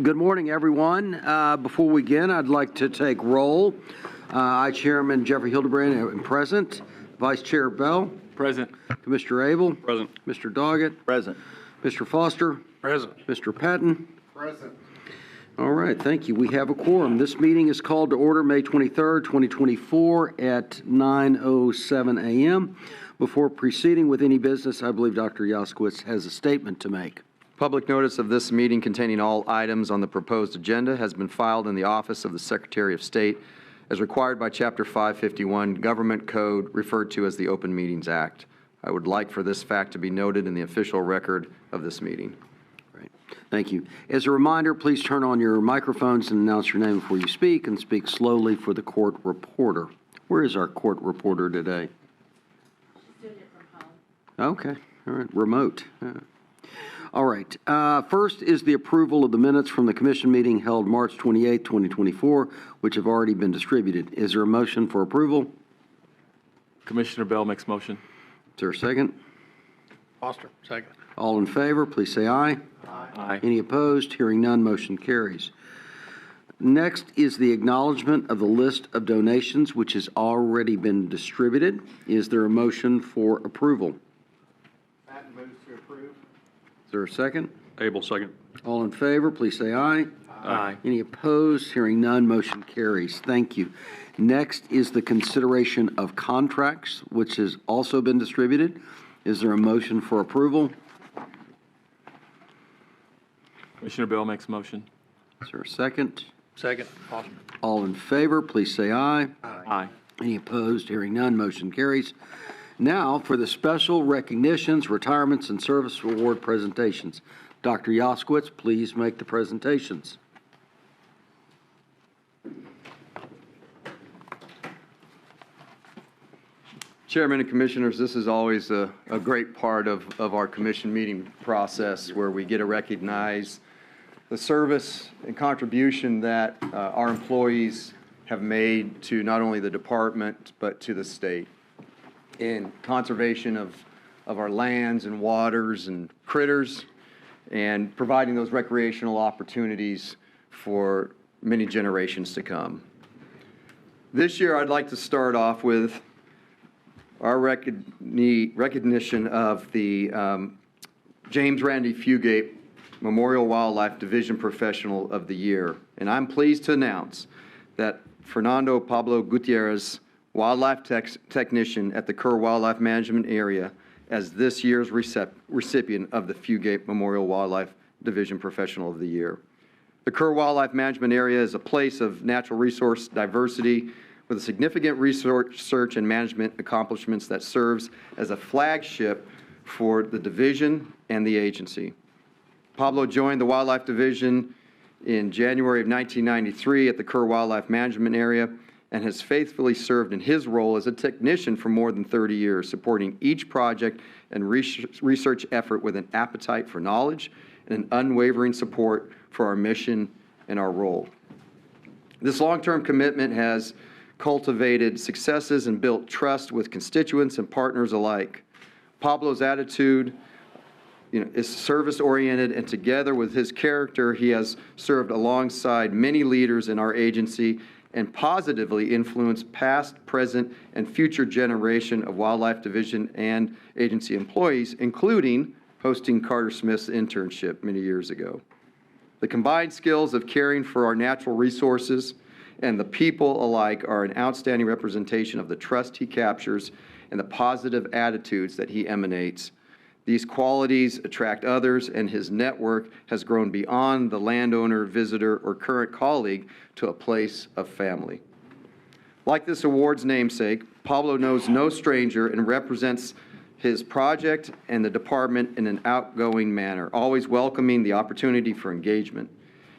Good morning, everyone. Before we begin, I'd like to take roll. I, Chairman Jeffrey Hildebrand, am present. Vice Chair Bell. Present. Commissioner Abel. Present. Mr. Doggett. Present. Mr. Foster. Present. Mr. Patton. Present. All right, thank you. We have a quorum. This meeting is called to order May 23rd, 2024 at 9:07 a.m. Before proceeding with any business, I believe Dr. Jaskowitz has a statement to make. Public notice of this meeting containing all items on the proposed agenda has been filed in the office of the Secretary of State as required by Chapter 551 Government Code, referred to as the Open Meetings Act. I would like for this fact to be noted in the official record of this meeting. Great. Thank you. As a reminder, please turn on your microphones and announce your name before you speak, and speak slowly for the court reporter. Where is our court reporter today? She's doing it from home. Okay. All right. Remote. All right. First is the approval of the minutes from the commission meeting held March 28, 2024, which have already been distributed. Is there a motion for approval? Commissioner Bell makes motion. Is there a second? Foster, second. All in favor, please say aye. Aye. Any opposed? Hearing none, motion carries. Next is the acknowledgement of the list of donations, which has already been distributed. Is there a motion for approval? Patton moves to approve. Is there a second? Abel, second. All in favor, please say aye. Aye. Any opposed? Hearing none, motion carries. Thank you. Next is the consideration of contracts, which has also been distributed. Is there a motion for approval? Commissioner Bell makes motion. Is there a second? Second. Foster. All in favor, please say aye. Aye. Any opposed? Hearing none, motion carries. Now for the special recognitions, retirements, and service award presentations. Dr. Jaskowitz, please make the presentations. Chairman and Commissioners, this is always a great part of our commission meeting process where we get to recognize the service and contribution that our employees have made to not only the department but to the state in conservation of our lands and waters and critters and providing those recreational opportunities for many generations to come. This year I'd like to start off with our recognition of the James Randy Fugate Memorial Wildlife Division Professional of the Year. And I'm pleased to announce that Fernando Pablo Gutierrez, Wildlife Technician at the Kerr Wildlife Management Area, as this year's recipient of the Fugate Memorial Wildlife Division Professional of the Year. The Kerr Wildlife Management Area is a place of natural resource diversity with significant research and management accomplishments that serves as a flagship for the division and the agency. Pablo joined the Wildlife Division in January of 1993 at the Kerr Wildlife Management Area and has faithfully served in his role as a technician for more than 30 years, supporting each project and research effort with an appetite for knowledge and an unwavering support for our mission and our role. This long-term commitment has cultivated successes and built trust with constituents and partners alike. Pablo's attitude, is service-oriented, and together with his character, he has served alongside many leaders in our agency and positively influenced past, present, and future generation of Wildlife Division and agency employees, including hosting Carter Smith's internship many years ago. The combined skills of caring for our natural resources and the people alike are an outstanding representation of the trust he captures and the positive attitudes that he emanates. These qualities attract others, and his network has grown beyond the landowner, visitor, or current colleague to a place of family. Like this award's namesake, Pablo knows no stranger and represents his project and the department in an outgoing manner, always welcoming the opportunity for engagement.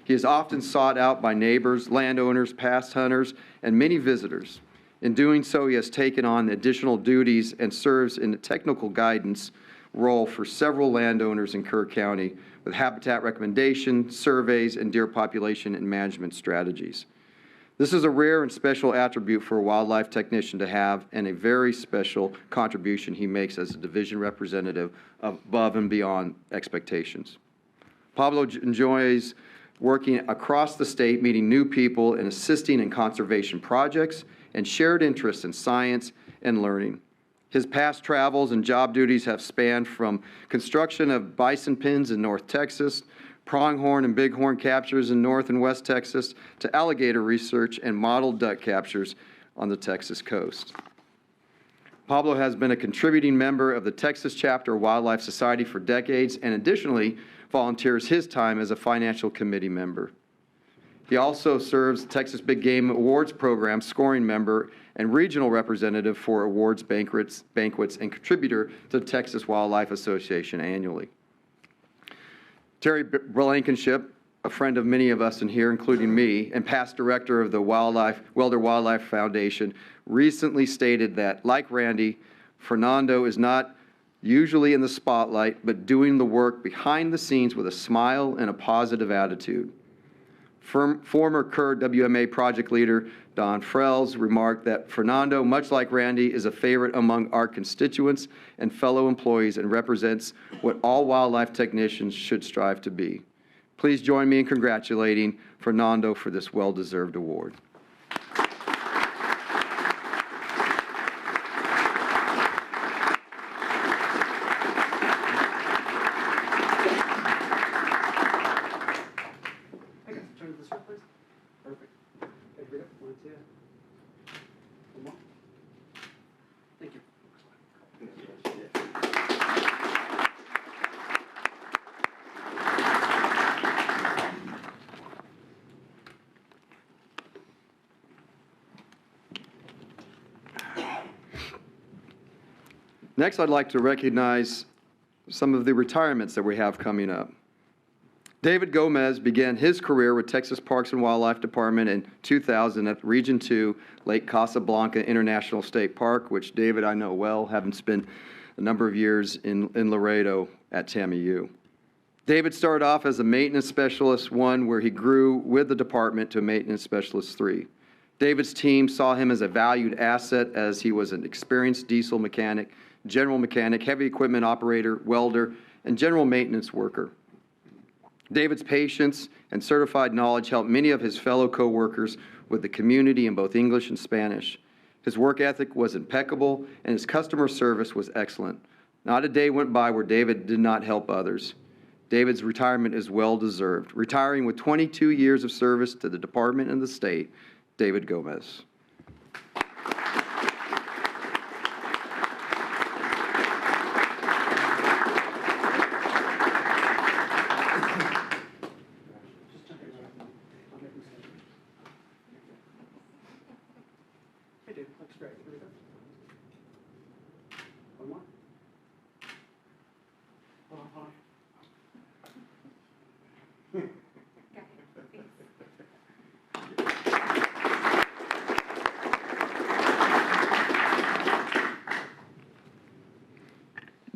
He is often sought out by neighbors, landowners, past hunters, and many visitors. In doing so, he has taken on additional duties and serves in the technical guidance role for several landowners in Kerr County with habitat recommendation, surveys, and deer population and management strategies. This is a rare and special attribute for a wildlife technician to have, and a very special contribution he makes as a division representative above and beyond expectations. Pablo enjoys working across the state, meeting new people, and assisting in conservation projects and shared interests in science and learning. His past travels and job duties have spanned from construction of bison pens in North Texas, pronghorn and bighorn captures in North and West Texas, to alligator research and model duck captures on the Texas coast. Pablo has been a contributing member of the Texas Chapter of Wildlife Society for decades, and additionally volunteers his time as a financial committee member. He also serves Texas Big Game Awards Program scoring member and regional representative for awards banquets, and contributor to the Texas Wildlife Association annually. Terry Blankenship, a friend of many of us in here, including me, and past director of the Welder Wildlife Foundation, recently stated that, like Randy, Fernando is not usually in the spotlight, but doing the work behind the scenes with a smile and a positive attitude. Former Kerr WMA project leader Don Frells remarked that Fernando, much like Randy, is a favorite among our constituents and fellow employees and represents what all wildlife technicians should strive to be. Please join me in congratulating Fernando for this well-deserved award. Next, I'd like to recognize some of the retirements that we have coming up. David Gomez began his career with Texas Parks and Wildlife Department in 2000 at Region 2 Lake Casablanca International State Park, which David I know well, having spent a number of years in Laredo at TAMIU. David started off as a maintenance specialist 1, where he grew with the department to maintenance specialist 3. David's team saw him as a valued asset as he was an experienced diesel mechanic, general mechanic, heavy equipment operator, welder, and general maintenance worker. David's patience and certified knowledge helped many of his fellow co-workers with the community in both English and Spanish. His work ethic was impeccable, and his customer service was excellent. Not a day went by where David did not help others. David's retirement is well-deserved. Retiring with 22 years of service to the department and the state, David Gomez.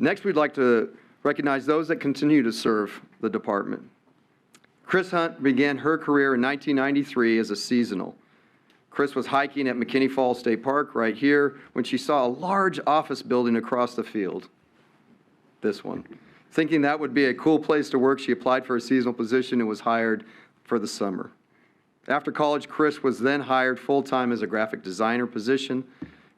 Next, we'd like to recognize those that continue to serve the department. Chris Hunt began her career in 1993 as a seasonal. Chris was hiking at McKinney Falls State Park right here when she saw a large office building across the field. This one. Thinking that would be a cool place to work, she applied for a seasonal position and was hired for the summer. After college, Chris was then hired full-time as a graphic designer position.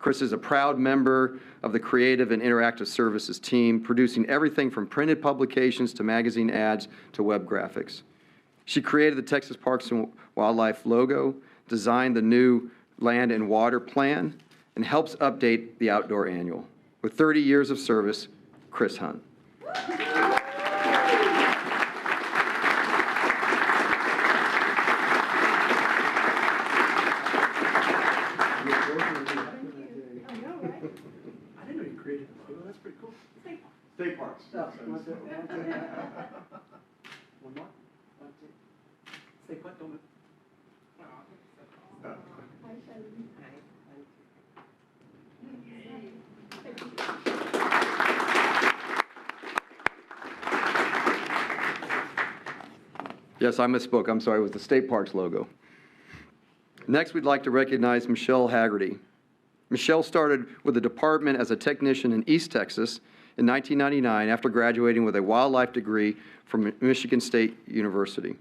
Chris is a proud member of the creative and interactive services team, producing everything from printed publications to magazine ads to web graphics. She created the Texas Parks and Wildlife logo, designed the new land and water plan, and helps update the outdoor annual. With 30 years of service, Chris Hunt. State Parks. One more? 1, 2. Stay put, don't move. Yes, I misspoke. I'm sorry. It was the State Parks logo. Next, we'd like to recognize Michelle Haggerty. Michelle started with the department as a technician in East Texas in 1999 after graduating with a wildlife degree from Michigan State University.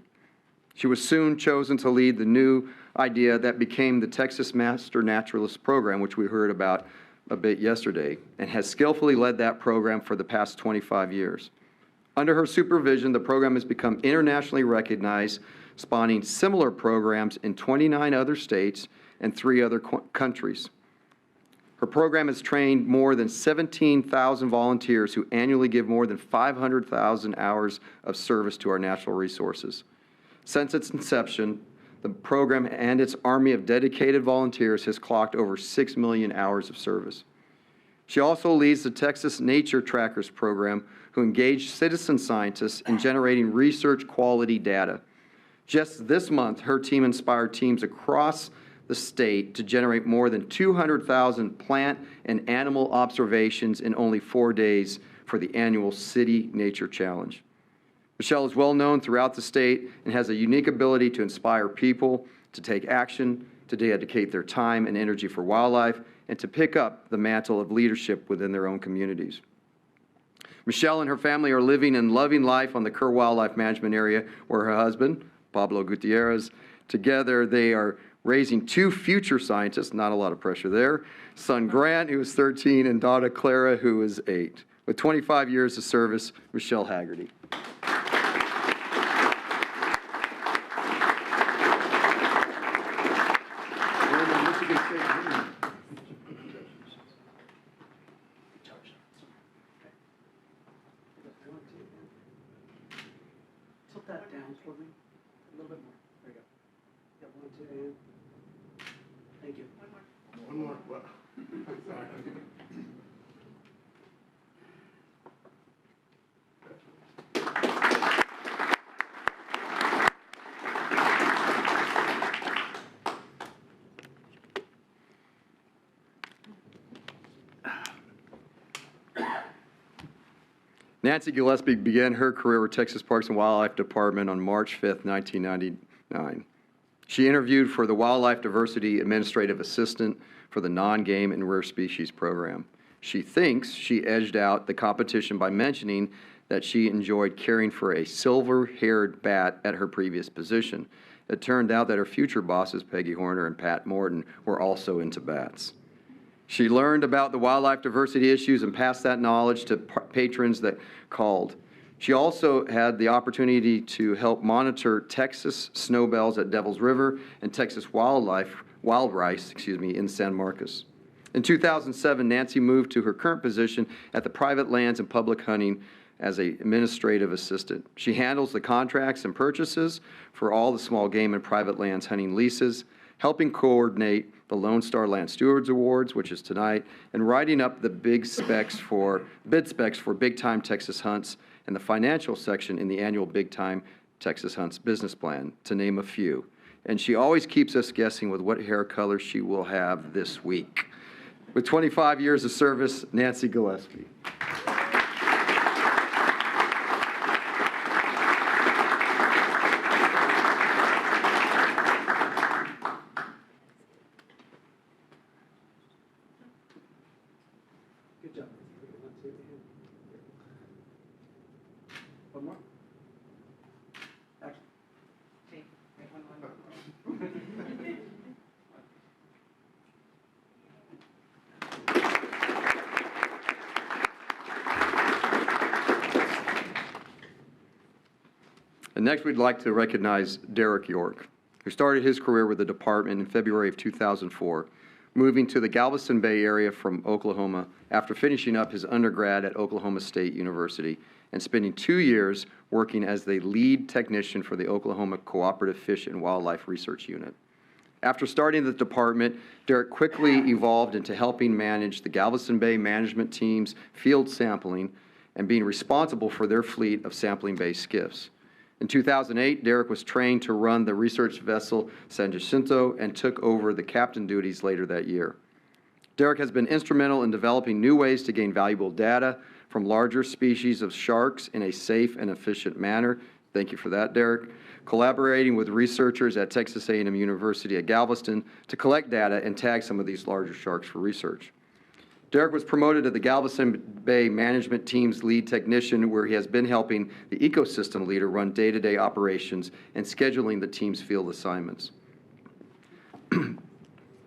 She was soon chosen to lead the new idea that became the Texas Master Naturalist Program, which we heard about a bit yesterday, and has skillfully led that program for the past 25 years. Under her supervision, the program has become internationally recognized, spawning similar programs in 29 other states and 3 other countries. Her program has trained more than 17,000 volunteers who annually give more than 500,000 hours of service to our natural resources. Since its inception, the program and its army of dedicated volunteers has clocked over 6 million hours of service. She also leads the Texas Nature Trackers program, who engage citizen scientists in generating research quality data. Just this month, her team inspired teams across the state to generate more than 200,000 plant and animal observations in only 4 days for the annual City Nature Challenge. Michelle is well known throughout the state and has a unique ability to inspire people to take action, to dedicate their time and energy for wildlife, and to pick up the mantle of leadership within their own communities. Michelle and her family are living and loving life on the Kerr Wildlife Management Area, where her husband, Pablo Gutierrez, together they are raising 2 future scientists, not a lot of pressure there, son Grant, who is 13, and daughter Clara, who is 8. With 25 years of service, Michelle Haggerty. Tilt that down for me, a little bit more. There you go. Yeah, 1, 2, and. Thank you. One more. Well, Nancy Gillespie began her career with Texas Parks and Wildlife Department on March 5th, 1999. She interviewed for the Wildlife Diversity Administrative Assistant for the Non-Game and Rare Species Program. She thinks she edged out the competition by mentioning that she enjoyed caring for a silver-haired bat at her previous position. It turned out that her future bosses, Peggy Horner and Pat Morton, were also into bats. She learned about the wildlife diversity issues and passed that knowledge to patrons that called. She also had the opportunity to help monitor Texas snowbells at Devil's River and Texas wild rice, in San Marcos. In 2007, Nancy moved to her current position at the Private Lands and Public Hunting as an administrative assistant. She handles the contracts and purchases for all the small game and private lands hunting leases, helping coordinate the Lone Star Land Stewards Awards, which is tonight, and writing up the bid specs for Big Time Texas Hunts and the financial section in the annual Big Time Texas Hunts business plan, to name a few. And she always keeps us guessing with what hair color she will have this week. With 25 years of service, Nancy Gillespie. Good job. 1, 2, and. One more. Action. Okay, one. And next, we'd like to recognize Derek York, who started his career with the department in February of 2004, moving to the Galveston Bay area from Oklahoma after finishing up his undergrad at Oklahoma State University and spending 2 years working as the lead technician for the Oklahoma Cooperative Fish and Wildlife Research Unit. After starting the department, Derek quickly evolved into helping manage the Galveston Bay management team's field sampling and being responsible for their fleet of sampling-based skiffs. In 2008, Derek was trained to run the research vessel San Jacinto and took over the captain duties later that year. Derek has been instrumental in developing new ways to gain valuable data from larger species of sharks in a safe and efficient manner Thank you for that, Derek. Collaborating with researchers at Texas A&M University at Galveston to collect data and tag some of these larger sharks for research. Derek was promoted to the Galveston Bay Management Team's lead technician, where he has been helping the ecosystem leader run day-to-day operations and scheduling the team's field assignments.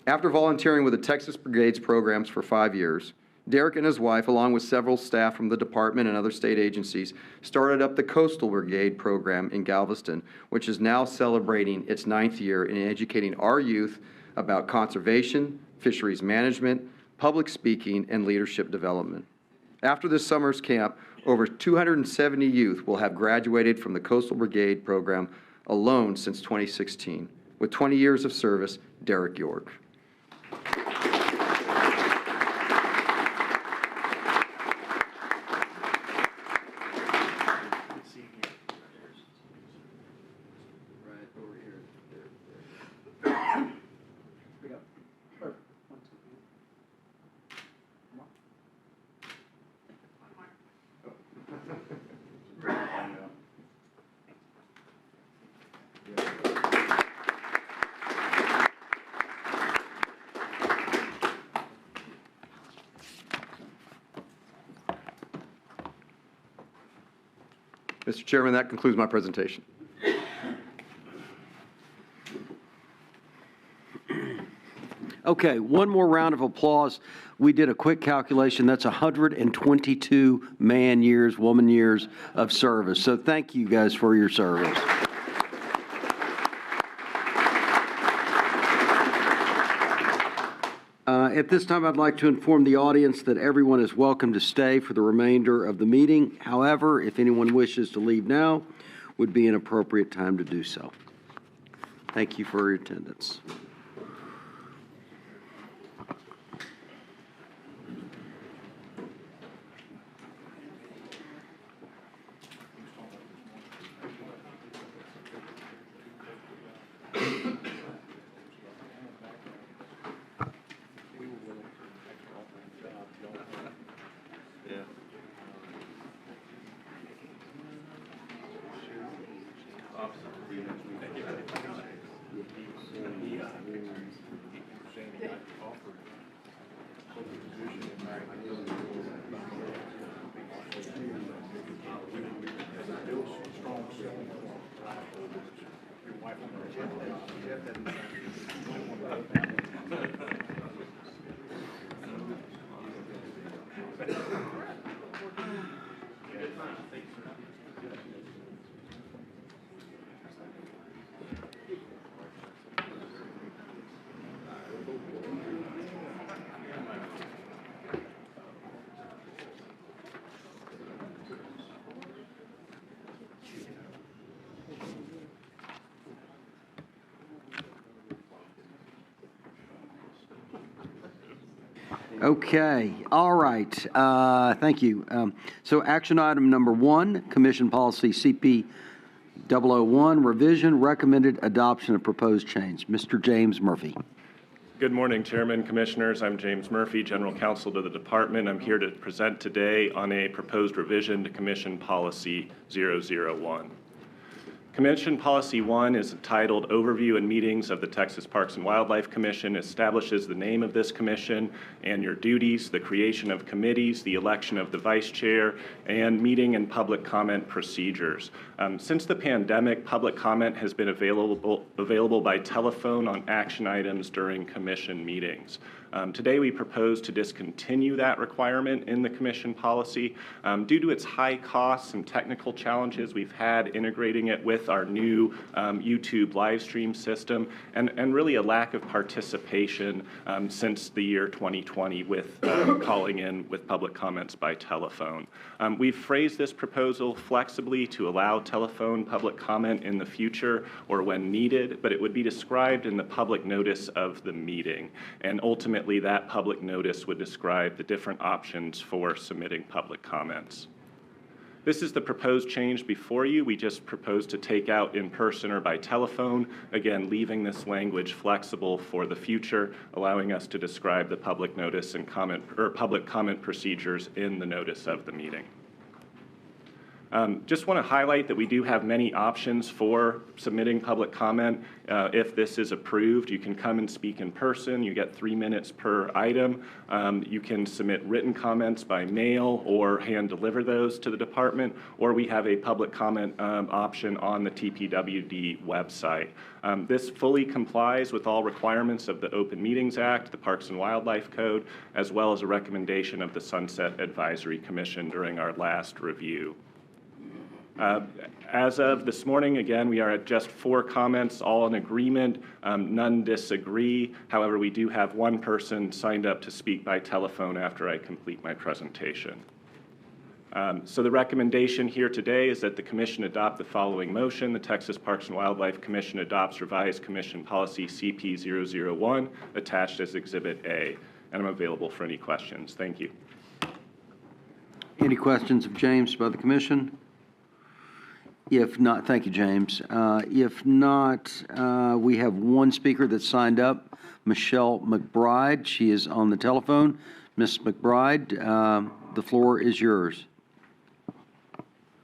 After volunteering with the Texas Brigades programs for 5 years, Derek and his wife, along with several staff from the department and other state agencies, started up the Coastal Brigade program in Galveston, which is now celebrating its 9th year in educating our youth about conservation, fisheries management, public speaking, and leadership development. After this summer's camp, over 270 youth will have graduated from the Coastal Brigade program alone since 2016. With 20 years of service, Derek York. Mr. Chairman, that concludes my presentation. Okay, one more round of applause. We did a quick calculation. That's 122 man years, woman years of service. So thank you guys for your service. At this time, I'd like to inform the audience that everyone is welcome to stay for the remainder of the meeting. However, if anyone wishes to leave now, would be an appropriate time to do so. Thank you for your attendance. Okay, all right, thank you. So action item number 1, Commission Policy CP 001, revision, recommended adoption of proposed change. Mr. James Murphy. Good morning, Chairman, Commissioners. I'm James Murphy, General Counsel to the Department. I'm here to present today on a proposed revision to Commission Policy 001. Commission Policy 1 is entitled Overview and Meetings of the Texas Parks and Wildlife Commission, establishes the name of this commission and your duties, the creation of committees, the election of the vice chair, and meeting and public comment procedures. Since the pandemic, public comment has been available by telephone on action items during commission meetings. Today we propose to discontinue that requirement in the commission policy due to its high costs and technical challenges we've had integrating it with our new YouTube live stream system, and really a lack of participation since the year 2020 with calling in with public comments by telephone. We've phrased this proposal flexibly to allow telephone public comment in the future or when needed, but it would be described in the public notice of the meeting, and ultimately that public notice would describe the different options for submitting public comments. This is the proposed change before you. We just propose to take out in person or by telephone, again, leaving this language flexible for the future, allowing us to describe the public notice and comment or public comment procedures in the notice of the meeting. Just want to highlight that we do have many options for submitting public comment. If this is approved, you can come and speak in person. You get 3 minutes per item. You can submit written comments by mail or hand deliver those to the department, or we have a public comment option on the TPWD website. This fully complies with all requirements of the Open Meetings Act, the Parks and Wildlife Code, as well as a recommendation of the Sunset Advisory Commission during our last review. As of this morning, again, we are at just 4 comments, all in agreement. None disagree. However, we do have 1 person signed up to speak by telephone after I complete my presentation. So the recommendation here today is that the Commission adopt the following motion. The Texas Parks and Wildlife Commission adopts revised Commission Policy CP001 attached as Exhibit A. And I'm available for any questions. Thank you. Any questions of James by the Commission? If not, thank you, James. If not, we have 1 speaker that signed up, Michelle McBride. She is on the telephone. Ms. McBride, the floor is yours.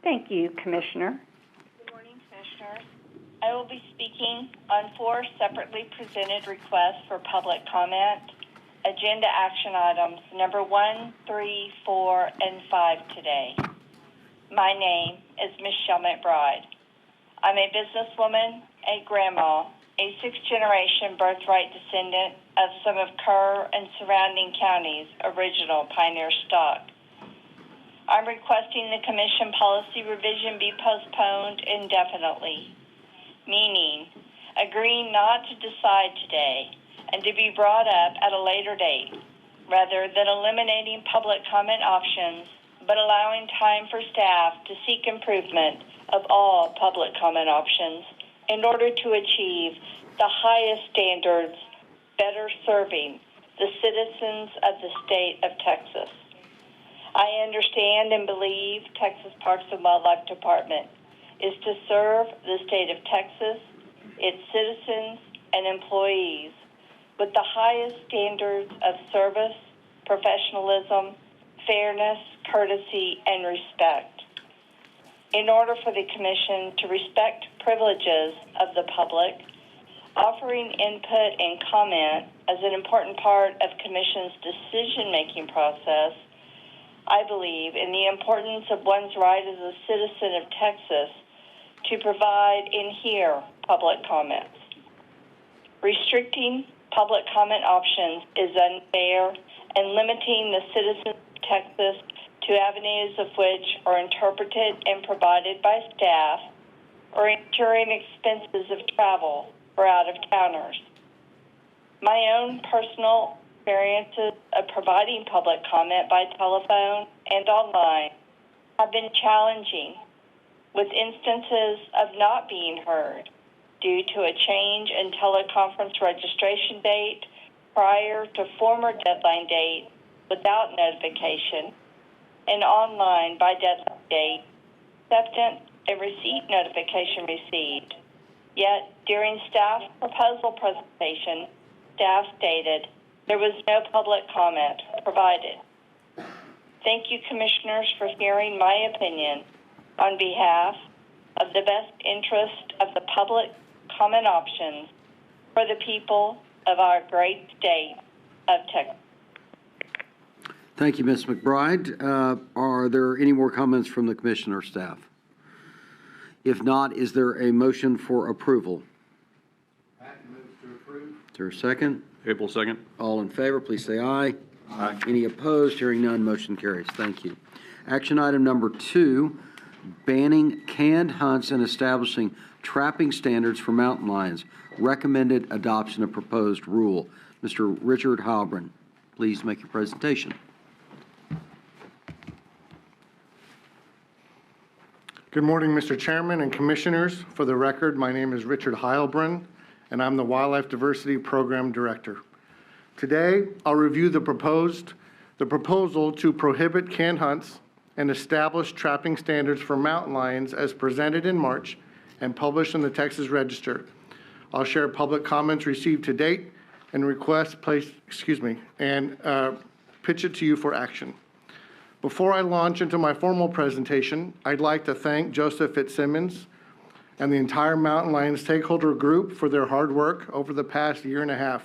Thank you, Commissioner. Good morning, Commissioners. I will be speaking on 4 separately presented requests for public comment. Agenda action items number 1, 3, 4, and 5 today. My name is Michelle McBride. I'm a businesswoman, a grandma, a 6th-generation birthright descendant of some of Kerr and surrounding counties' original pioneer stock. I'm requesting the Commission policy revision be postponed indefinitely, meaning agreeing not to decide today and to be brought up at a later date, rather than eliminating public comment options, but allowing time for staff to seek improvement of all public comment options in order to achieve the highest standards, better serving the citizens of the state of Texas. I understand and believe Texas Parks and Wildlife Department is to serve the state of Texas, its citizens, and employees with the highest standards of service, professionalism, fairness, courtesy, and respect. In order for the Commission to respect privileges of the public, offering input and comment as an important part of Commission's decision-making process, I believe in the importance of one's right as a citizen of Texas to provide and hear public comments. Restricting public comment options is unfair and limiting the citizens of Texas to avenues of which are interpreted and provided by staff or incurring expenses of travel for out-of-towners. My own personal experiences of providing public comment by telephone and online have been challenging, with instances of not being heard due to a change in teleconference registration date prior to former deadline date without notification, and online by deadline date, acceptance and receipt notification received. Yet, during staff proposal presentation, staff stated there was no public comment provided. Thank you, Commissioners, for hearing my opinion on behalf of the best interest of the public comment options for the people of our great state of Texas. Thank you, Ms. McBride. Are there any more comments from the Commission or staff? If not, is there a motion for approval? Patton moves to approve. Is there a second? April 2nd. All in favor, please say aye. Aye. Any opposed? Hearing none, motion carries. Thank you. Action item number 2, banning canned hunts and establishing trapping standards for mountain lions. Recommended adoption of proposed rule. Mr. Richard Heilbrunn, please make your presentation. Good morning, Mr. Chairman and Commissioners. For the record, my name is Richard Heilbrunn, and I'm the Wildlife Diversity Program Director. Today, I'll review the proposal to prohibit canned hunts and establish trapping standards for mountain lions as presented in March and published in the Texas Register. I'll share public comments received to date and pitch it to you for action. Before I launch into my formal presentation, I'd like to thank Joseph Fitzsimmons and the entire Mountain Lion stakeholder group for their hard work over the past year and a half.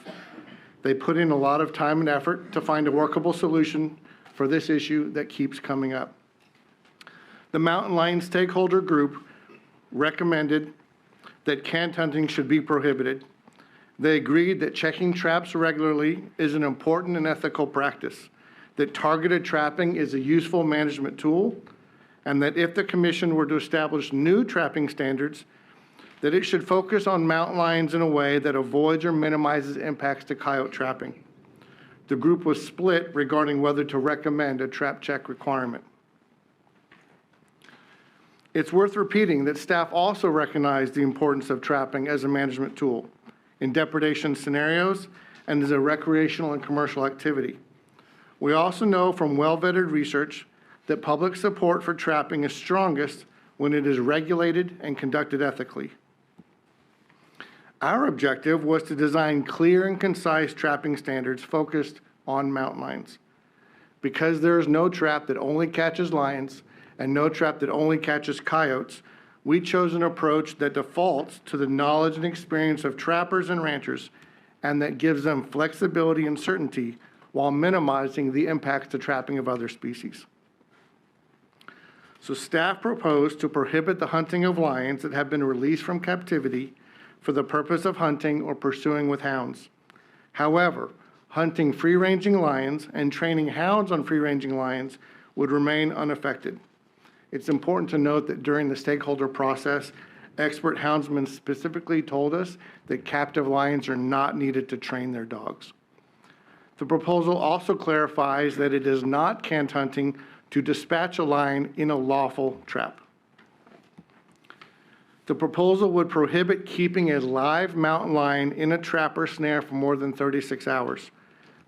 They put in a lot of time and effort to find a workable solution for this issue that keeps coming up. The Mountain Lion stakeholder group recommended that canned hunting should be prohibited. They agreed that checking traps regularly is an important and ethical practice, that targeted trapping is a useful management tool, and that if the commission were to establish new trapping standards, that it should focus on mountain lions in a way that avoids or minimizes impacts to coyote trapping. The group was split regarding whether to recommend a trap check requirement. It's worth repeating that staff also recognized the importance of trapping as a management tool in depredation scenarios and as a recreational and commercial activity. We also know from well-vetted research that public support for trapping is strongest when it is regulated and conducted ethically. Our objective was to design clear and concise trapping standards focused on mountain lions. Because there is no trap that only catches lions and no trap that only catches coyotes, we chose an approach that defaults to the knowledge and experience of trappers and ranchers and that gives them flexibility and certainty while minimizing the impacts to trapping of other species. So staff proposed to prohibit the hunting of lions that have been released from captivity for the purpose of hunting or pursuing with hounds. However, hunting free-ranging lions and training hounds on free-ranging lions would remain unaffected. It's important to note that during the stakeholder process, expert houndsmen specifically told us that captive lions are not needed to train their dogs. The proposal also clarifies that it is not canned hunting to dispatch a lion in a lawful trap. The proposal would prohibit keeping a live mountain lion in a trap or snare for more than 36 hours.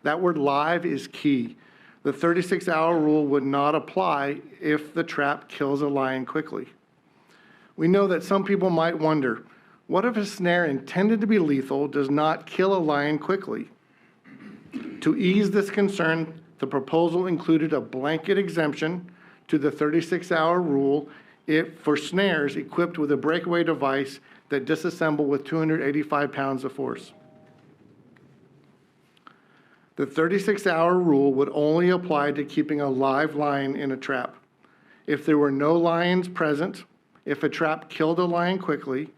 That word live is key. The 36-hour rule would not apply if the trap kills a lion quickly. We know that some people might wonder, what if a snare intended to be lethal does not kill a lion quickly? To ease this concern, the proposal included a blanket exemption to the 36-hour rule for snares equipped with a breakaway device that disassemble with 285 pounds of force. The 36-hour rule would only apply to keeping a live lion in a trap. If there were no lions present, if a trap killed a lion quickly,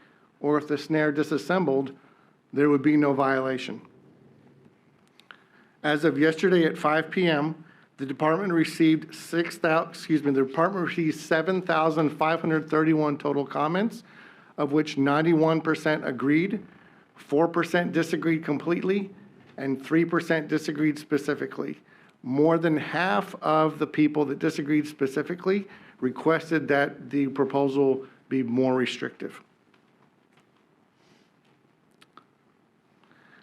or if the snare disassembled, there would be no violation. As of yesterday at 5 p.m., the department received 7,531 total comments, of which 91% agreed, 4% disagreed completely, and 3% disagreed specifically. More than half of the people that disagreed specifically requested that the proposal be more restrictive.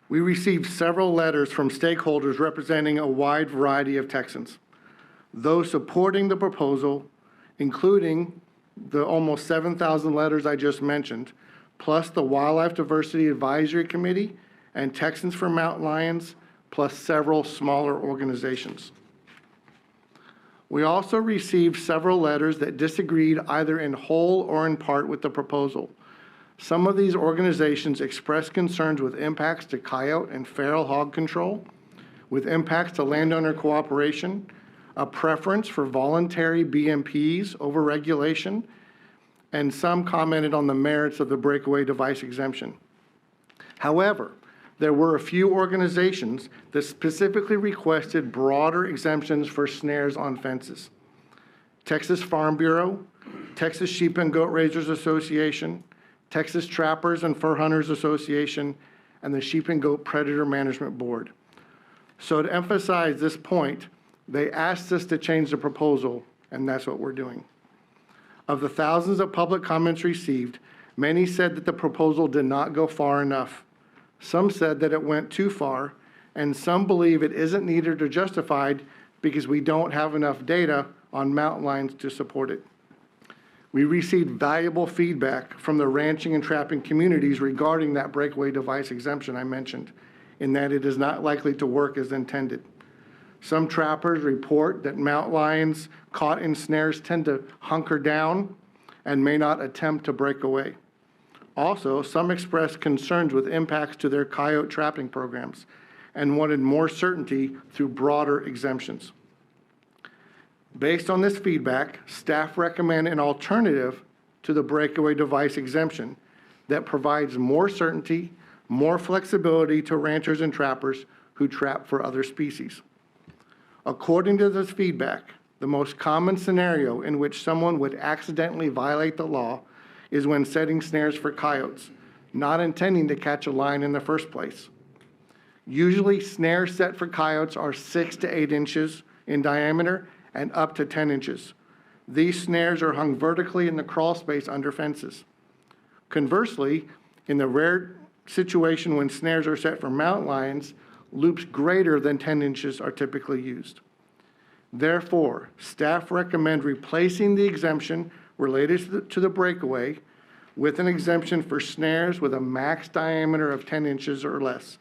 We received several letters from stakeholders representing a wide variety of Texans. Those supporting the proposal, including the almost 7,000 letters I just mentioned, plus the Wildlife Diversity Advisory Committee and Texans for Mountain Lions, plus several smaller organizations. We also received several letters that disagreed either in whole or in part with the proposal. Some of these organizations expressed concerns with impacts to coyote and feral hog control, with impacts to landowner cooperation, a preference for voluntary BMPs over regulation, and some commented on the merits of the breakaway device exemption. However, there were a few organizations that specifically requested broader exemptions for snares on fences. Texas Farm Bureau, Texas Sheep and Goat Raisers Association, Texas Trappers and Fur Hunters Association, and the Sheep and Goat Predator Management Board. So to emphasize this point, they asked us to change the proposal, and that's what we're doing. Of the thousands of public comments received, many said that the proposal did not go far enough. Some said that it went too far, and some believe it isn't needed or justified because we don't have enough data on mountain lions to support it. We received valuable feedback from the ranching and trapping communities regarding that breakaway device exemption I mentioned, in that it is not likely to work as intended. Some trappers report that mountain lions caught in snares tend to hunker down and may not attempt to break away. Also, some expressed concerns with impacts to their coyote trapping programs and wanted more certainty through broader exemptions. Based on this feedback, staff recommend an alternative to the breakaway device exemption that provides more certainty, more flexibility to ranchers and trappers who trap for other species. According to this feedback, the most common scenario in which someone would accidentally violate the law is when setting snares for coyotes, not intending to catch a lion in the first place. Usually, snares set for coyotes are 6 to 8 inches in diameter and up to 10 inches. These snares are hung vertically in the crawl space under fences. Conversely, in the rare situation when snares are set for mountain lions, loops greater than 10 inches are typically used. Therefore, staff recommend replacing the exemption related to the breakaway with an exemption for snares with a max diameter of 10 inches or less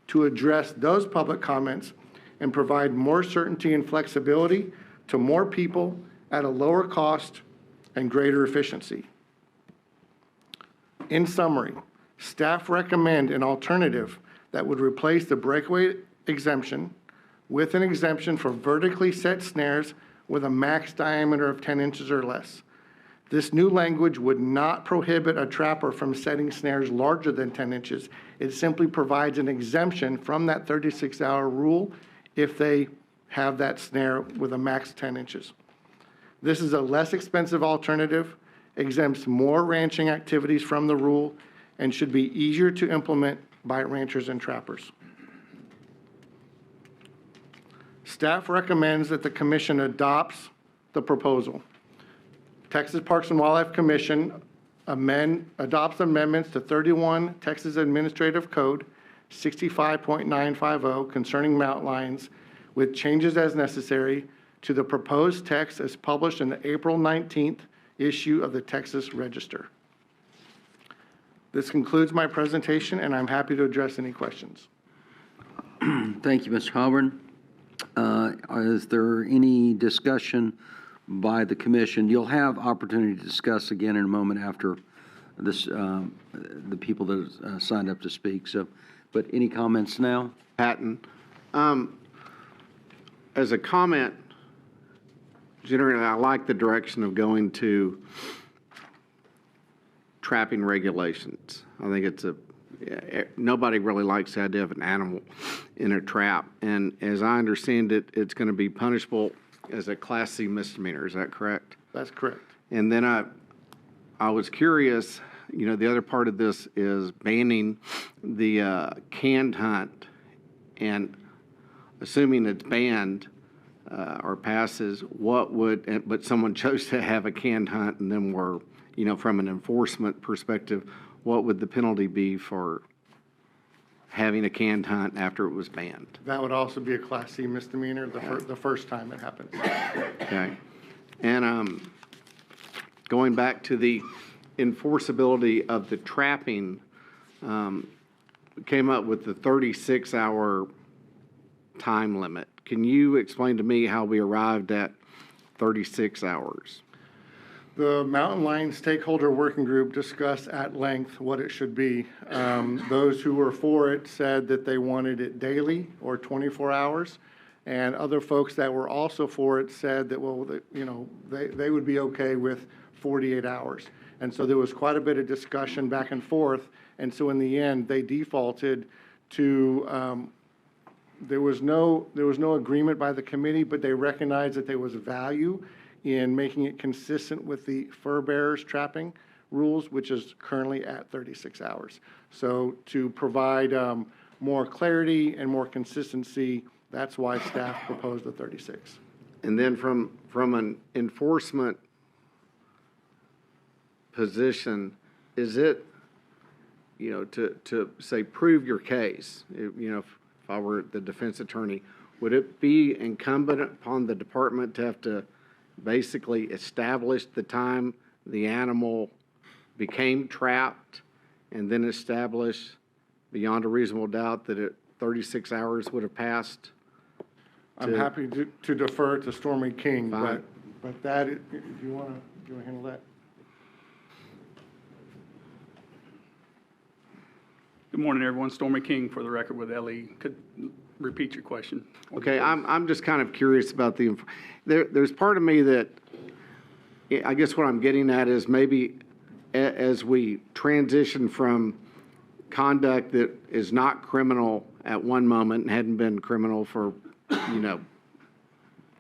to address those public comments and provide more certainty and flexibility to more people at a lower cost and greater efficiency. In summary, staff recommend an alternative that would replace the breakaway exemption with an exemption for vertically set snares with a max diameter of 10 inches or less. This new language would not prohibit a trapper from setting snares larger than 10 inches. It simply provides an exemption from that 36-hour rule if they have that snare with a max 10 inches. This is a less expensive alternative, exempts more ranching activities from the rule, and should be easier to implement by ranchers and trappers. Staff recommends that the Commission adopts the proposal. Texas Parks and Wildlife Commission adopts amendments to 31 Texas Administrative Code 65.950 concerning mountain lions with changes as necessary to the proposed text as published in the April 19th issue of the Texas Register. This concludes my presentation, and I'm happy to address any questions. Thank you, Mr. Halburn. Is there any discussion by the commission? You'll have opportunity to discuss again in a moment after this, the people that signed up to speak. So, but any comments now? Patton. As a comment, generally, I like the direction of going to trapping regulations. I think it's nobody really likes the idea of an animal in a trap. And as I understand it, it's going to be punishable as a Class C misdemeanor. Is that correct? That's correct. And then I was curious, you know, the other part of this is banning the canned hunt, and assuming it's banned or passes, but someone chose to have a canned hunt and then were, you know, from an enforcement perspective, what would the penalty be for having a canned hunt after it was banned? That would also be a Class C misdemeanor the first time it happens. Okay. And going back to the enforceability of the trapping, came up with the 36-hour time limit. Can you explain to me how we arrived at 36 hours? The Mountain Lion Stakeholder Working Group discussed at length what it should be. Those who were for it said that they wanted it daily or 24 hours. And other folks that were also for it said that, well, you know, they would be okay with 48 hours. And so there was quite a bit of discussion back and forth. And so in the end, they defaulted to, there was no agreement by the committee, but they recognized that there was value in making it consistent with the fur bearers trapping rules, which is currently at 36 hours. So to provide more clarity and more consistency, that's why staff proposed the 36. And then from an enforcement position, is it, you know, to say prove your case, you know, if I were the defense attorney, would it be incumbent upon the department to have to basically establish the time the animal became trapped and then establish beyond a reasonable doubt that 36 hours would have passed? I'm happy to defer to Stormy King, Fine. but that, if you want to handle that? Good morning, everyone. Stormy King for the record with LE. Could repeat your question? Okay, I'm just kind of curious about there's part of me that, I guess what I'm getting at is maybe as we transition from conduct that is not criminal at one moment and hadn't been criminal for,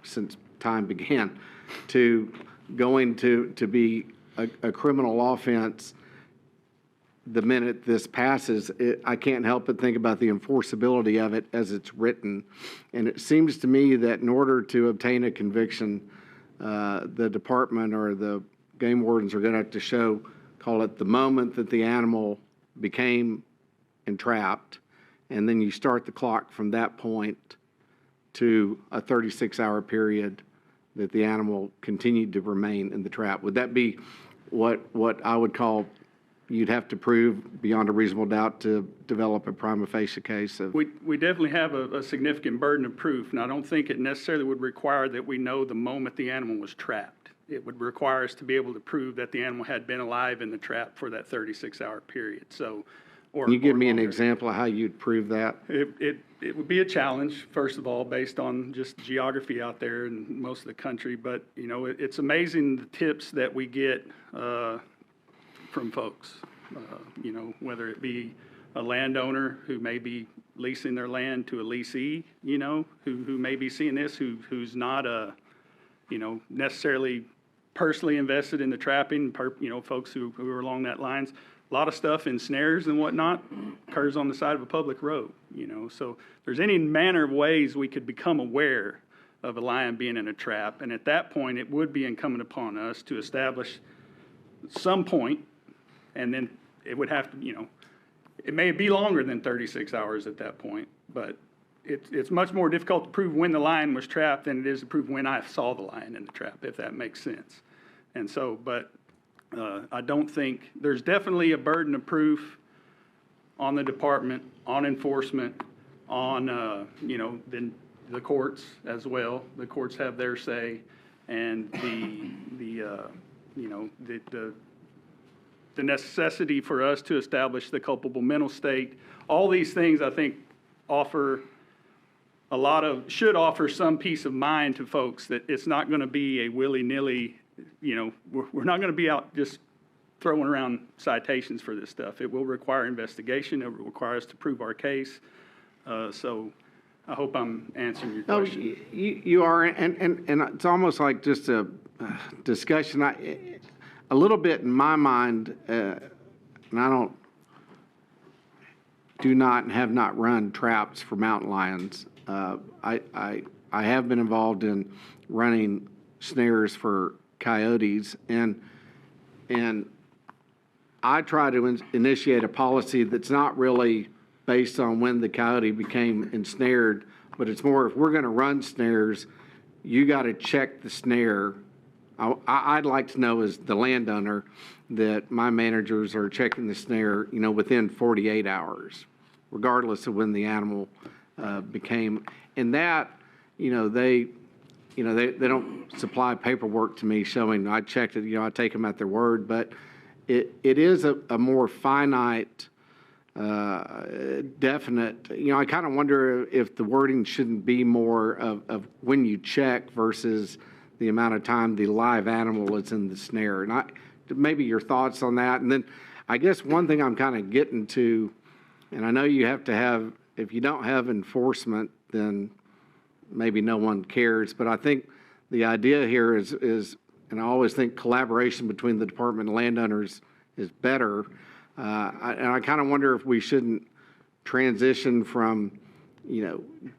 since time began, to going to be a criminal offense the minute this passes, I can't help but think about the enforceability of it as it's written. And it seems to me that in order to obtain a conviction, the department or the game wardens are going to have to show, call it the moment that the animal became entrapped, and then you start the clock from that point to a 36-hour period that the animal continued to remain in the trap. Would that be what I would call you'd have to prove beyond a reasonable doubt to develop a prima facie case of? We definitely have a significant burden of proof, and I don't think it necessarily would require that we know the moment the animal was trapped. It would require us to be able to prove that the animal had been alive in the trap for that 36-hour period. So, Can you give me an longer. example of how you'd prove that? It would be a challenge, first of all, based on just geography out there in most of the country. But, it's amazing the tips that we get from folks, whether it be a landowner who may be leasing their land to a leasee, who may be seeing this, who's not necessarily personally invested in the trapping, folks who are along that lines. A lot of stuff in snares and whatnot occurs on the side of a public road, So there's any manner of ways we could become aware of a lion being in a trap. And at that point, it would be incumbent upon us to establish some point, and then it would have to, it may be longer than 36 hours at that point, but it's much more difficult to prove when the lion was trapped than it is to prove when I saw the lion in the trap, if that makes sense. And so, but I don't think, there's definitely a burden of proof on the department, on enforcement, on, then the courts as well. The courts have their say, and the necessity for us to establish the culpable mental state. All these things, I think, should offer some peace of mind to folks that it's not going to be a willy-nilly, we're not going to be out just throwing around citations for this stuff. It will require investigation. It will require us to prove our case. So I hope I'm answering your question. No, you are, and it's almost like just a discussion. A little bit in my mind, and I do not and have not run traps for mountain lions. I have been involved in running snares for coyotes, and I try to initiate a policy that's not really based on when the coyote became ensnared, but it's more, if we're going to run snares, you got to check the snare. I'd like to know, as the landowner, that my managers are checking the snare, within 48 hours, regardless of when the animal became. And that, they don't supply paperwork to me showing I checked it. I take them at their word, but it is a more finite, definite. I kind of wonder if the wording shouldn't be more of when you check versus the amount of time the live animal is in the snare. And maybe your thoughts on that. And then I guess one thing I'm kind of getting to, and I know you have to have, if you don't have enforcement, then maybe no one cares. But I think the idea here is, and I always think collaboration between the department and landowners is better. And I kind of wonder if we shouldn't transition from,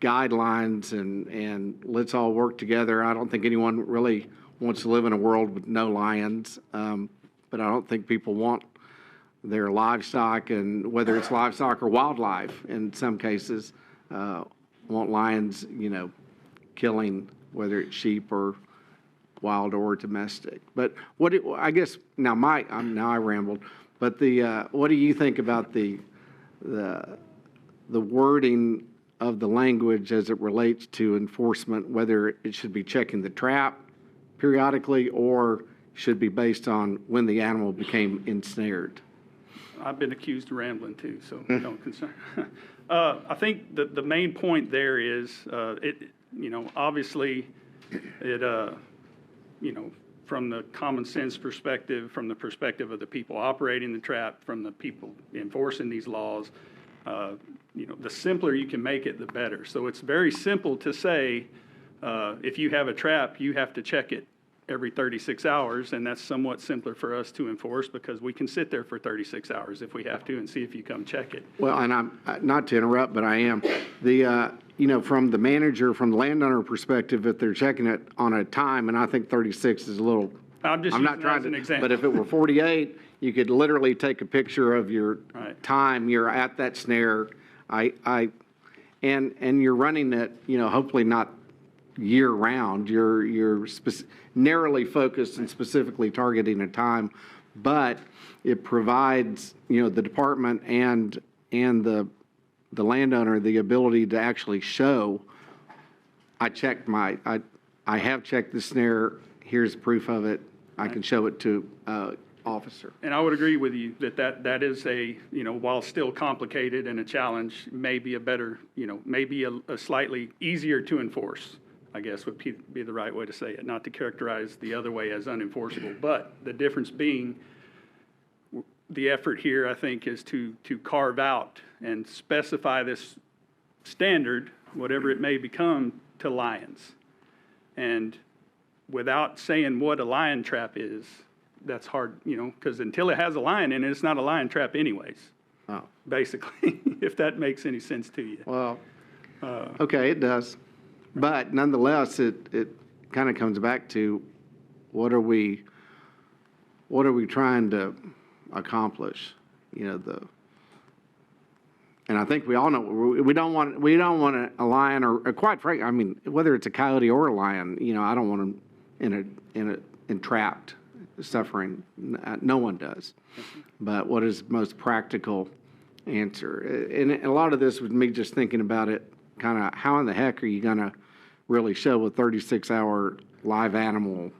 guidelines and let's all work together. I don't think anyone really wants to live in a world with no lions, but I don't think people want their livestock, and whether it's livestock or wildlife in some cases, want lions, killing, whether it's sheep or wild or domestic. But I guess now I rambled. But what do you think about the wording of the language as it relates to enforcement, whether it should be checking the trap periodically or should be based on when the animal became ensnared. I've been accused of rambling too, so don't concern. I think the main point there is, obviously, from the common sense perspective, from the perspective of the people operating the trap, from the people enforcing these laws, the simpler you can make it, the better. So it's very simple to say, if you have a trap, you have to check it every 36 hours, and that's somewhat simpler for us to enforce because we can sit there for 36 hours if we have to and see if you come check it. Well, and I'm, not to interrupt, but I am. From the manager, from the landowner perspective, if they're checking it on a time, and I think 36 is a little. I'm just not using trying that as an to, example. but if it were 48, you could literally take a picture of your Right. time you're at that snare. And you're running it, hopefully not year round. You're narrowly focused and specifically targeting a time, but it provides, the department and the landowner the ability to actually show, I have checked the snare, here's proof of it, I can show it to officer. And I would agree with you that is a, while still complicated and a challenge, may be a better, maybe a slightly easier to enforce, I guess would be the right way to say it, not to characterize the other way as unenforceable. But the difference being, the effort here, I think, is to carve out and specify this standard, whatever it may become, to lions. And without saying what a lion trap is, that's hard, because until it has a lion in it, it's not a lion trap anyways, basically, if that makes any sense to you. Well, okay, it does. But nonetheless, it kind of comes back to what are we trying to accomplish? And I think we all know we don't want a lion or quite frankly, I mean, whether it's a coyote or a lion, I don't want them entrapped, suffering. No one does. But what is the most practical answer? And a lot of this was me just thinking about it, kind of how in the heck are you going to really show a 36-hour live animal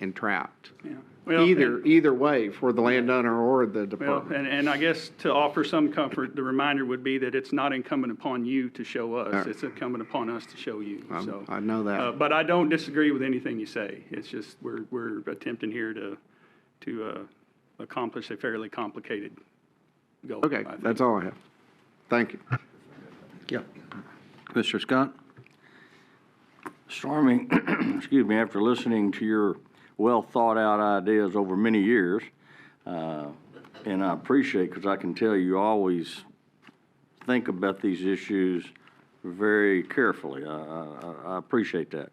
entrapped? Yeah. Well, either way for the landowner or the Well, department. and I guess to offer some comfort, the reminder would be that it's not incumbent upon you to show us. Right. It's incumbent upon us to show you. So I know that. But I don't disagree with anything you say. It's just we're attempting here to accomplish a fairly complicated goal. Okay, I think. that's all I have. Thank you. Yeah. Commissioner Scott? Stormy, excuse me, after listening to your well-thought-out ideas over many years, and I appreciate, because I can tell you always think about these issues very carefully. I appreciate that.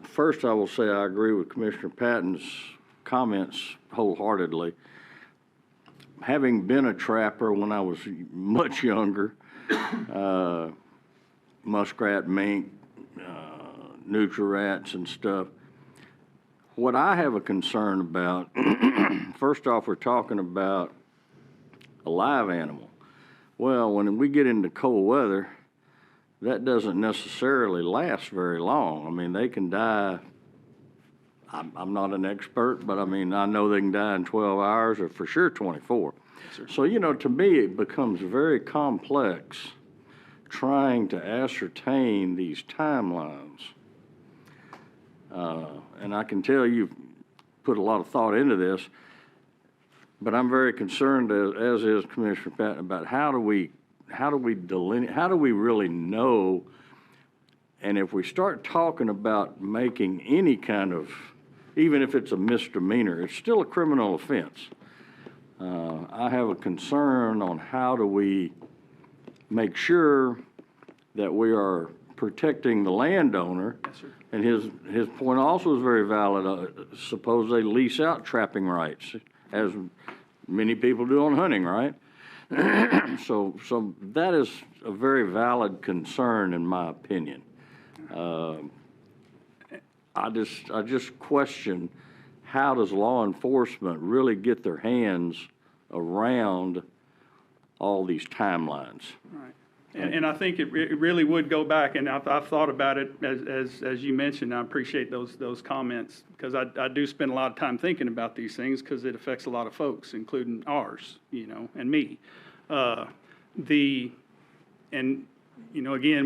First I will say I agree with Commissioner Patton's comments wholeheartedly. Having been a trapper when I was much younger, muskrat, mink, nutria rats and stuff. What I have a concern about, first off, we're talking about a live animal. Well, when we get into cold weather, that doesn't necessarily last very long. I mean, they can die. I'm not an expert, but I mean, I know they can die in 12 hours or for sure 24. Yes, so, to me, it becomes very complex trying to ascertain these timelines. And I can tell you've put a lot of thought into this, but I'm very concerned, as is Commissioner Patton, about how do we delineate, how do we really know, and if we start talking about making any kind of, even if it's a misdemeanor, it's still a criminal offense. I have a concern on how do we make sure that we are protecting the landowner. Yes, sir. And his point also is very valid. Suppose they lease out trapping rights, as many people do on hunting, right? So that is a very valid concern in my opinion. I just question, how does law enforcement really get their hands around all these timelines. Right. And I think it really would go back, and I've thought about it as you mentioned. I appreciate those comments, because I do spend a lot of time thinking about these things, because it affects a lot of folks, including ours, and me. Again,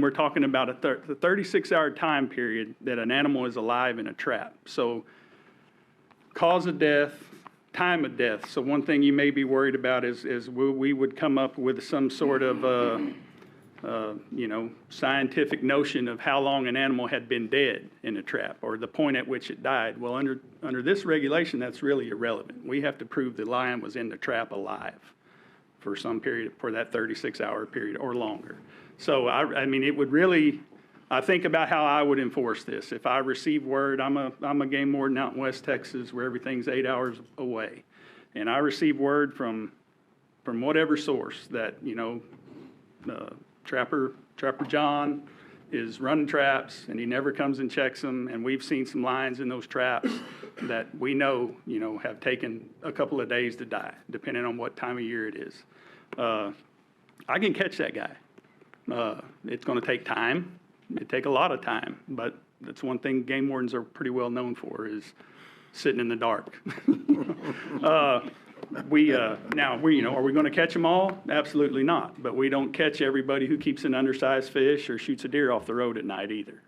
we're talking about the 36-hour time period that an animal is alive in a trap. So cause of death, time of death. So one thing you may be worried about is we would come up with some sort of scientific notion of how long an animal had been dead in a trap, or the point at which it died. Well, under this regulation, that's really irrelevant. We have to prove the lion was in the trap alive for some period, for that 36-hour period or longer. So, I mean, it would really, I think about how I would enforce this. If I receive word, I'm a game warden out in West Texas where everything's 8 hours away, and I receive word from whatever source that, Trapper John is running traps, and he never comes and checks them, and we've seen some lions in those traps that we know, have taken a couple of days to die, depending on what time of year it is. I can catch that guy. It's going to take time. It'd take a lot of time, but that's one thing game wardens are pretty well known for, is sitting in the dark. Are we going to catch them all? Absolutely not. But we don't catch everybody who keeps an undersized fish or shoots a deer off the road at night either.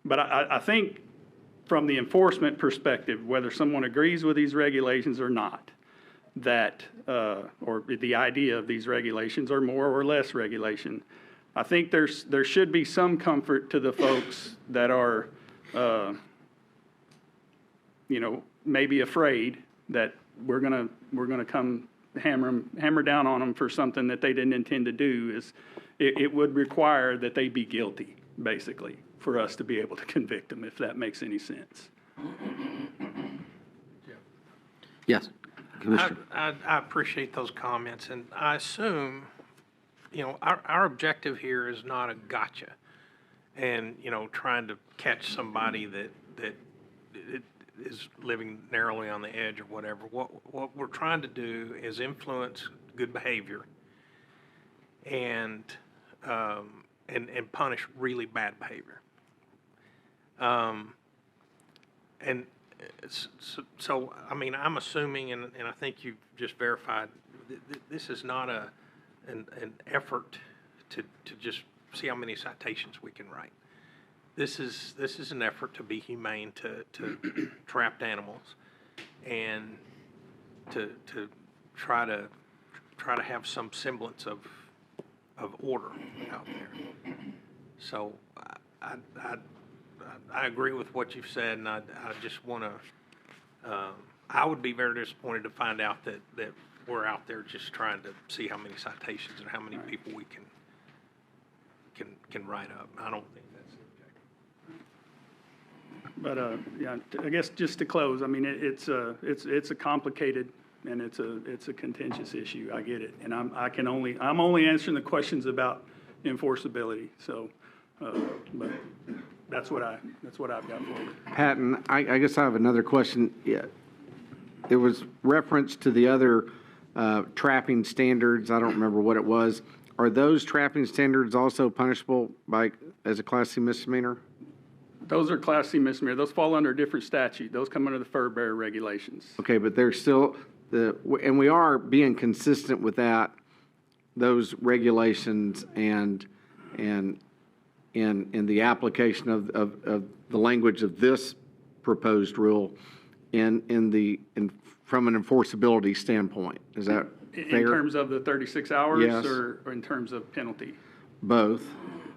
But I think from the enforcement perspective, whether someone agrees with these regulations or not, that or the idea of these regulations or more or less regulation, I think there should be some comfort to the folks that are maybe afraid that we're gonna come hammer down on them for something that they didn't intend to do. It would require that they be guilty, basically, for us to be able to convict them, if that makes any sense. Yes, Commissioner. I appreciate those comments, and I assume, our objective here is not a gotcha, and trying to catch somebody that is living narrowly on the edge or whatever. What we're trying to do is influence good behavior and punish really bad behavior. So I mean, I'm assuming, and I think you've just verified, this is not an effort to just see how many citations we can write. This is an effort to be humane to trapped animals, and to try to have some semblance of order out there. So I agree with what you've said, and I just want to. I would be very disappointed to find out that we're out there just trying to see how many citations and how many people we can write up. I don't think that's the objective. But I guess just to close, I mean, it's a complicated and it's a contentious issue. I get it, and I'm only answering the questions about enforceability. So, but that's what I've got for you. Patton, I guess I have another question. Yeah. There was reference to the other trapping standards. I don't remember what it was. Are those trapping standards also punishable as a Class C misdemeanor? Those are Class C misdemeanor. Those fall under a different statute. Those come under the fur bearer regulations. Okay, but they're still and we are being consistent with those regulations and in the application of the language of this proposed rule from an enforceability standpoint. Is that fair? In terms of the 36 hours? Yes. Or in terms of penalty? Both.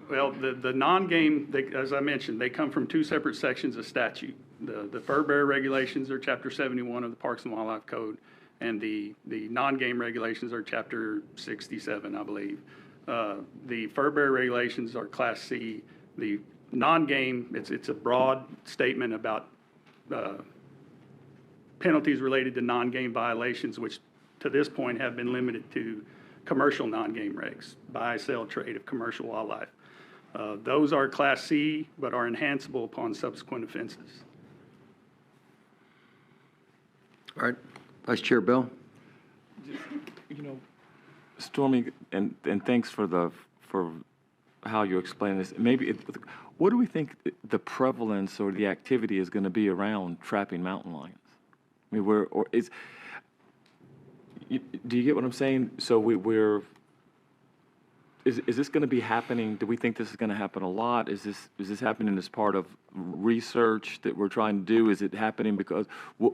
Well, the non-game, as I mentioned, they come from two separate sections of statute. The fur bearer regulations are Chapter 71 of the Parks and Wildlife Code, and the non-game regulations are Chapter 67, I believe. The fur bearer regulations are Class C. The non-game, it's a broad statement about penalties related to non-game violations, which to this point have been limited to commercial non-game regs, buy, sell, trade of commercial wildlife. Those are Class C, but are enhanceable upon subsequent offenses. All right. Vice Chair Bell? Stormy, and thanks for how you explain this. Maybe, what do we think the prevalence or the activity is going to be around trapping mountain lions? I mean, do you get what I'm saying? So is this going to be happening? Do we think this is going to happen a lot? Is this happening as part of research that we're trying to do? Is it happening because,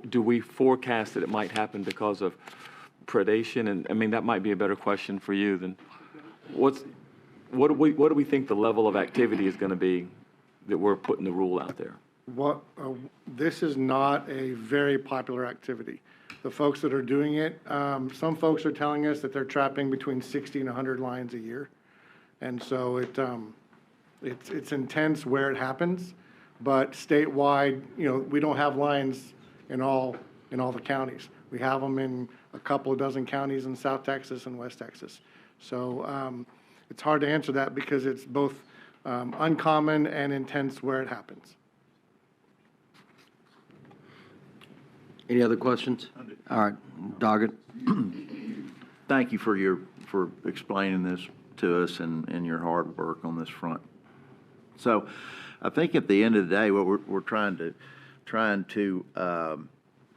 do we forecast that it might happen because of predation? And I mean, that might be a better question for you than what do we think the level of activity is going to be that we're putting the rule out there? This is not a very popular activity. The folks that are doing it, some folks are telling us that they're trapping between 60 and 100 lions a year. And so it's intense where it happens, but statewide, we don't have lions in all the counties. We have them in a couple of dozen counties in South Texas and West Texas. So it's hard to answer that because it's both uncommon and intense where it happens. Any other questions? All right, Doggett. Thank you for explaining this to us and your hard work on this front. So I think at the end of the day, what we're trying to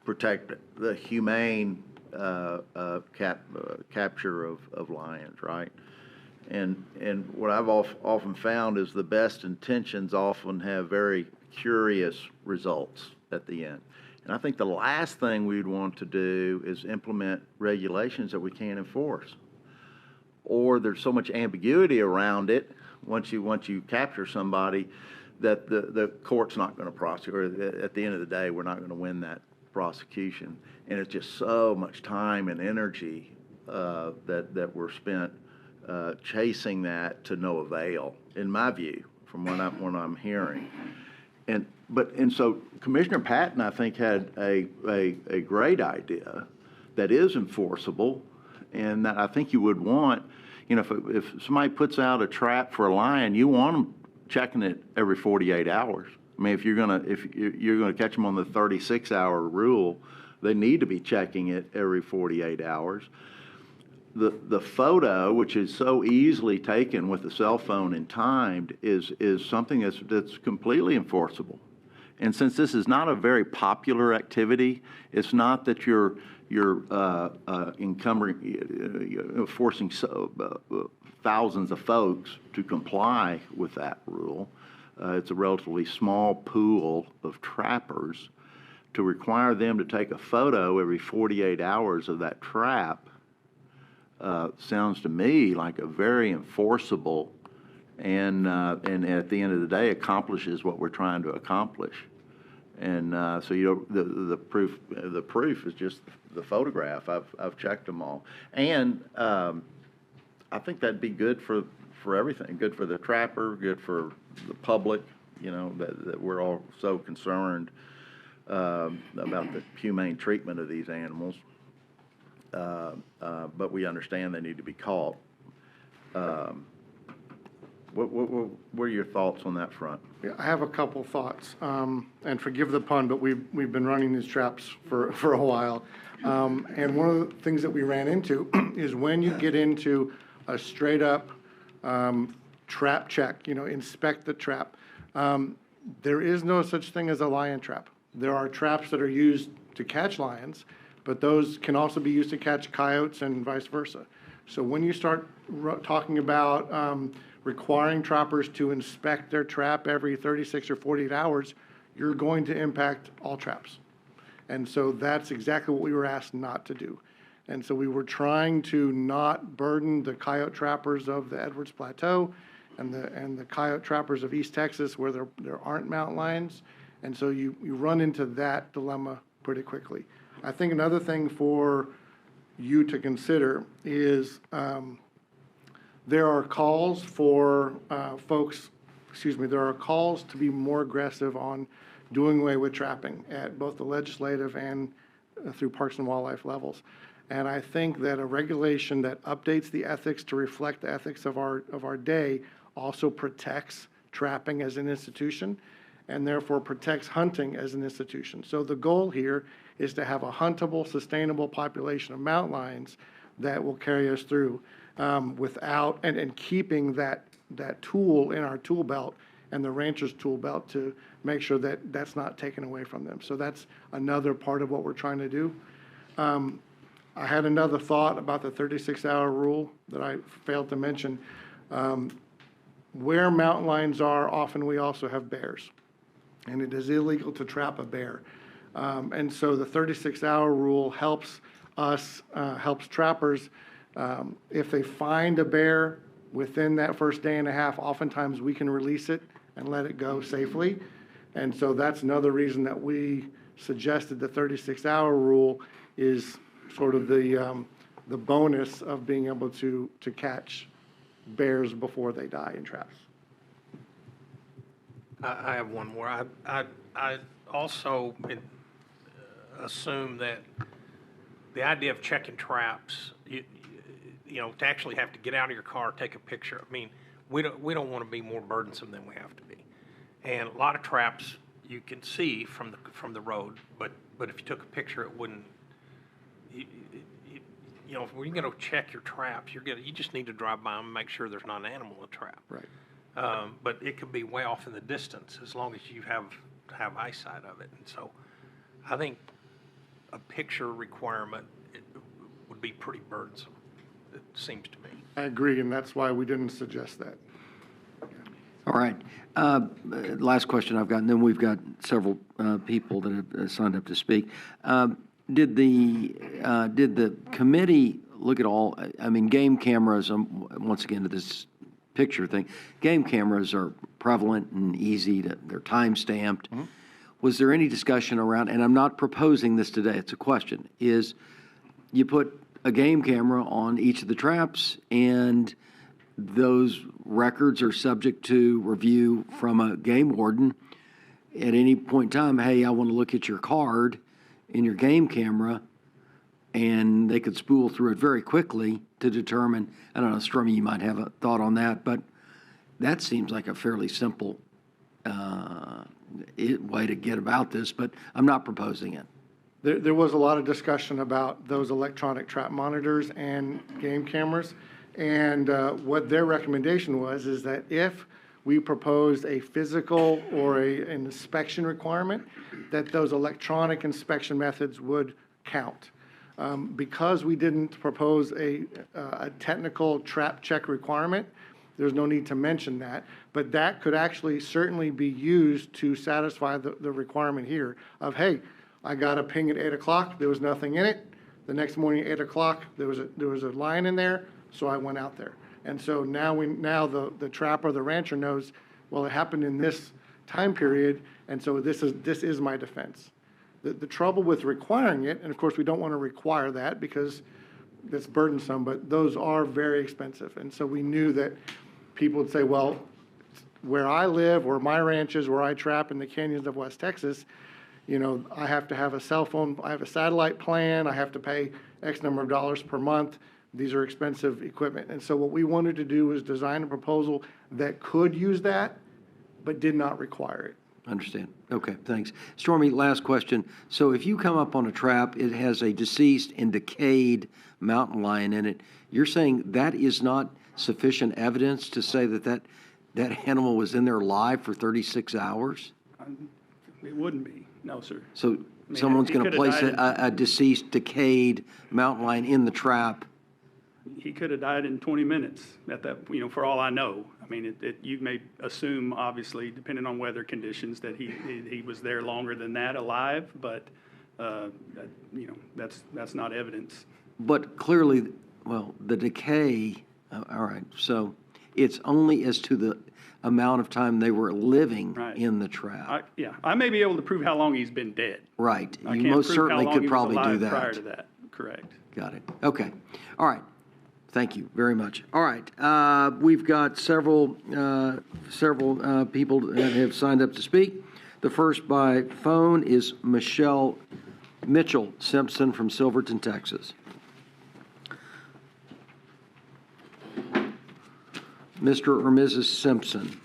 protect the humane capture of lions, right? And what I've often found is the best intentions often have very curious results at the end. And I think the last thing we'd want to do is implement regulations that we can't enforce, or there's so much ambiguity around it once you capture somebody that the court's not going to prosecute, or at the end of the day, we're not going to win that prosecution. And it's just so much time and energy that we're spent chasing that to no avail, in my view, from what I'm hearing. And so Commissioner Patton, I think, had a great idea that is enforceable, and that I think you would want, if somebody puts out a trap for a lion, you want them checking it every 48 hours. I mean, if you're gonna catch them on the 36-hour rule, they need to be checking it every 48 hours. The photo, which is so easily taken with a cell phone and timed, is something that's completely enforceable. And since this is not a very popular activity, it's not that you're forcing thousands of folks to comply with that rule. It's a relatively small pool of trappers. To require them to take a photo every 48 hours of that trap sounds to me like a very enforceable and at the end of the day accomplishes what we're trying to accomplish. And so the proof is just the photograph. I've checked them all, and I think that'd be good for everything. Good for the trapper, good for the public. That we're all so concerned about the humane treatment of these animals. But we understand they need to be caught. What are your thoughts on that front? Yeah, I have a couple thoughts, and forgive the pun, but we've been running these traps for a while. And one of the things that we ran into is when you get into a straight up trap check, inspect the trap, there is no such thing as a lion trap. There are traps that are used to catch lions, but those can also be used to catch coyotes and vice versa. So when you start talking about requiring trappers to inspect their trap every 36 or 48 hours, you're going to impact all traps. And so that's exactly what we were asked not to do. And so we were trying to not burden the coyote trappers of the Edwards Plateau and the coyote trappers of East Texas where there aren't mountain lions. And so you run into that dilemma pretty quickly. I think another thing for you to consider is there are calls for there are calls to be more aggressive on doing away with trapping at both the legislative and through Parks and Wildlife levels. And I think that a regulation that updates the ethics to reflect the ethics of our day also protects trapping as an institution and therefore protects hunting as an institution. So the goal here is to have a huntable, sustainable population of mountain lions that will carry us through without, and keeping that tool in our tool belt and the rancher's tool belt to make sure that that's not taken away from them. So that's another part of what we're trying to do. I had another thought about the 36-hour rule that I failed to mention. Where mountain lions are, often we also have bears, and it is illegal to trap a bear. And so the 36-hour rule helps us, helps trappers. If they find a bear within that first day and a half, oftentimes we can release it and let it go safely. And so that's another reason that we suggested the 36-hour rule is sort of the bonus of being able to catch bears before they die in traps. I have one more. I also assume that the idea of checking traps, you know, to actually have to get out of your car, take a picture. I mean, we don't want to be more burdensome than we have to be. And a lot of traps you can see from the road, but if you took a picture, it wouldn't. You know, if we're going to check your traps, you just need to drive by them and make sure there's not an animal in the trap. Right. But it could be way off in the distance as long as you have eyesight of it. And so I think a picture requirement would be pretty burdensome, it seems to me. I agree, and that's why we didn't suggest that. All right. Last question I've got, and then we've got several people that have signed up to speak. Did the committee look at all, I mean, game cameras, once again to this picture thing, game cameras are prevalent and easy they're time-stamped. Mm-hmm. Was there any discussion around, and I'm not proposing this today, it's a question, is you put a game camera on each of the traps and those records are subject to review from a game warden at any point in time. Hey, I want to look at your card in your game camera, and they could spool through it very quickly to determine, I don't know, Strummy, you might have a thought on that, but that seems like a fairly simple way to get about this, but I'm not proposing it. There was a lot of discussion about those electronic trap monitors and game cameras. And what their recommendation was is that if we proposed a physical or an inspection requirement, that those electronic inspection methods would count. Because we didn't propose a technical trap check requirement, there's no need to mention that. But that could actually certainly be used to satisfy the requirement here of, hey, I got a ping at 8 o'clock, there was nothing in it. The next morning at 8 o'clock, there was a lion in there. So I went out there. And so now the trapper, the rancher knows, well, it happened in this time period, and so this is my defense. The trouble with requiring it, and of course we don't want to require that because that's burdensome, but those are very expensive. And so we knew that people would say, well, where I live or my ranches where I trap in the canyons of West Texas, you know, I have to have a cell phone, I have a satellite plan, I have to pay X number of dollars per month. These are expensive equipment. And so what we wanted to do was design a proposal that could use that, but did not require it. Understand. Okay, thanks. Stormy, last question. So if you come up on a trap, it has a deceased and decayed mountain lion in it, you're saying that is not sufficient evidence to say that animal was in there live for 36 hours? It wouldn't be, no, sir. So someone's going to place a deceased, decayed mountain lion in the trap. He could have died in 20 minutes at that, you know, for all I know. I mean, you may assume, obviously, depending on weather conditions, that he was there longer than that alive, but, you know, that's not evidence. But clearly, well, the decay, all right, so it's only as to the amount of time they were living in the trap. I may be able to prove how long he's been dead. Right. I You can't most prove certainly how long could he was probably alive do that. prior to that, correct. Got it. Okay. All right. Thank you very much. All right. We've got several people that have signed up to speak. The first by phone is Mitchell Simpson from Silverton, Texas. Mr. or Mrs. Simpson.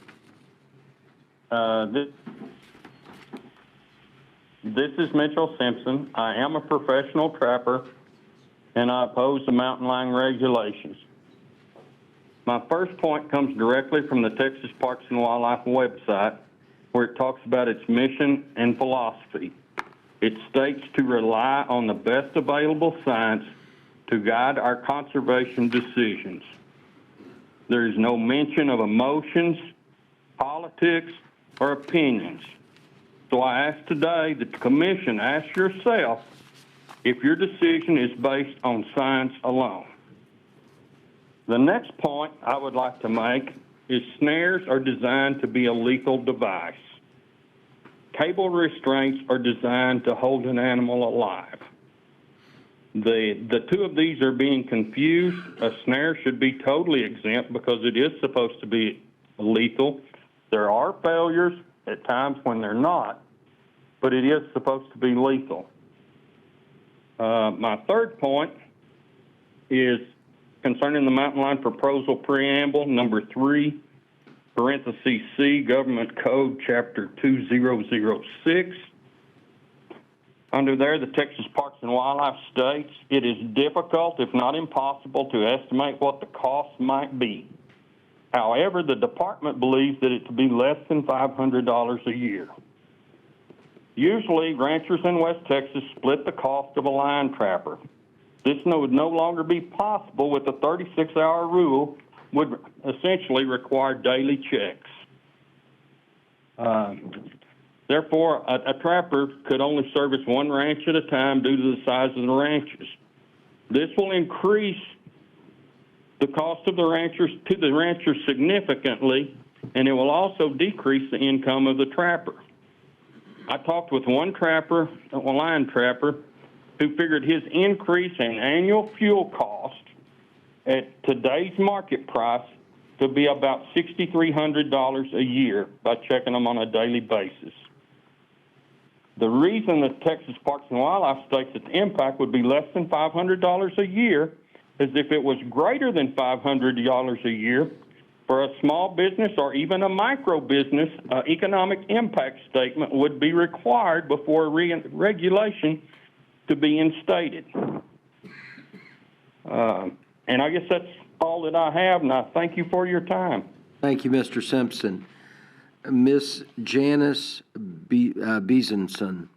This is Mitchell Simpson. I am a professional trapper. and I oppose the mountain lion regulations. My first point comes directly from the Texas Parks and Wildlife website, where it talks about its mission and philosophy. It states to rely on the best available science to guide our conservation decisions. There is no mention of emotions, politics, or opinions. So I ask today that the Commission ask yourself if your decision is based on science alone. The next point I would like to make is snares are designed to be a lethal device. Cable restraints are designed to hold an animal alive. The two of these are being confused. A snare should be totally exempt because it is supposed to be lethal. There are failures at times when they're not, but it is supposed to be lethal. My third point is concerning the mountain lion proposal preamble, number 3, parentheses C, Government Code, Chapter 2006. Under there, the Texas Parks and Wildlife states, it is difficult, if not impossible, to estimate what the cost might be. However, the department believes that it to be less than $500 a year. Usually, ranchers in West Texas split the cost of a lion trapper. This would no longer be possible with a 36-hour rule, would essentially require daily checks. Therefore, a trapper could only service one ranch at a time due to the size of the ranches. This will increase the cost of the ranchers to the ranchers significantly, and it will also decrease the income of the trapper. I talked with one trapper, a lion trapper, who figured his increase in annual fuel cost at today's market price to be about $6,300 a year by checking them on a daily basis. The reason that Texas Parks and Wildlife states that the impact would be less than $500 a year is if it was greater than $500 a year for a small business or even a micro business, economic impact statement would be required before regulation to be instated. And I guess that's all that I have, and I thank you for your time. Thank you, Mr. Simpson. Ms. Janice Beesenson.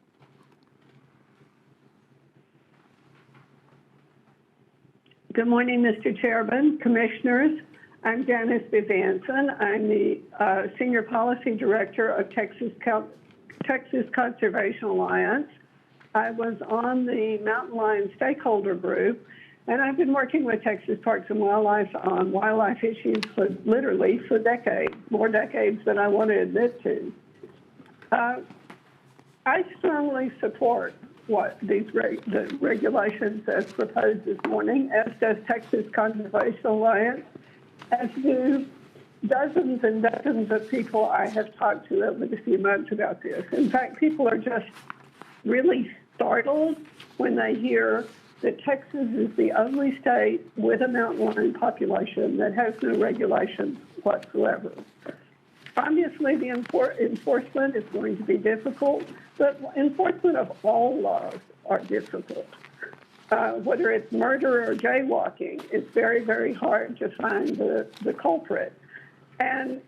Good morning, Mr. Chairman, Commissioners. I'm Janice Beesenson. I'm the Senior Policy Director of Texas Conservation Alliance. I was on the Mountain Lion Stakeholder Group, and I've been working with Texas Parks and Wildlife on wildlife issues for literally for decades, more decades than I want to admit to. I strongly support what the regulations as proposed this morning, as does Texas Conservation Alliance, as do dozens and dozens of people I have talked to over the few months about this. In fact, people are just really startled when they hear that Texas is the only state with a mountain lion population that has no regulations whatsoever. Obviously, the enforcement is going to be difficult, but enforcement of all laws are difficult. Whether it's murder or jaywalking, it's very, very hard to find the culprit. And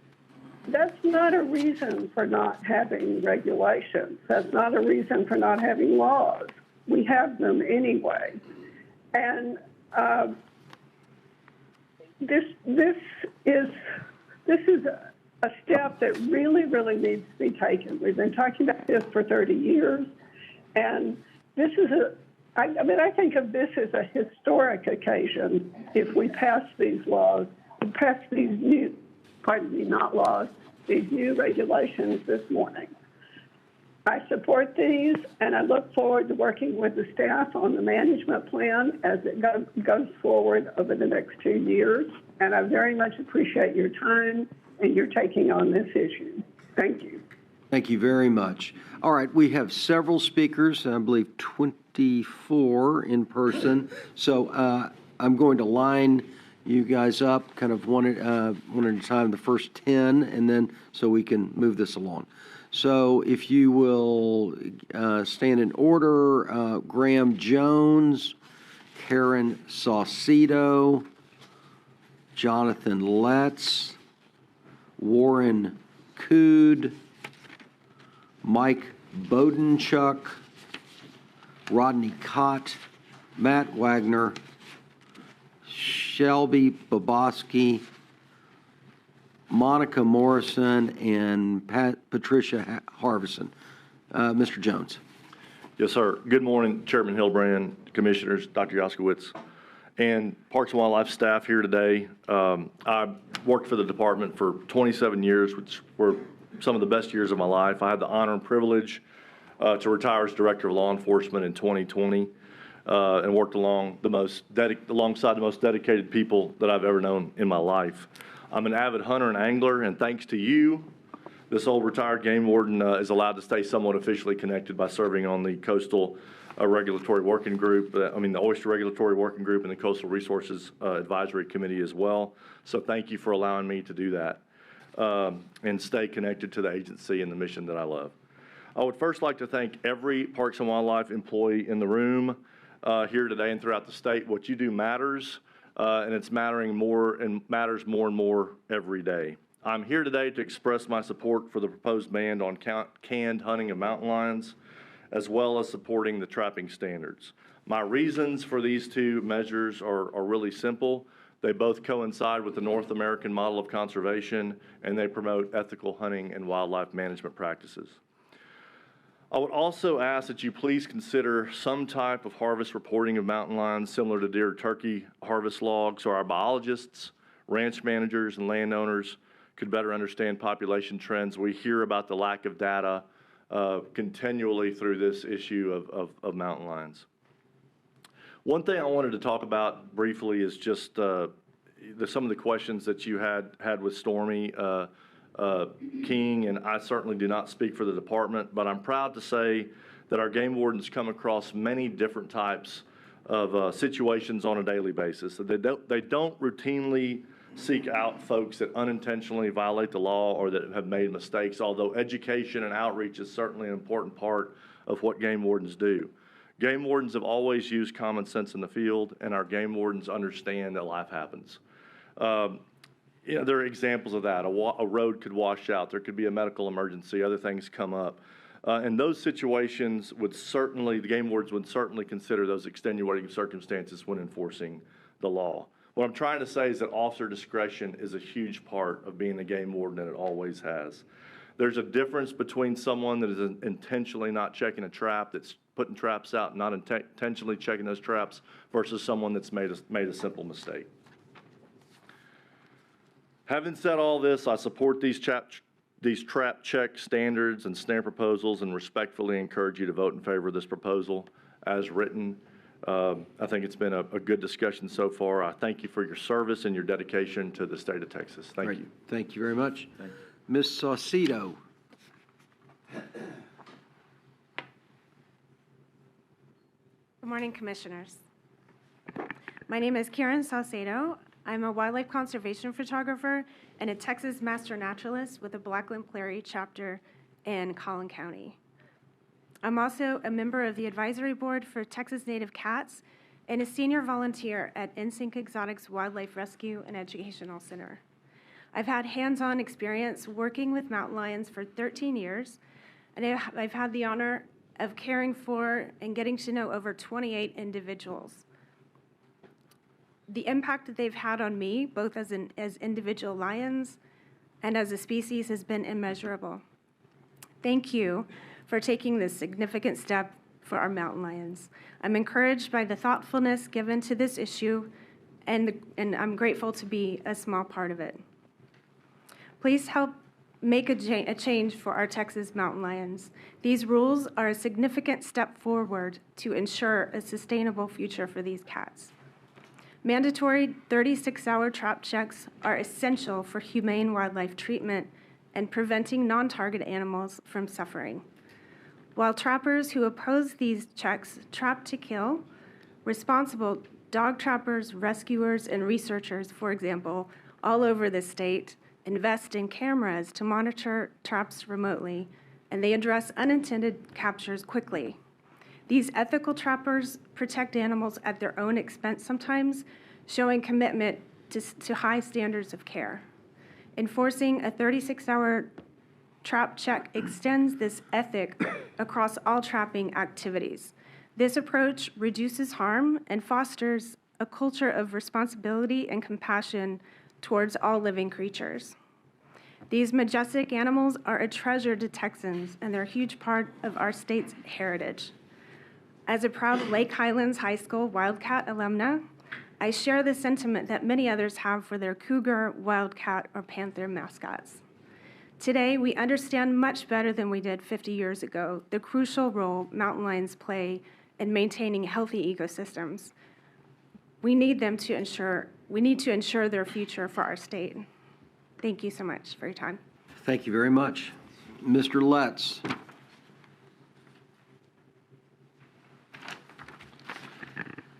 that's not a reason for not having regulations. That's not a reason for not having laws. We have them anyway. And this is a step that really, really needs to be taken. We've been talking about this for 30 years, and this is I think of this as a historic occasion if we pass these laws, pass these new, these new regulations this morning. I support these, and I look forward to working with the staff on the management plan as it goes forward over the next 2 years. And I very much appreciate your time and your taking on this issue. Thank you. Thank you very much. All right, we have several speakers, I believe 24 in person. So I'm going to line you guys up kind of one at a time, the first 10, and then so we can move this along. So if you will stand in order, Graham Jones, Karen Saucedo, Jonathan Letts, Warren Cood, Mike Bodenchuk, Rodney Cott, Matt Wagner, Shelby Boboski, Monica Morrison, and Patricia Harvison. Mr. Jones. Yes, sir. Good morning, Chairman Hilbrand, Commissioners, Dr. Yaskowitz, and Parks and Wildlife staff here today. I worked for the department for 27 years, which were some of the best years of my life. I had the honor and privilege to retire as Director of Law Enforcement in 2020 and worked alongside the most dedicated people that I've ever known in my life. I'm an avid hunter and angler, and thanks to you, this old retired game warden is allowed to stay somewhat officially connected by serving on the Coastal Regulatory Working Group, the Oyster Regulatory Working Group and the Coastal Resources Advisory Committee as well. So thank you for allowing me to do that and stay connected to the agency and the mission that I love. I would first like to thank every Parks and Wildlife employee in the room here today and throughout the state. What you do matters, and it's matters more and more every day. I'm here today to express my support for the proposed ban on canned hunting of mountain lions, as well as supporting the trapping standards. My reasons for these two measures are really simple. They both coincide with the North American model of conservation, and they promote ethical hunting and wildlife management practices. I would also ask that you please consider some type of harvest reporting of mountain lions similar to deer turkey harvest logs, so our biologists, ranch managers, and landowners could better understand population trends. We hear about the lack of data continually through this issue of mountain lions. One thing I wanted to talk about briefly is just some of the questions that you had with Stormy King, and I certainly do not speak for the department, but I'm proud to say that our game wardens come across many different types of situations on a daily basis. So they don't routinely seek out folks that unintentionally violate the law or that have made mistakes, although education and outreach is certainly an important part of what game wardens do. Game wardens have always used common sense in the field, and our game wardens understand that life happens. There are examples of that. A road could wash out. There could be a medical emergency. Other things come up. In those situations, the game wardens would certainly consider those extenuating circumstances when enforcing the law. What I'm trying to say is that officer discretion is a huge part of being a game warden, and it always has. There's a difference between someone that is intentionally not checking a trap, that's putting traps out, not intentionally checking those traps, versus someone that's made a simple mistake. Having said all this, I support these trap check standards and snare proposals and respectfully encourage you to vote in favor of this proposal as written. I think it's been a good discussion so far. I thank you for your service and your dedication to the state of Texas. Thank you. Thank you very much. Ms. Saucedo. Good morning, Commissioners. My name is Karen Saucedo. I'm a wildlife conservation photographer and a Texas master naturalist with the Blackland Prairie chapter in Collin County. I'm also a member of the advisory board for Texas Native Cats and a senior volunteer at NSYNC Exotics Wildlife Rescue and Educational Center. I've had hands-on experience working with mountain lions for 13 years, and I've had the honor of caring for and getting to know over 28 individuals. The impact that they've had on me, both as individual lions and as a species, has been immeasurable. Thank you for taking this significant step for our mountain lions. I'm encouraged by the thoughtfulness given to this issue, and I'm grateful to be a small part of it. Please help make a change for our Texas mountain lions. These rules are a significant step forward to ensure a sustainable future for these cats. Mandatory 36-hour trap checks are essential for humane wildlife treatment and preventing non-target animals from suffering. While trappers who oppose these checks trap to kill, responsible dog trappers, rescuers, and researchers, for example, all over the state, invest in cameras to monitor traps remotely, and they address unintended captures quickly. These ethical trappers protect animals at their own expense sometimes, showing commitment to high standards of care. Enforcing a 36-hour trap check extends this ethic across all trapping activities. This approach reduces harm and fosters a culture of responsibility and compassion towards all living creatures. These majestic animals are a treasure to Texans, and they're a huge part of our state's heritage. As a proud Lake Highlands High School Wildcat alumna, I share the sentiment that many others have for their cougar, wildcat, or panther mascots. Today, we understand much better than we did 50 years ago the crucial role mountain lions play in maintaining healthy ecosystems. We need to ensure their future for our state. Thank you so much for your time. Thank you very much. Mr. Letts.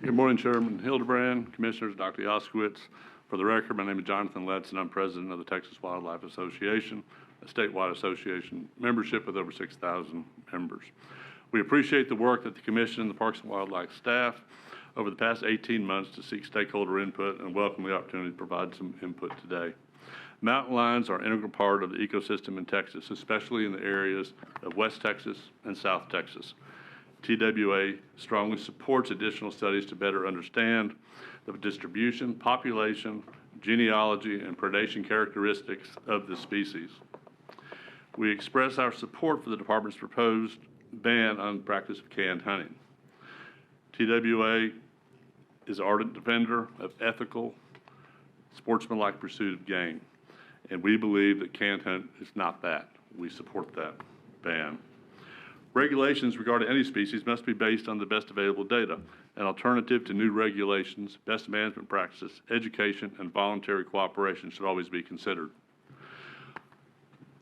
Good morning, Chairman Hildebrand, Commissioners, Dr. Jaskowitz. For the record, my name is Jonathan Letts, and I'm president of the Texas Wildlife Association, a statewide association membership with over 6,000 members. We appreciate the work that the Commission and the Parks and Wildlife staff over the past 18 months to seek stakeholder input and welcome the opportunity to provide some input today. Mountain lions are an integral part of the ecosystem in Texas, especially in the areas of West Texas and South Texas. TWA strongly supports additional studies to better understand the distribution, population, genealogy, and predation characteristics of the species. We express our support for the Department's proposed ban on the practice of canned hunting. TWA is an ardent defender of ethical, sportsmanlike pursuit of game, and we believe that canned hunt is not that. We support that ban. Regulations regarding any species must be based on the best available data. An alternative to new regulations, best management practices, education, and voluntary cooperation should always be considered.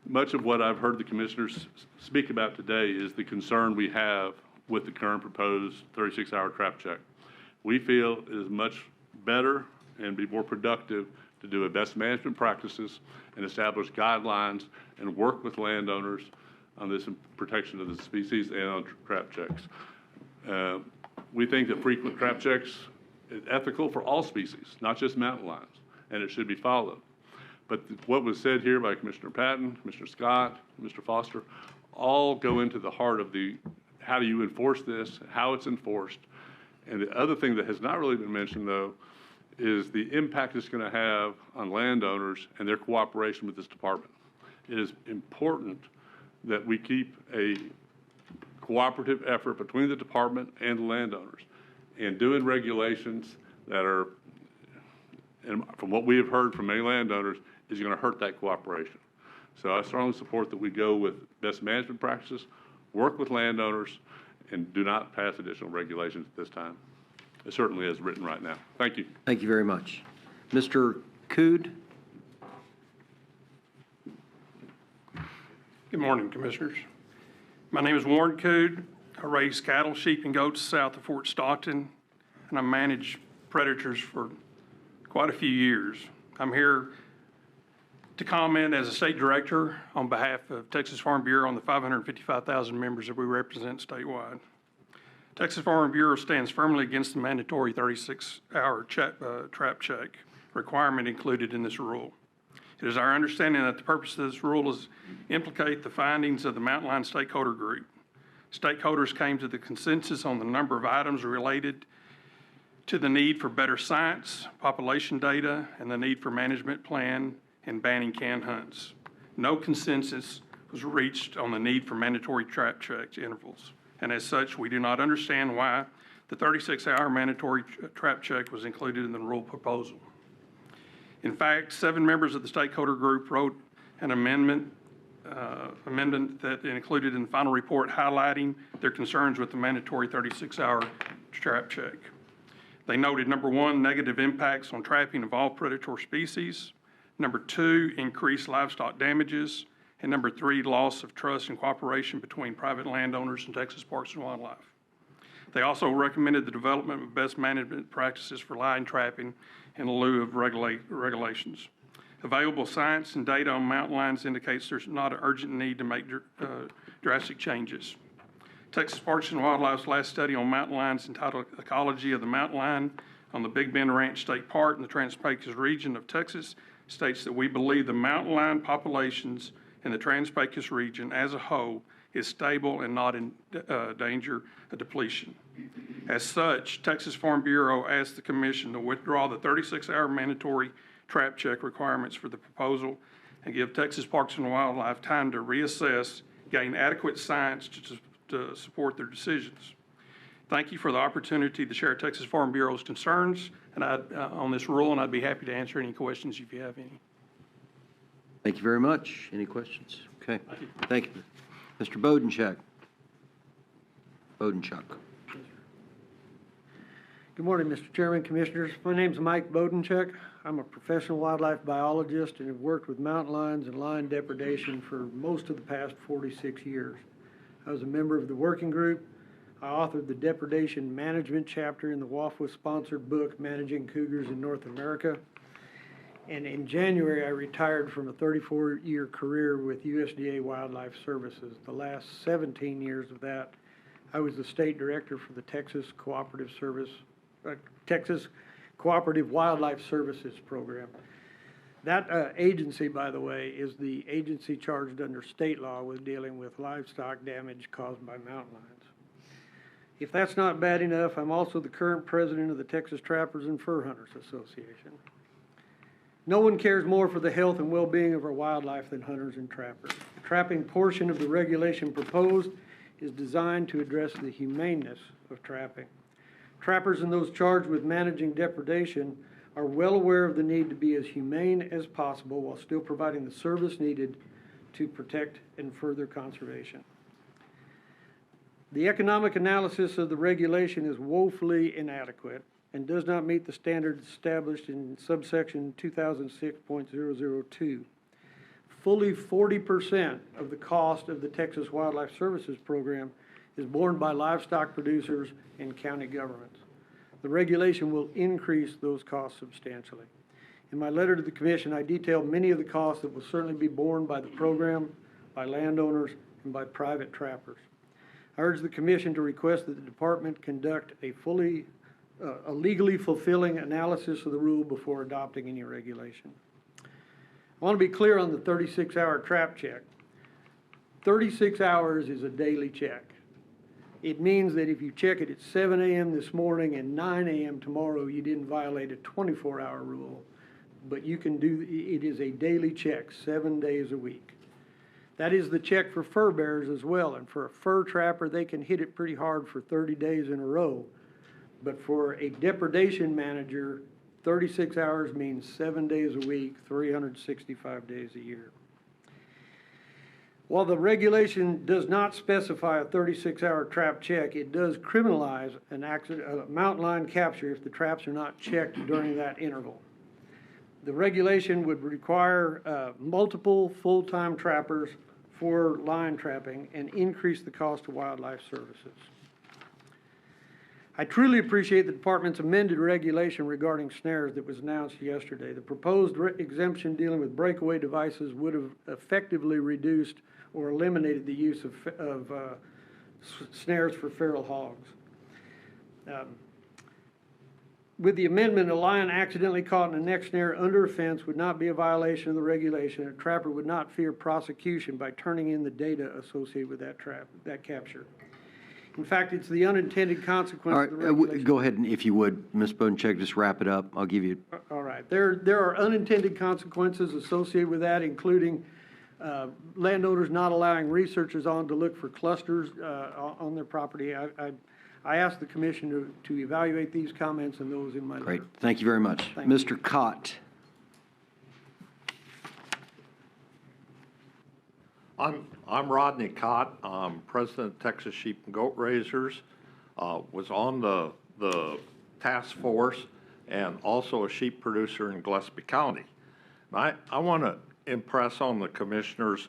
Much of what I've heard the commissioners speak about today is the concern we have with the current proposed 36-hour trap check. We feel it is much better and be more productive to do a best management practices and establish guidelines and work with landowners on this protection of the species and on trap checks. We think that frequent trap checks is ethical for all species, not just mountain lions, and it should be followed. But what was said here by Commissioner Patton, Commissioner Scott, Mr. Foster, all go into the heart of the how do you enforce this, how it's enforced. And the other thing that has not really been mentioned, though, is the impact it's going to have on landowners and their cooperation with this department. It is important that we keep a cooperative effort between the department and the landowners and doing regulations that are, and from what we have heard from many landowners, is going to hurt that cooperation. So I strongly support that we go with best management practices, work with landowners, and do not pass additional regulations at this time. It certainly is written right now. Thank you. Thank you very much. Mr. Cood. Good morning, Commissioners. My name is Warren Cood. I raise cattle, sheep, and goats south of Fort Stockton, and I manage predators for quite a few years. I'm here to comment as a state director on behalf of Texas Farm Bureau on the 555,000 members that we represent statewide. Texas Farm Bureau stands firmly against the mandatory 36-hour trap check requirement included in this rule. It is our understanding that the purpose of this rule is implicate the findings of the Mountain Lion Stakeholder Group. Stakeholders came to the consensus on the number of items related to the need for better science, population data, and the need for management plan in banning canned hunts. No consensus was reached on the need for mandatory trap check intervals. And as such, we do not understand why the 36-hour mandatory trap check was included in the rule proposal. In fact, 7 members of the stakeholder group wrote an amendment that included in the final report highlighting their concerns with the mandatory 36-hour trap check. They noted, number 1, negative impacts on trapping of all predator species. Number 2, increased livestock damages. And number 3, loss of trust and cooperation between private landowners and Texas Parks and Wildlife. They also recommended the development of best management practices for lion trapping in lieu of regulations. Available science and data on mountain lions indicates there's not an urgent need to make drastic changes. Texas Parks and Wildlife's last study on mountain lions entitled Ecology of the Mountain Lion on the Big Bend Ranch State Park in the Trans-Pecos region of Texas states that we believe the mountain lion populations in the Trans-Pecos region as a whole is stable and not in danger of depletion. As such, Texas Farm Bureau asked the Commission to withdraw the 36-hour mandatory trap check requirements for the proposal and give Texas Parks and Wildlife time to reassess, gain adequate science to support their decisions. Thank you for the opportunity to share Texas Farm Bureau's concerns and on this rule, and I'd be happy to answer any questions if you have any. Thank you very much. Any questions? Okay. Thank you. Mr. Bodenchuk. Good morning, Mr. Chairman, Commissioners. My name is Mike Bodenchuk. I'm a professional wildlife biologist and have worked with mountain lions and lion depredation for most of the past 46 years. I was a member of the working group. I authored the depredation management chapter in the WAFWA-sponsored book, Managing Cougars in North America. And in January, I retired from a 34-year career with USDA Wildlife Services. The last 17 years of that, I was the state director for the Texas Cooperative Wildlife Services Program. That agency, by the way, is the agency charged under state law with dealing with livestock damage caused by mountain lions. If that's not bad enough, I'm also the current president of the Texas Trappers and Fur Hunters Association. No one cares more for the health and well-being of our wildlife than hunters and trappers. The trapping portion of the regulation proposed is designed to address the humaneness of trapping. Trappers and those charged with managing depredation are well aware of the need to be as humane as possible while still providing the service needed to protect and further conservation. The economic analysis of the regulation is woefully inadequate and does not meet the standards established in subsection 2006.002. Fully 40% of the cost of the Texas Wildlife Services Program is borne by livestock producers and county governments. The regulation will increase those costs substantially. In my letter to the Commission, I detailed many of the costs that will certainly be borne by the program, by landowners, and by private trappers. I urge the Commission to request that the Department conduct a legally fulfilling analysis of the rule before adopting any regulation. I want to be clear on the 36-hour trap check. 36 hours is a daily check. It means that if you check it at 7 a.m. this morning and 9 a.m. tomorrow, you didn't violate a 24-hour rule. But you can do, it is a daily check, 7 days a week. That is the check for fur bearers as well. And for a fur trapper, they can hit it pretty hard for 30 days in a row. But for a depredation manager, 36 hours means 7 days a week, 365 days a year. While the regulation does not specify a 36-hour trap check, it does criminalize a mountain lion capture if the traps are not checked during that interval. The regulation would require multiple full-time trappers for lion trapping and increase the cost of wildlife services. I truly appreciate the Department's amended regulation regarding snares that was announced yesterday. The proposed exemption dealing with breakaway devices would have effectively reduced or eliminated the use of snares for feral hogs. With the amendment, a lion accidentally caught in a neck snare under a fence would not be a violation of the regulation. A trapper would not fear prosecution by turning in the data associated with that capture. In fact, it's the unintended consequence All right, of the regulation. go ahead, and if you would, Ms. Bodenchuk, just wrap it up. I'll give you. All right. There are unintended consequences associated with that, including landowners not allowing researchers on to look for clusters on their property. I asked the Commission to evaluate these comments and those in my letter. Great. Thank you very much. Mr. Cott. I'm Rodney Cott. I'm president of Texas Sheep and Goat Raisers. Was on the task force and also a sheep producer in Gillespie County. I want to impress on the commissioners,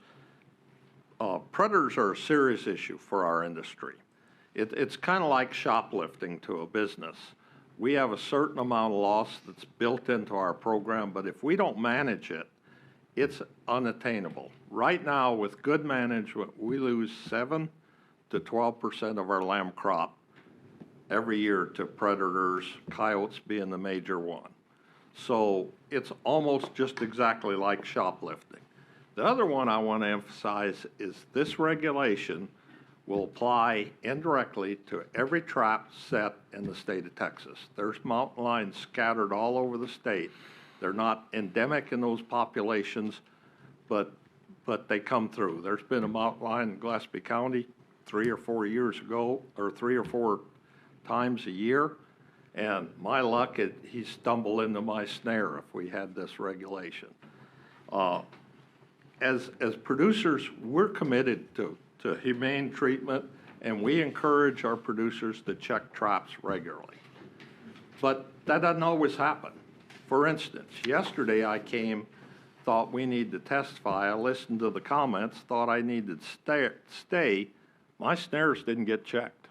predators are a serious issue for our industry. It's kind of like shoplifting to a business. We have a certain amount of loss that's built into our program, but if we don't manage it, it's unattainable. Right now, with good management, we lose 7 to 12% of our lamb crop every year to predators, coyotes being the major one. So it's almost just exactly like shoplifting. The other one I want to emphasize is this regulation will apply indirectly to every trap set in the state of Texas. There's mountain lions scattered all over the state. They're not endemic in those populations, but they come through. There's been a mountain lion in Gillespie County 3 or 4 years ago, or 3 or 4 times a year, and my luck, he stumbled into my snare if we had this regulation. As producers, we're committed to humane treatment, and we encourage our producers to check traps regularly. But that doesn't always happen. For instance, yesterday I came, thought we need to testify. I listened to the comments, thought I needed to stay. My snares didn't get checked.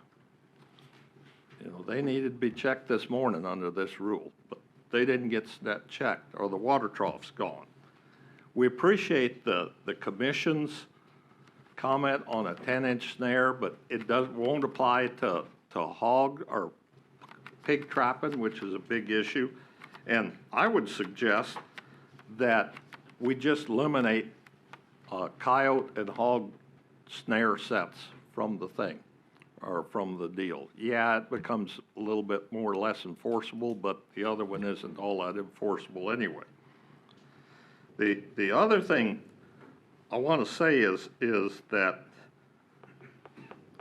You know, they needed to be checked this morning under this rule, but they didn't get that checked, or the water trough's gone. We appreciate the commission's comment on a 10-inch snare, but it won't apply to hog or pig trapping, which is a big issue. And I would suggest that we just eliminate coyote and hog snare sets from the thing, or from the deal. Yeah, it becomes a little bit more or less enforceable, but the other one isn't all that enforceable anyway. The other thing I want to say is that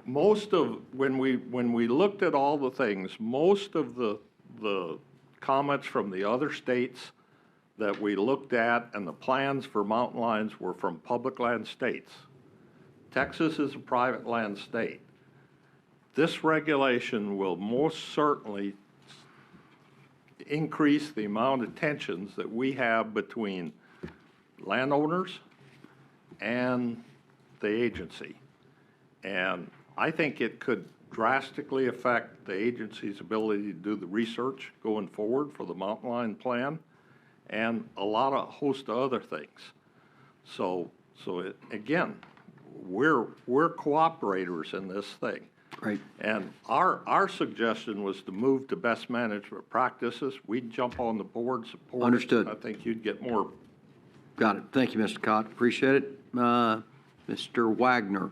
most of, when we looked at all the things, most of the comments from the other states that we looked at and the plans for mountain lions were from public land states. Texas is a private land state. This regulation will most certainly increase the amount of tensions that we have between landowners and the agency. And I think it could drastically affect the agency's ability to do the research going forward for the mountain lion plan and a host of other things. So again, we're cooperators in this thing. Right. And our suggestion was to move to best management practices. We'd jump on the board, support it. Understood. I think you'd get more. Got it. Thank you, Mr. Cott. Appreciate it. Mr. Wagner.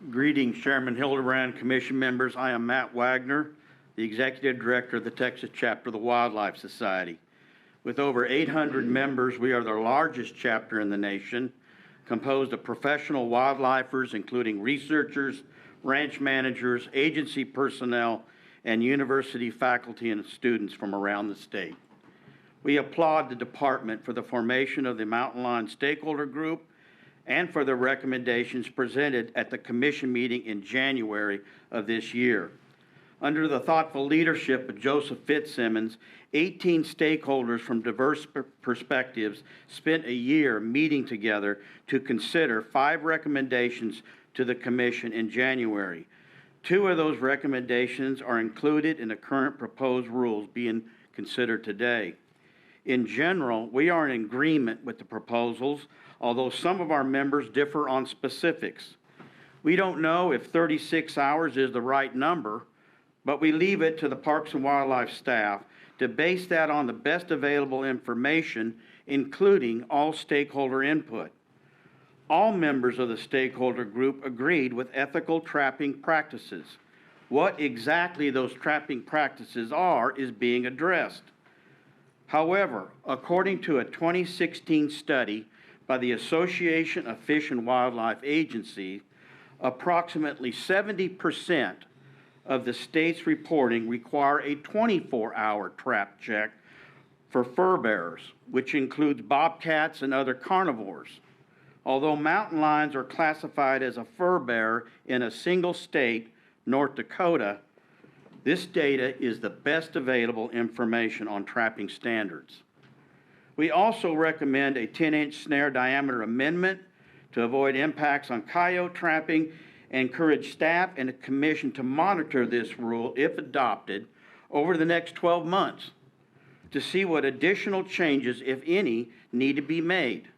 Greetings, Chairman Hildebrand, Commission members. I am Matt Wagner, the Executive Director of the Texas Chapter of the Wildlife Society. With over 800 members, we are the largest chapter in the nation, composed of professional wildlifers, including researchers, ranch managers, agency personnel, and university faculty and students from around the state. We applaud the department for the formation of the Mountain Lion Stakeholder Group and for the recommendations presented at the commission meeting in January of this year. Under the thoughtful leadership of Joseph Fitzsimmons, 18 stakeholders from diverse perspectives spent a year meeting together to consider 5 recommendations to the commission in January. 2 of those recommendations are included in the current proposed rules being considered today. In general, we are in agreement with the proposals, although some of our members differ on specifics. We don't know if 36 hours is the right number, but we leave it to the Parks and Wildlife staff to base that on the best available information, including all stakeholder input. All members of the stakeholder group agreed with ethical trapping practices. What exactly those trapping practices are is being addressed. However, according to a 2016 study by the Association of Fish and Wildlife Agencies, approximately 70% of the state's reporting require a 24-hour trap check for fur bearers, which includes bobcats and other carnivores. Although mountain lions are classified as a fur bearer in a single state, North Dakota, this data is the best available information on trapping standards. We also recommend a 10-inch snare diameter amendment to avoid impacts on coyote trapping and encourage staff and the commission to monitor this rule, if adopted, over the next 12 months to see what additional changes, if any, need to be made.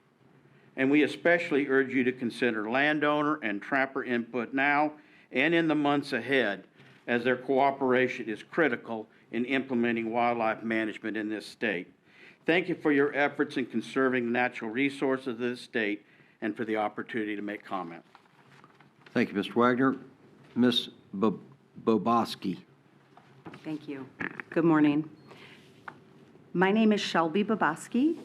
and we especially urge you to consider landowner and trapper input now and in the months ahead, as their cooperation is critical in implementing wildlife management in this state. Thank you for your efforts in conserving the natural resources of this state and for the opportunity to make comment. Thank you, Mr. Wagner. Ms. Boboski. Thank you. Good morning. My name is Shelby Boboski,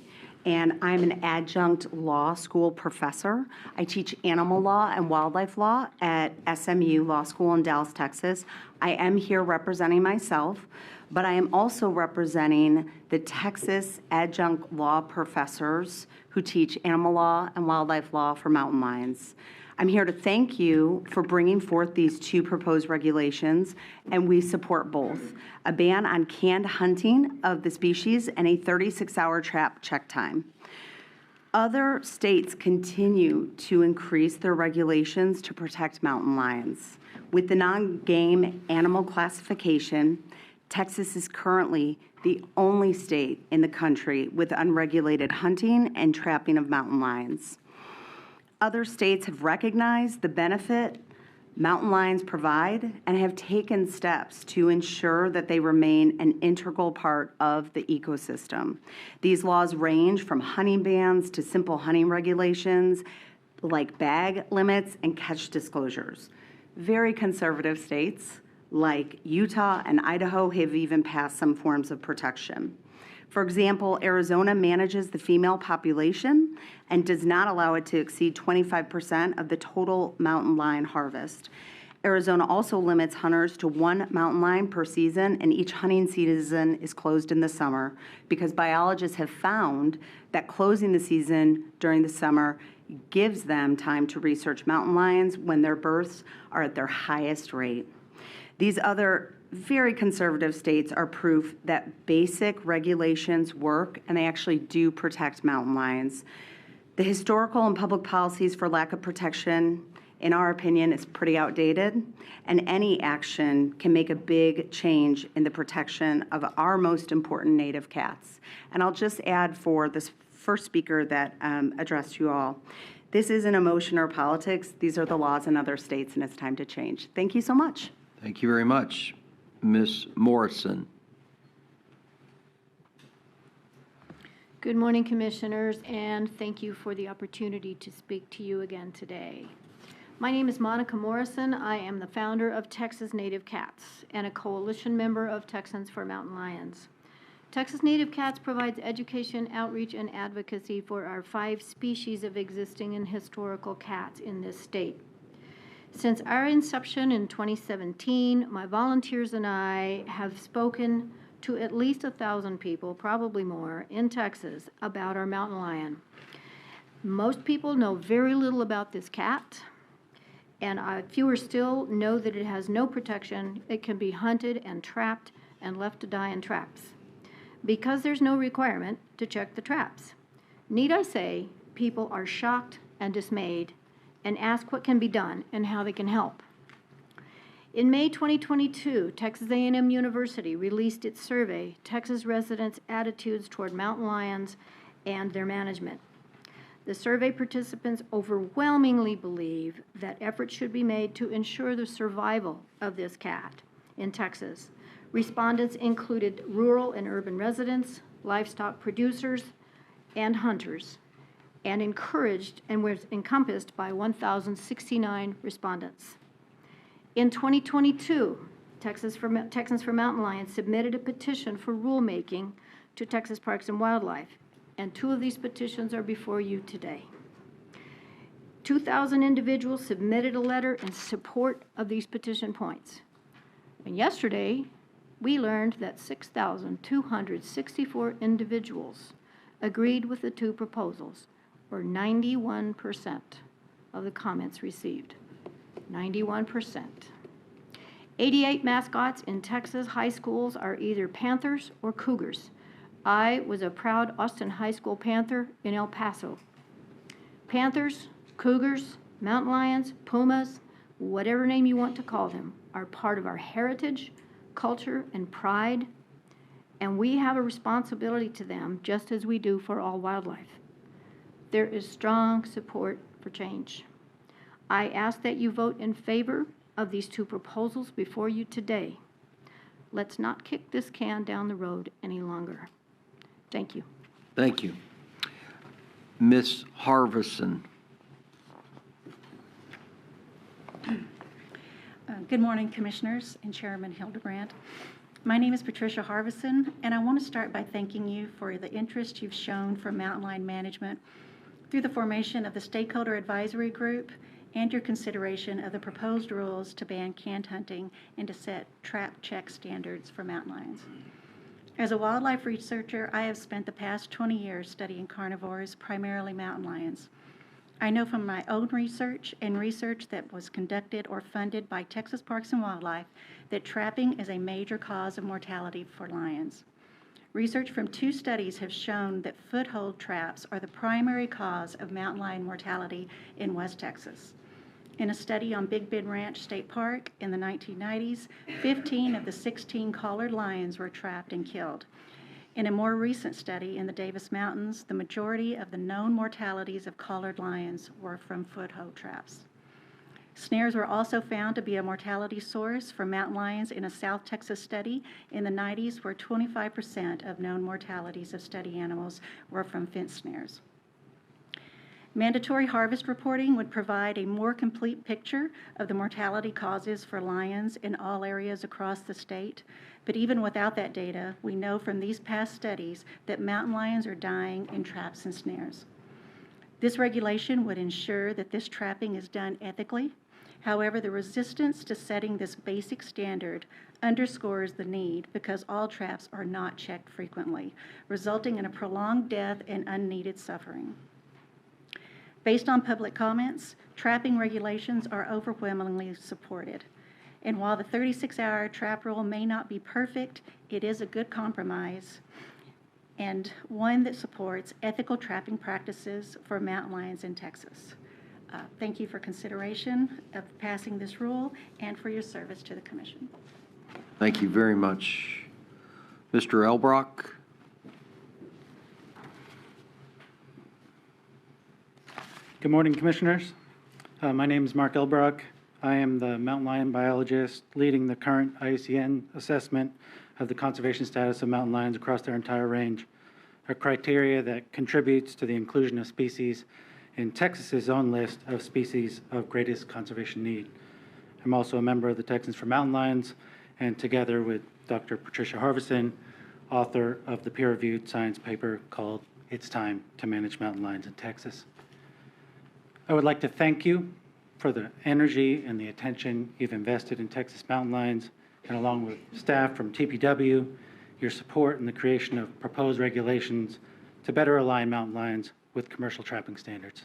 and I'm an adjunct law school professor. I teach animal law and wildlife law at SMU Law School in Dallas, Texas. I am here representing myself, but I am also representing the Texas adjunct law professors who teach animal law and wildlife law for mountain lions. I'm here to thank you for bringing forth these two proposed regulations, and we support both: a ban on canned hunting of the species and a 36-hour trap check time. Other states continue to increase their regulations to protect mountain lions. With the non-game animal classification, Texas is currently the only state in the country with unregulated hunting and trapping of mountain lions. Other states have recognized the benefit mountain lions provide and have taken steps to ensure that they remain an integral part of the ecosystem. These laws range from hunting bans to simple hunting regulations like bag limits and catch disclosures. Very conservative states like Utah and Idaho have even passed some forms of protection. For example, Arizona manages the female population and does not allow it to exceed 25% of the total mountain lion harvest. Arizona also limits hunters to one mountain lion per season, and each hunting season is closed in the summer because biologists have found that closing the season during the summer gives them time to research mountain lions when their births are at their highest rate. These other very conservative states are proof that basic regulations work and they actually do protect mountain lions. The historical and public policies for lack of protection, in our opinion, is pretty outdated, and any action can make a big change in the protection of our most important native cats. And I'll just add for this first speaker that addressed you all, this isn't emotion or politics. These are the laws in other states, and it's time to change. Thank you so much. Thank you very much. Ms. Morrison. Good morning, Commissioners, and thank you for the opportunity to speak to you again today. My name is Monica Morrison. I am the founder of Texas Native Cats and a coalition member of Texans for Mountain Lions. Texas Native Cats provides education, outreach, and advocacy for our 5 species of existing and historical cats in this state. Since our inception in 2017, my volunteers and I have spoken to at least 1,000 people, probably more, in Texas about our mountain lion. Most people know very little about this cat, and fewer still know that it has no protection. It can be hunted and trapped and left to die in traps because there's no requirement to check the traps. Need I say, people are shocked and dismayed and ask what can be done and how they can help. In May 2022, Texas A&M University released its survey, Texas Residents' Attitudes Toward Mountain Lions and Their Management. The survey participants overwhelmingly believe that efforts should be made to ensure the survival of this cat in Texas. Respondents included rural and urban residents, livestock producers, and hunters, and encouraged and was encompassed by 1,069 respondents. In 2022, Texans for Mountain Lions submitted a petition for rulemaking to Texas Parks and Wildlife, and 2 of these petitions are before you today. 2,000 individuals submitted a letter in support of these petition points. And yesterday, we learned that 6,264 individuals agreed with the 2 proposals, or 91% of the comments received. 91%. 88 mascots in Texas high schools are either Panthers or Cougars. I was a proud Austin High School Panther in El Paso. Panthers, Cougars, mountain lions, pumas, whatever name you want to call them, are part of our heritage, culture, and pride, and we have a responsibility to them just as we do for all wildlife. There is strong support for change. I ask that you vote in favor of these two proposals before you today. Let's not kick this can down the road any longer. Thank you. Thank you. Ms. Harvison. Good morning, Commissioners and Chairman Hildebrand. My name is Patricia Harvison, and I want to start by thanking you for the interest you've shown for mountain lion management through the formation of the Stakeholder Advisory Group and your consideration of the proposed rules to ban canned hunting and to set trap check standards for mountain lions. As a wildlife researcher, I have spent the past 20 years studying carnivores, primarily mountain lions. I know from my own research and research that was conducted or funded by Texas Parks and Wildlife that trapping is a major cause of mortality for lions. Research from 2 studies have shown that foothold traps are the primary cause of mountain lion mortality in West Texas. In a study on Big Bend Ranch State Park in the 1990s, 15 of the 16 collared lions were trapped and killed. In a more recent study in the Davis Mountains, the majority of the known mortalities of collared lions were from foothold traps. Snares were also found to be a mortality source for mountain lions in a South Texas study in the 90s, where 25% of known mortalities of study animals were from fence snares. Mandatory harvest reporting would provide a more complete picture of the mortality causes for lions in all areas across the state. But even without that data, we know from these past studies that mountain lions are dying in traps and snares. This regulation would ensure that this trapping is done ethically. However, the resistance to setting this basic standard underscores the need because all traps are not checked frequently, resulting in a prolonged death and unneeded suffering. Based on public comments, trapping regulations are overwhelmingly supported. And while the 36-hour trap rule may not be perfect, it is a good compromise and one that supports ethical trapping practices for mountain lions in Texas. Thank you for consideration of passing this rule and for your service to the Commission. Thank you very much. Mr. Elbrock. Good morning, Commissioners. My name is Mark Elbrock. I am the mountain lion biologist leading the current IUCN assessment of the conservation status of mountain lions across their entire range, a criteria that contributes to the inclusion of species in Texas's own list of species of greatest conservation need. I'm also a member of the Texans for Mountain Lions, and together with Dr. Patricia Harvison, author of the peer-reviewed science paper called "It's Time to Manage Mountain Lions in Texas." I would like to thank you for the energy and the attention you've invested in Texas mountain lions, and along with staff from TPW, your support in the creation of proposed regulations to better align mountain lions with commercial trapping standards.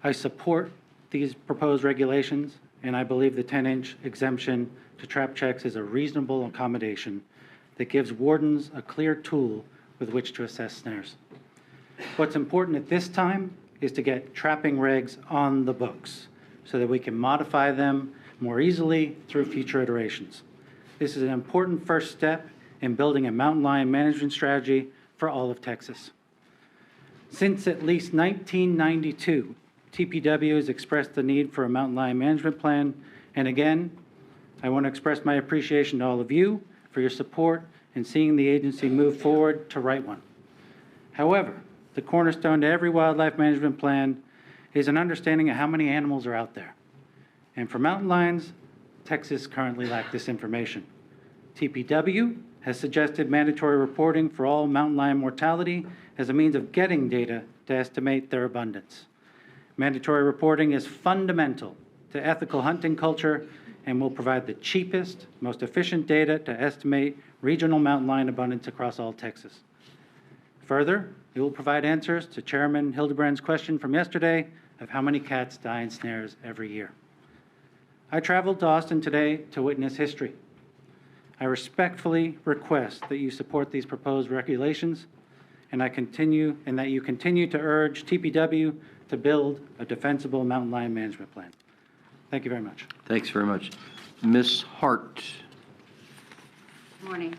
I support these proposed regulations, and I believe the 10-inch exemption to trap checks is a reasonable accommodation that gives wardens a clear tool with which to assess snares. What's important at this time is to get trapping regs on the books so that we can modify them more easily through future iterations. This is an important first step in building a mountain lion management strategy for all of Texas. Since at least 1992, TPW has expressed the need for a mountain lion management plan, and again, I want to express my appreciation to all of you for your support in seeing the agency move forward to write one. However, the cornerstone to every wildlife management plan is an understanding of how many animals are out there. And for mountain lions, Texas currently lacks this information. TPW has suggested mandatory reporting for all mountain lion mortality as a means of getting data to estimate their abundance. Mandatory reporting is fundamental to ethical hunting culture and will provide the cheapest, most efficient data to estimate regional mountain lion abundance across all Texas. Further, it will provide answers to Chairman Hildebrand's question from yesterday of how many cats die in snares every year. I traveled to Austin today to witness history. I respectfully request that you support these proposed regulations, and that you continue to urge TPW to build a defensible mountain lion management plan. Thank you very much. Thanks very much. Ms. Hart. Morning.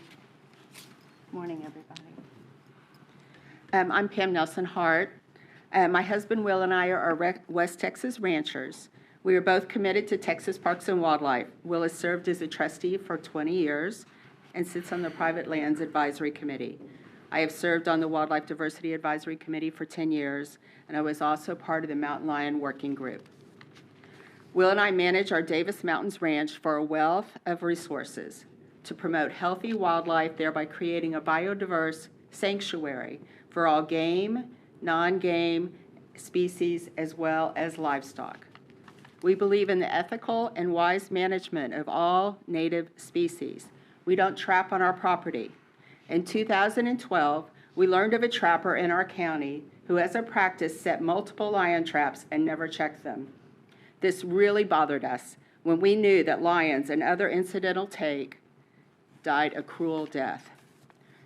Morning, everybody. I'm Pam Nelson Hart. My husband Will and I are West Texas ranchers. We are both committed to Texas Parks and Wildlife. Will has served as a trustee for 20 years and sits on the Private Lands Advisory Committee. I have served on the Wildlife Diversity Advisory Committee for 10 years, and I was also part of the Mountain Lion Working Group. Will and I manage our Davis Mountains Ranch for a wealth of resources to promote healthy wildlife, thereby creating a biodiverse sanctuary for all game, non-game species, as well as livestock. We believe in the ethical and wise management of all native species. We don't trap on our property. In 2012, we learned of a trapper in our county who, as a practice, set multiple lion traps and never checked them. This really bothered us when we knew that lions and other incidental take died a cruel death.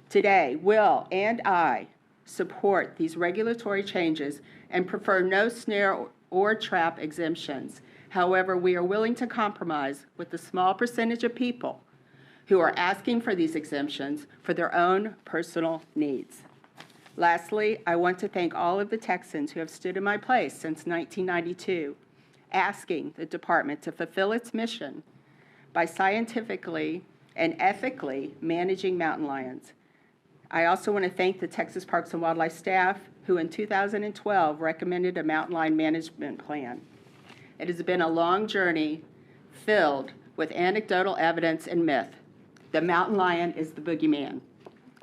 Today, Will and I support these regulatory changes and prefer no snare or trap exemptions. However, we are willing to compromise with the small percentage of people who are asking for these exemptions for their own personal needs. Lastly, I want to thank all of the Texans who have stood in my place since 1992, asking the department to fulfill its mission by scientifically and ethically managing mountain lions. I also want to thank the Texas Parks and Wildlife staff who in 2012 recommended a mountain lion management plan. It has been a long journey filled with anecdotal evidence and myth. The mountain lion is the boogeyman.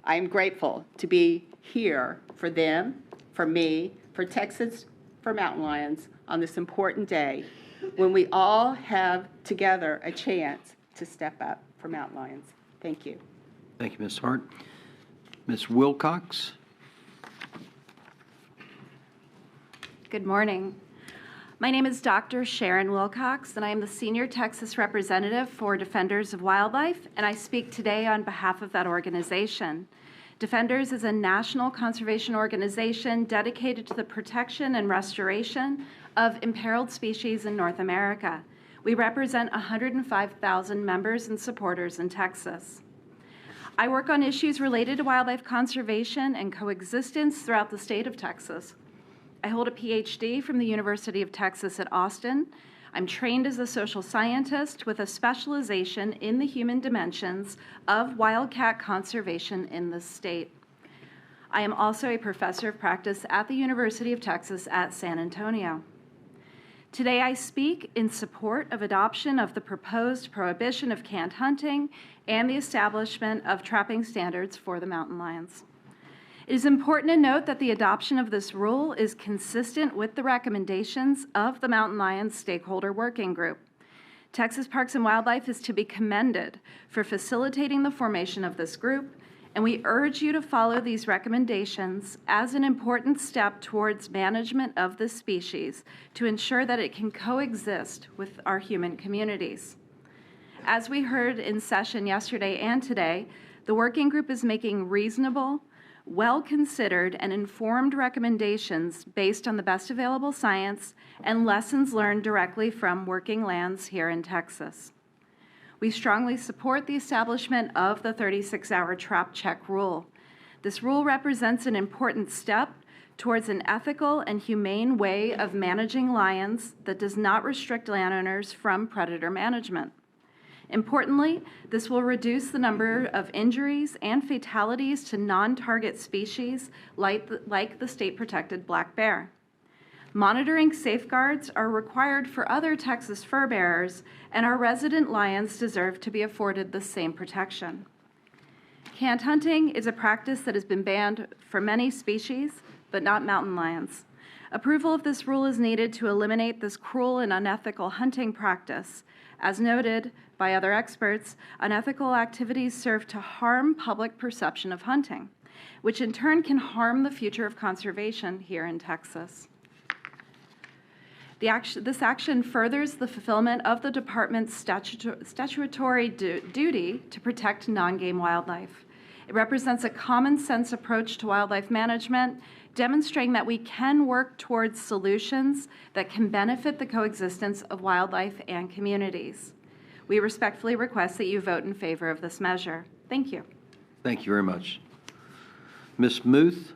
I am grateful to be here for them, for me, for Texas, for mountain lions on this important day when we all have together a chance to step up for mountain lions. Thank you. Thank you, Ms. Hart. Ms. Wilcox? Good morning. My name is Dr. Sharon Wilcox, and I am the Senior Texas Representative for Defenders of Wildlife, and I speak today on behalf of that organization. Defenders is a national conservation organization dedicated to the protection and restoration of imperiled species in North America. We represent 105,000 members and supporters in Texas. I work on issues related to wildlife conservation and coexistence throughout the state of Texas. I hold a PhD from the University of Texas at Austin. I'm trained as a social scientist with a specialization in the human dimensions of wildcat conservation in the state. I am also a professor of practice at the University of Texas at San Antonio. Today I speak in support of adoption of the proposed prohibition of canned hunting and the establishment of trapping standards for the mountain lions. It is important to note that the adoption of this rule is consistent with the recommendations of the Mountain Lions Stakeholder Working Group. Texas Parks and Wildlife is to be commended for facilitating the formation of this group, and we urge you to follow these recommendations as an important step towards management of this species to ensure that it can coexist with our human communities. As we heard in session yesterday and today, the working group is making reasonable, well-considered and informed recommendations based on the best available science and lessons learned directly from working lands here in Texas. We strongly support the establishment of the 36-hour trap check rule. This rule represents an important step towards an ethical and humane way of managing lions that does not restrict landowners from predator management. Importantly, this will reduce the number of injuries and fatalities to non-target species like the state-protected black bear. Monitoring safeguards are required for other Texas fur bearers, and our resident lions deserve to be afforded the same protection. Canned hunting is a practice that has been banned for many species, but not mountain lions. Approval of this rule is needed to eliminate this cruel and unethical hunting practice. As noted by other experts, unethical activities serve to harm public perception of hunting, which in turn can harm the future of conservation here in Texas. This action furthers the fulfillment of the department's statutory duty to protect non-game wildlife. It represents a common sense approach to wildlife management, demonstrating that we can work towards solutions that can benefit the coexistence of wildlife and communities. We respectfully request that you vote in favor of this measure. Thank you. Thank you very much. Ms. Muth?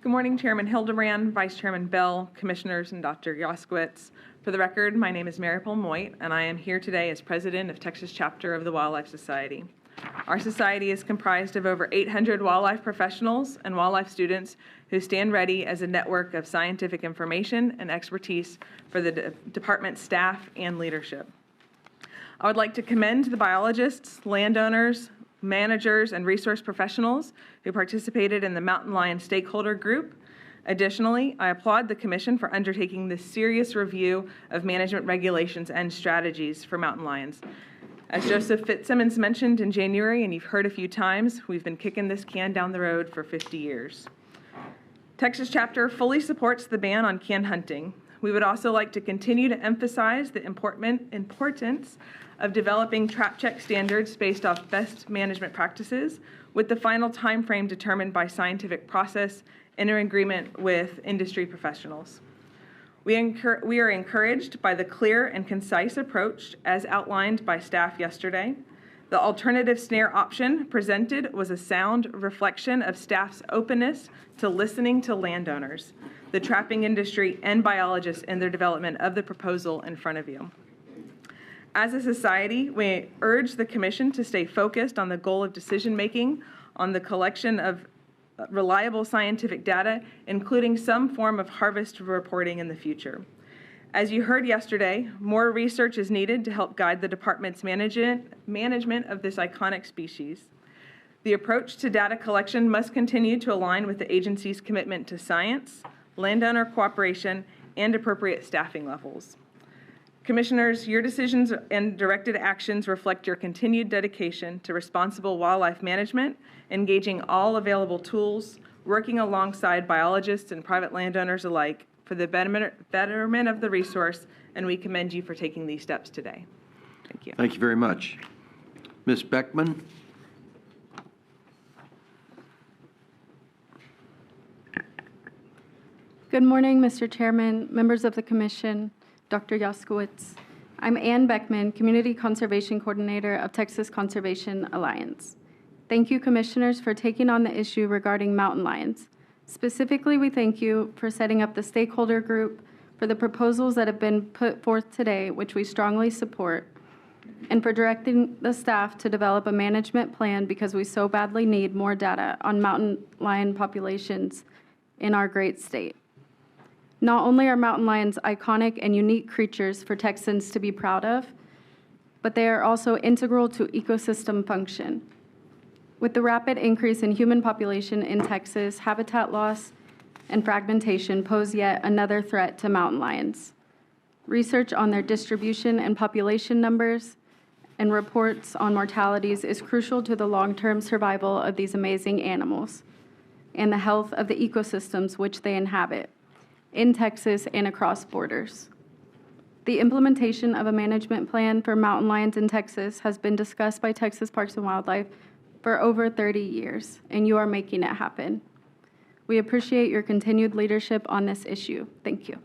Good morning, Chairman Hildebrand, Vice Chairman Bell, Commissioners, and Dr. Jaskowitz. For the record, my name is Mary Moit, and I am here today as President of Texas Chapter of the Wildlife Society. Our society is comprised of over 800 wildlife professionals and wildlife students who stand ready as a network of scientific information and expertise for the department staff and leadership. I would like to commend the biologists, landowners, managers, and resource professionals who participated in the Mountain Lion Stakeholder Group. Additionally, I applaud the Commission for undertaking this serious review of management regulations and strategies for mountain lions. As Joseph Fitzsimmons mentioned in January, and you've heard a few times, we've been kicking this can down the road for 50 years. Texas Chapter fully supports the ban on can hunting. We would also like to continue to emphasize the importance of developing trap check standards based off best management practices, with the final time frame determined by scientific process and in agreement with industry professionals. We are encouraged by the clear and concise approach as outlined by staff yesterday. The alternative snare option presented was a sound reflection of staff's openness to listening to landowners, the trapping industry, and biologists in their development of the proposal in front of you. As a society, we urge the Commission to stay focused on the goal of decision-making on the collection of reliable scientific data, including some form of harvest reporting in the future. As you heard yesterday, more research is needed to help guide the department's management of this iconic species. The approach to data collection must continue to align with the agency's commitment to science, landowner cooperation, and appropriate staffing levels. Commissioners, your decisions and directed actions reflect your continued dedication to responsible wildlife management, engaging all available tools, working alongside biologists and private landowners alike for the betterment of the resource, and we commend you for taking these steps today. Thank you. Thank you very much. Ms. Beckman? Good morning, Mr. Chairman, members of the Commission, Dr. Jaskowitz. I'm Ann Beckman, Community Conservation Coordinator of Texas Conservation Alliance. Thank you, Commissioners, for taking on the issue regarding mountain lions. Specifically, we thank you for setting up the stakeholder group for the proposals that have been put forth today, which we strongly support, and for directing the staff to develop a management plan because we so badly need more data on mountain lion populations in our great state. Not only are mountain lions iconic and unique creatures for Texans to be proud of, but they are also integral to ecosystem function. With the rapid increase in human population in Texas, habitat loss and fragmentation pose yet another threat to mountain lions. Research on their distribution and population numbers and reports on mortalities is crucial to the long-term survival of these amazing animals and the health of the ecosystems which they inhabit in Texas and across borders. The implementation of a management plan for mountain lions in Texas has been discussed by Texas Parks and Wildlife for over 30 years, and you are making it happen. We appreciate your continued leadership on this issue. Thank you.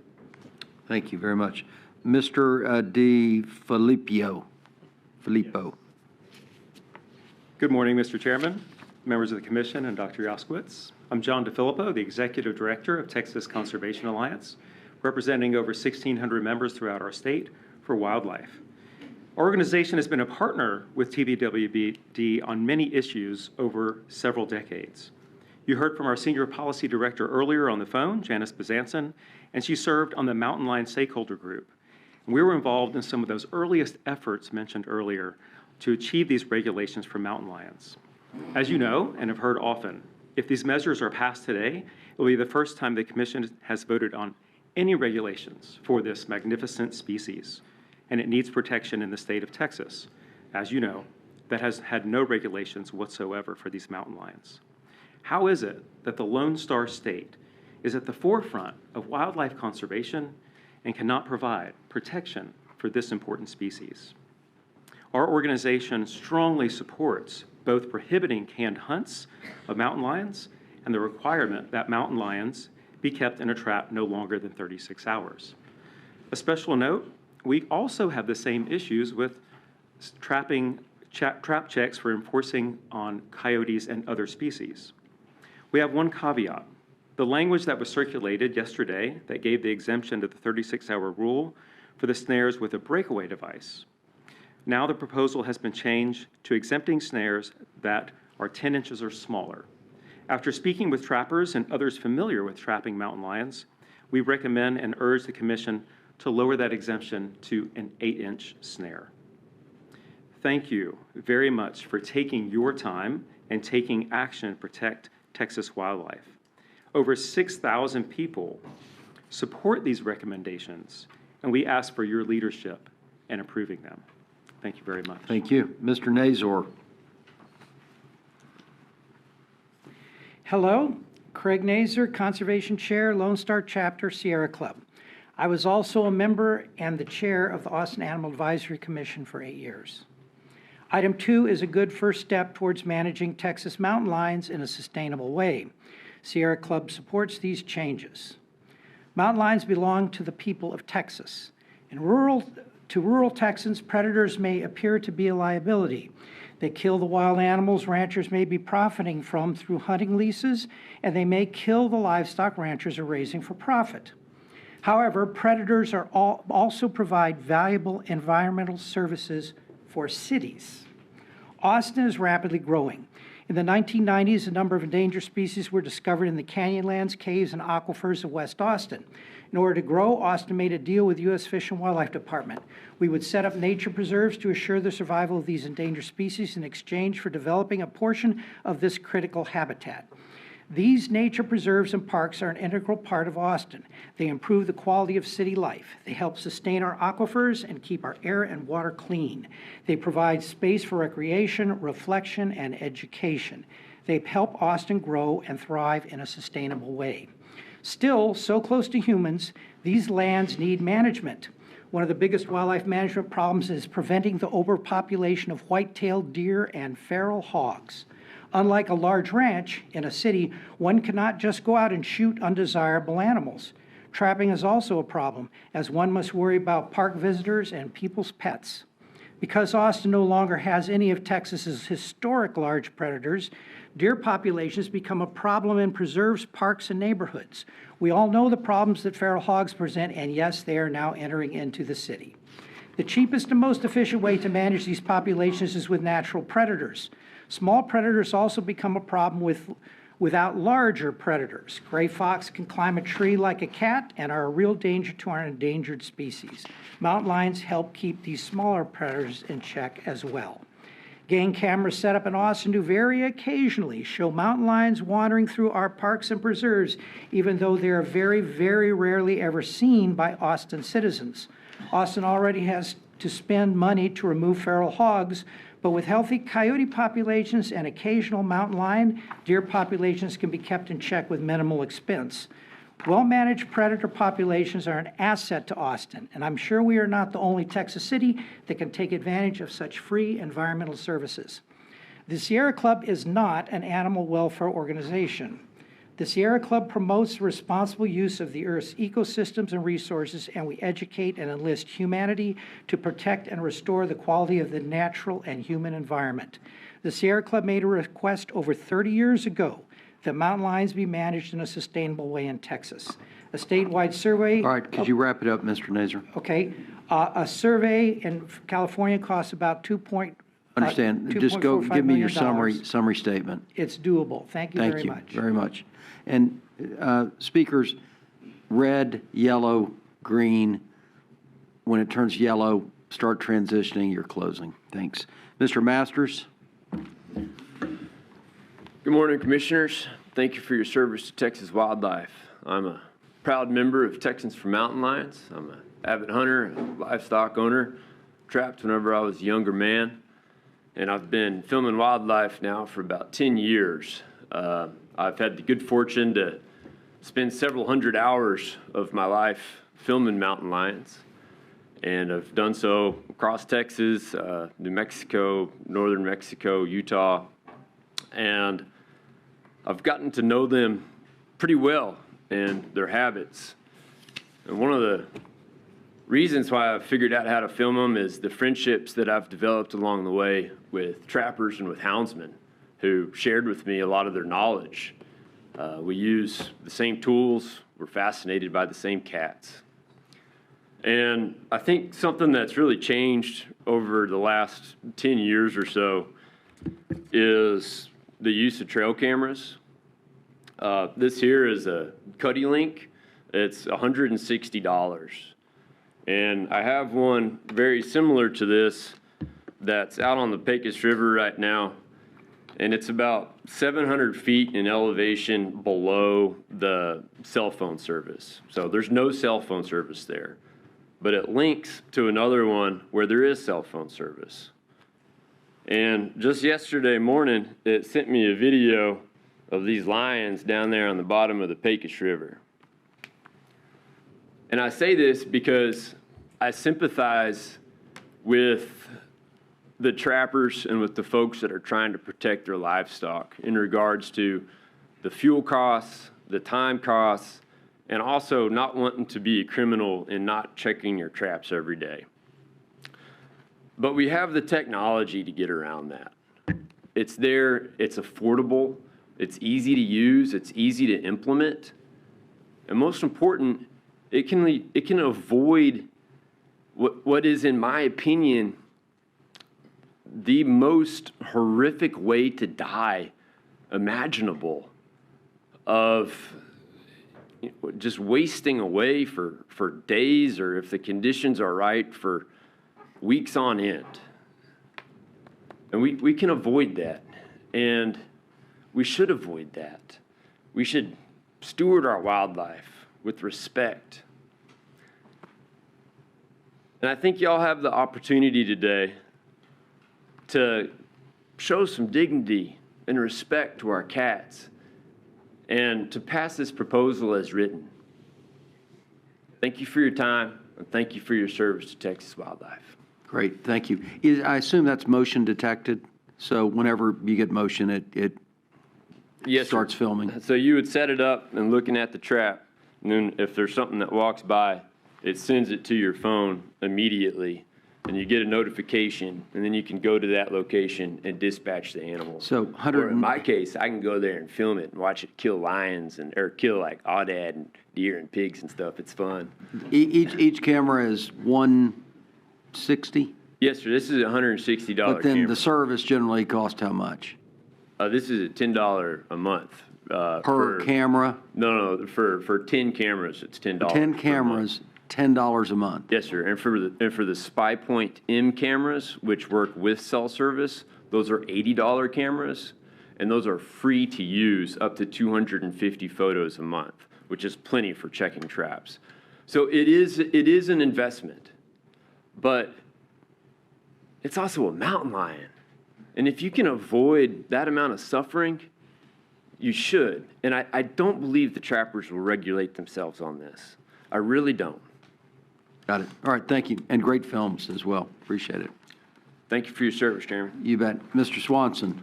Thank you very much. Mr. Filippo. Good morning, Mr. Chairman, members of the Commission, and Dr. Jaskowitz. I'm John DeFilippo, the Executive Director of Texas Conservation Alliance, representing over 1,600 members throughout our state for wildlife. Our organization has been a partner with TPWD on many issues over several decades. You heard from our Senior Policy Director earlier on the phone, Janice Bezanson, and she served on the Mountain Lion Stakeholder Group. And we were involved in some of those earliest efforts mentioned earlier to achieve these regulations for mountain lions. As you know, and have heard often, if these measures are passed today, it will be the first time the Commission has voted on any regulations for this magnificent species, and it needs protection in the state of Texas, as you know, that has had no regulations whatsoever for these mountain lions. How is it that the Lone Star State is at the forefront of wildlife conservation and cannot provide protection for this important species? Our organization strongly supports both prohibiting canned hunts of mountain lions and the requirement that mountain lions be kept in a trap no longer than 36 hours. A special note, we also have the same issues with trap checks for enforcing on coyotes and other species. We have one caveat. The language that was circulated yesterday that gave the exemption to the 36-hour rule for the snares with a breakaway device. Now the proposal has been changed to exempting snares that are 10 inches or smaller. After speaking with trappers and others familiar with trapping mountain lions, we recommend and urge the Commission to lower that exemption to an 8-inch snare. Thank you very much for taking your time and taking action to protect Texas wildlife. Over 6,000 people support these recommendations, and we ask for your leadership in approving them. Thank you very much. Thank you. Mr. Nazor. Hello, Craig Nazar, Conservation Chair, Lone Star Chapter, Sierra Club. I was also a member and the chair of the Austin Animal Advisory Commission for 8 years. Item 2 is a good first step towards managing Texas mountain lions in a sustainable way. Sierra Club supports these changes. Mountain lions belong to the people of Texas. To rural Texans, predators may appear to be a liability. They kill the wild animals ranchers may be profiting from through hunting leases, and they may kill the livestock ranchers are raising for profit. However, predators also provide valuable environmental services for cities. Austin is rapidly growing. In the 1990s, a number of endangered species were discovered in the canyonlands, caves, and aquifers of West Austin. In order to grow, Austin made a deal with U.S. Fish and Wildlife Department. We would set up nature preserves to assure the survival of these endangered species in exchange for developing a portion of this critical habitat. These nature preserves and parks are an integral part of Austin. They improve the quality of city life. They help sustain our aquifers and keep our air and water clean. They provide space for recreation, reflection, and education. They help Austin grow and thrive in a sustainable way. Still, so close to humans, these lands need management. One of the biggest wildlife management problems is preventing the overpopulation of white-tailed deer and feral hogs. Unlike a large ranch in a city, one cannot just go out and shoot undesirable animals. Trapping is also a problem, as one must worry about park visitors and people's pets. Because Austin no longer has any of Texas's historic large predators, deer populations become a problem in preserves, parks, and neighborhoods. We all know the problems that feral hogs present, and yes, they are now entering into the city. The cheapest and most efficient way to manage these populations is with natural predators. Small predators also become a problem without larger predators. Gray fox can climb a tree like a cat and are a real danger to our endangered species. Mountain lions help keep these smaller predators in check as well. Game cameras set up in Austin do very occasionally show mountain lions wandering through our parks and preserves, even though they are very, very rarely ever seen by Austin citizens. Austin already has to spend money to remove feral hogs, but with healthy coyote populations and occasional mountain lion, deer populations can be kept in check with minimal expense. Well-managed predator populations are an asset to Austin, and I'm sure we are not the only Texas city that can take advantage of such free environmental services. The Sierra Club is not an animal welfare organization. The Sierra Club promotes the responsible use of the Earth's ecosystems and resources, and we educate and enlist humanity to protect and restore the quality of the natural and human environment. The Sierra Club made a request over 30 years ago that mountain lions be managed in a sustainable way in Texas. A statewide survey... All right, could you wrap it up, Mr. Nazar? Okay. A survey in California costs about Understand. Just go give me your summary statement. It's doable. Thank you very much. Thank you very much. And speakers, red, yellow, green. When it turns yellow, start transitioning. You're closing. Thanks. Mr. Masters. Good morning, Commissioners. Thank you for your service to Texas wildlife. I'm a proud member of Texans for Mountain Lions. I'm an avid hunter, a livestock owner, trapped whenever I was a younger man. And I've been filming wildlife now for about 10 years. I've had the good fortune to spend several hundred hours of my life filming mountain lions. And I've done so across Texas, New Mexico, northern Mexico, Utah. And I've gotten to know them pretty well and their habits. And one of the reasons why I've figured out how to film them is the friendships that I've developed along the way with trappers and with houndsmen who shared with me a lot of their knowledge. We use the same tools. We're fascinated by the same cats. And I think something that's really changed over the last 10 years or so is the use of trail cameras. This here is a Cuddy Link. It's $160. And I have one very similar to this that's out on the Pecos River right now. And it's about 700 feet in elevation below the cell phone service. So there's no cell phone service there. But it links to another one where there is cell phone service. And just yesterday morning, it sent me a video of these lions down there on the bottom of the Pecos River. And I say this because I sympathize with the trappers and with the folks that are trying to protect their livestock in regards to the fuel costs, the time costs, and also not wanting to be a criminal and not checking your traps every day. But we have the technology to get around that. It's there, it's affordable, it's easy to use, it's easy to implement, and most important, it can avoid what is, in my opinion, the most horrific way to die imaginable, of just wasting away for days, or if the conditions are right, for weeks on end. And we can avoid that, and we should avoid that. We should steward our wildlife with respect. And I think y'all have the opportunity today to show some dignity and respect to our cats and to pass this proposal as written. Thank you for your time, and thank you for your service to Texas Wildlife. Great, thank you. I assume that's motion detected, so whenever you get motion, it Yes, starts sir. filming. So you would set it up and looking at the trap, and then if there's something that walks by, it sends it to your phone immediately, and you get a notification, and then you can go to that location and dispatch the animal. So Or in my case, I can go there and film it and watch it kill lions or kill like aoudad and deer and pigs and stuff. It's fun. Each camera is $160? Yes, sir. This is a $160 But then camera. the service generally costs how much? This is a $10 a month. Per camera? No, for 10 cameras, it's $10. 10 cameras, $10 a month. Yes, sir. And for the Spy Point M cameras, which work with cell service, those are $80 cameras, and those are free to use up to 250 photos a month, which is plenty for checking traps. So it is an investment, but it's also a mountain lion. And if you can avoid that amount of suffering, you should. And I don't believe the trappers will regulate themselves on this. I really don't. Got it. All right, thank you. And great films as well. Appreciate it. Thank you for your service, Chairman. You bet. Mr. Swanson.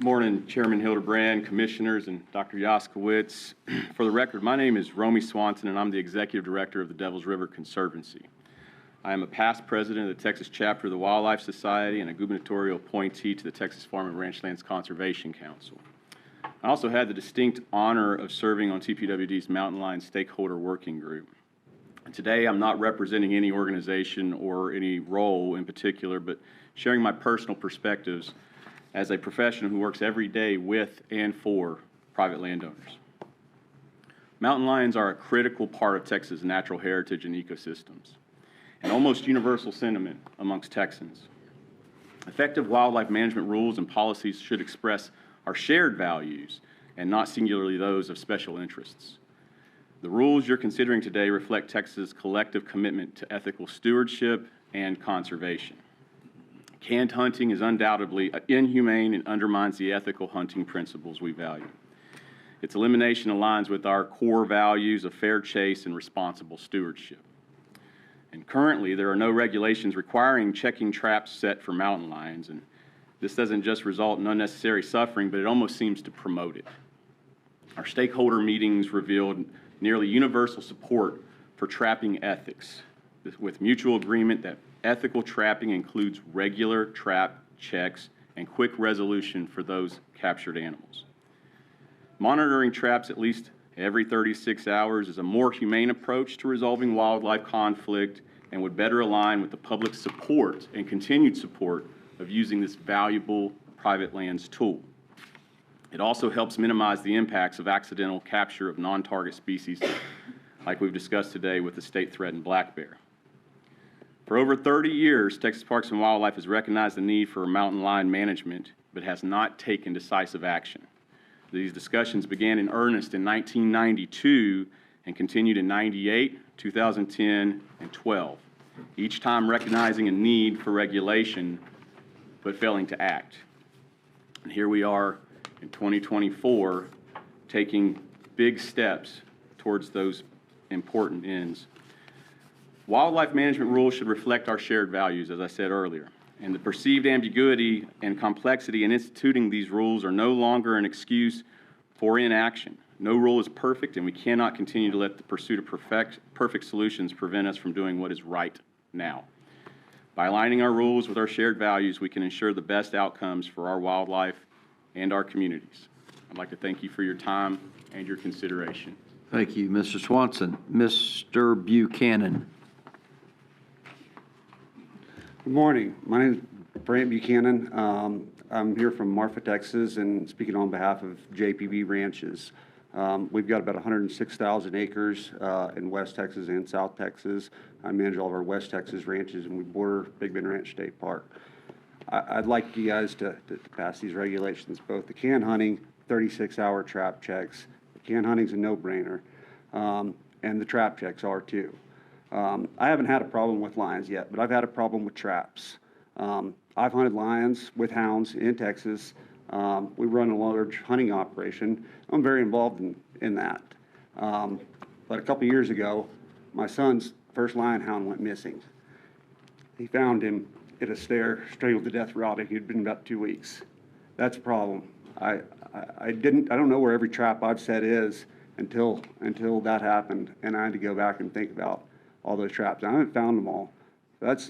Morning, Chairman Hildebrand, Commissioners, and Dr. Jaskowitz. For the record, my name is Romy Swanson, and I'm the Executive Director of the Devils River Conservancy. I am a past president of the Texas chapter of the Wildlife Society and a gubernatorial appointee to the Texas Farm and Ranchlands Conservation Council. I also had the distinct honor of serving on TPWD's Mountain Lion Stakeholder Working Group. Today, I'm not representing any organization or any role in particular, but sharing my personal perspectives as a professional who works every day with and for private landowners. Mountain lions are a critical part of Texas' natural heritage and ecosystems, an almost universal sentiment amongst Texans. Effective wildlife management rules and policies should express our shared values and not singularly those of special interests. The rules you're considering today reflect Texas' collective commitment to ethical stewardship and conservation. Canned hunting is undoubtedly inhumane and undermines the ethical hunting principles we value. Its elimination aligns with our core values of fair chase and responsible stewardship. And currently, there are no regulations requiring checking traps set for mountain lions, and this doesn't just result in unnecessary suffering, but it almost seems to promote it. Our stakeholder meetings revealed nearly universal support for trapping ethics, with mutual agreement that Ethical trapping includes regular trap checks and quick resolution for those captured animals. Monitoring traps at least every 36 hours is a more humane approach to resolving wildlife conflict and would better align with the public's support and continued support of using this valuable private lands tool. It also helps minimize the impacts of accidental capture of non-target species like we've discussed today with the state-threatened black bear. For over 30 years, Texas Parks and Wildlife has recognized the need for mountain lion management, but has not taken decisive action. These discussions began in earnest in 1992 and continued in 98, 2010, and 12, each time recognizing a need for regulation, but failing to act. And here we are in 2024, taking big steps towards those important ends. Wildlife management rules should reflect our shared values, as I said earlier, and the perceived ambiguity and complexity in instituting these rules are no longer an excuse for inaction. No rule is perfect, and we cannot continue to let the pursuit of perfect solutions prevent us from doing what is right now. By aligning our rules with our shared values, we can ensure the best outcomes for our wildlife and our communities. I'd like to thank you for your time and your consideration. Thank you, Mr. Swanson. Mr. Buchanan. Good morning. My name is Brant Buchanan. I'm here from Marfa, Texas, and speaking on behalf of JPB Ranches. We've got about 106,000 acres in West Texas and South Texas. I manage all of our West Texas ranches, and we border Big Bend Ranch State Park. I'd like you guys to pass these regulations, both the can hunting, 36-hour trap checks. The can hunting's a no-brainer, and the trap checks are too. I haven't had a problem with lions yet, but I've had a problem with traps. I've hunted lions with hounds in Texas. We run a large hunting operation. I'm very involved in that. But a couple years ago, my son's first lion hound went missing. He found him at a stair, strangled to death, rotting. He'd been about 2 weeks. That's a problem. I don't know where every trap I've set is until that happened, and I had to go back and think about all those traps. I haven't found them all.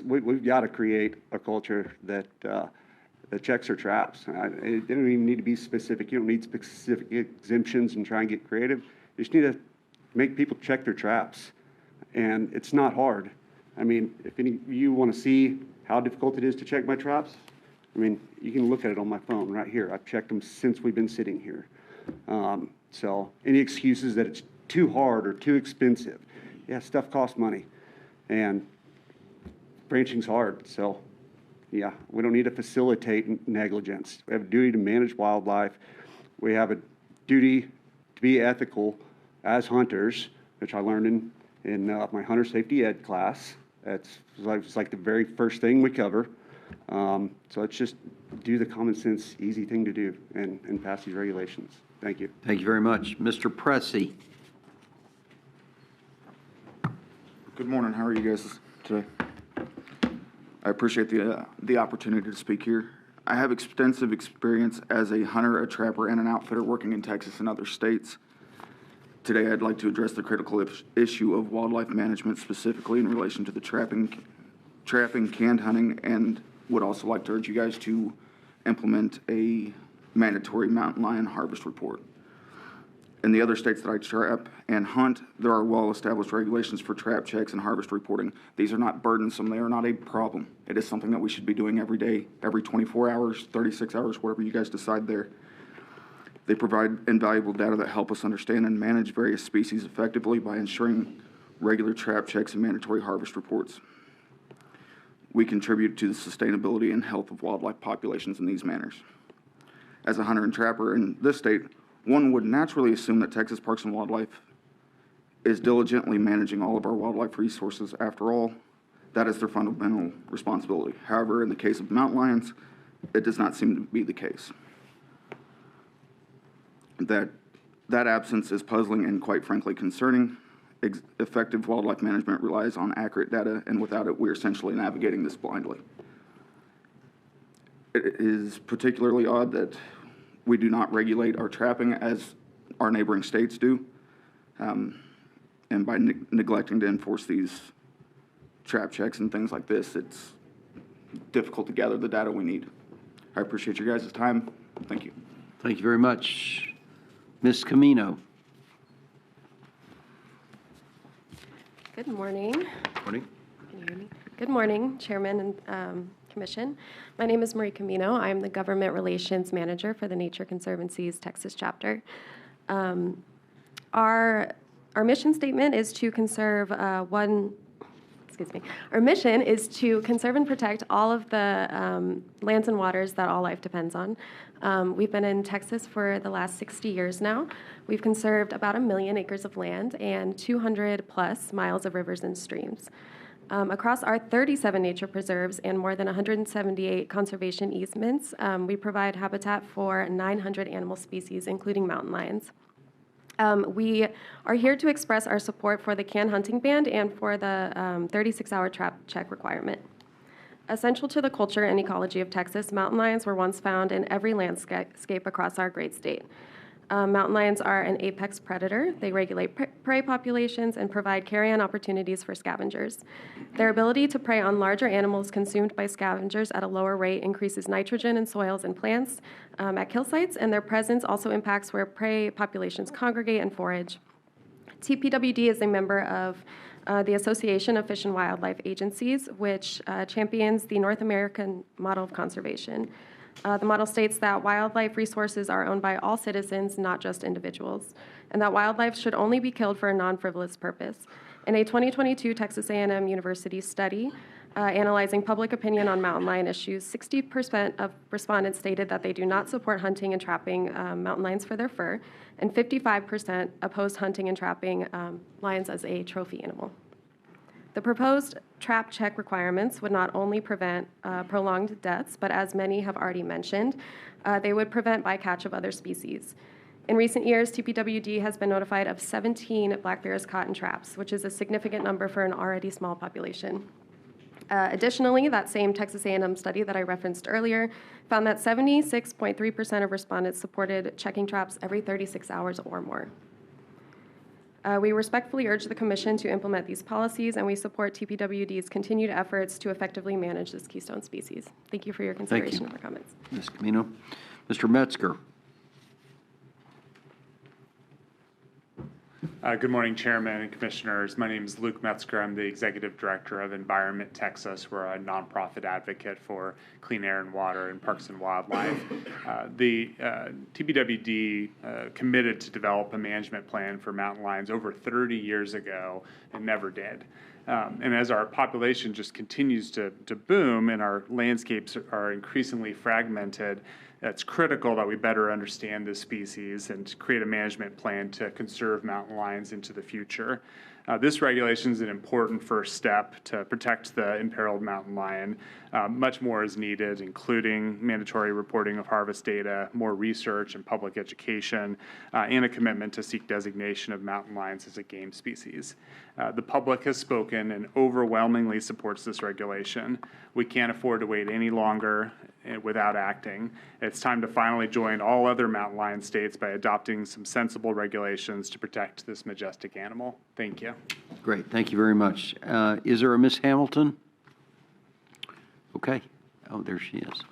We've got to create a culture that checks our traps. They don't even need to be specific. You don't need specific exemptions and try and get creative. You just need to make people check their traps. And it's not hard. I mean, if any of you want to see how difficult it is to check my traps, I mean, you can look at it on my phone right here. I've checked them since we've been sitting here. So any excuses that it's too hard or too expensive, yeah, stuff costs money. And branching's hard, so yeah, we don't need to facilitate negligence. We have a duty to manage wildlife. We have a duty to be ethical as hunters, which I learned in my hunter safety ed class. It's like the very first thing we cover. So let's just do the common sense, easy thing to do and pass these regulations. Thank you. Thank you very much. Mr. Pressey. Good morning. How are you guys today? I appreciate the opportunity to speak here. I have extensive experience as a hunter, a trapper, and an outfitter working in Texas and other states. Today, I'd like to address the critical issue of wildlife management, specifically in relation to the trapping, canned hunting, and would also like to urge you guys to implement a mandatory mountain lion harvest report. In the other states that I trap and hunt, there are well-established regulations for trap checks and harvest reporting. These are not burdensome. They are not a problem. It is something that we should be doing every day, every 24 hours, 36 hours, whatever you guys decide there. They provide invaluable data that help us understand and manage various species effectively by ensuring regular trap checks and mandatory harvest reports. We contribute to the sustainability and health of wildlife populations in these manners. As a hunter and trapper in this state, one would naturally assume that Texas Parks and Wildlife is diligently managing all of our wildlife resources. After all, that is their fundamental responsibility. However, in the case of mountain lions, it does not seem to be the case. That absence is puzzling and quite frankly concerning. Effective wildlife management relies on accurate data, and without it, we're essentially navigating this blindly. It is particularly odd that we do not regulate our trapping as our neighboring states do, and by neglecting to enforce these trap checks and things like this, it's difficult to gather the data we need. I appreciate your guys' time. Thank you. Thank you very much. Ms. Camino. Good morning. Morning. Can you hear me? Good morning, Chairman and Commission. My name is Marie Camino. I'm the Government Relations Manager for the Nature Conservancy's Texas chapter. Our mission statement is to conserve Our mission is to conserve and protect all of the lands and waters that all life depends on. We've been in Texas for the last 60 years now. We've conserved about 1 million acres of land and 200 plus miles of rivers and streams. Across our 37 nature preserves and more than 178 conservation easements, we provide habitat for 900 animal species, including mountain lions. We are here to express our support for the can hunting ban and for the 36-hour trap check requirement. Essential to the culture and ecology of Texas, mountain lions were once found in every landscape across our great state. Mountain lions are an apex predator. They regulate prey populations and provide carrion opportunities for scavengers. Their ability to prey on larger animals consumed by scavengers at a lower rate increases nitrogen in soils and plants at kill sites, and their presence also impacts where prey populations congregate and forage. TPWD is a member of the Association of Fish and Wildlife Agencies, which champions the North American model of conservation. The model states that wildlife resources are owned by all citizens, not just individuals, and that wildlife should only be killed for a non-frivolous purpose. In a 2022 Texas A&M University study analyzing public opinion on mountain lion issues, 60% of respondents stated that they do not support hunting and trapping mountain lions for their fur, and 55% opposed hunting and trapping lions as a trophy animal. The proposed trap check requirements would not only prevent prolonged deaths, but as many have already mentioned, they would prevent bycatch of other species. In recent years, TPWD has been notified of 17 black bears caught in traps, which is a significant number for an already small population. Additionally, that same Texas A&M study that I referenced earlier found that 76.3% of respondents supported checking traps every 36 hours or more. We respectfully urge the Commission to implement these policies, and we support TPWD's continued efforts to effectively manage this keystone species. Thank you for your consideration of our comments. Ms. Camino. Mr. Metzger. Good morning, Chairman and Commissioners. My name is Luke Metzger. I'm the Executive Director of Environment Texas. We're a nonprofit advocate for clean air and water and parks and wildlife. The TPWD committed to develop a management plan for mountain lions over 30 years ago and never did. And as our population just continues to boom and our landscapes are increasingly fragmented, it's critical that we better understand this species and create a management plan to conserve mountain lions into the future. This regulation is an important first step to protect the imperiled mountain lion. Much more is needed, including mandatory reporting of harvest data, more research and public education, and a commitment to seek designation of mountain lions as a game species. The public has spoken and overwhelmingly supports this regulation. We can't afford to wait any longer without acting. It's time to finally join all other mountain lion states by adopting some sensible regulations to protect this majestic animal. Thank you. Great. Thank you very much. Is there a Ms. Hamilton? Okay. Oh, there she is.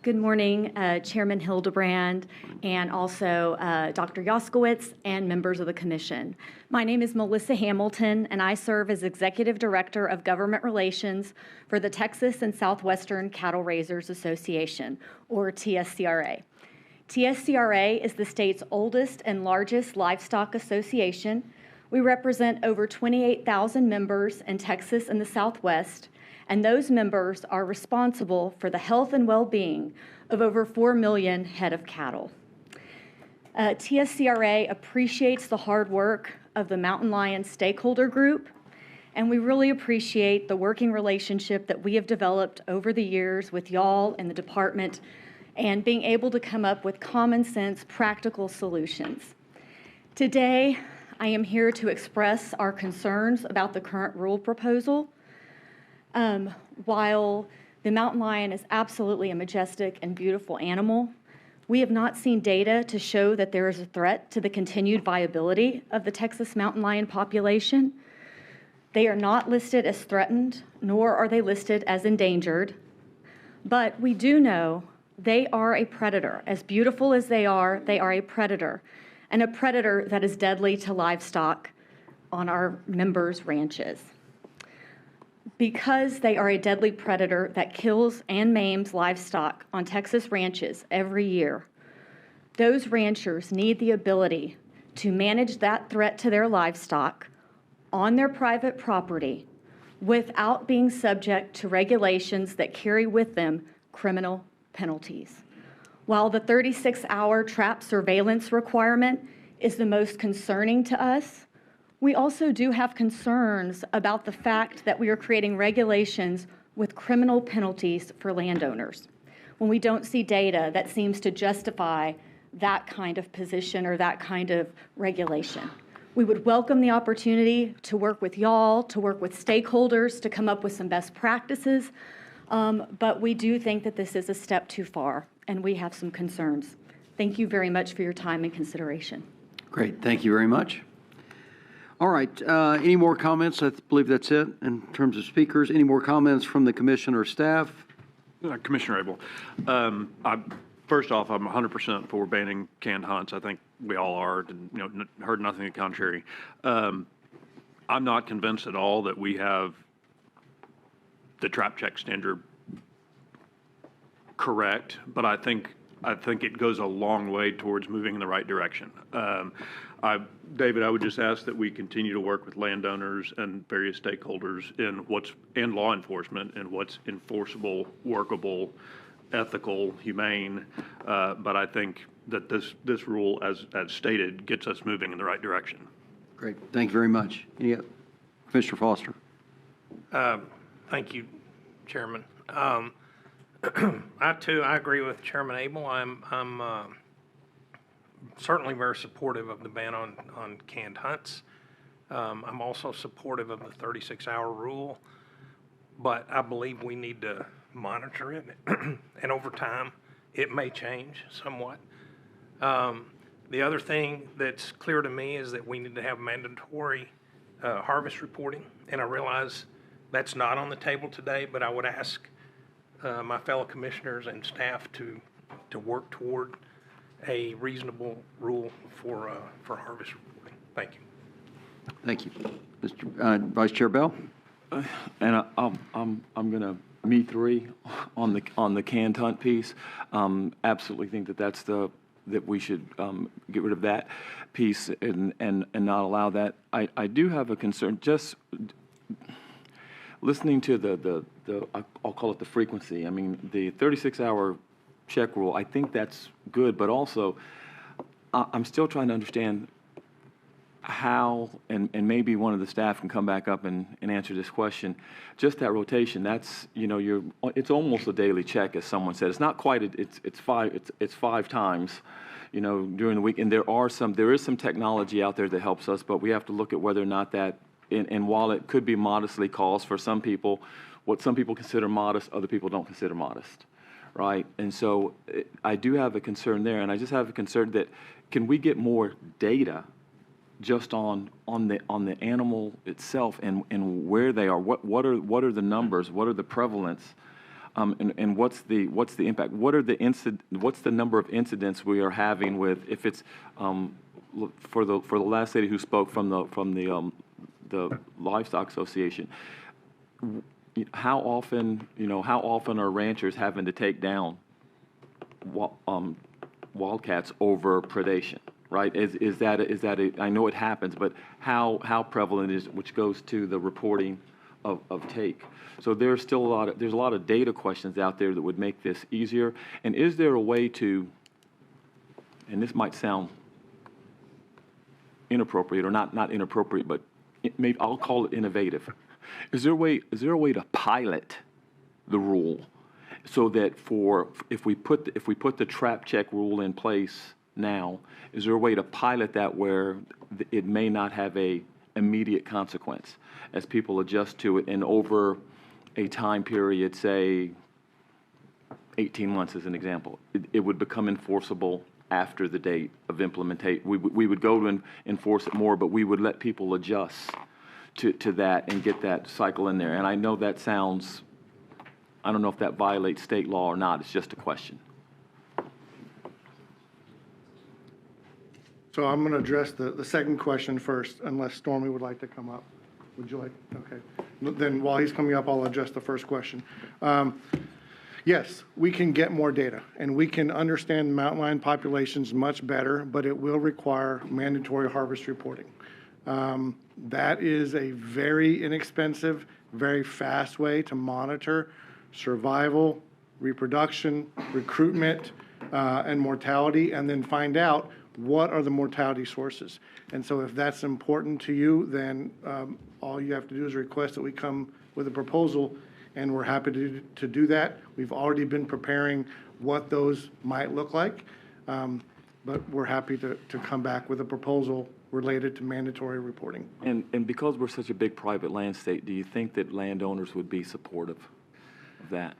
Good morning, Chairman Hildebrand, and also Dr. Jaskowitz and members of the Commission. My name is Melissa Hamilton, and I serve as Executive Director of Government Relations for the Texas and Southwestern Cattle Raisers Association, or TSCRA. TSCRA is the state's oldest and largest livestock association. We represent over 28,000 members in Texas and the Southwest, and those members are responsible for the health and well-being of over 4 million head of cattle. TSCRA appreciates the hard work of the Mountain Lion Stakeholder Group, and we really appreciate the working relationship that we have developed over the years with y'all and the department, and being able to come up with common sense, practical solutions. Today, I am here to express our concerns about the current rule proposal. While the mountain lion is absolutely a majestic and beautiful animal, We have not seen data to show that there is a threat to the continued viability of the Texas mountain lion population. They are not listed as threatened, nor are they listed as endangered. But we do know they are a predator. As beautiful as they are a predator, and a predator that is deadly to livestock on our members' ranches. Because they are a deadly predator that kills and maims livestock on Texas ranches every year, those ranchers need the ability to manage that threat to their livestock on their private property without being subject to regulations that carry with them criminal penalties. While the 36-hour trap surveillance requirement is the most concerning to us, we also do have concerns about the fact that we are creating regulations with criminal penalties for landowners when we don't see data that seems to justify that kind of position or that kind of regulation. We would welcome the opportunity to work with y'all, to work with stakeholders, to come up with some best practices, but we do think that this is a step too far, and we have some concerns. Thank you very much for your time and consideration. Great, thank you very much. All right, any more comments? I believe that's it in terms of speakers. Any more comments from the commission or staff? Commissioner Abel, first off, I'm 100% for banning canned hunts. I think we all are, and, heard nothing to the contrary. I'm not convinced at all that we have the trap check standard correct, but I think it goes a long way towards moving in the right direction. David, I would just ask that we continue to work with landowners and various stakeholders and law enforcement in what's enforceable, workable, ethical, humane. But I think that this rule, as stated, gets us moving in the right direction. Great, thank you very much. Commissioner Foster. Thank you, Chairman. I agree with Chairman Abel. I'm certainly very supportive of the ban on canned hunts. I'm also supportive of the 36-hour rule, but I believe we need to monitor it, and over time, it may change somewhat. The other thing that's clear to me is that we need to have mandatory harvest reporting, and I realize that's not on the table today, but I would ask my fellow commissioners and staff to work toward a reasonable rule for harvest reporting. Thank you. Thank you. Mr. Vice Chair Bell? And I'm going to me three on the canned hunt piece. Absolutely think that we should get rid of that piece and not allow that. I do have a concern. Just listening to the I'll call it the frequency. I mean, the 36-hour check rule, I think that's good, but also I'm still trying to understand how, and maybe one of the staff can come back up and answer this question, just that rotation, that's, it's almost a daily check, as someone said. It's not quite, it's five times, during the week, and there is some technology out there that helps us, but we have to look at whether or not that, and while it could be modestly cost for some people, what some people consider modest, other people don't consider modest, right? And so I do have a concern there, and I just have a concern that can we get more data just on the animal itself and where they are? What are the numbers? What are the prevalence? And what's the impact? What's the number of incidents we are having with, if it's for the last lady who spoke from the Livestock Association, how often are ranchers having to take down wildcats over predation, right? Is that I know it happens, but how prevalent is it, which goes to the reporting of take. So there's still there's a lot of data questions out there that would make this easier. And is there a way to, and this might sound inappropriate, or not inappropriate, but maybe I'll call it innovative. Is there a way to pilot the rule so that if we put the trap check rule in place now, is there a way to pilot that where it may not have a immediate consequence as people adjust to it, and over a time period, say 18 months as an example. It would become enforceable after the date of implementation. We would go to enforce it more, but we would let people adjust to that and get that cycle in there. And I know that sounds, I don't know if that violates state law or not. It's just a question. So I'm going to address the second question first, unless Stormy would like to come up. Would you like? Okay. Then while he's coming up, I'll address the first question. Yes, we can get more data, and we can understand mountain lion populations much better, but it will require mandatory harvest reporting. That is a very inexpensive, very fast way to monitor survival, reproduction, recruitment, and mortality, and then find out what are the mortality sources. And so if that's important to you, then all you have to do is request that we come with a proposal, and we're happy to do that. We've already been preparing what those might look like, but we're happy to come back with a proposal related to mandatory reporting. And because we're such a big private land state, do you think that landowners would be supportive of that?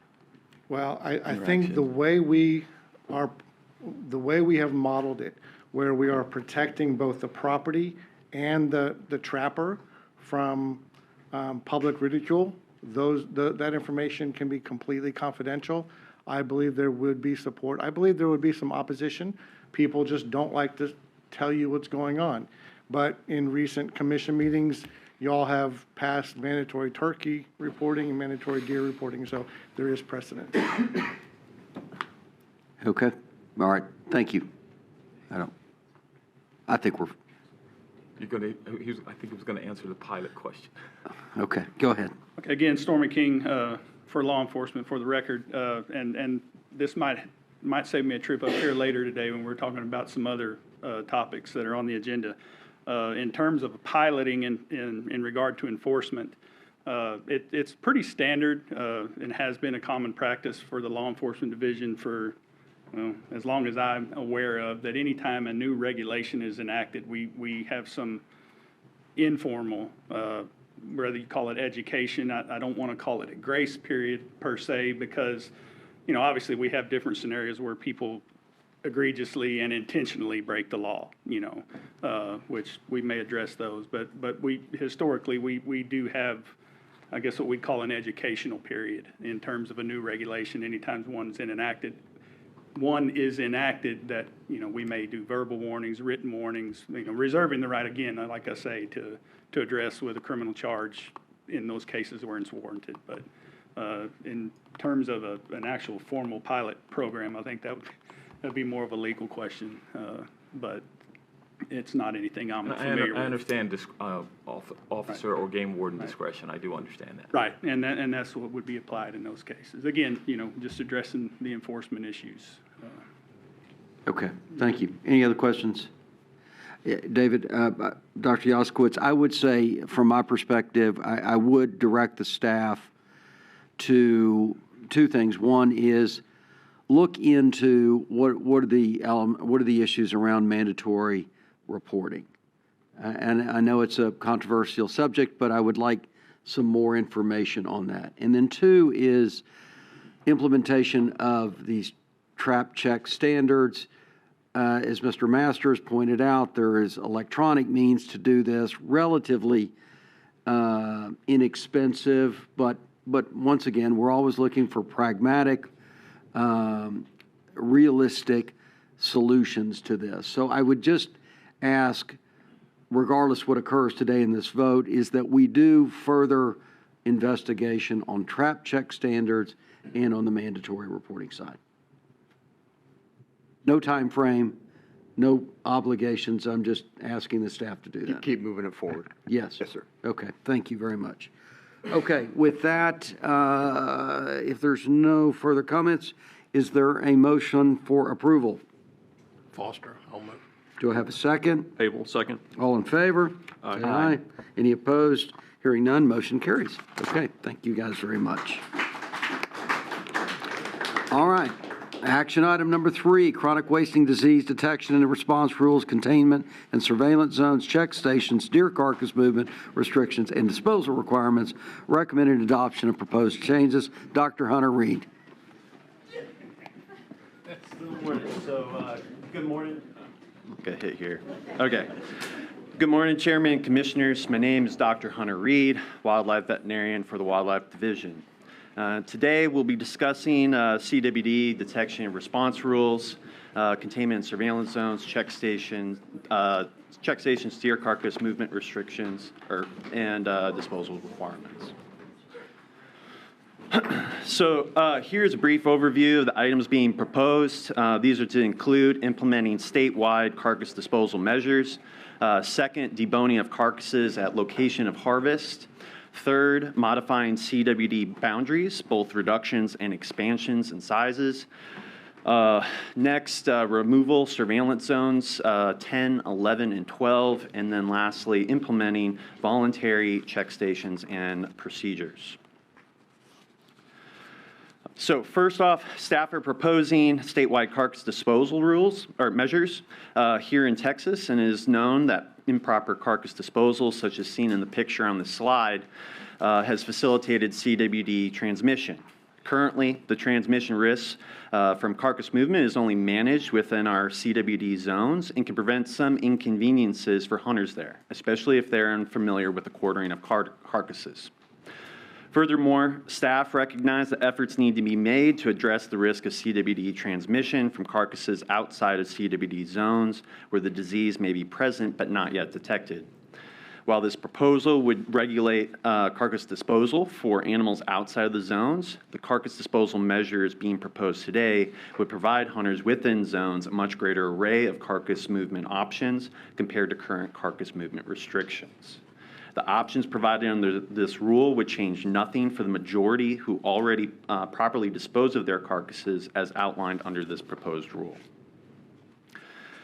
Well, I think the way we have modeled it, where we are protecting both the property and the trapper from public ridicule, that information can be completely confidential. I believe there would be support. I believe there would be some opposition. People just don't like to tell you what's going on. But in recent commission meetings, y'all have passed mandatory turkey reporting and mandatory deer reporting, so there is precedent. Okay. All right. Thank you. I think we're. I think he was going to answer the pilot question. Okay. Go ahead. Okay. Again, Stormy King for law enforcement, for the record, and this might save me a trip up here later today when we're talking about some other topics that are on the agenda. In terms of piloting in regard to enforcement, it's pretty standard and has been a common practice for the law enforcement division for as long as I'm aware of, that anytime a new regulation is enacted, we have some informal, whether you call it education, I don't want to call it a grace period per se, because, obviously we have different scenarios where people egregiously and intentionally break the law, which we may address those. But we historically, we do have, I guess, what we call an educational period in terms of a new regulation. Anytime one is enacted that, we may do verbal warnings, written warnings, reserving the right, again, like I say, to address with a criminal charge in those cases where it's warranted. But in terms of an actual formal pilot program, I think that'd be more of a legal question, but it's not anything I'm familiar with. I understand officer or game warden discretion. I do understand that. Right, and that's what would be applied in those cases. Again, just addressing the enforcement issues. Okay, thank you. Any other questions? David, Dr. Yaskowitz, I would say from my perspective, I would direct the staff to two things. One is look into what are the issues around mandatory reporting. And I know it's a controversial subject, but I would like some more information on that. And then two is implementation of these trap check standards. As Mr. Masters pointed out, there is electronic means to do this, relatively inexpensive, but once again, we're always looking for pragmatic, realistic solutions to this. So I would just ask, regardless what occurs today in this vote, is that we do further investigation on trap check standards and on the mandatory reporting side. No time frame, no obligations. I'm just asking the staff to do that. Keep moving it forward. Yes. Yes, sir. Okay. Thank you very much. Okay. With that, if there's no further comments, is there a motion for approval? Foster, I'll move. Do I have a second? Abel, second. All in favor? Aye. Say aye. Any opposed? Hearing none, motion carries. Okay. Thank you guys very much. All right. Action item number 3, chronic wasting disease detection and response rules, containment and surveillance zones, check stations, deer carcass movement restrictions, and disposal requirements. Recommended adoption of proposed changes. Dr. Hunter Reed. Good morning. Got hit here. Okay. Good morning, Chairman and Commissioners. My name is Dr. Hunter Reed, Wildlife Veterinarian for the Wildlife Division. Today, we'll be discussing CWD detection and response rules, containment and surveillance zones, check stations, deer carcass movement restrictions, and disposal requirements. So here's a brief overview of the items being proposed. These are to include implementing statewide carcass disposal measures. Second, deboning of carcasses at location of harvest. Third, modifying CWD boundaries, both reductions and expansions in sizes. Next, removal surveillance zones 10, 11, and 12. And then lastly, implementing voluntary check stations and procedures. So first off, staff are proposing statewide carcass disposal rules or measures here in Texas, and it is known that improper carcass disposal, such as seen in the picture on the slide, has facilitated CWD transmission. Currently, the transmission risk from carcass movement is only managed within our CWD zones and can prevent some inconveniences for hunters there, especially if they're unfamiliar with the quartering of carcasses. Furthermore, staff recognize that efforts need to be made to address the risk of CWD transmission from carcasses outside of CWD zones where the disease may be present but not yet detected. While this proposal would regulate carcass disposal for animals outside of the zones, the carcass disposal measures being proposed today would provide hunters within zones a much greater array of carcass movement options compared to current carcass movement restrictions. The options provided under this rule would change nothing for the majority who already properly dispose of their carcasses as outlined under this proposed rule.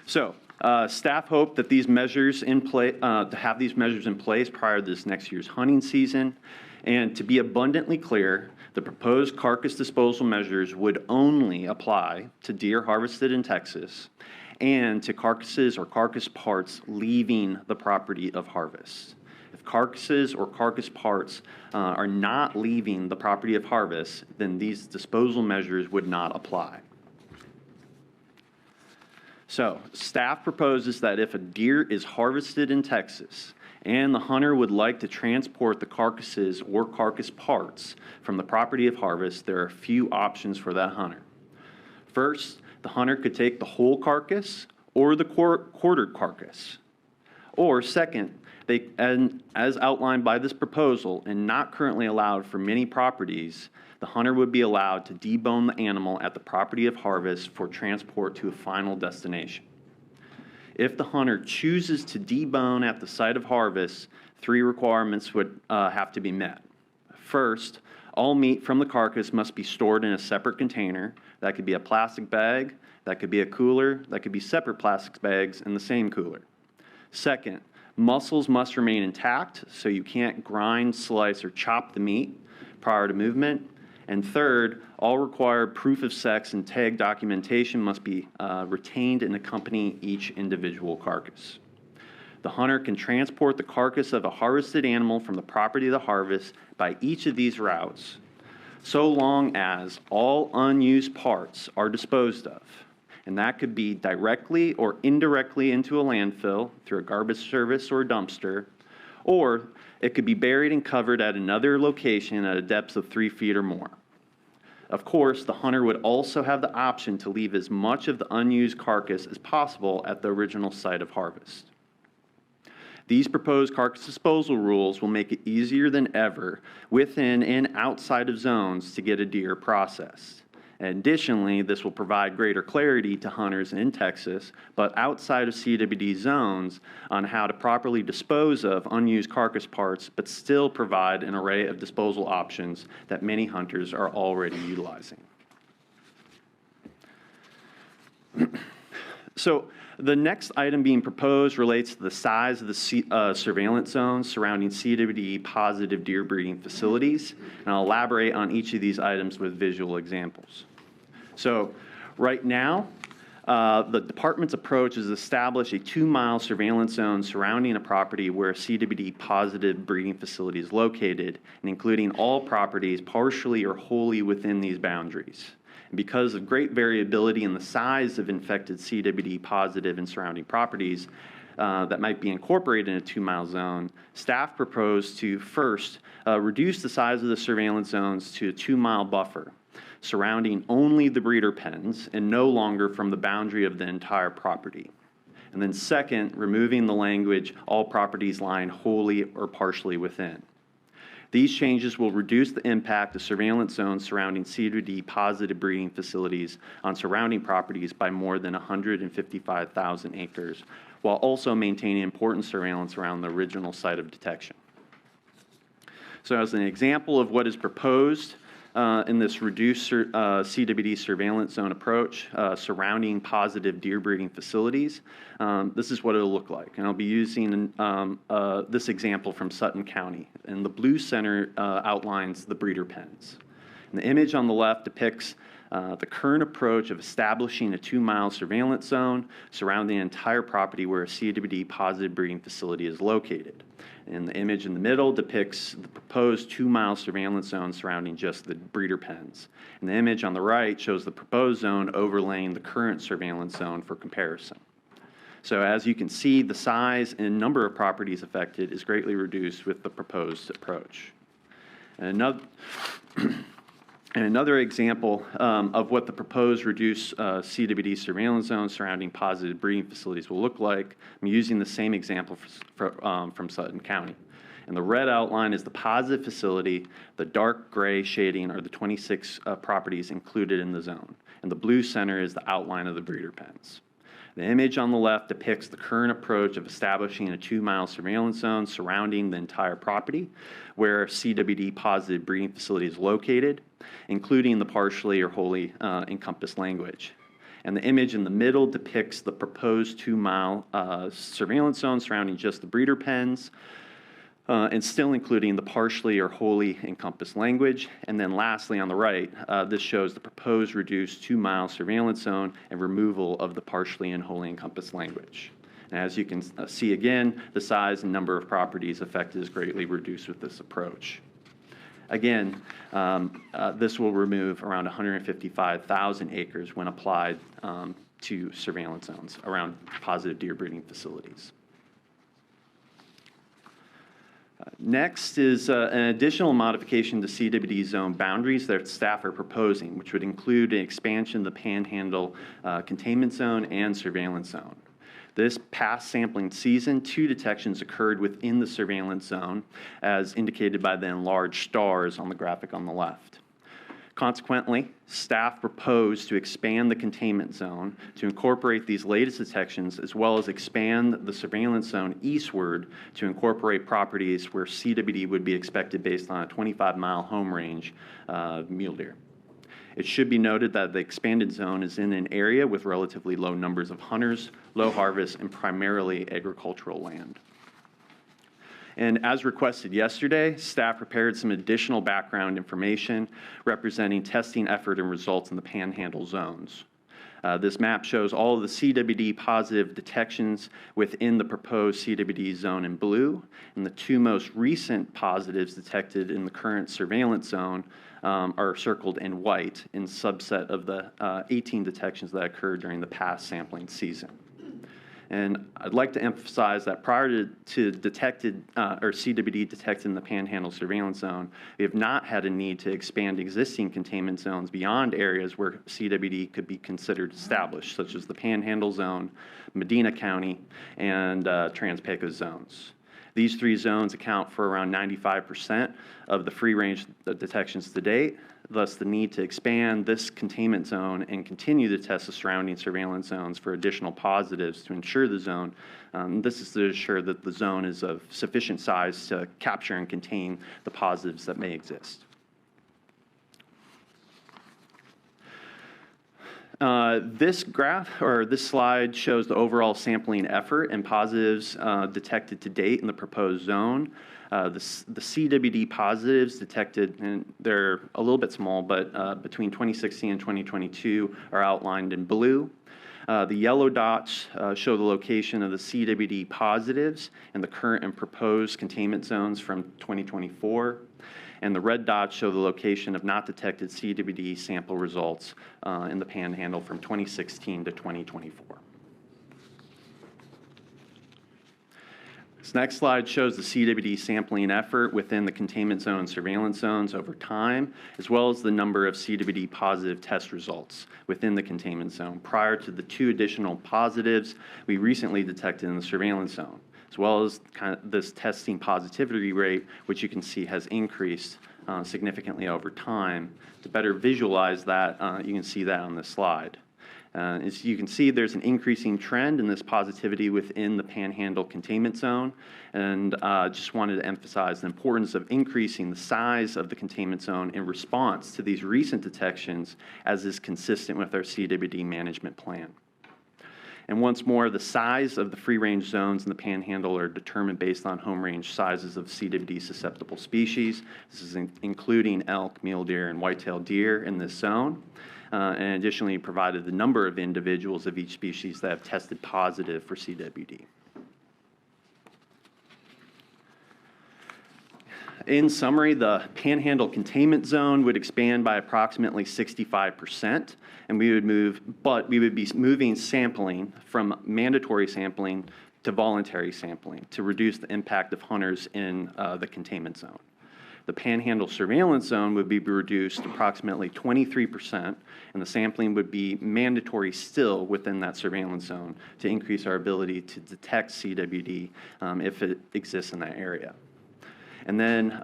So, staff hope that these measures to have these measures in place prior to this next year's hunting season. And to be abundantly clear, the proposed carcass disposal measures would only apply to deer harvested in Texas and to carcasses or carcass parts leaving the property of harvest. If carcasses or carcass parts are not leaving the property of harvest, then these disposal measures would not apply. So, staff proposes that if a deer is harvested in Texas and the hunter would like to transport the carcasses or carcass parts from the property of harvest, there are a few options for that hunter. First, the hunter could take the whole carcass or the quartered carcass. Or second, as outlined by this proposal and not currently allowed for many properties, the hunter would be allowed to debone the animal at the property of harvest for transport to a final destination. If the hunter chooses to debone at the site of harvest, 3 requirements would have to be met. First, all meat from the carcass must be stored in a separate container. That could be a plastic bag, that could be a cooler, that could be separate plastic bags in the same cooler. Second, muscles must remain intact, so you can't grind, slice, or chop the meat prior to movement. And third, all required proof of sex and tag documentation must be retained and accompany each individual carcass. The hunter can transport the carcass of a harvested animal from the property of the harvest by each of these routes, so long as all unused parts are disposed of. And that could be directly or indirectly into a landfill through a garbage service or a dumpster, or it could be buried and covered at another location at a depth of 3 feet or more. Of course, the hunter would also have the option to leave as much of the unused carcass as possible at the original site of harvest. These proposed carcass disposal rules will make it easier than ever within and outside of zones to get a deer processed. Additionally, this will provide greater clarity to hunters in Texas, but outside of CWD zones, on how to properly dispose of unused carcass parts, but still provide an array of disposal options that many hunters are already utilizing. So, the next item being proposed relates to the size of the surveillance zones surrounding CWD positive deer breeding facilities, and I'll elaborate on each of these items with visual examples. So right now, the department's approach is to establish a 2-mile surveillance zone surrounding a property where a CWD positive breeding facility is located, and including all properties partially or wholly within these boundaries. And because of great variability in the size of infected CWD positive and surrounding properties that might be incorporated in a 2-mile zone, staff proposed to first reduce the size of the surveillance zones to a 2-mile buffer, surrounding only the breeder pens and no longer from the boundary of the entire property. And then second, removing the language, all properties lying wholly or partially within. These changes will reduce the impact of surveillance zones surrounding CWD positive breeding facilities on surrounding properties by more than 155,000 acres, while also maintaining important surveillance around the original site of detection. So as an example of what is proposed in this reduced CWD surveillance zone approach surrounding positive deer breeding facilities, this is what it'll look like. And I'll be using this example from Sutton County. And the blue center outlines the breeder pens. And the image on the left depicts the current approach of establishing a 2-mile surveillance zone surrounding the entire property where a CWD positive breeding facility is located. And the image in the middle depicts the proposed 2-mile surveillance zone surrounding just the breeder pens. And the image on the right shows the proposed zone overlaying the current surveillance zone for comparison. So as you can see, the size and number of properties affected is greatly reduced with the proposed approach. And another example of what the proposed reduced CWD surveillance zone surrounding positive breeding facilities will look like, I'm using the same example from Sutton County. And the red outline is the positive facility, the dark gray shading are the 26 properties included in the zone, and the blue center is the outline of the breeder pens. The image on the left depicts the current approach of establishing a 2-mile surveillance zone surrounding the entire property where CWD positive breeding facility is located, including the partially or wholly encompassed language. And the image in the middle depicts the proposed 2-mile surveillance zone surrounding just the breeder pens, and still including the partially or wholly encompassed language. And then lastly, on the right, this shows the proposed reduced 2-mile surveillance zone and removal of the partially and wholly encompassed language. And as you can see again, the size and number of properties affected is greatly reduced with this approach. Again, this will remove around 155,000 acres when applied to surveillance zones around positive deer breeding facilities. Next is an additional modification to CWD zone boundaries that staff are proposing, which would include an expansion of the Panhandle containment zone and surveillance zone. This past sampling season, 2 detections occurred within the surveillance zone, as indicated by the enlarged stars on the graphic on the left. Consequently, staff proposed to expand the containment zone to incorporate these latest detections, as well as expand the surveillance zone eastward to incorporate properties where CWD would be expected based on a 25-mile home range mule deer. It should be noted that the expanded zone is in an area with relatively low numbers of hunters, low harvest, and primarily agricultural land. And as requested yesterday, staff prepared some additional background information representing testing effort and results in the Panhandle zones. This map shows all of the CWD positive detections within the proposed CWD zone in blue, and the 2 most recent positives detected in the current surveillance zone are circled in white in subset of the 18 detections that occurred during the past sampling season. And I'd like to emphasize that prior to detected or CWD detected in the Panhandle surveillance zone, we have not had a need to expand existing containment zones beyond areas where CWD could be considered established, such as the Panhandle zone, Medina County, and Trans-Pecos zones. These 3 zones account for around 95% of the free-range detections to date. Thus, the need to expand this containment zone and continue to test the surrounding surveillance zones for additional positives to ensure the zone. This is to ensure that the zone is of sufficient size to capture and contain the positives that may exist. This graph or this slide shows the overall sampling effort and positives detected to date in the proposed zone. The CWD positives detected, and they're a little bit small, but between 2016 and 2022 are outlined in blue. The yellow dots show the location of the CWD positives and the current and proposed containment zones from 2024. and the red dots show the location of not detected CWD sample results in the Panhandle from 2016 to 2024. This next slide shows the CWD sampling effort within the containment zone and surveillance zones over time, as well as the number of CWD positive test results within the containment zone prior to the 2 additional positives we recently detected in the surveillance zone, as well as this testing positivity rate, which you can see has increased significantly over time. To better visualize that, you can see that on this slide. As you can see, there's an increasing trend in this positivity within the Panhandle containment zone, and just wanted to emphasize the importance of increasing the size of the containment zone in response to these recent detections, as is consistent with our CWD management plan. And once more, the size of the free-range zones in the Panhandle are determined based on home range sizes of CWD susceptible species. This is including elk, mule deer, and white-tailed deer in this zone. And additionally provided the number of individuals of each species that have tested positive for CWD. In summary, the Panhandle containment zone would expand by approximately 65%, and we would be moving sampling from mandatory sampling to voluntary sampling to reduce the impact of hunters in the containment zone. The Panhandle surveillance zone would be reduced approximately 23%, and the sampling would be mandatory still within that surveillance zone to increase our ability to detect CWD if it exists in that area. And then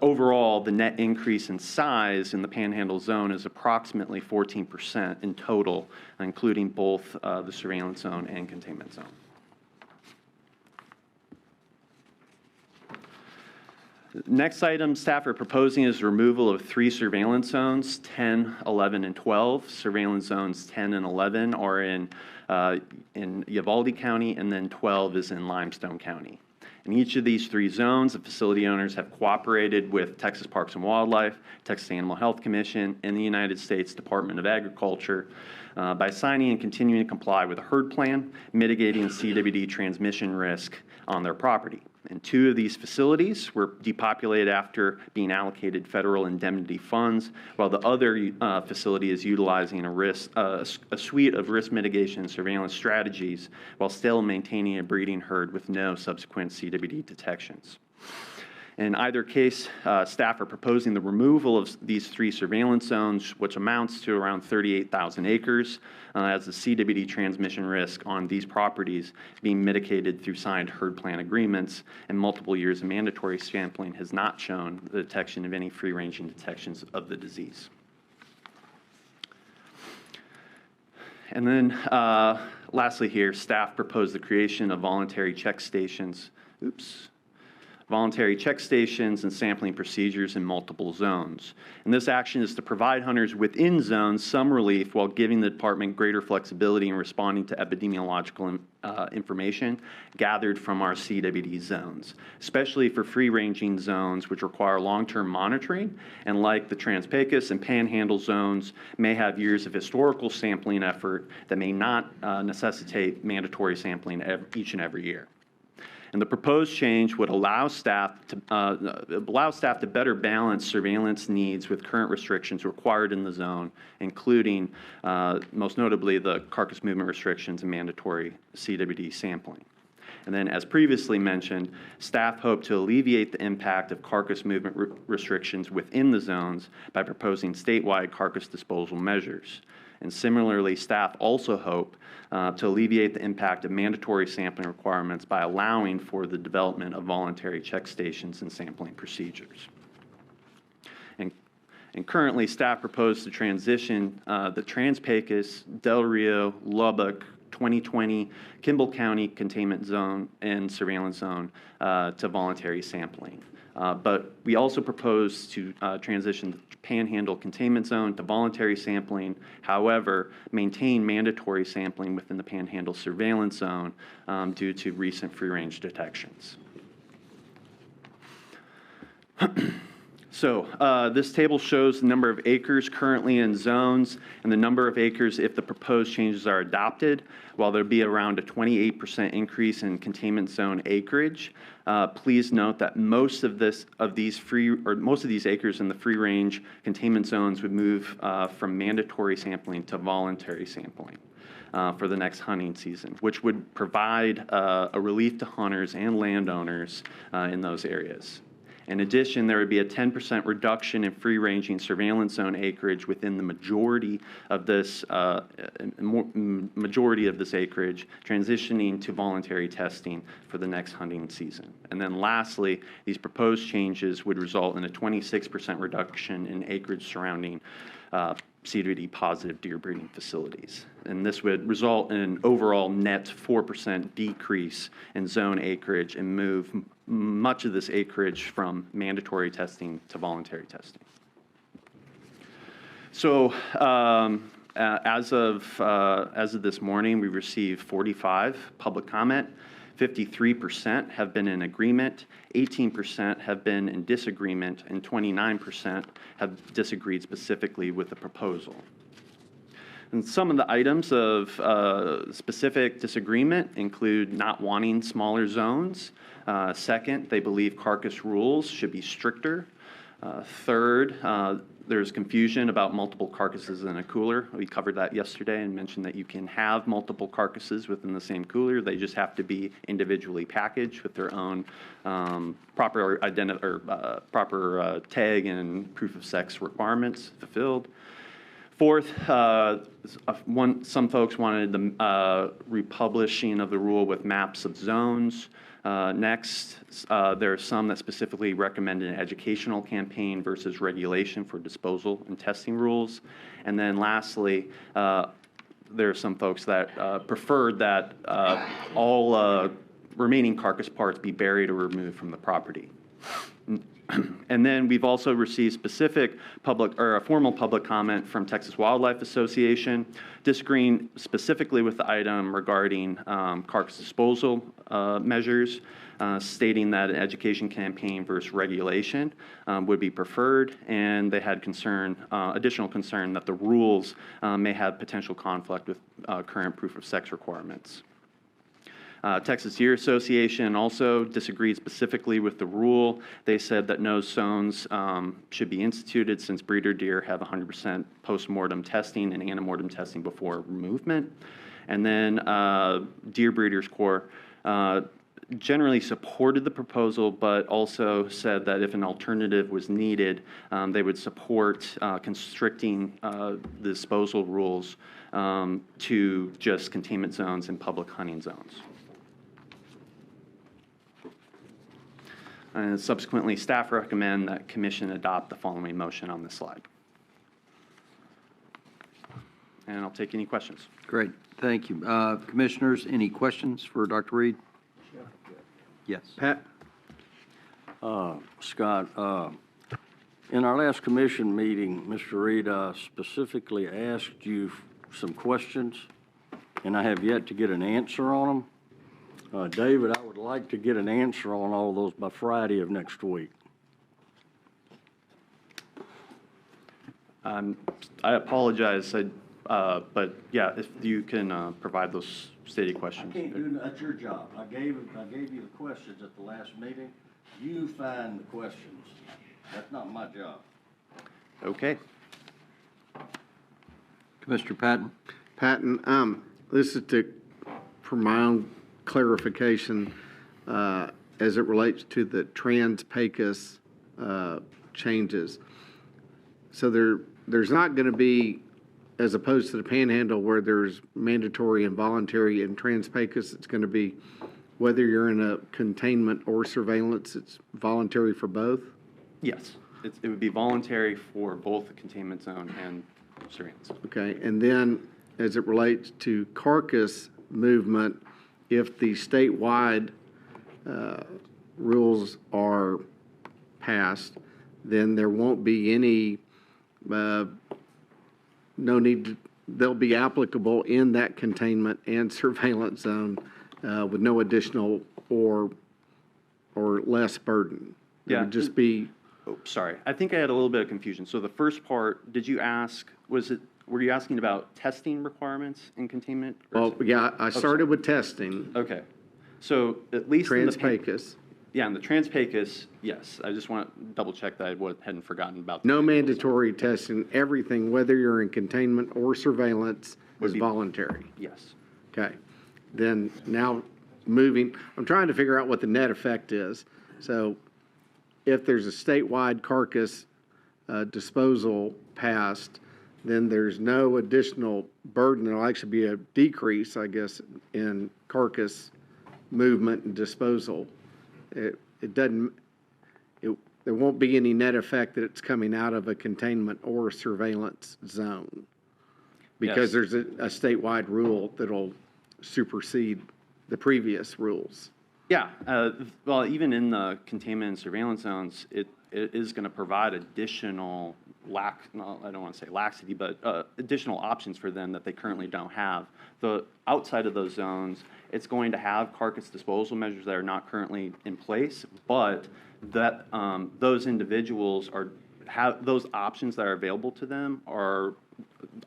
overall, the net increase in size in the Panhandle zone is approximately 14% in total, including both the surveillance zone and containment zone. Next item staff are proposing is removal of 3 surveillance zones, 10, 11, and 12. Surveillance zones 10 and 11 are in Uvalde County, and then 12 is in Limestone County. In each of these 3 zones, the facility owners have cooperated with Texas Parks and Wildlife, Texas Animal Health Commission, and the United States Department of Agriculture by signing and continuing to comply with a herd plan, mitigating CWD transmission risk on their property. And 2 of these facilities were depopulated after being allocated federal indemnity funds, while the other facility is utilizing a suite of risk mitigation and surveillance strategies while still maintaining a breeding herd with no subsequent CWD detections. In either case, staff are proposing the removal of these 3 surveillance zones, which amounts to around 38,000 acres, as the CWD transmission risk on these properties is being mitigated through signed herd plan agreements, and multiple years of mandatory sampling has not shown the detection of any free-ranging detections of the disease. And then lastly here, staff proposed the creation of voluntary check stations. Voluntary check stations and sampling procedures in multiple zones. And this action is to provide hunters within zones some relief while giving the department greater flexibility in responding to epidemiological information gathered from our CWD zones, especially for free-ranging zones which require long-term monitoring, and like the Trans-Pecos and Panhandle zones may have years of historical sampling effort that may not necessitate mandatory sampling each and every year. And the proposed change would allow staff to better balance surveillance needs with current restrictions required in the zone, including most notably the carcass movement restrictions and mandatory CWD sampling. And then, as previously mentioned, staff hope to alleviate the impact of carcass movement restrictions within the zones by proposing statewide carcass disposal measures. And similarly, staff also hope to alleviate the impact of mandatory sampling requirements by allowing for the development of voluntary check stations and sampling procedures. And currently, staff propose to transition the Trans-Pecos, Del Rio, Lubbock, 2020 Kimball County containment zone and surveillance zone to voluntary sampling. But we also propose to transition the Panhandle containment zone to voluntary sampling, however, maintain mandatory sampling within the Panhandle surveillance zone due to recent free-range detections. So this table shows the number of acres currently in zones and the number of acres if the proposed changes are adopted. While there'll be around a 28% increase in containment zone acreage, please note that most of these acres in the free range containment zones would move from mandatory sampling to voluntary sampling for the next hunting season, which would provide a relief to hunters and landowners in those areas. In addition, there would be a 10% reduction in free-ranging surveillance zone acreage within the majority of this acreage, transitioning to voluntary testing for the next hunting season. And then lastly, these proposed changes would result in a 26% reduction in acreage surrounding CWD positive deer breeding facilities. And this would result in an overall net 4% decrease in zone acreage and move much of this acreage from mandatory testing to voluntary testing. So as of this morning, we received 45 public comment. 53% have been in agreement, 18% have been in disagreement, and 29% have disagreed specifically with the proposal. And some of the items of specific disagreement include not wanting smaller zones. Second, they believe carcass rules should be stricter. Third, there's confusion about multiple carcasses in a cooler. We covered that yesterday and mentioned that you can have multiple carcasses within the same cooler. They just have to be individually packaged with their own proper tag and proof of sex requirements fulfilled. Fourth, some folks wanted the republishing of the rule with maps of zones. Next, there are some that specifically recommend an educational campaign versus regulation for disposal and testing rules. And then lastly, there are some folks that preferred that all remaining carcass parts be buried or removed from the property. And then we've also received specific formal public comment from Texas Wildlife Association, disagreeing specifically with the item regarding carcass disposal measures, stating that an education campaign versus regulation would be preferred, and they had additional concern that the rules may have potential conflict with current proof of sex requirements. Texas Deer Association also disagreed specifically with the rule. They said that no zones should be instituted since breeder deer have 100% post-mortem testing and antemortem testing before movement. And then Deer Breeders Corps generally supported the proposal, but also said that if an alternative was needed, they would support constricting the disposal rules to just containment zones and public hunting zones. And subsequently, staff recommend that commission adopt the following motion on this slide. And I'll take any questions. Great, thank you. Commissioners, any questions for Dr. Reed? Yes. Pat? Scott, in our last commission meeting, Mr. Reed, specifically asked you some questions, and I have yet to get an answer on them. David, I would like to get an answer on all those by Friday of next week. I apologize, but yeah, if you can provide those stated questions. I can't do that's your job. I gave you the questions at the last meeting. You find the questions. That's not my job. Okay. Commissioner Patton. Patton, this is for my own clarification as it relates to the trans-PACUS changes. So there's not going to be, as opposed to the Panhandle where there's mandatory and voluntary, in trans-PACUS it's going to be whether you're in a containment or surveillance, it's voluntary for both? Yes, it would be voluntary for both the containment zone and surveillance. Okay, and then as it relates to carcass movement, if the statewide rules are passed, then there won't be any, no need to, they'll be applicable in that containment and surveillance zone with no additional or less burden. It would just be Oh, sorry. I think I had a little bit of confusion. So the first part, did you ask, were you asking about testing requirements in containment? Well, yeah, I started with testing. Okay. So at least in the Trans-Pecos. Yeah, in the Trans-Pecos, yes. I just want to double check that I hadn't forgotten about. No mandatory testing. Everything, whether you're in containment or surveillance, is voluntary. Yes. Okay. Then now moving, I'm trying to figure out what the net effect is. So if there's a statewide carcass disposal passed, then there's no additional burden. There'll actually be a decrease, I guess, in carcass movement and disposal. There won't be any net effect that it's coming out of a containment or surveillance zone because there's a statewide rule that'll supersede the previous rules. Yeah, well, even in the containment and surveillance zones, it is going to provide additional I don't want to say laxity, but additional options for them that they currently don't have. Outside of those zones, it's going to have carcass disposal measures that are not currently in place, but that those individuals have those options that are available to them are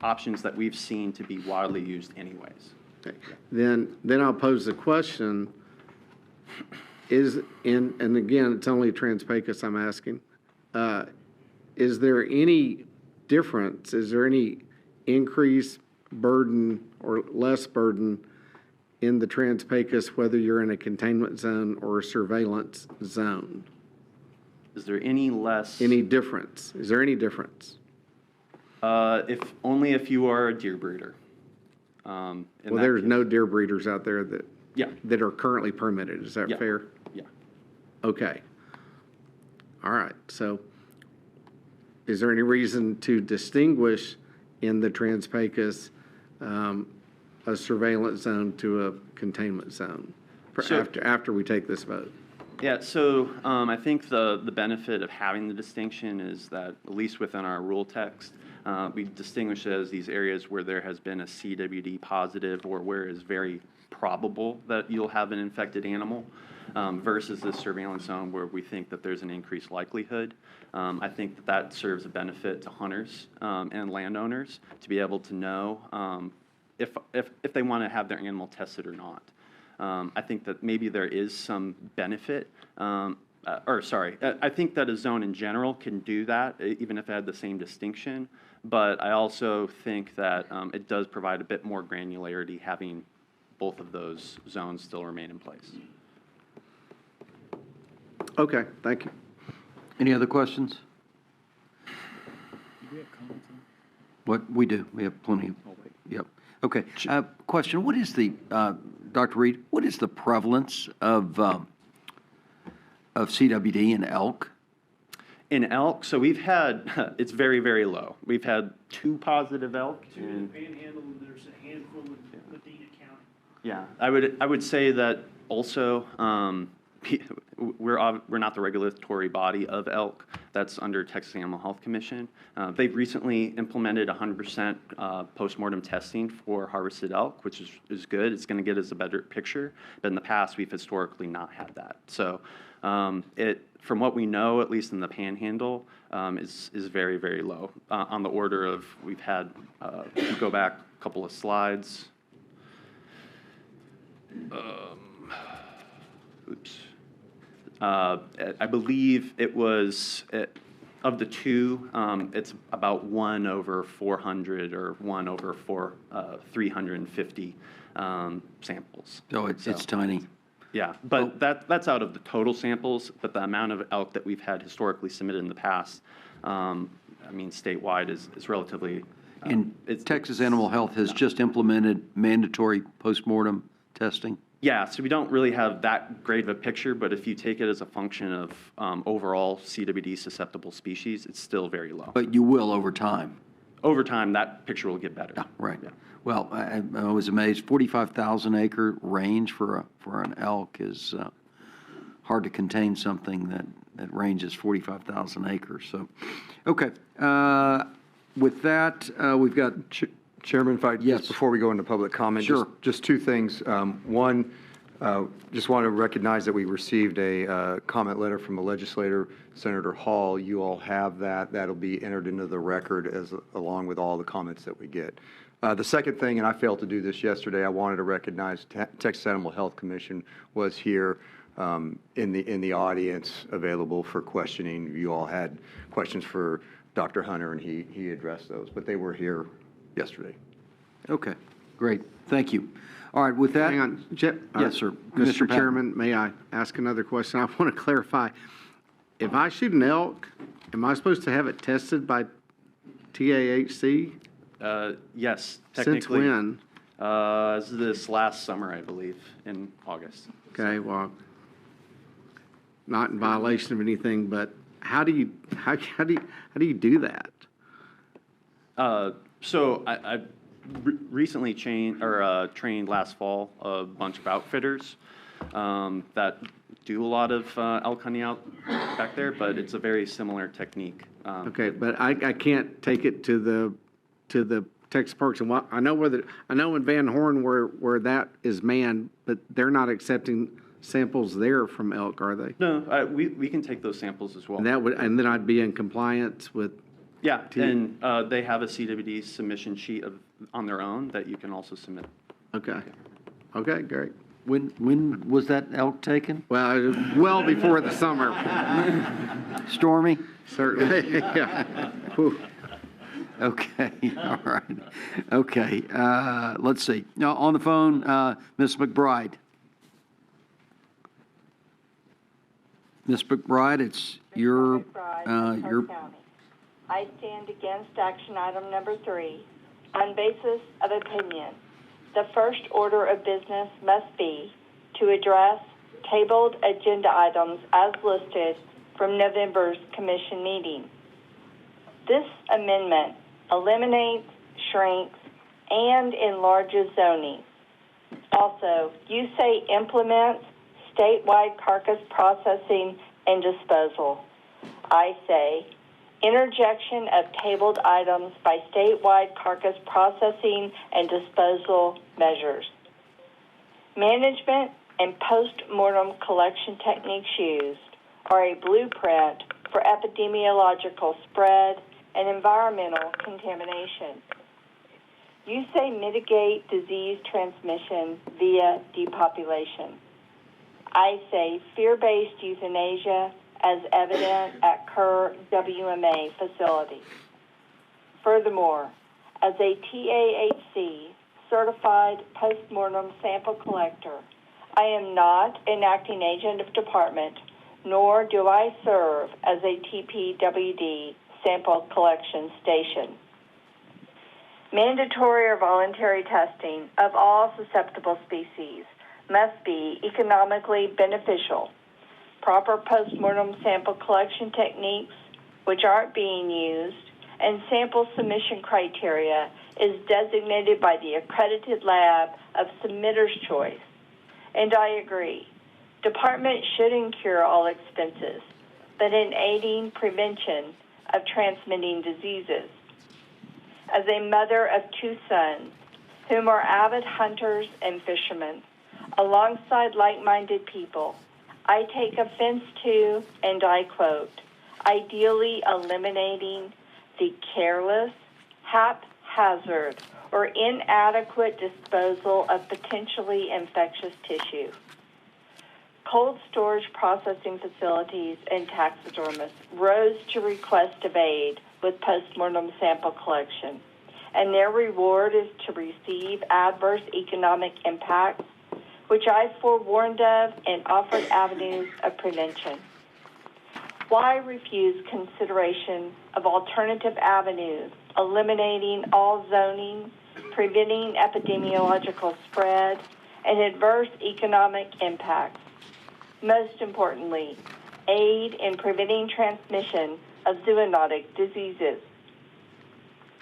options that we've seen to be widely used anyways. Okay. Then I'll pose the question, and again, it's only Trans-Pecos I'm asking, is there any difference, is there any increased burden or less burden in the Trans-Pecos whether you're in a containment zone or a surveillance zone? Is there any difference? Is there any difference? Only if you are a deer breeder. Well, there's no deer breeders out there that are currently permitted. Is that fair? Yeah. Okay. All right. So is there any reason to distinguish in the Trans-Pecos a surveillance zone to a containment zone after we take this vote? Yeah, so I think the benefit of having the distinction is that, at least within our rule text, we distinguish it as these areas where there has been a CWD positive or where it is very probable that you'll have an infected animal versus the surveillance zone where we think that there's an increased likelihood. I think that serves a benefit to hunters and landowners to be able to know if they want to have their animal tested or not. I think that maybe there is some benefit, I think that a zone in general can do that, even if it had the same distinction. But I also think that it does provide a bit more granularity having both of those zones still remain in place. Okay, thank you. Any other questions? Do we have comments on? What? We do. We have plenty of. Yep. Okay. Question. What is the, Dr. Reed, what is the prevalence of CWD in elk? In elk, so we've had, it's very, very low. We've had 2 positive elk. Two in the Panhandle, and there's a handful in Medina County. Yeah, I would say that also, we're not the regulatory body of elk. That's under Texas Animal Health Commission. They've recently implemented 100% postmortem testing for harvested elk, which is good. It's going to get us a better picture. But in the past, we've historically not had that. So from what we know, at least in the Panhandle, is very, very low. On the order of, we've had, if you go back a couple of slides. I believe it was, of the 2, it's about 1 over 400 or 1 over 350 samples. Oh, it's tiny. Yeah, but that's out of the total samples, but the amount of elk that we've had historically submitted in the past, I mean, statewide is relatively. Texas Animal Health has just implemented mandatory postmortem testing. Yeah, so we don't really have that great of a picture, but if you take it as a function of overall CWD susceptible species, it's still very low. But you will over time. Over time, that picture will get better. Yeah, right. Yeah. Well, I was amazed. 45,000 acre range for an elk is hard to contain something that ranges 45,000 acres. So, okay. With that, we've got. Chairman, if I, just before we go into public comment, Sure. just 2 things. One, Just want to recognize that we received a comment letter from a legislator, Senator Hall. You all have that. That'll be entered into the record along with all the comments that we get. The second thing, and I failed to do this yesterday, I wanted to recognize Texas Animal Health Commission was here in the audience, available for questioning. You all had questions for Dr. Hunter, and he addressed those, but they were here yesterday. Okay, great. Thank you. All right, with that. Hang on, yes, sir. Mr. Patton. Chairman, may I ask another question? I want to clarify. If I shoot an elk, am I supposed to have it tested by TAHC? Yes, Since technically. when? This last summer, I believe, in August. Okay, well, not in violation of anything, but how do you do that? So I recently trained last fall a bunch of outfitters that do a lot of elk hunting out back there, but it's a very similar technique. Okay, but I can't take it to the Texas Parks and I know in Van Horn where that is manned, but they're not accepting samples there from elk, are they? No, we can take those samples as well. And then I'd be in compliance with. Yeah, and they have a CWD submission sheet on their own that you can also submit. Okay. Okay, great. When was that elk taken? Well before the summer. Stormy? Certainly, yeah. Whew. Okay, all right. Okay, let's see. Now, on the phone, Ms. McBride. Ms. McBride, it's your. I stand against action item number 3 on basis of opinion. The first order of business must be to address tabled agenda items as listed from November's commission meeting. This amendment eliminates, shrinks, and enlarges zoning. Also, you say implements statewide carcass processing and disposal. I say interjection of tabled items by statewide carcass processing and disposal measures. Management and post-mortem collection techniques used are a blueprint for epidemiological spread and environmental contamination. You say mitigate disease transmission via depopulation. I say fear-based euthanasia as evident at Kerr WMA facility. Furthermore, as a TAHC certified postmortem sample collector, I am not an acting agent of department, nor do I serve as a TPWD sample collection station. Mandatory or voluntary testing of all susceptible species must be economically beneficial. Proper postmortem sample collection techniques, which aren't being used, and sample submission criteria is designated by the accredited lab of submitter's choice. And I agree. Department should incur all expenses, but in aiding prevention of transmitting diseases. As a mother of 2 sons, whom are avid hunters and fishermen, alongside like-minded people, I take offense to, and I quote, ideally eliminating the careless, haphazard, or inadequate disposal of potentially infectious tissue. Cold storage processing facilities and taxidermists rose to request of aid with postmortem sample collection, and their reward is to receive adverse economic impacts, which I forewarned of and offered avenues of prevention. Why refuse consideration of alternative avenues, eliminating all zoning, preventing epidemiological spread, and adverse economic impacts? Most importantly, aid in preventing transmission of zoonotic diseases.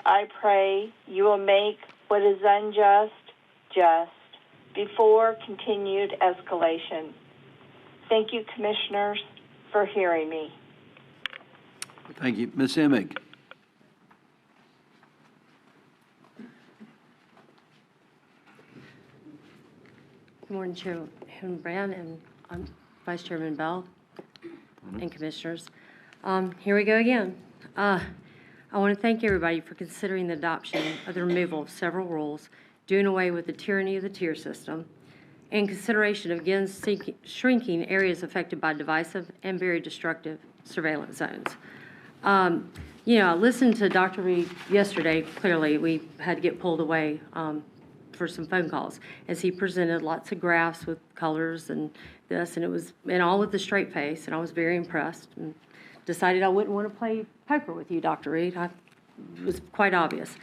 I pray you will make what is unjust, just, before continued escalation. Thank you, Commissioners, for hearing me. Thank you. Ms. Emig. Good morning, Hildebrand and Vice Chairman Bell and Commissioners. Here we go again. I want to thank everybody for considering the adoption of the removal of several rules, doing away with the tyranny of the tier system, and consideration of again shrinking areas affected by divisive and very destructive surveillance zones. I listened to Dr. Reed yesterday. Clearly, we had to get pulled away for some phone calls as he presented lots of graphs with colors and this, and all with a straight face, and I was very impressed and decided I wouldn't want to play poker with you, Dr. Reed. It was quite obvious.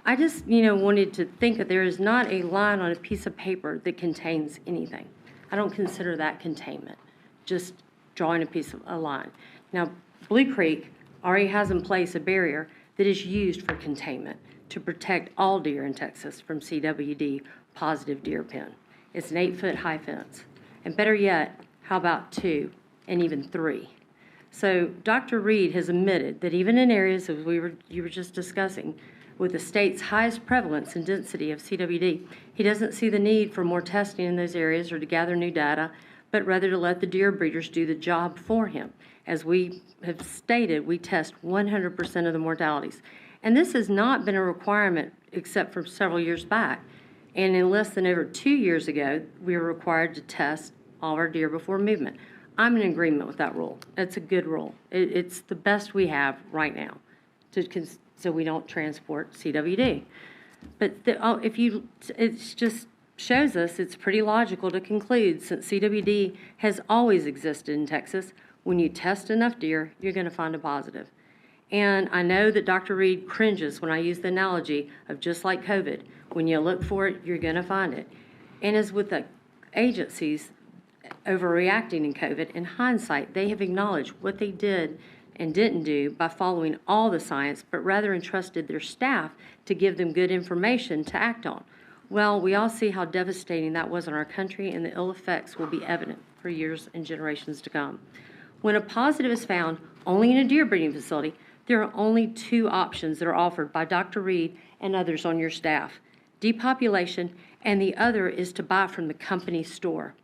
I just, wanted to think that there is not a line on a piece of paper that contains anything. I don't consider that containment, just drawing a line. Now, Blue Creek already has in place a barrier that is used for containment to protect all deer in Texas from CWD positive deer pen. It's an 8-foot high fence. And better yet, how about 2 and even 3? So Dr. Reed has admitted that even in areas as you were just discussing, with the state's highest prevalence and density of CWD, he doesn't see the need for more testing in those areas or to gather new data, but rather to let the deer breeders do the job for him. As we have stated, we test 100% of the mortalities. And this has not been a requirement except for several years back. And in less than over 2 years ago, we were required to test all our deer before movement. I'm in agreement with that rule. It's a good rule. It's the best we have right now so we don't transport CWD. But it just shows us it's pretty logical to conclude, since CWD has always existed in Texas, when you test enough deer, you're going to find a positive. And I know that Dr. Reed cringes when I use the analogy of just like COVID. When you look for it, you're going to find it. And as with the agencies overreacting in COVID, in hindsight, they have acknowledged what they did and didn't do by following all the science, but rather entrusted their staff to give them good information to act on. Well, we all see how devastating that was on our country, and the ill effects will be evident for years and generations to come. When a positive is found only in a deer breeding facility, there are only 2 options that are offered by Dr. Reed and others on your staff: depopulation, and the other is to buy from the company store,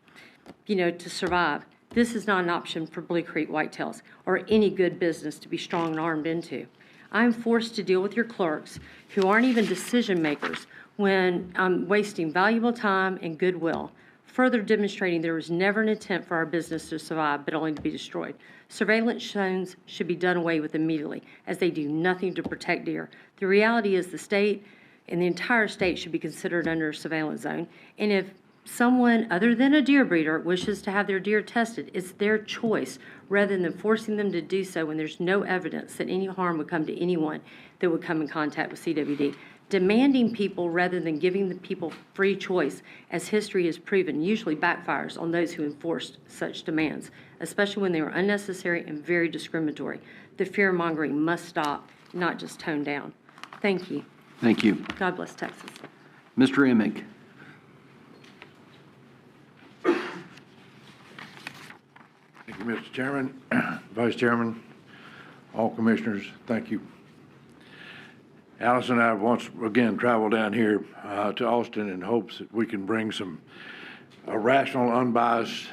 to survive. This is not an option for Blue Creek whitetails or any good business to be strong and armed into. I'm forced to deal with your clerks who aren't even decision makers when I'm wasting valuable time and goodwill, further demonstrating there was never an attempt for our business to survive, but only to be destroyed. Surveillance zones should be done away with immediately, as they do nothing to protect deer. The reality is the state and the entire state should be considered under a surveillance zone, and if someone other than a deer breeder wishes to have their deer tested, it's their choice, rather than forcing them to do so when there's no evidence that any harm would come to anyone that would come in contact with CWD. Demanding people rather than giving the people free choice, as history has proven, usually backfires on those who enforced such demands, especially when they were unnecessary and very discriminatory. The fear-mongering must stop, not just toned down. Thank you. Thank you. God bless Texas. Mr. Emig. Thank you, Mr. Chairman, Vice Chairman, all commissioners, thank you. Alice and I have once again traveled down here to Austin in hopes that we can bring some rational, unbiased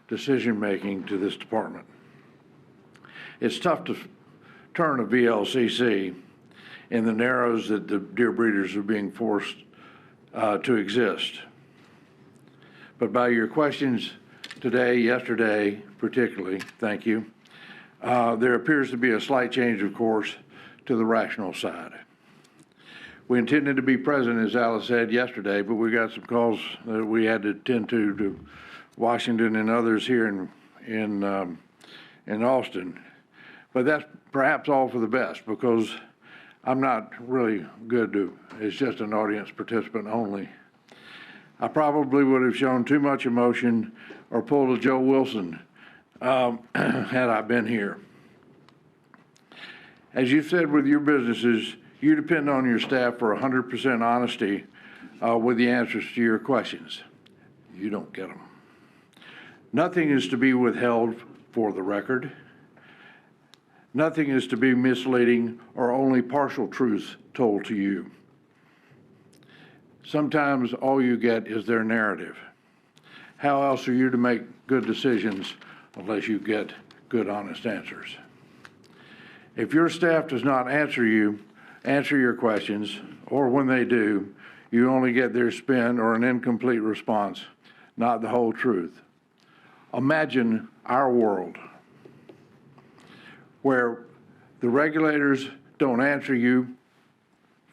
decision-making to this department. It's tough to turn a VLCC in the narrows that the deer breeders are being forced to exist. But by your questions today, yesterday particularly, thank you, there appears to be a slight change of course to the rational side. We intended to be present, as Alice said yesterday, but we got some calls that we had to attend to Washington and others here in Austin. But that's perhaps all for the best, because I'm not really good to, it's just an audience participant only. I probably would have shown too much emotion or pulled a Joe Wilson had I been here. As you said with your businesses, you depend on your staff for 100% honesty with the answers to your questions. You don't get them. Nothing is to be withheld for the record. Nothing is to be misleading or only partial truths told to you. Sometimes all you get is their narrative. How else are you to make good decisions unless you get good, honest answers? If your staff does not answer your questions, or when they do, you only get their spin or an incomplete response, not the whole truth. Imagine our world where the regulators don't answer you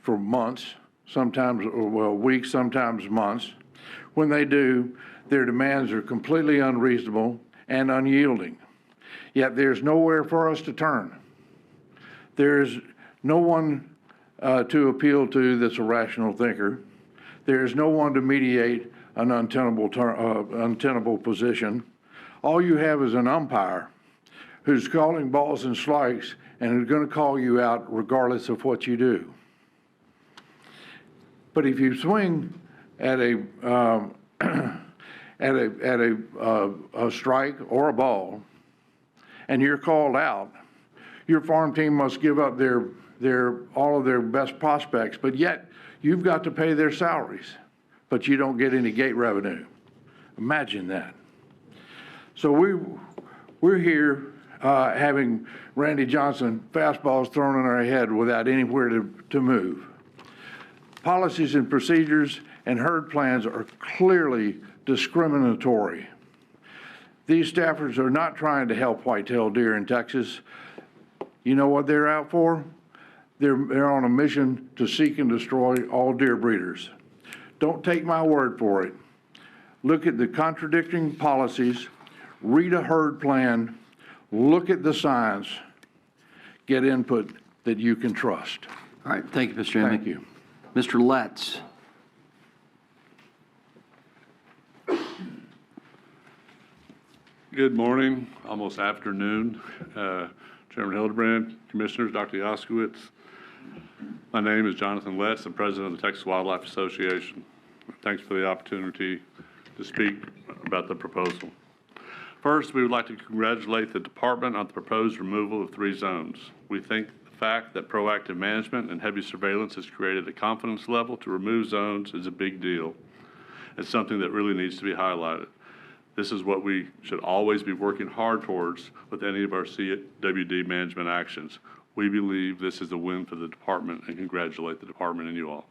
for months, sometimes, well, weeks, sometimes months. When they do, their demands are completely unreasonable and unyielding. Yet there's nowhere for us to turn. There's no one to appeal to that's a rational thinker. There's no one to mediate an untenable position. All you have is an umpire who's calling balls and strikes and who's going to call you out regardless of what you do. But if you swing at a strike or a ball and you're called out, your farm team must give up all of their best prospects, but yet you've got to pay their salaries, but you don't get any gate revenue. Imagine that. So we're here having Randy Johnson fastballs thrown in our head without anywhere to move. Policies and procedures and herd plans are clearly discriminatory. These staffers are not trying to help white-tailed deer in Texas. You know what they're out for? They're on a mission to seek and destroy all deer breeders. Don't take my word for it. Look at the contradicting policies, read a herd plan, look at the science, get input that you can trust. All right, thank you, Mr. Chairman. Thank you. Mr. Letts. Good morning, almost afternoon. Chairman Hildebrand, Commissioners, Dr. Jaskowitz. My name is Jonathan Letts. I'm President of the Texas Wildlife Association. Thanks for the opportunity to speak about the proposal. First, we would like to congratulate the department on the proposed removal of 3 zones. We think the fact that proactive management and heavy surveillance has created a confidence level to remove zones is a big deal. It's something that really needs to be highlighted. This is what we should always be working hard towards with any of our CWD management actions. We believe this is a win for the department and congratulate the department and you all.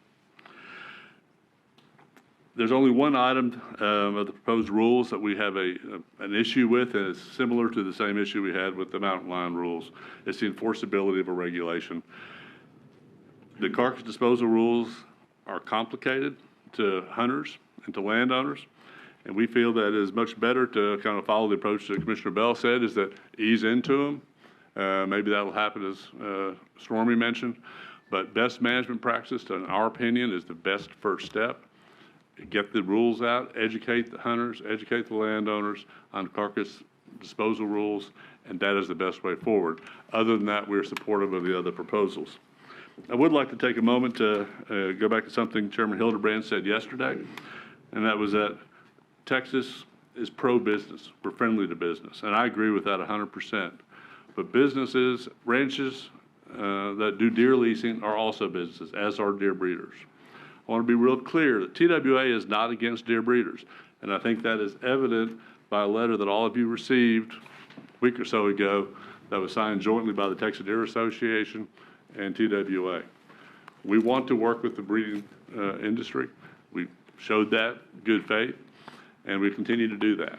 There's only one item of the proposed rules that we have an issue with, and it's similar to the same issue we had with the mountain lion rules. It's the enforceability of a regulation. The carcass disposal rules are complicated to hunters and to landowners. And we feel that it is much better to kind of follow the approach that Commissioner Bell said, is that ease into them. Maybe that will happen, as Stormy mentioned. But best management practice, in our opinion, is the best first step. Get the rules out, educate the hunters, educate the landowners on carcass disposal rules, and that is the best way forward. Other than that, we're supportive of the other proposals. I would like to take a moment to go back to something Chairman Hildebrand said yesterday, and that was that Texas is pro-business. We're friendly to business, and I agree with that 100%. But businesses, ranches that do deer leasing are also businesses, as are deer breeders. I want to be real clear that TWA is not against deer breeders, and I think that is evident by a letter that all of you received a week or so ago that was signed jointly by the Texas Deer Association and TWA. We want to work with the breeding industry. We showed that good faith, and we continue to do that.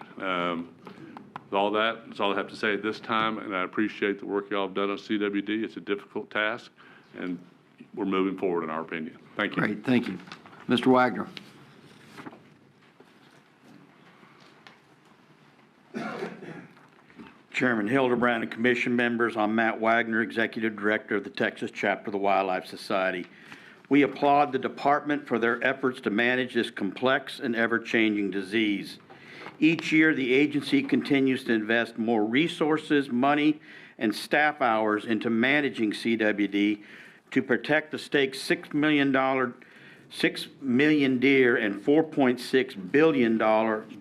That's all I have to say at this time, and I appreciate the work y'all have done on CWD. It's a difficult task, and we're moving forward in our opinion. Thank you. Great, thank you. Mr. Wagner. Chairman Hildebrand and Commission members, I'm Matt Wagner, Executive Director of the Texas Chapter of the Wildlife Society. We applaud the department for their efforts to manage this complex and ever-changing disease. Each year, the agency continues to invest more resources, money, and staff hours into managing CWD to protect the state's $6 million deer and $4.6 billion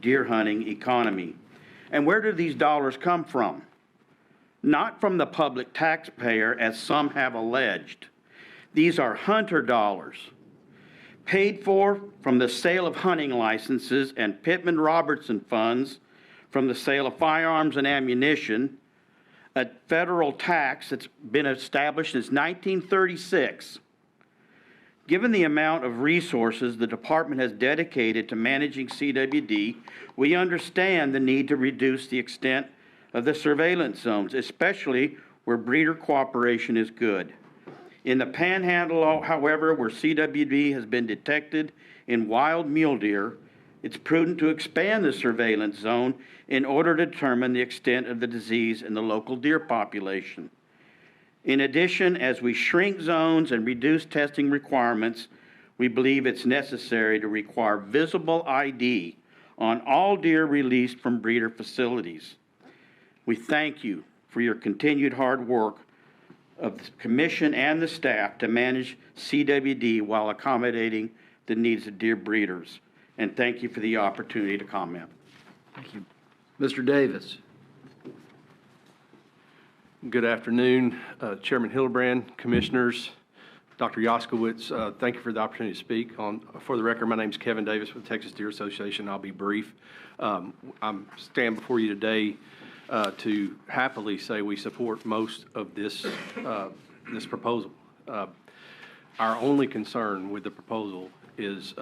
deer hunting economy. And where do these dollars come from? Not from the public taxpayer, as some have alleged. These are hunter dollars. paid for from the sale of hunting licenses and Pittman-Robertson funds from the sale of firearms and ammunition, a federal tax that's been established since 1936. Given the amount of resources the department has dedicated to managing CWD, we understand the need to reduce the extent of the surveillance zones, especially where breeder cooperation is good. In the Panhandle, however, where CWD has been detected in wild mule deer, it's prudent to expand the surveillance zone in order to determine the extent of the disease in the local deer population. In addition, as we shrink zones and reduce testing requirements, we believe it's necessary to require visible ID on all deer released from breeder facilities. We thank you for your continued hard work of the Commission and the staff to manage CWD while accommodating the needs of deer breeders. And thank you for the opportunity to comment. Thank you. Mr. Davis. Good afternoon, Chairman Hildebrand, Commissioners, Dr. Yaskowitz. Thank you for the opportunity to speak. For the record, my name is Kevin Davis with Texas Deer Association. I'll be brief. I'm standing before you today to happily say we support most of this proposal. Our only concern with the proposal is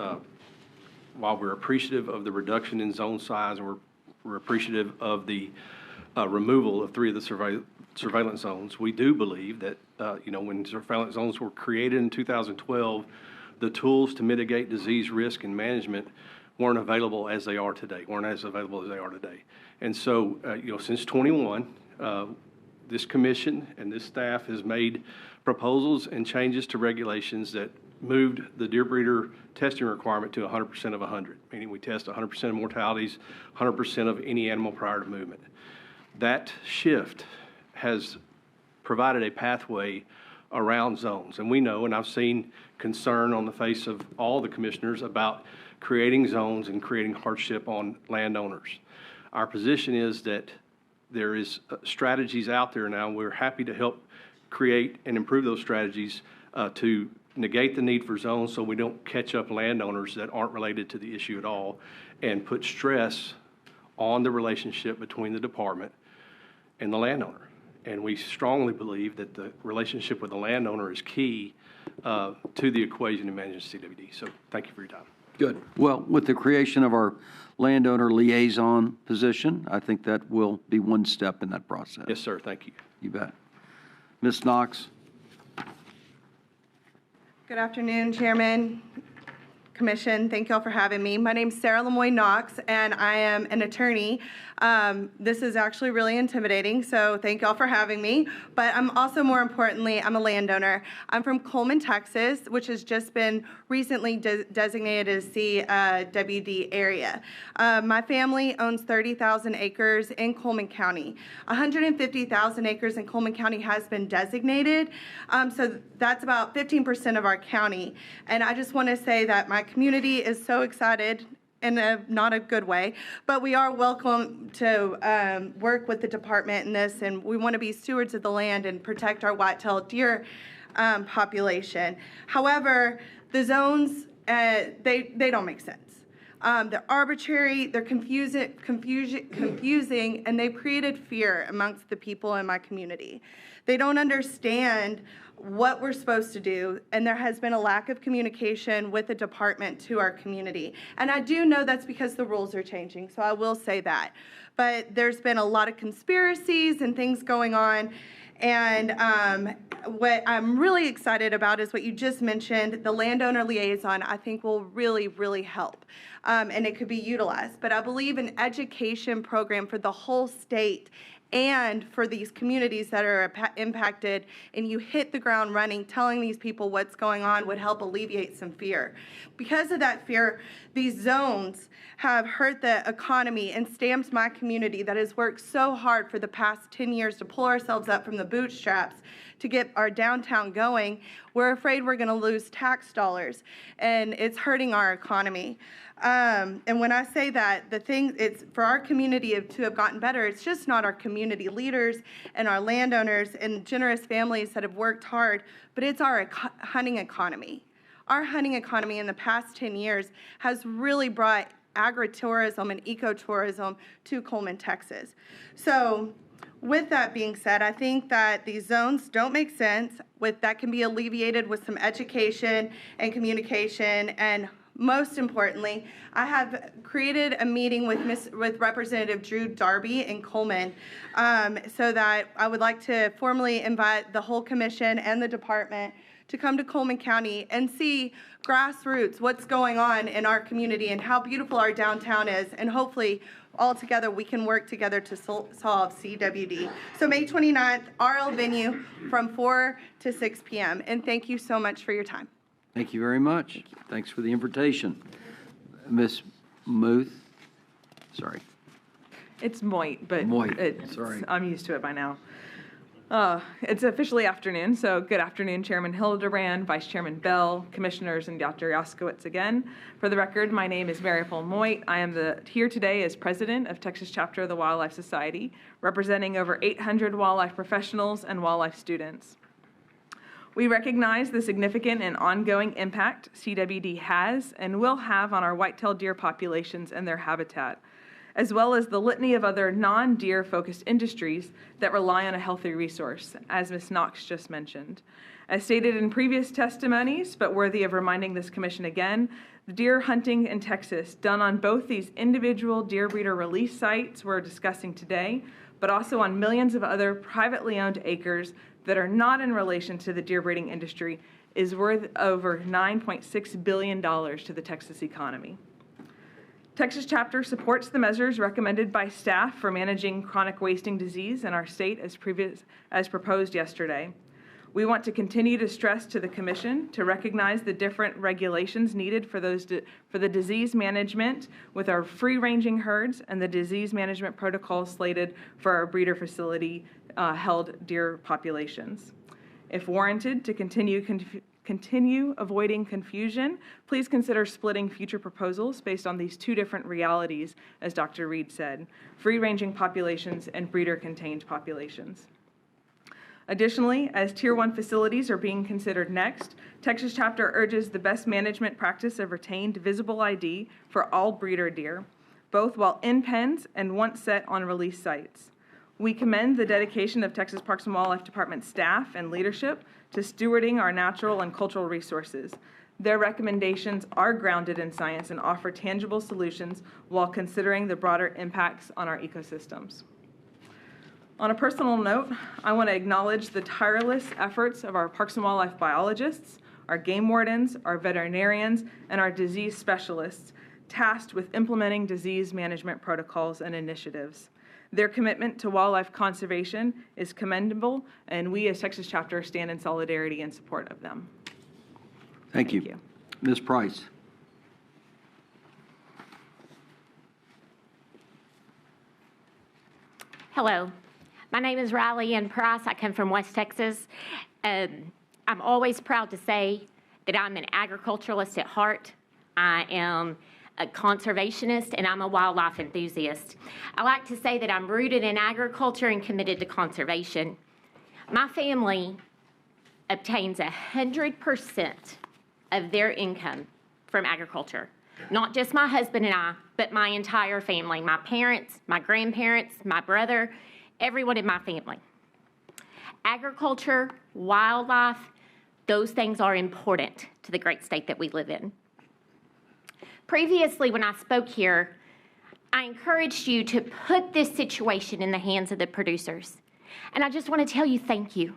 while we're appreciative of the reduction in zone size and we're appreciative of the removal of 3 of the surveillance zones, we do believe that when surveillance zones were created in 2012, the tools to mitigate disease risk and management weren't available as they are today, And so, since 21, this commission and this staff has made proposals and changes to regulations that moved the deer breeder testing requirement to 100% of 100, meaning we test 100% of mortalities, 100% of any animal prior to movement. That shift has provided a pathway around zones. And we know, and I've seen concern on the face of all the commissioners about creating zones and creating hardship on landowners. Our position is that there is strategies out there now. We're happy to help create and improve those strategies to negate the need for zones so we don't catch up landowners that aren't related to the issue at all and put stress on the relationship between the department and the landowner. And we strongly believe that the relationship with the landowner is key to the equation in managing CWD. So thank you for your time. Good. Well, with the creation of our landowner liaison position, I think that will be one step in that process. Yes, sir. Thank you. You bet. Ms. Knox. Good afternoon, Chairman, Commission. Thank you all for having me. My name is Sarah Lemoyne Knox, and I am an attorney. This is actually really intimidating, so thank you all for having me. But I'm also, more importantly, I'm a landowner. I'm from Coleman, Texas, which has just been recently designated as CWD area. My family owns 30,000 acres in Coleman County. 150,000 acres in Coleman County has been designated, so that's about 15% of our county. And I just want to say that my community is so excited in not a good way, but we are welcome to work with the department in this, and we want to be stewards of the land and protect our white-tailed deer population. However, the zones, they don't make sense. They're arbitrary, they're confusing, and they've created fear amongst the people in my community. They don't understand what we're supposed to do, and there has been a lack of communication with the department to our community. And I do know that's because the rules are changing, so I will say that. But there's been a lot of conspiracies and things going on, and what I'm really excited about is what you just mentioned, the landowner liaison, I think will really, really help, and it could be utilized. But I believe an education program for the whole state and for these communities that are impacted, and you hit the ground running, telling these people what's going on would help alleviate some fear. Because of that fear, these zones have hurt the economy and stamped my community that has worked so hard for the past 10 years to pull ourselves up from the bootstraps to get our downtown going. We're afraid we're going to lose tax dollars, and it's hurting our economy. And when I say that, the thing, it's for our community to have gotten better, it's just not our community leaders and our landowners and generous families that have worked hard, but it's our hunting economy. our hunting economy in the past 10 years has really brought agritourism and ecotourism to Coleman, Texas. So with that being said, I think that these zones don't make sense. That can be alleviated with some education and communication. And most importantly, I have created a meeting with Representative Drew Darby in Coleman, so that I would like to formally invite the whole commission and the department to come to Coleman County and see grassroots what's going on in our community and how beautiful our downtown is, and hopefully all together we can work together to solve CWD. So May 29th, RL venue from 4 to 6 p.m. And thank you so much for your time. Thank you very much. Thanks for the invitation. Ms. Muth, sorry. It's Moit, but Sorry. I'm used to it by now. It's officially afternoon, so good afternoon, Chairman Hildebrand, Vice Chairman Bell, Commissioners, and Dr. Jaskowitz again. For the record, my name is Maripol Moit. I am here today as President of Texas Chapter of the Wildlife Society, representing over 800 wildlife professionals and wildlife students. We recognize the significant and ongoing impact CWD has and will have on our white-tailed deer populations and their habitat, as well as the litany of other non-deer focused industries that rely on a healthy resource, as Ms. Knox just mentioned. As stated in previous testimonies, but worthy of reminding this commission again, the deer hunting in Texas done on both these individual deer breeder release sites we're discussing today, but also on millions of other privately owned acres that are not in relation to the deer breeding industry is worth over $9.6 billion to the Texas economy. Texas Chapter supports the measures recommended by staff for managing chronic wasting disease in our state as proposed yesterday. We want to continue to stress to the Commission to recognize the different regulations needed for the disease management with our free-ranging herds and the disease management protocols slated for our breeder facility held deer populations. If warranted, to continue avoiding confusion, please consider splitting future proposals based on these two different realities, as Dr. Reed said, free-ranging populations and breeder-contained populations. Additionally, as Tier 1 facilities are being considered next, Texas Chapter urges the best management practice of retained visible ID for all breeder deer, both while in pens and once set on release sites. We commend the dedication of Texas Parks and Wildlife Department staff and leadership to stewarding our natural and cultural resources. Their recommendations are grounded in science and offer tangible solutions while considering the broader impacts on our ecosystems. On a personal note, I want to acknowledge the tireless efforts of our Parks and Wildlife biologists, our game wardens, our veterinarians, and our disease specialists tasked with implementing disease management protocols and initiatives. Their commitment to wildlife conservation is commendable, and we as Texas Chapter stand in solidarity in support of them. Thank you. Ms. Price. Hello. My name is Riley Ann Price. I come from West Texas. I'm always proud to say that I'm an agriculturalist at heart. I am a conservationist, and I'm a wildlife enthusiast. I like to say that I'm rooted in agriculture and committed to conservation. My family obtains 100% of their income from agriculture. Not just my husband and I, but my entire family, my parents, my grandparents, my brother, everyone in my family. Agriculture, wildlife, those things are important to the great state that we live in. Previously, when I spoke here, I encouraged you to put this situation in the hands of the producers. And I just want to tell you thank you.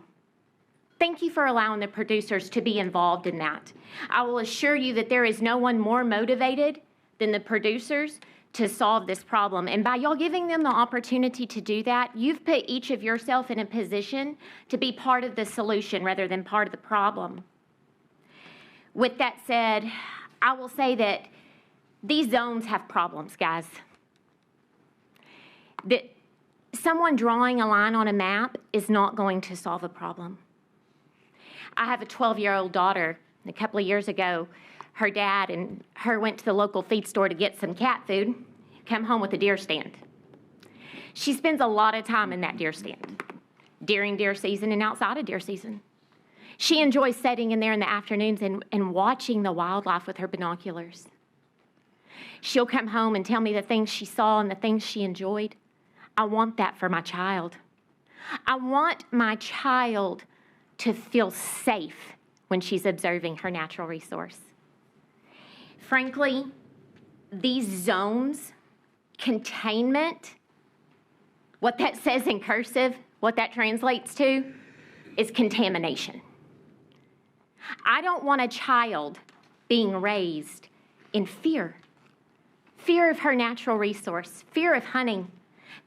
Thank you for allowing the producers to be involved in that. I will assure you that there is no one more motivated than the producers to solve this problem. And by y'all giving them the opportunity to do that, you've put each of yourself in a position to be part of the solution rather than part of the problem. With that said, I will say that these zones have problems, guys. That someone drawing a line on a map is not going to solve a problem. I have a 12-year-old daughter. A couple of years ago, her dad and her went to the local feed store to get some cat food, come home with a deer stand. She spends a lot of time in that deer stand, during deer season and outside of deer season. She enjoys sitting in there in the afternoons and watching the wildlife with her binoculars. She'll come home and tell me the things she saw and the things she enjoyed. I want that for my child. I want my child to feel safe when she's observing her natural resource. Frankly, these zones, containment, what that says in cursive, what that translates to is contamination. I don't want a child being raised in fear. Fear of her natural resource, fear of hunting.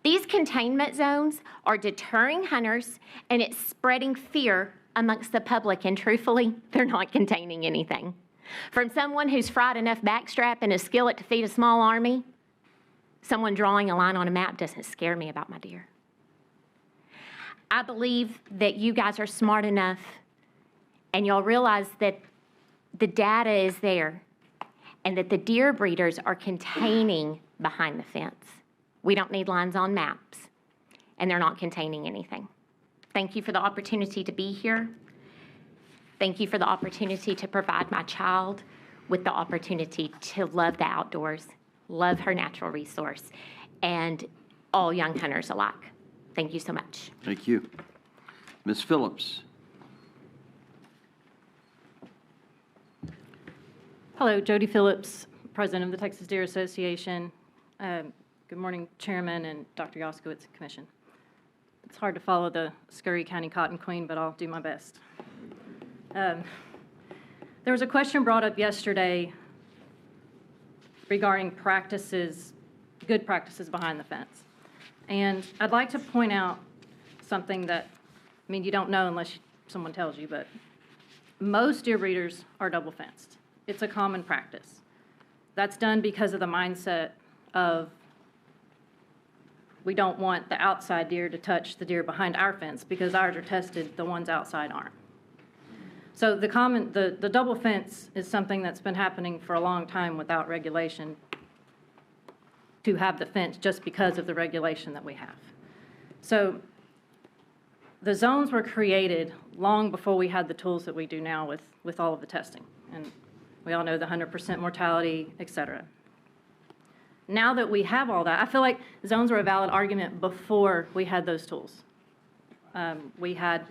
These containment zones are deterring hunters, and it's spreading fear amongst the public, and truthfully, they're not containing anything. From someone who's fried enough backstrap and a skillet to feed a small army, someone drawing a line on a map doesn't scare me about my deer. I believe that you guys are smart enough, and y'all realize that the data is there, and that the deer breeders are containing behind the fence. We don't need lines on maps, and they're not containing anything. Thank you for the opportunity to be here. Thank you for the opportunity to provide my child with the opportunity to love the outdoors, love her natural resource, and all young hunters alike. Thank you so much. Thank you. Ms. Phillips. Hello, Jody Phillips, President of the Texas Deer Association. Good morning, Chairman and Dr. Yaskowitz, Commission. It's hard to follow the Scurry County Cotton Queen, but I'll do my best. There was a question brought up yesterday regarding practices, good practices behind the fence. And I'd like to point out something that, I mean, you don't know unless someone tells you, but most deer breeders are double fenced. It's a common practice. That's done because of the mindset of we don't want the outside deer to touch the deer behind our fence because ours are tested, the ones outside aren't. So the double fence is something that's been happening for a long time without regulation to have the fence just because of the regulation that we have. So the zones were created long before we had the tools that we do now with all of the testing. And we all know the 100% mortality, et cetera. Now that we have all that, I feel like zones were a valid argument before we had those tools. We had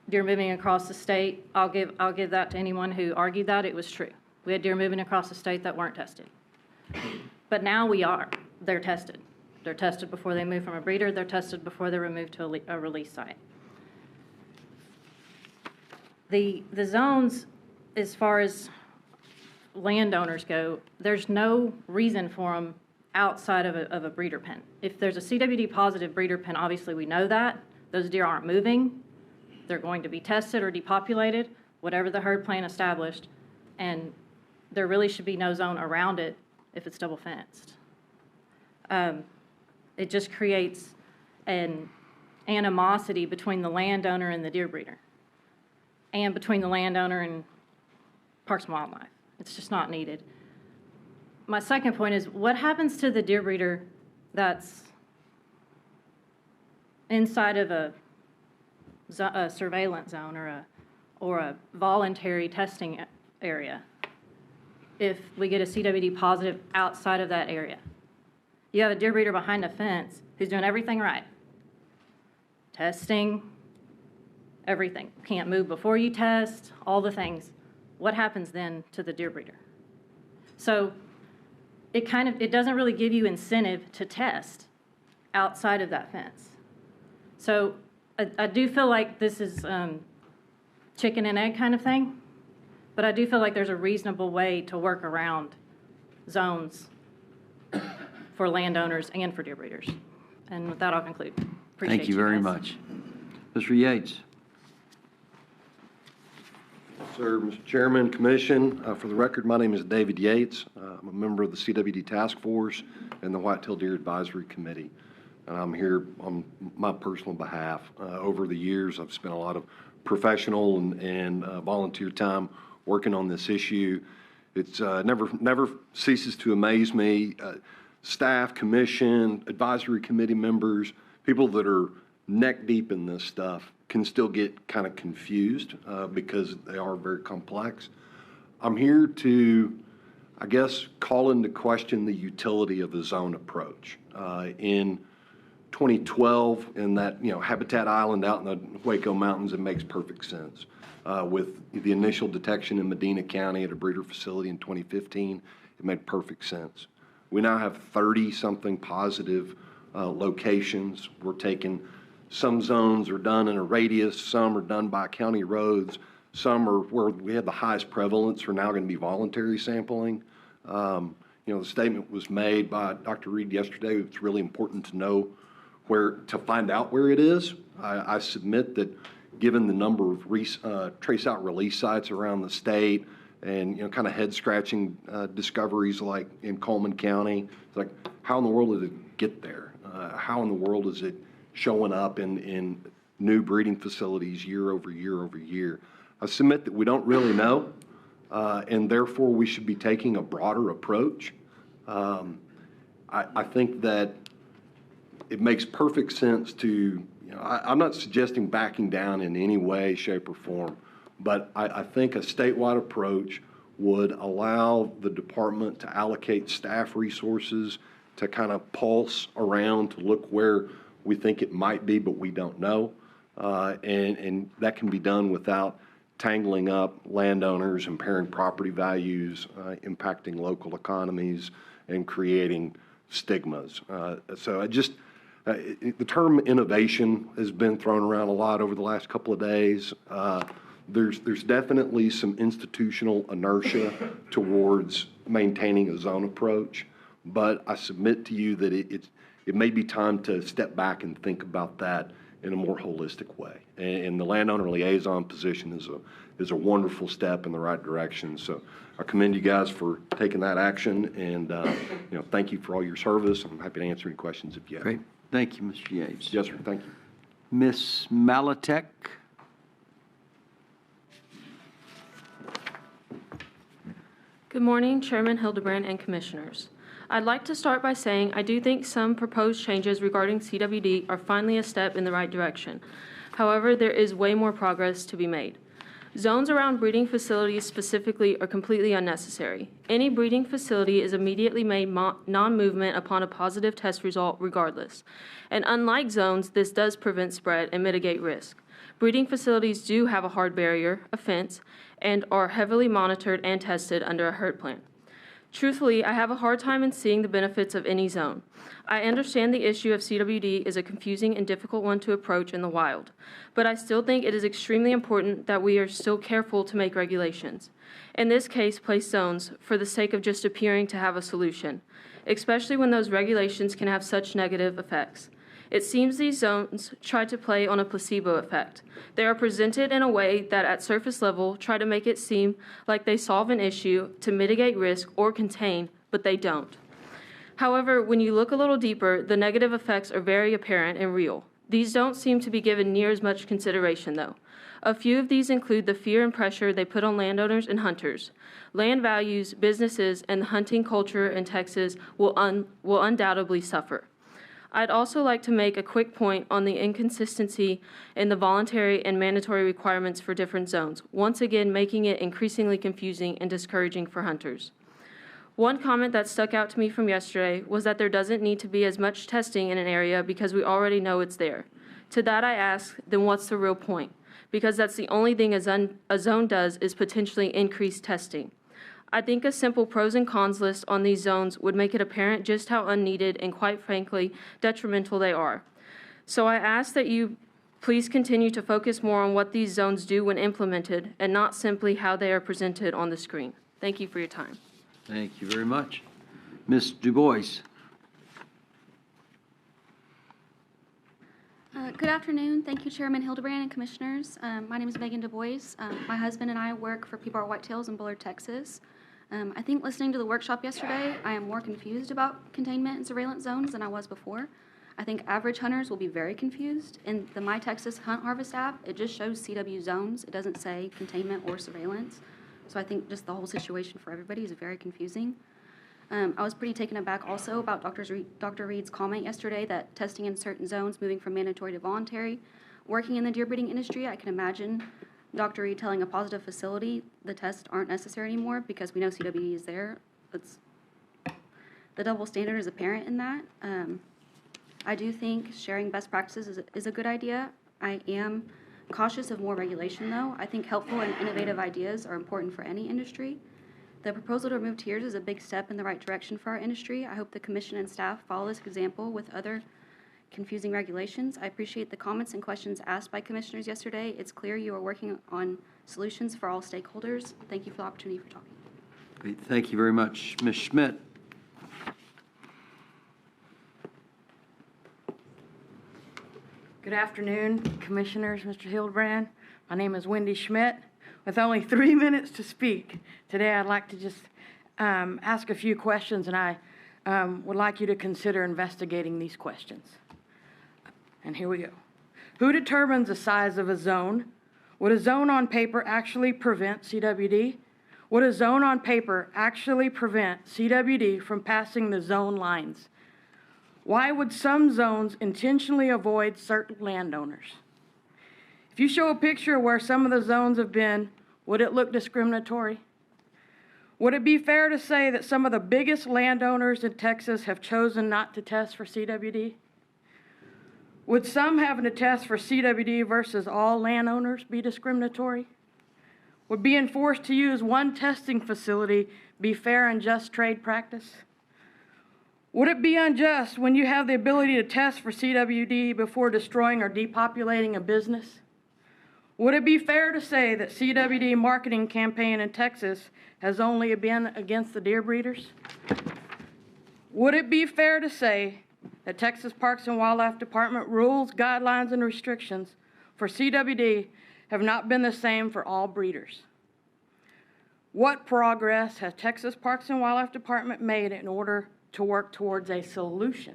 deer moving across the state. I'll give that to anyone who argued that. It was true. We had deer moving across the state that weren't tested. But now they're tested. They're tested before they move from a breeder. They're tested before they're removed to a release site. The zones, as far as landowners go, there's no reason for them outside of a breeder pen. If there's a CWD positive breeder pen, obviously we know that. Those deer aren't moving. They're going to be tested or depopulated, whatever the herd plan established, and there really should be no zone around it if it's double fenced. It just creates an animosity between the landowner and the deer breeder, and between the landowner and Parks and Wildlife. It's just not needed. My second point is, what happens to the deer breeder that's inside of a surveillance zone or a voluntary testing area if we get a CWD positive outside of that area? You have a deer breeder behind a fence who's doing everything right. Testing, everything. Can't move before you test, all the things. What happens then to the deer breeder? So it doesn't really give you incentive to test outside of that fence. So I do feel like this is chicken and egg kind of thing, but I do feel like there's a reasonable way to work around zones for landowners and for deer breeders. And with that, I'll conclude. Appreciate Thank you very guys. much. Mr. Yates. Sir, Mr. Chairman, Commission, for the record, my name is David Yates. I'm a member of the CWD Task Force and the White-tailed Deer Advisory Committee. And I'm here on my personal behalf. Over the years, I've spent a lot of professional and volunteer time working on this issue. It's never ceases to amaze me. Staff, commission, advisory committee members, people that are neck deep in this stuff can still get kind of confused because they are very complex. I'm here to, I guess, call into question the utility of a zone approach. In 2012, in that Habitat Island out in the Waco Mountains, it makes perfect sense. With the initial detection in Medina County at a breeder facility in 2015, it made perfect sense. We now have 30-something positive locations. We're taking, some zones are done in a radius, some are done by county roads, some are where we have the highest prevalence are now going to be voluntary sampling. The statement was made by Dr. Reed yesterday. It's really important to know to find out where it is. I submit that given the number of trace out release sites around the state and, kind of head scratching discoveries like in Coleman County, it's like, how in the world did it get there? How in the world is it showing up in new breeding facilities year over year over year? I submit that we don't really know, and therefore we should be taking a broader approach. I think that it makes perfect sense to, I'm not suggesting backing down in any way, shape, or form, but I think a statewide approach would allow the department to allocate staff resources to kind of pulse around to look where we think it might be, but we don't know. And that can be done without tangling up landowners, impairing property values, impacting local economies, and creating stigmas. So the term innovation has been thrown around a lot over the last couple of days. There's definitely some institutional inertia towards maintaining a zone approach, but I submit to you that it may be time to step back and think about that in a more holistic way. And the landowner liaison position is a wonderful step in the right direction. So I commend you guys for taking that action, and thank you for all your service. I'm happy to answer any questions if you have. Great. Thank you, Mr. Yates. Yes, sir. Thank you. Ms. Malatek. Good morning, Chairman Hildebrand and Commissioners. I'd like to start by saying I do think some proposed changes regarding CWD are finally a step in the right direction. However, there is way more progress to be made. Zones around breeding facilities specifically are completely unnecessary. Any breeding facility is immediately made non-movement upon a positive test result regardless. And unlike zones, this does prevent spread and mitigate risk. Breeding facilities do have a hard barrier, a fence, and are heavily monitored and tested under a herd plan. Truthfully, I have a hard time in seeing the benefits of any zone. I understand the issue of CWD is a confusing and difficult one to approach in the wild, but I still think it is extremely important that we are still careful to make regulations. In this case, place zones for the sake of just appearing to have a solution, especially when those regulations can have such negative effects. It seems these zones try to play on a placebo effect. They are presented in a way that at surface level try to make it seem like they solve an issue to mitigate risk or contain, but they don't. However, when you look a little deeper, the negative effects are very apparent and real. These don't seem to be given near as much consideration, though. A few of these include the fear and pressure they put on landowners and hunters. Land values, businesses, and the hunting culture in Texas will undoubtedly suffer. I'd also like to make a quick point on the inconsistency in the voluntary and mandatory requirements for different zones, once again making it increasingly confusing and discouraging for hunters. One comment that stuck out to me from yesterday was that there doesn't need to be as much testing in an area because we already know it's there. To that I ask, then what's the real point? Because that's the only thing a zone does is potentially increase testing. I think a simple pros and cons list on these zones would make it apparent just how unneeded and, quite frankly, detrimental they are. So I ask that you please continue to focus more on what these zones do when implemented and not simply how they are presented on the screen. Thank you for your time. Thank you very much. Ms. Du Bois. Good afternoon. Thank you, Chairman Hildebrand and Commissioners. My name is Megan Du Bois. My husband and I work for PBR Whitetails in Bullard, Texas. I think listening to the workshop yesterday, I am more confused about containment and surveillance zones than I was before. I think average hunters will be very confused. In the My Texas Hunt Harvest app, it just shows CW zones. It doesn't say containment or surveillance. So I think just the whole situation for everybody is very confusing. I was pretty taken aback also about Dr. Reed's comment yesterday that testing in certain zones, moving from mandatory to voluntary. Working in the deer breeding industry, I can imagine Dr. Reed telling a positive facility the tests aren't necessary anymore because we know CWD is there. The double standard is apparent in that. I do think sharing best practices is a good idea. I am cautious of more regulation, though. I think helpful and innovative ideas are important for any industry. The proposal to remove tiers is a big step in the right direction for our industry. I hope the commission and staff follow this example with other confusing regulations. I appreciate the comments and questions asked by commissioners yesterday. It's clear you are working on solutions for all stakeholders. Thank you for the opportunity for talking. Great. Thank you very much. Ms. Schmidt. Good afternoon, Commissioners, Mr. Hildebrand. My name is Wendy Schmidt. With only 3 minutes to speak, today I'd like to just ask a few questions, and I would like you to consider investigating these questions. And here we go. Who determines the size of a zone? Would a zone on paper actually prevent CWD? Would a zone on paper actually prevent CWD from passing the zone lines? Why would some zones intentionally avoid certain landowners? If you show a picture of where some of the zones have been, would it look discriminatory? Would it be fair to say that some of the biggest landowners in Texas have chosen not to test for CWD? Would some having to test for CWD versus all landowners be discriminatory? Would being forced to use one testing facility be fair and just trade practice? Would it be unjust when you have the ability to test for CWD before destroying or depopulating a business? Would it be fair to say that CWD marketing campaign in Texas has only been against the deer breeders? Would it be fair to say that Texas Parks and Wildlife Department rules, guidelines, and restrictions for CWD have not been the same for all breeders? What progress has Texas Parks and Wildlife Department made in order to work towards a solution?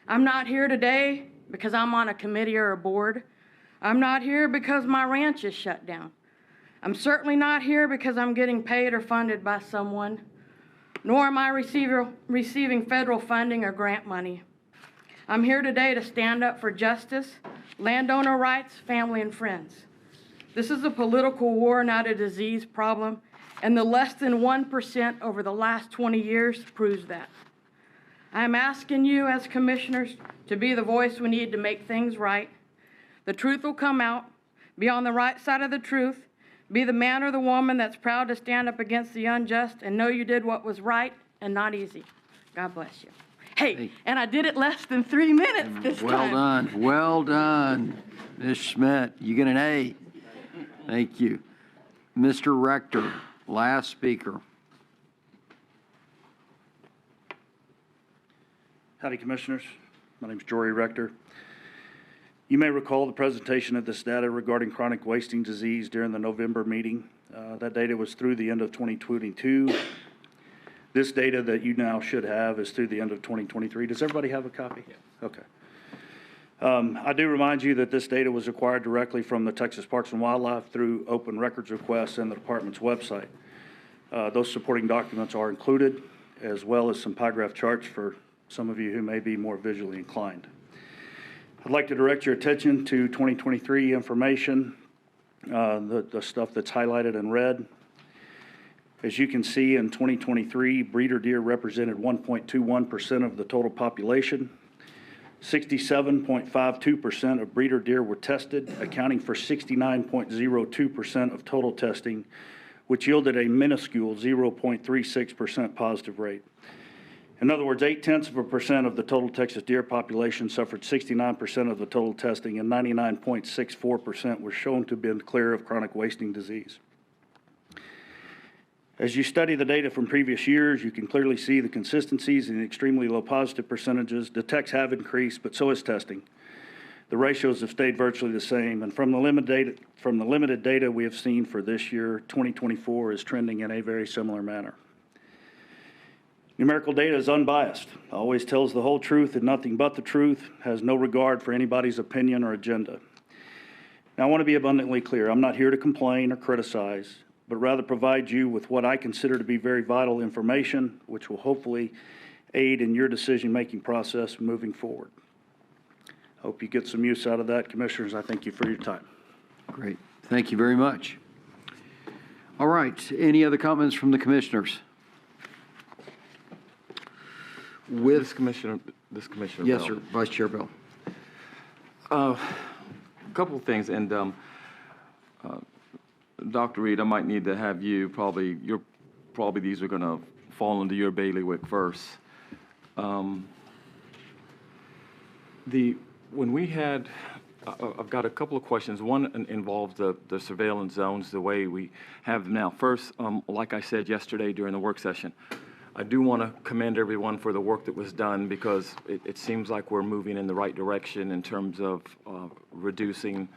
I'm not here today because I'm on a committee or a board. I'm not here because my ranch is shut down. I'm certainly not here because I'm getting paid or funded by someone, nor am I receiving federal funding or grant money. I'm here today to stand up for justice, landowner rights, family, and friends. This is a political war, not a disease problem, and the less than 1% over the last 20 years proves that. I'm asking you as commissioners to be the voice we need to make things right. The truth will come out. Be on the right side of the truth. Be the man or the woman that's proud to stand up against the unjust and know you did what was right and not easy. God bless you. Hey, and I did it less than 3 minutes this time. Well done, Ms. Schmidt. You get an A. Thank you. Mr. Rector, last speaker. Howdy, Commissioners. My name is Jory Rector. You may recall the presentation of this data regarding chronic wasting disease during the November meeting. That data was through the end of 2022. This data that you now should have is through the end of 2023. Does everybody have a copy? Yeah. Okay. I do remind you that this data was acquired directly from the Texas Parks and Wildlife through open records requests and the department's website. Those supporting documents are included, as well as some pie graph charts for some of you who may be more visually inclined. I'd like to direct your attention to 2023 information, the stuff that's highlighted in red. As you can see, in 2023, breeder deer represented 1.21% of the total population. 67.52% of breeder deer were tested, accounting for 69.02% of total testing, which yielded a minuscule 0.36% positive rate. In other words, 0.8% of the total Texas deer population suffered 69% of the total testing, and 99.64% were shown to have been clear of chronic wasting disease. As you study the data from previous years, you can clearly see the consistencies in the extremely low positive percentages. Detects have increased, but so has testing. The ratios have stayed virtually the same, and from the limited data we have seen for this year, 2024 is trending in a very similar manner. Numerical data is unbiased, always tells the whole truth and nothing but the truth, has no regard for anybody's opinion or agenda. Now, I want to be abundantly clear. I'm not here to complain or criticize. but rather provide you with what I consider to be very vital information, which will hopefully aid in your decision-making process moving forward. Hope you get some use out of that, Commissioners. I thank you for your time. Great. Thank you very much. All right. Any other comments from the commissioners? This Commissioner Yes, Bell. sir. Vice Chair Bell. A couple of things, and Dr. Reed, I might need to have you probably these are going to fall into your bailiwick first. When we had, I've got a couple of questions. One involves the surveillance zones, the way we have them now. First, like I said yesterday during the work session, I do want to commend everyone for the work that was done, because it seems like we're moving in the right direction in terms of reducing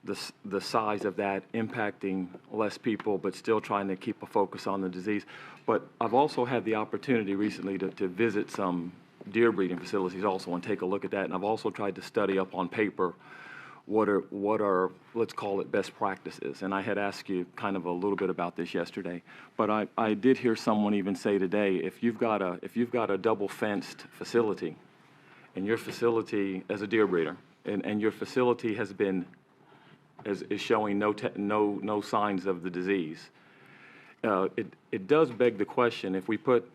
the size of that, impacting less people, but still trying to keep a focus on the disease. But I've also had the opportunity recently to visit some deer breeding facilities also and take a look at that. And I've also tried to study up on paper what are, let's call it, best practices. And I had asked you kind of a little bit about this yesterday, but I did hear someone even say today, if you've got a double fenced facility, and your facility as a deer breeder, and your facility is showing no signs of the disease, it does beg the question, if we put,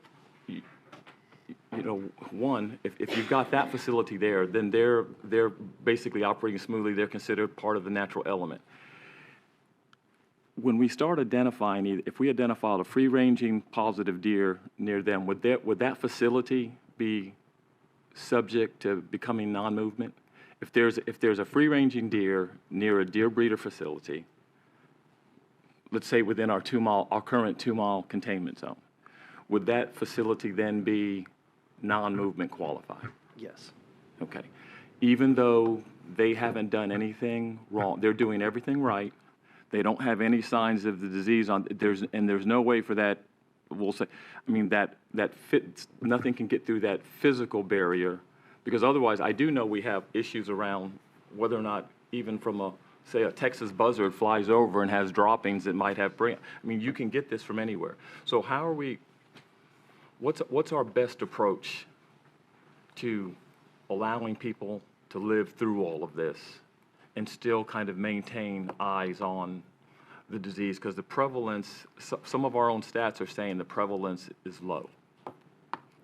one, if you've got that facility there, then they're basically operating smoothly. They're considered part of the natural element. When we start identifying, if we identify a free-ranging positive deer near them, would that facility be subject to becoming non-movement? If there's a free-ranging deer near a deer breeder facility, let's say within our current 2-mile containment zone, would that facility then be non-movement qualified? Yes. Okay. Even though they haven't done anything wrong, they're doing everything right, they don't have any signs of the disease there's no way for that, we'll say, nothing can get through that physical barrier, because otherwise I do know we have issues around whether or not, even from say a Texas buzzard flies over and has droppings that might have you can get this from anywhere. So how are we, what's our best approach to allowing people to live through all of this and still kind of maintain eyes on the disease? Because the prevalence, some of our own stats are saying the prevalence is low.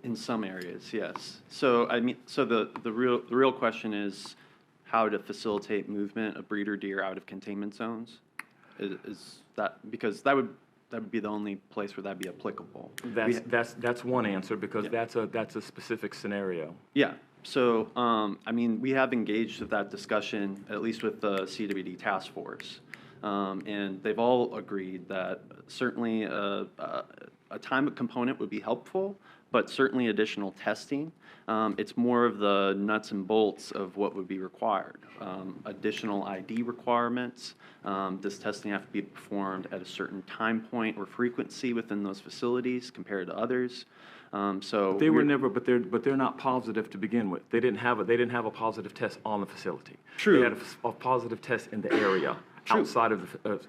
In some areas, yes. So the real question is how to facilitate movement of breeder deer out of containment zones. Is that, because that would be the only place where that'd be applicable. That's one answer, because that's a specific scenario. Yeah. So we have engaged with that discussion, at least with the CWD task force, and they've all agreed that certainly a time component would be helpful, but certainly additional testing. It's more of the nuts and bolts of what would be required. Additional ID requirements. Does testing have to be performed at a certain time point or frequency within those facilities compared to others? They were never, but they're not positive to begin with. They didn't have a positive test on the facility. True. They had a positive test in the area. True. Outside of the.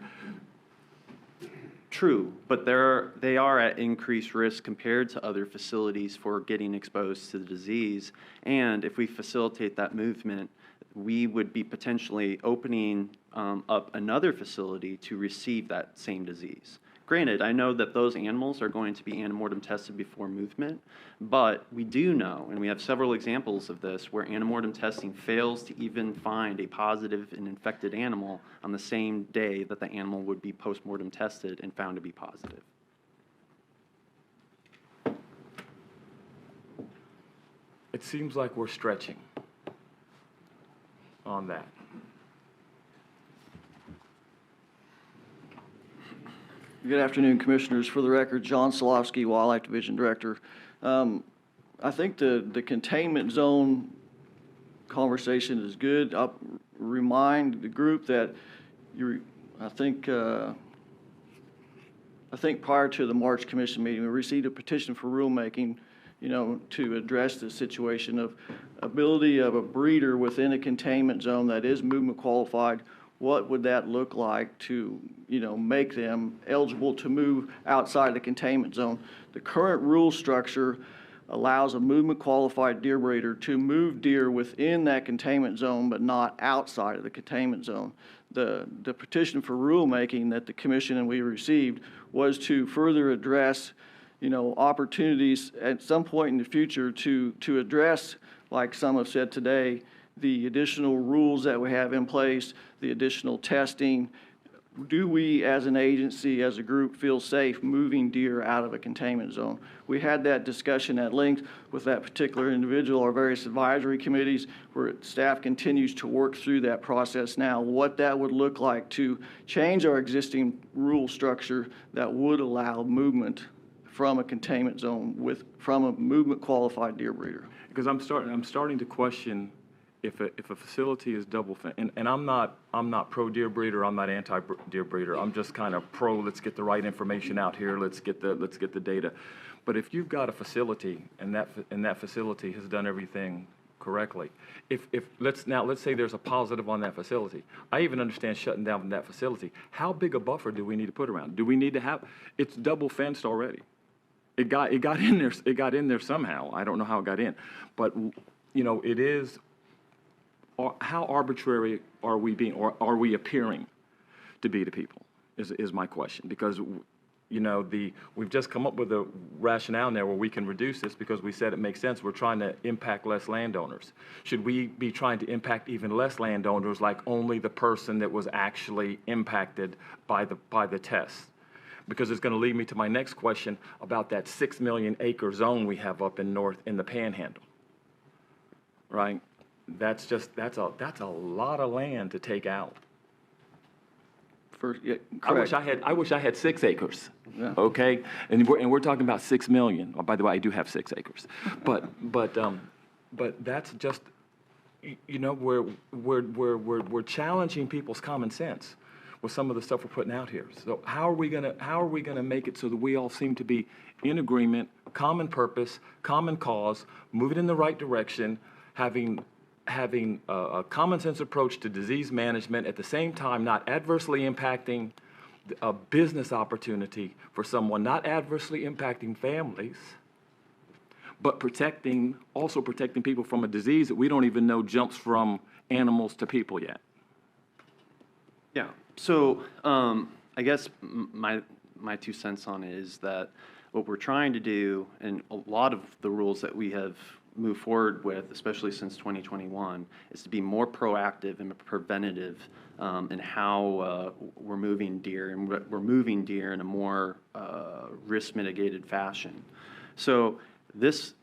True, but they are at increased risk compared to other facilities for getting exposed to the disease. And if we facilitate that movement, we would be potentially opening up another facility to receive that same disease. Granted, I know that those animals are going to be antemortem tested before movement, but we do know, and we have several examples of this, where antemortem testing fails to even find a positive and infected animal on the same day that the animal would be postmortem tested and found to be positive. It seems like we're stretching on that. Good afternoon, Commissioners. For the record, John Solowski, Wildlife Division Director. I think the containment zone conversation is good. I'll remind the group that I think prior to the March Commission meeting, we received a petition for rulemaking, to address the situation of ability of a breeder within a containment zone that is movement qualified what would that look like to, make them eligible to move outside the containment zone? The current rule structure allows a movement qualified deer breeder to move deer within that containment zone, but not outside of the containment zone. The petition for rulemaking that the commission and we received was to further address, opportunities at some point in the future to address, like some have said today, the additional rules that we have in place, the additional testing. Do we, as an agency, as a group, feel safe moving deer out of a containment zone? We had that discussion at length with that particular individual, our various advisory committees, where staff continues to work through that process now, what that would look like to change our existing rule structure that would allow movement from a containment zone from a movement qualified deer breeder. Because I'm starting to question if a facility is double fenced, and I'm not pro deer breeder, I'm not anti deer breeder. I'm just kind of pro. Let's get the right information out here. Let's get the data. But if you've got a facility and that facility has done everything correctly, let's say there's a positive on that facility. I even understand shutting down that facility. How big a buffer do we need to put around? Do we need to have? It's double fenced already. It got in there. It got in there somehow. I don't know how it got in, but it is. How arbitrary are we being, or are we appearing to be to people? Is my question, because we've just come up with a rationale now where we can reduce this because we said it makes sense. We're trying to impact less landowners. Should we be trying to impact even less landowners, like only the person that was actually impacted by the test? Because it's going to lead me to my next question about that 6 million acre zone we have up in the Panhandle, right? That's a lot of land to take out. I wish I had 6 acres. Yeah. Okay, and we're talking about 6 million. Oh, by the way, I do have 6 acres, but that's just we're challenging people's common sense with some of the stuff we're putting out here. So how are we gonna make it so that we all seem to be in agreement, common purpose, common cause, moving in the right direction, having a common sense approach to disease management, at the same time not adversely impacting a business opportunity for someone, not adversely impacting families, but also protecting people from a disease that we don't even know jumps from animals to people yet. Yeah. So I guess my 2 cents on it is that what we're trying to do, and a lot of the rules that we have move forward with, especially since 2021, is to be more proactive and preventative in how we're moving deer, and we're moving deer in a more risk mitigated fashion. So this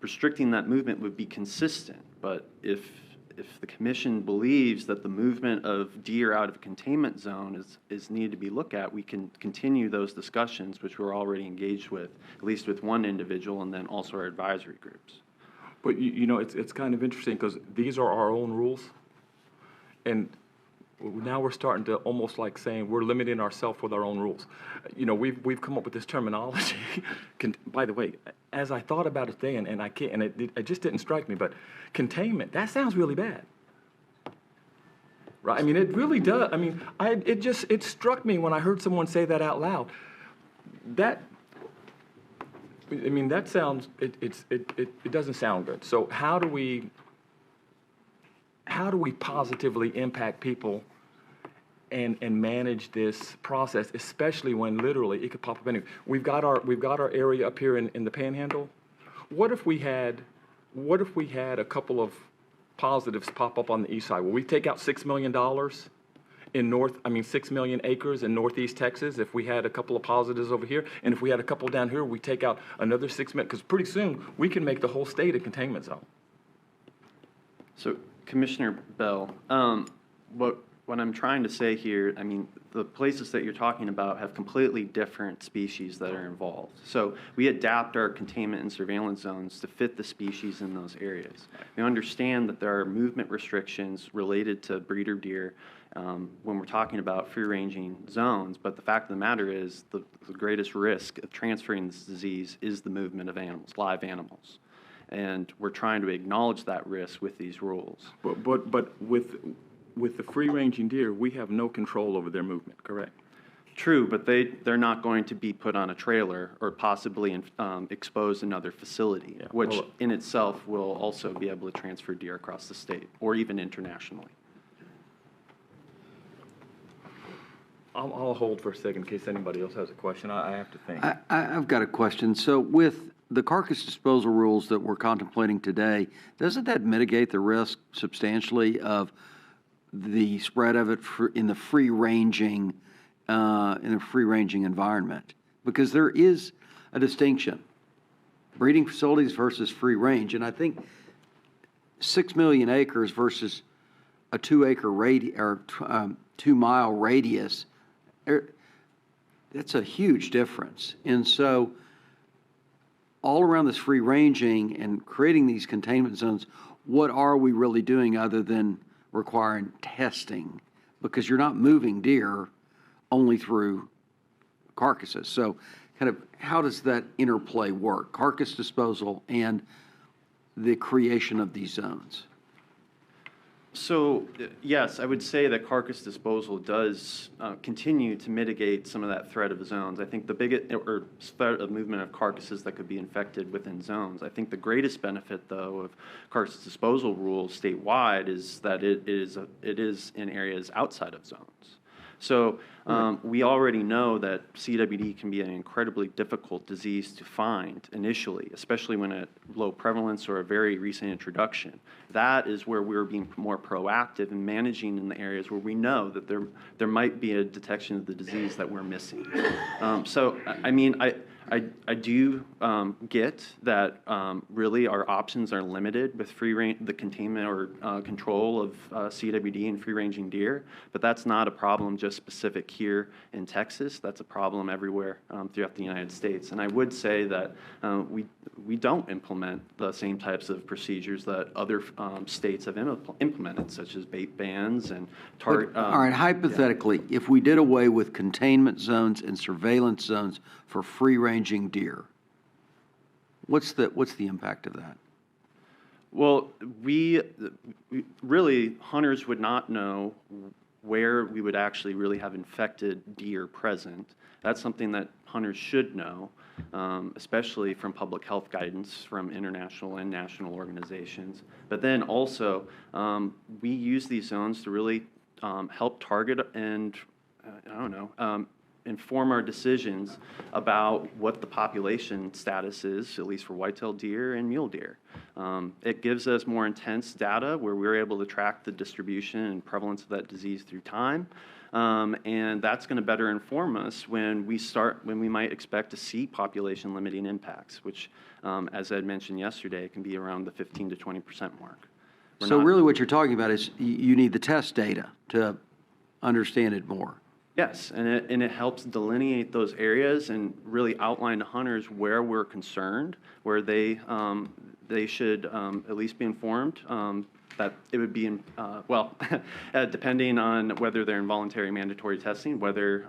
restricting that movement would be consistent, but if the commission believes that the movement of deer out of a containment zone is needed to be looked at, we can continue those discussions, which we're already engaged with, at least with one individual, and then also our advisory groups. But it's kind of interesting because these are our own rules, and now we're starting to almost like saying we're limiting ourselves with our own rules. We've come up with this terminology. By the way, as I thought about it today, and I can't, and it just didn't strike me, but containment, that sounds really bad, right? I mean, it really does. I mean, it struck me when I heard someone say that out loud. That sounds, it doesn't sound good. So how do we positively impact people and manage this process, especially when literally it could pop up anywhere? We've got our area up here in the Panhandle. What if we had a couple of positives pop up on the east side? Will we take out $6 million in 6 million acres in northeast Texas if we had a couple of positives over here? And if we had a couple down here, we take out another 6 million, because pretty soon we can make the whole state a containment zone. So, Commissioner Bell, what I'm trying to say here, I mean, the places that you're talking about have completely different species that are involved. So we adapt our containment and surveillance zones to fit the species in those areas. We understand that there are movement restrictions related to breeder deer when we're talking about free-ranging zones, but the fact of the matter is the greatest risk of transferring this disease is the movement of animals, live animals. And we're trying to acknowledge that risk with these rules. But with with the free-ranging deer, we have no control over their movement, correct? True, but they're not going to be put on a trailer or possibly exposed in another facility, which well, in itself will also be able to transfer deer across the state or even internationally. I'll hold for a second in case anybody else has a question. I have to think. I've got a question. So with the carcass disposal rules that we're contemplating today, doesn't that mitigate the risk substantially of the spread of it in the free-ranging environment? Because there is a distinction, breeding facilities versus free range, and I think 6 million acres versus a 2-acre radius or 2-mile radius. That's a huge difference. And so all around this free ranging and creating these containment zones, what are we really doing other than requiring testing? Because you're not moving deer only through carcasses. So kind of how does that interplay work? Carcass disposal and the creation of these zones. So, yes, I would say that carcass disposal does continue to mitigate some of that threat of zones. I think the biggest, or threat of movement of carcasses that could be infected within zones. I think the greatest benefit, though, of carcass disposal rules statewide is that it is in areas outside of zones. So we already know that CWD can be an incredibly difficult disease to find initially, especially when at low prevalence or a very recent introduction. That is where we're being more proactive in managing in the areas where we know that there might be a detection of the disease that we're missing. So, I mean, I do get that really our options are limited with the containment or control of CWD and free-ranging deer, but that's not a problem just specific here in Texas. That's a problem everywhere throughout the United States. And I would say that we don't implement the same types of procedures that other states have implemented, such as bait bans and target. All right, hypothetically, if we did away with containment zones and surveillance zones for free-ranging deer, what's the impact of that? Well, we really, hunters would not know where we would actually really have infected deer present. That's something that hunters should know, especially from public health guidance from international and national organizations. But then also, we use these zones to really help target and, inform our decisions about what the population status is, at least for white-tailed deer and mule deer. It gives us more intense data where we're able to track the distribution and prevalence of that disease through time. And that's going to better inform us when we might expect to see population limiting impacts, which, as I mentioned yesterday, can be around the 15 to 20% mark. So really what you're talking about is you need the test data to understand it more. Yes, and it helps delineate those areas and really outline to hunters where we're concerned, where they should at least be informed that it would be, depending on whether they're in voluntary mandatory testing, whether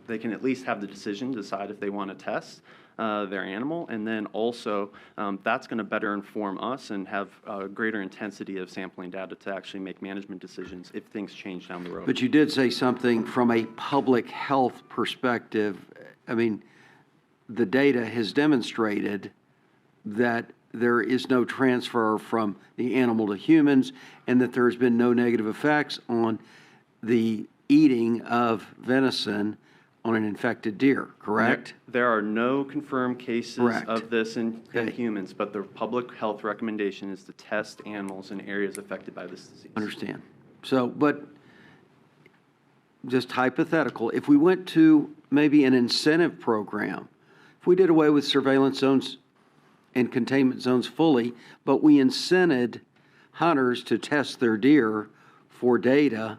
they can at least have the decision to decide if they want to test their animal, and then also that's going to better inform us and have a greater intensity of sampling data to actually make management decisions if things change down the road. But you did say something from a public health perspective. I mean, the data has demonstrated that there is no transfer from the animal to humans and that there has been no negative effects on the eating of venison on an infected deer, correct? There are no confirmed cases Correct. of this in humans, but the public health recommendation is to test animals in areas affected by this disease. Understand. So, but just hypothetical, if we went to maybe an incentive program, if we did away with surveillance zones and containment zones fully, but we incented hunters to test their deer for data,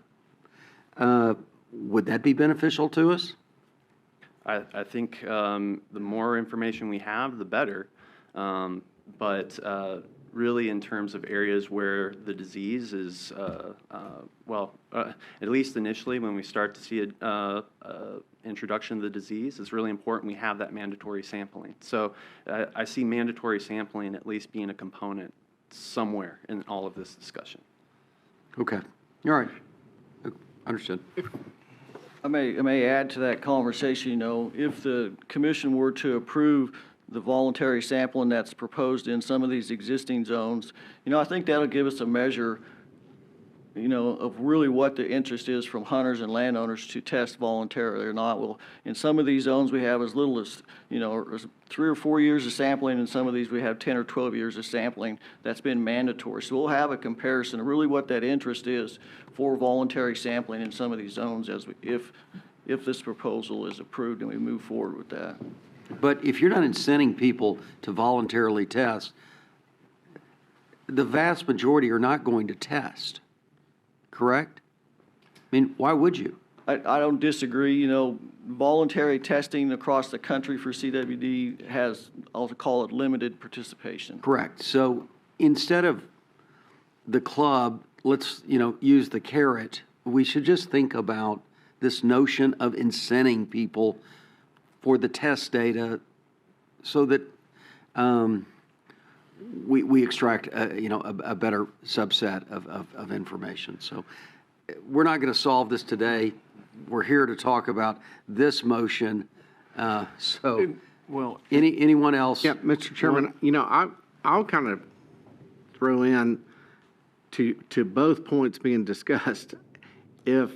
would that be beneficial to us? I think the more information we have, the better. But really in terms of areas where the disease is, at least initially when we start to see an introduction of the disease, it's really important we have that mandatory sampling. So I see mandatory sampling at least being a component somewhere in all of this discussion. Okay. All right. Understood. I may add to that conversation, if the commission were to approve the voluntary sampling that's proposed in some of these existing zones, I think that'll give us a measure, of really what the interest is from hunters and landowners to test voluntarily or not. Well, in some of these zones, we have as little as, 3 or 4 years of sampling. In some of these, we have 10 or 12 years of sampling that's been mandatory. So we'll have a comparison of really what that interest is for voluntary sampling in some of these zones if this proposal is approved and we move forward with that. But if you're not incenting people to voluntarily test, the vast majority are not going to test, correct? I mean, why would you? I don't disagree. Voluntary testing across the country for CWD has, I'll call it, limited participation. Correct. So instead of the club, let's, use the carrot. We should just think about this notion of incenting people for the test data so that we extract, a better subset of information. So we're not going to solve this today. We're here to talk about this motion. Well, anyone else? Yeah, Mr. Chairman, I'll kind of throw in to both points being discussed. If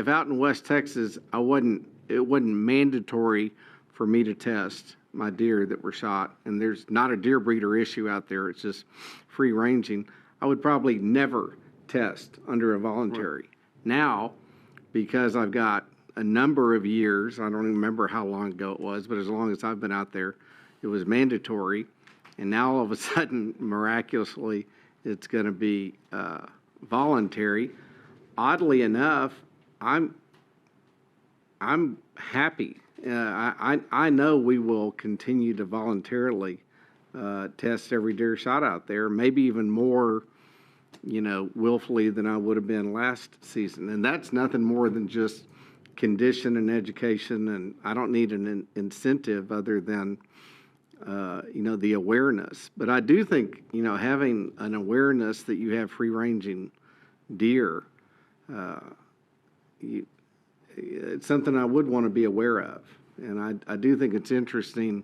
out in West Texas, it wasn't mandatory for me to test my deer that were shot, and there's not a deer breeder issue out there, it's just free ranging, I would probably never test under a voluntary. Right. Now, because I've got a number of years, I don't even remember how long ago it was, but as long as I've been out there, it was mandatory, and now all of a sudden, miraculously, it's going to be voluntary. Oddly enough, I'm happy. I know we will continue to voluntarily test every deer shot out there, maybe even more, willfully than I would have been last season. And that's nothing more than just condition and education, and I don't need an incentive other than, the awareness. But I do think, having an awareness that you have free-ranging deer, it's something I would want to be aware of. And I do think it's interesting.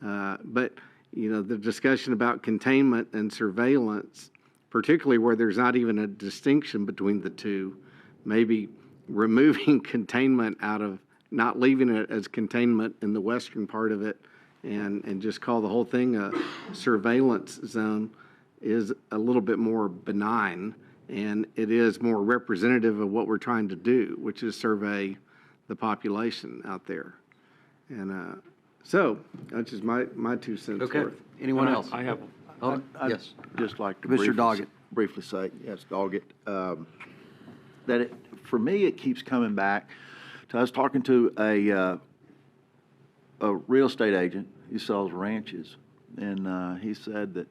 But, the discussion about containment and surveillance, particularly where there's not even a distinction between the two, maybe removing containment out of, not leaving it as containment in the western part of it and just call the whole thing a surveillance zone is a little bit more benign. And it is more representative of what we're trying to do, which is survey the population out there. And so that's just my 2 cents worth. Anyone else? I have. Yes. Just like to Mr. Doggett. briefly say, yes, Doggett, that for me, it keeps coming back to, I was talking to a real estate agent who sells ranches, and he said that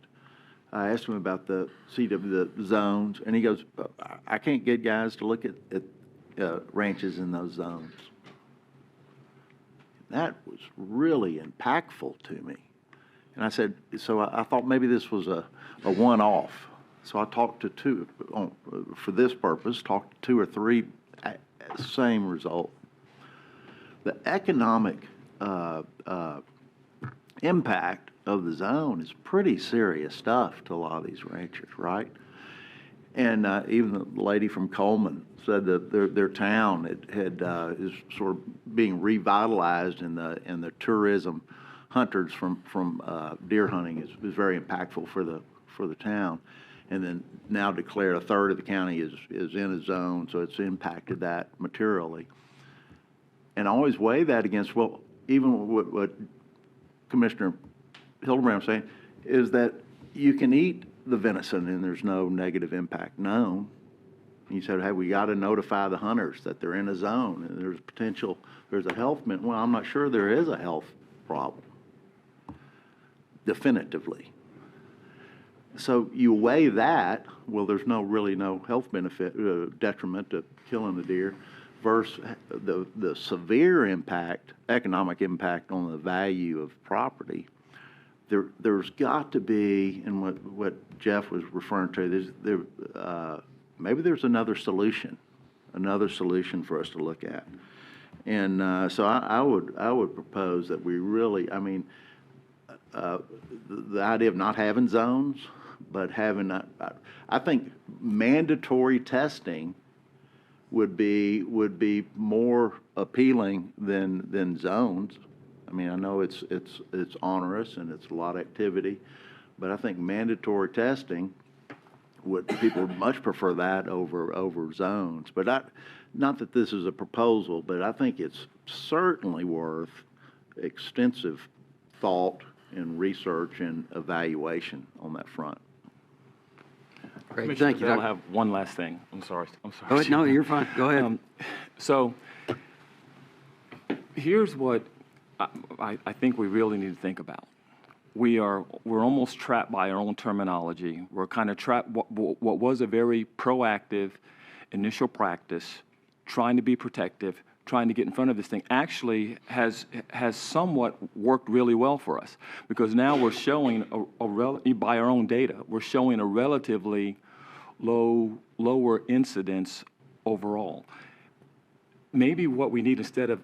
I asked him about the the zones, and he goes, I can't get guys to look at ranches in those zones. That was really impactful to me. And I said, so I thought maybe this was a one-off. So I talked to two, for this purpose, talked to 2 or 3, same result. The economic impact of the zone is pretty serious stuff to a lot of these ranchers, right? And even the lady from Coleman said that their town is sort of being revitalized, and the tourism hunters from deer hunting is very impactful for the town. And then now declared 1/3 of the county is in a zone, so it's impacted that materially. And I always weigh that against, well, even what Commissioner Hildebrand was saying, is that you can eat the venison and there's no negative impact known. And you said, hey, we got to notify the hunters that they're in a zone and there's a health, well, I'm not sure there is a health problem, definitively. So you weigh that, well, there's really no health benefit, detriment to killing the deer, versus the severe impact, economic impact on the value of property. There's got to be, and what Jeff was referring to, maybe there's another solution another solution for us to look at. And so I would propose that we really, I mean, the idea of not having zones, but having, I think mandatory testing would be more appealing than zones. I mean, I know it's onerous and it's a lot of activity, but I think mandatory testing people would much prefer that over zones. But not that this is a proposal, but I think it's certainly worth extensive thought and research and evaluation on that front. Great, Commissioner thank you. Bell, I have one last thing. I'm sorry. Go ahead. No, you're fine. Go ahead. So here's what I think we really need to think about. We're almost trapped by our own terminology. We're kind of trapped. What was a very proactive initial practice, trying to be protective, trying to get in front of this thing, actually has somewhat worked really well for us, because now we're showing by our own data, we're showing a relatively lower incidence overall. Maybe what we need, instead of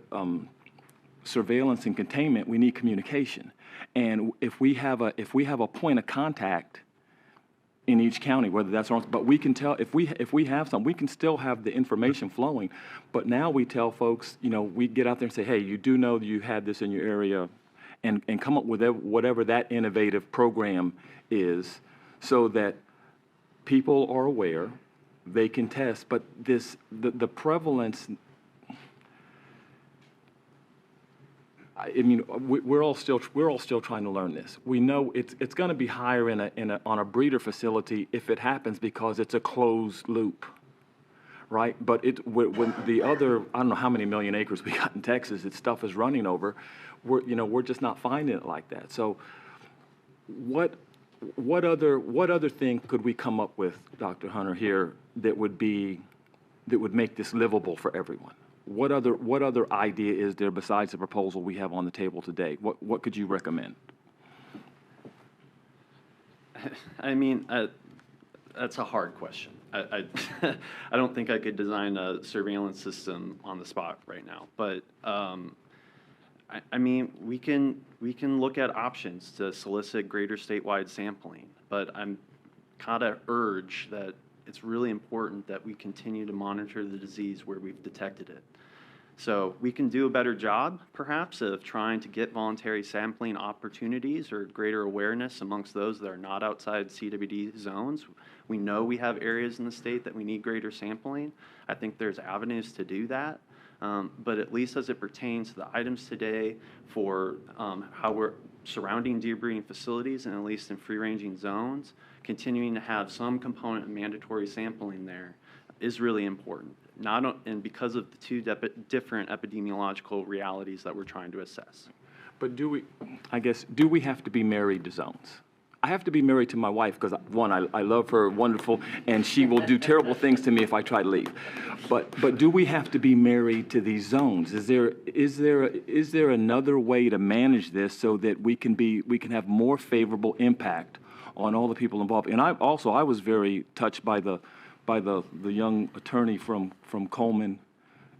surveillance and containment, we need communication. And if we have a point of contact in each county, whether that's our own, but we can tell if we have some, we can still have the information flowing. But now we tell folks, we get out there and say, hey, you do know that you had this in your area, and come up with whatever that innovative program is, so that people are aware, they can test. But the prevalence, I mean, we're all still trying to learn this. We know it's going to be higher on a breeder facility if it happens, because it's a closed loop, right? But when the other, I don't know how many million acres we got in Texas that stuff is running over, we're just not finding it like that. So what other thing could we come up with, Dr. Hunter, here that would make this livable for everyone? What other idea is there besides the proposal we have on the table today? What could you recommend? I mean, that's a hard question. I don't think I could design a surveillance system on the spot right now. But I mean, we can look at options to solicit greater statewide sampling. But I'm kind of urge that it's really important that we continue to monitor the disease where we've detected it. So we can do a better job, perhaps, of trying to get voluntary sampling opportunities or greater awareness amongst those that are not outside CWD zones. We know we have areas in the state that we need greater sampling. I think there's avenues to do that. But at least as it pertains to the items today for how we're surrounding deer breeding facilities, and at least in free-ranging zones, continuing to have some component of mandatory sampling there is really important. And because of the two different epidemiological realities that we're trying to assess. But do we have to be married to zones? I have to be married to my wife because, one, I love her, wonderful, and she will do terrible things to me if I try to leave. But do we have to be married to these zones? Is there another way to manage this so that we can have more favorable impact on all the people involved? And I was very touched by the young attorney from Coleman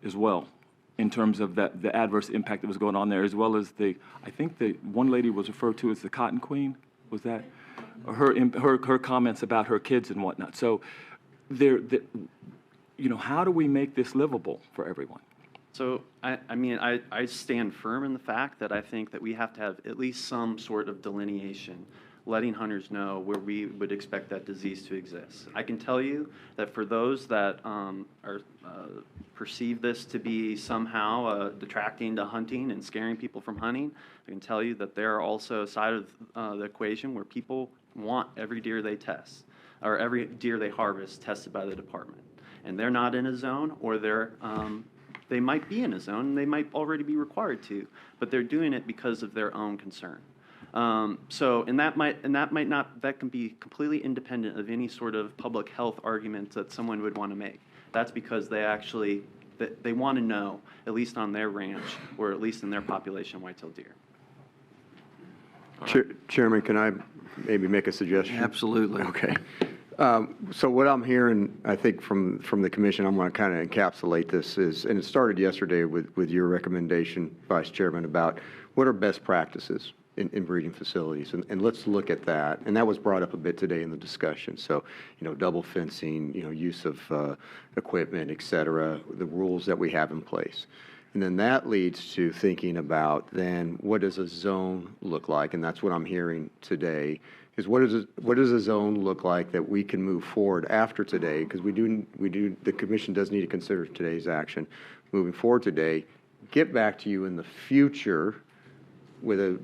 as well, in terms of the adverse impact that was going on there, as well as I think the one lady was referred to as the Cotton Queen. Was that her comments about her kids and whatnot? So, how do we make this livable for everyone? So, I stand firm in the fact that I think that we have to have at least some sort of delineation, letting hunters know where we would expect that disease to exist. I can tell you that for those that perceive this to be somehow detracting to hunting and scaring people from hunting, I can tell you that there are also a side of the equation where people want every deer they test, or every deer they harvest, tested by the department. And they're not in a zone, or they might be in a zone, and they might already be required to, but they're doing it because of their own concern. That can be completely independent of any sort of public health argument that someone would want to make. That's because they want to know, at least on their ranch, or at least in their population of white-tailed deer. Chairman, can I maybe make a suggestion? Absolutely. Okay. So what I'm hearing, I think, from the commission, I'm going to kind of encapsulate this is, and it started yesterday with your recommendation, Vice Chairman, about what are best practices in breeding facilities, and let's look at that. And that was brought up a bit today in the discussion. So, double fencing, use of equipment, et cetera, the rules that we have in place. And then that leads to thinking about then what does a zone look like? And that's what I'm hearing today is what does a zone look like that we can move forward after today? Because the commission does need to consider today's action moving forward today. Get back to you in the future with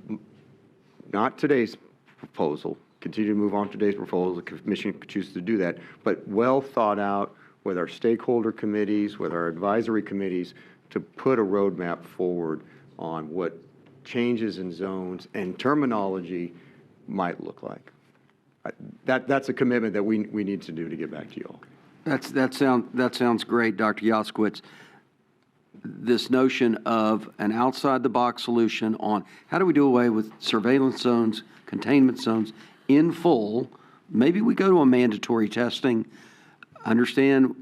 not today's proposal, continue to move on today's proposal. The commission chooses to do that, but well thought out with our stakeholder committees, with our advisory committees, to put a roadmap forward on what changes in zones and terminology might look like. That's a commitment that we need to do to get back to you all. That sounds great, Dr. Yaskowitz. This notion of an outside-the-box solution on how do we do away with surveillance zones, containment zones in full. Maybe we go to a mandatory testing. Understand,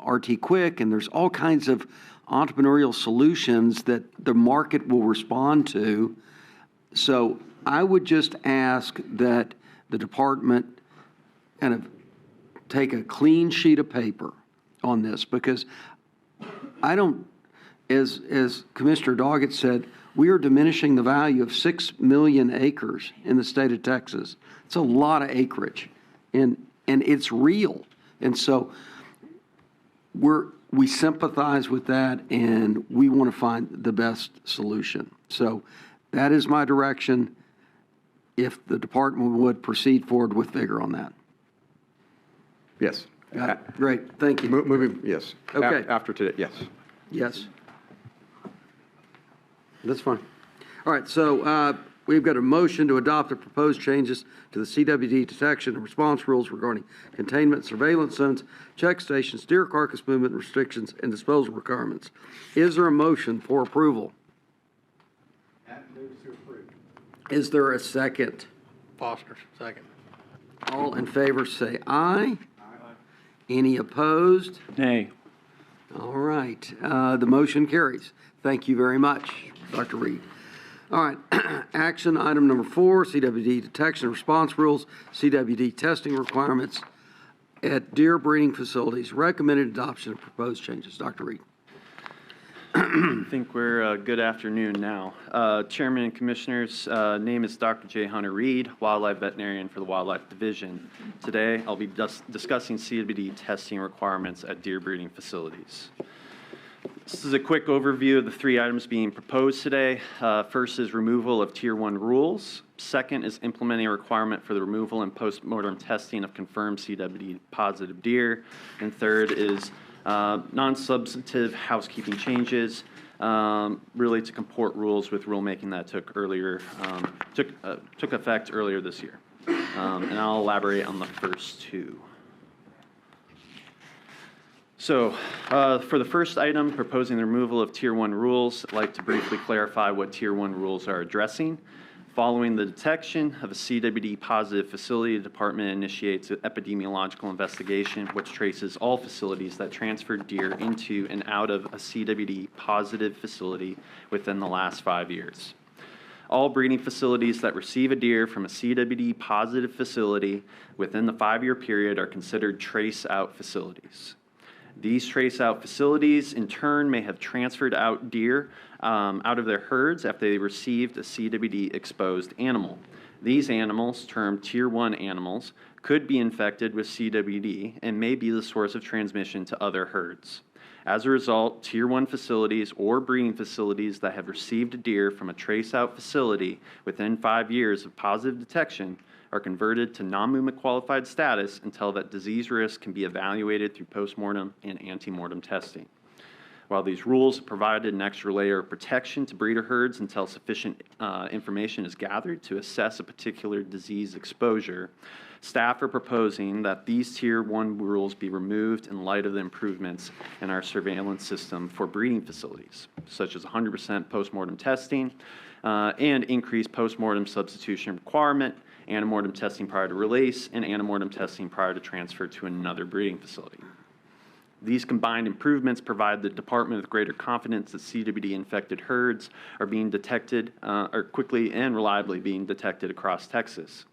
RT Quick, and there's all kinds of entrepreneurial solutions that the market will respond to. So I would just ask that the department kind of take a clean sheet of paper on this, because I don't, as Commissioner Doggett said, we are diminishing the value of 6 million acres in the state of Texas. It's a lot of acreage, and it's real. And so we sympathize with that, and we want to find the best solution. So that is my direction, if the department would proceed forward with vigor on that. Yes. Great, thank you. Moving, yes. Okay. After today, yes. Yes. That's fine. All right, so we've got a motion to adopt the proposed changes to the CWD detection and response rules regarding containment, surveillance zones, check stations, deer carcass movement restrictions, and disposal requirements. Is there a motion for approval? Is there a second? Foster, second. All in favor say aye. Any opposed? Nay. All right, the motion carries. Thank you very much, Dr. Reed. All right, action item number 4, CWD detection and response rules, CWD testing requirements at deer breeding facilities. Recommended adoption of proposed changes. Dr. Reed. I think we're good afternoon now. Chairman and Commissioners, name is Dr. J. Hunter Reed, Wildlife Veterinarian for the Wildlife Division. Today, I'll be discussing CWD testing requirements at deer breeding facilities. This is a quick overview of the 3 items being proposed today. First is removal of Tier 1 rules. Second is implementing a requirement for the removal and post-mortem testing of confirmed CWD positive deer. And third is non-substantive housekeeping changes, really to comport rules with rulemaking that took effect earlier this year. And I'll elaborate on the first 2. So for the first item, proposing the removal of Tier 1 rules, I'd like to briefly clarify what Tier 1 rules are addressing. Following the detection of a CWD positive facility, the department initiates an epidemiological investigation which traces all facilities that transferred deer into and out of a CWD positive facility within the last 5 years. All breeding facilities that receive a deer from a CWD positive facility within the 5-year period are considered trace-out facilities. These trace-out facilities, in turn, may have transferred out deer out of their herds after they received a CWD-exposed animal. These animals, termed Tier 1 animals, could be infected with CWD and may be the source of transmission to other herds. As a result, Tier 1 facilities or breeding facilities that have received a deer from a trace-out facility within 5 years of positive detection are converted to non-movement qualified status until that disease risk can be evaluated through postmortem and antemortem testing. While these rules have provided an extra layer of protection to breeder herds until sufficient information is gathered to assess a particular disease exposure, staff are proposing that these Tier 1 rules be removed in light of the improvements in our surveillance system for breeding facilities, such as 100% postmortem testing and increased postmortem substitution requirement antemortem testing prior to release, and antemortem testing prior to transfer to another breeding facility. These combined improvements provide the department with greater confidence that CWD-infected herds are being detected, or quickly and reliably being detected across Texas.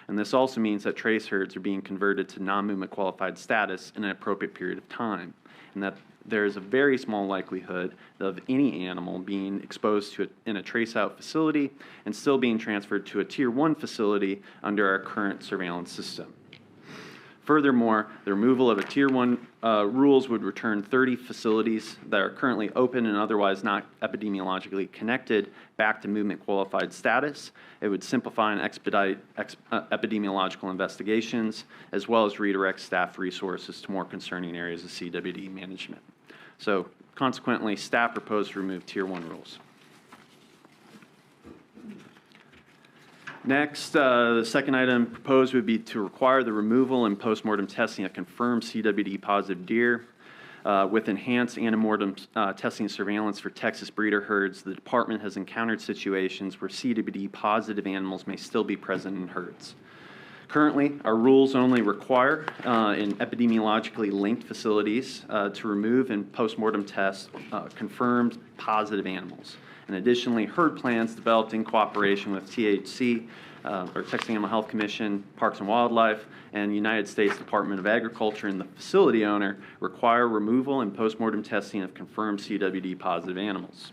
And this also means that trace herds are being converted to non-movement qualified status in an appropriate period of time, and that there is a very small likelihood of any animal being exposed to in a trace-out facility and still being transferred to a Tier 1 facility under our current surveillance system. Furthermore, the removal of a Tier 1 rules would return 30 facilities that are currently open and otherwise not epidemiologically connected back to movement qualified status. It would simplify and expedite epidemiological investigations, as well as redirect staff resources to more concerning areas of CWD management. So consequently, staff propose to remove Tier 1 rules. Next, the second item proposed would be to require the removal and postmortem testing of confirmed CWD positive deer. With enhanced antemortem testing surveillance for Texas breeder herds, the department has encountered situations where CWD positive animals may still be present in herds. Currently, our rules only require in epidemiologically linked facilities to remove and postmortem test confirmed positive animals. And additionally, herd plans developed in cooperation with THC, or Texas Animal Health Commission, Parks and Wildlife, and United States Department of Agriculture and the facility owner require removal and postmortem testing of confirmed CWD positive animals.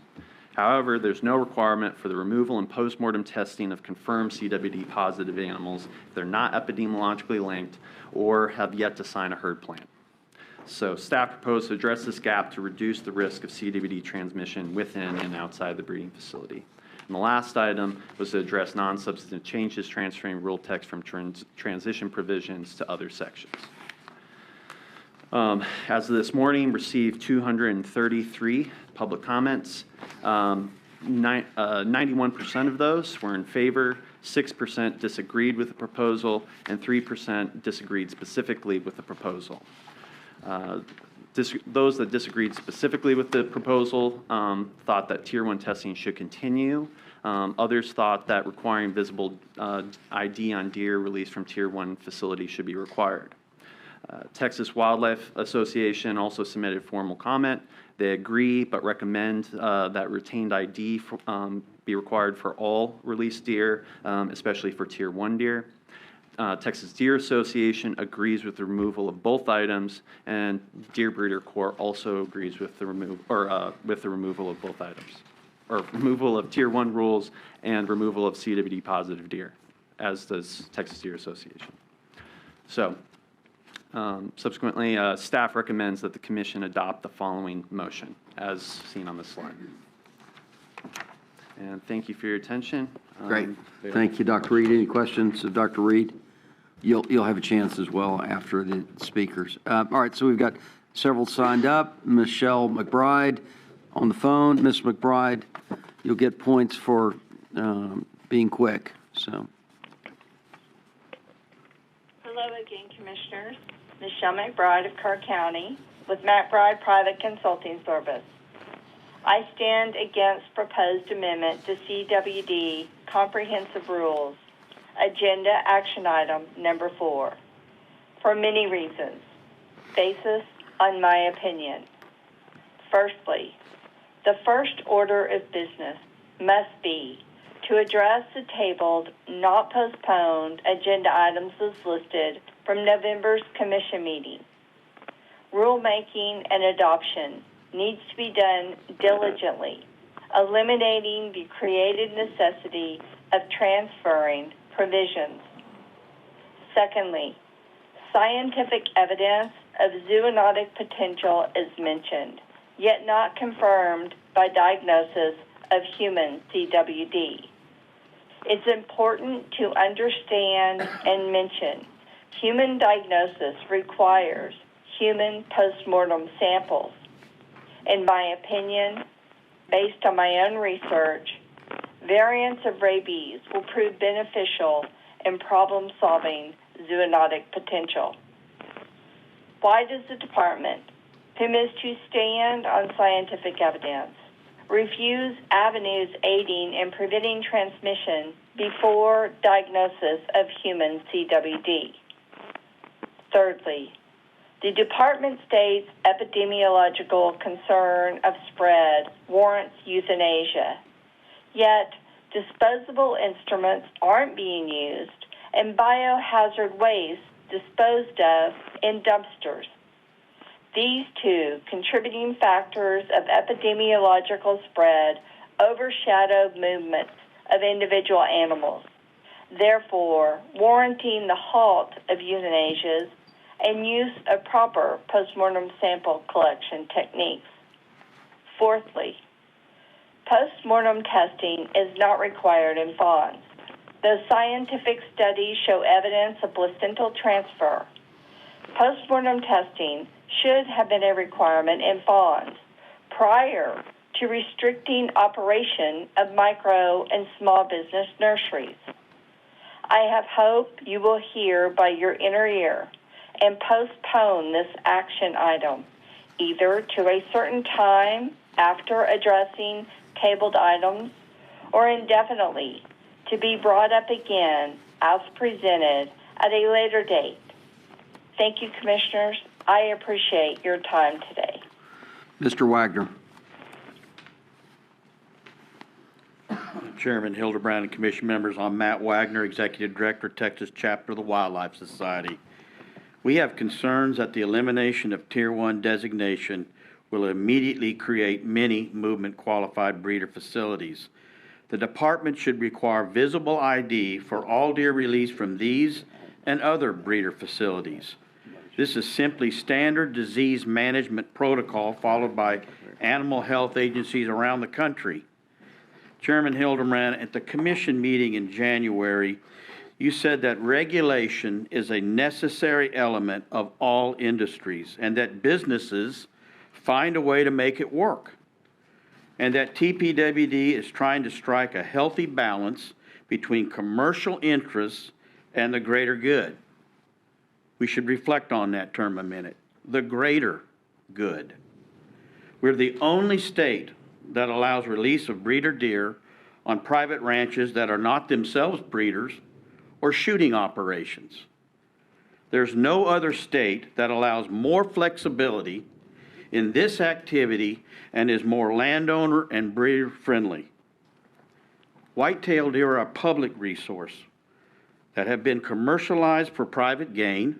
However, there's no requirement for the removal and postmortem testing of confirmed CWD positive animals if they're not epidemiologically linked or have yet to sign a herd plan. So staff proposed to address this gap to reduce the risk of CWD transmission within and outside the breeding facility. And the last item was to address non-substantive changes transferring rule text from transition provisions to other sections. As of this morning, received 233 public comments. 91% of those were in favor, 6% disagreed with the proposal, and 3% disagreed specifically with the proposal. Those that disagreed specifically with the proposal thought that Tier 1 testing should continue. Others thought that requiring visible ID on deer released from Tier 1 facilities should be required. Texas Wildlife Association also submitted formal comment. They agree but recommend that retained ID be required for all released deer, especially for Tier 1 deer. Texas Deer Association agrees with the removal of both items, and Deer Breeder Corps also agrees with the removal of both items, or removal of Tier 1 rules and removal of CWD positive deer, as does Texas Deer Association. So, subsequently, staff recommends that the commission adopt the following motion, as seen on this slide. And thank you for your attention. Great. Thank you, Dr. Reed. Any questions of Dr. Reed? You'll have a chance as well after the speakers. All right, so we've got several signed up. Michelle McBride on the phone. Ms. McBride, you'll get points for being quick. So. Hello again, Commissioners. Michelle McBride of Kerr County with McBride Private Consulting Service. I stand against proposed amendment to CWD Comprehensive Rules, Agenda Action Item Number 4, for many reasons. Basis on my opinion. Firstly, the first order of business must be to address the tabled, not postponed, agenda items as listed from November's Commission meeting. Rulemaking and adoption needs to be done diligently, eliminating the created necessity of transferring provisions. Secondly, scientific evidence of zoonotic potential is mentioned, yet not confirmed by diagnosis of human CWD. It's important to understand and mention human diagnosis requires human postmortem samples. In my opinion, based on my own research, variants of rabies will prove beneficial in problem-solving zoonotic potential. Why does the department, whom is to stand on scientific evidence, refuse avenues aiding in preventing transmission before diagnosis of human CWD. Thirdly, the department states epidemiological concern of spread warrants euthanasia, yet disposable instruments aren't being used and biohazard waste disposed of in dumpsters. These two contributing factors of epidemiological spread overshadow movements of individual animals, therefore warranting the halt of euthanasias and use of proper postmortem sample collection techniques. Fourthly, postmortem testing is not required in fawns, though scientific studies show evidence of placental transfer. Postmortem testing should have been a requirement in fawns prior to restricting operation of micro and small business nurseries. I have hope you will hear by your inner ear and postpone this action item, either to a certain time after addressing tabled items or indefinitely to be brought up again as presented at a later date. Thank you, Commissioners. I appreciate your time today. Mr. Wagner. Chairman Hildebrand and Commission members, I'm Matt Wagner, Executive Director, Texas Chapter of the Wildlife Society. We have concerns that the elimination of Tier 1 designation will immediately create many movement-qualified breeder facilities. The department should require visible ID for all deer released from these and other breeder facilities. This is simply standard disease management protocol followed by animal health agencies around the country. Chairman Hildebrand, at the commission meeting in January, you said that regulation is a necessary element of all industries and that businesses find a way to make it work, and that TPWD is trying to strike a healthy balance between commercial interests and the greater good. We should reflect on that term a minute, the greater good. We're the only state that allows release of breeder deer on private ranches that are not themselves breeders or shooting operations. There's no other state that allows more flexibility in this activity and is more landowner and breeder friendly. White-tailed deer are a public resource that have been commercialized for private gain,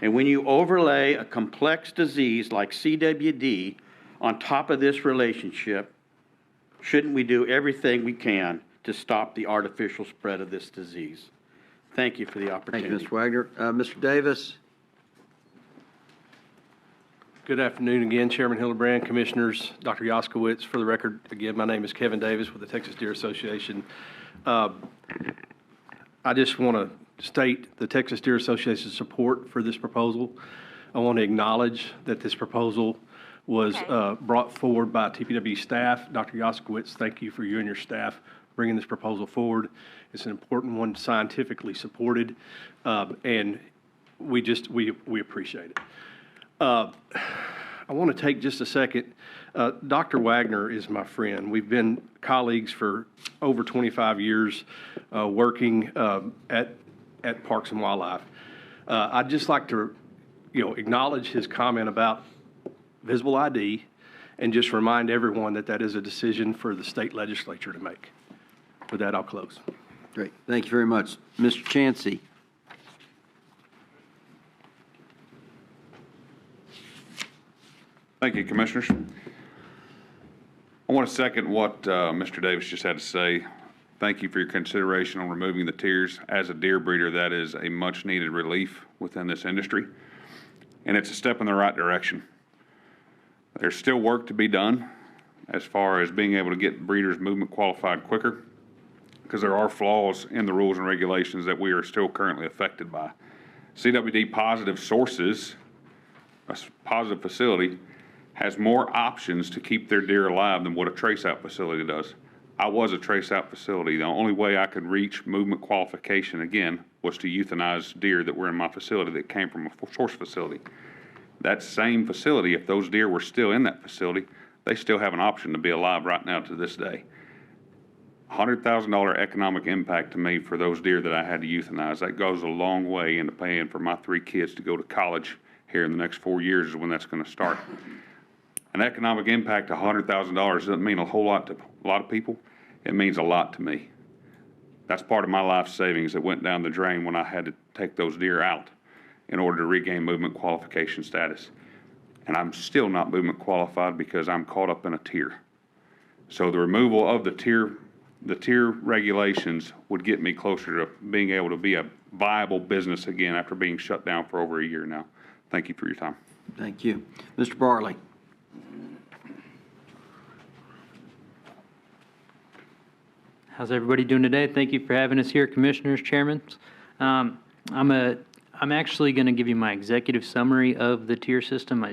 and when you overlay a complex disease like CWD on top of this relationship, shouldn't we do everything we can to stop the artificial spread of this disease? Thank you for the opportunity. Thank you, Mr. Wagner. Mr. Davis. Good afternoon again, Chairman Hildebrand, Commissioners, Dr. Yaskowitz. For the record, again, my name is Kevin Davis with the Texas Deer Association. I just want to state the Texas Deer Association's support for this proposal. I want to acknowledge that this proposal was brought forward by TPWD staff. Dr. Yaskowitz, thank you for you and your staff bringing this proposal forward. It's an important one, scientifically supported, and we appreciate it. I want to take just a second. Dr. Wagner is my friend. We've been colleagues for over 25 years working at Parks and Wildlife. I'd just like to, acknowledge his comment about visible ID and just remind everyone that that is a decision for the state legislature to make. With that, I'll close. Great. Thank you very much. Mr. Chansey. Thank you, Commissioners. I want to second what Mr. Davis just had to say. Thank you for your consideration on removing the tiers. As a deer breeder, that is a much-needed relief within this industry, and it's a step in the right direction. There's still work to be done as far as being able to get breeders movement qualified quicker, because there are flaws in the rules and regulations that we are still currently affected by. CWD positive sources, a positive facility, has more options to keep their deer alive than what a trace-out facility does. I was a trace-out facility. The only way I could reach movement qualification again was to euthanize deer that were in my facility that came from a source facility. That same facility, if those deer were still in that facility, they still have an option to be alive right now to this day. $100,000 economic impact to me for those deer that I had to euthanize. That goes a long way into paying for my 3 kids to go to college here in the next 4 years is when that's going to start. An economic impact of $100,000 doesn't mean a whole lot to a lot of people. It means a lot to me. That's part of my life savings that went down the drain when I had to take those deer out in order to regain movement qualification status. And I'm still not movement qualified because I'm caught up in a tier. So the removal of the tier regulations would get me closer to being able to be a viable business again after being shut down for over a year now. Thank you for your time. Thank you. Mr. Barley. How's everybody doing today? Thank you for having us here, Commissioners, Chairmen. I'm actually going to give you my executive summary of the tier system.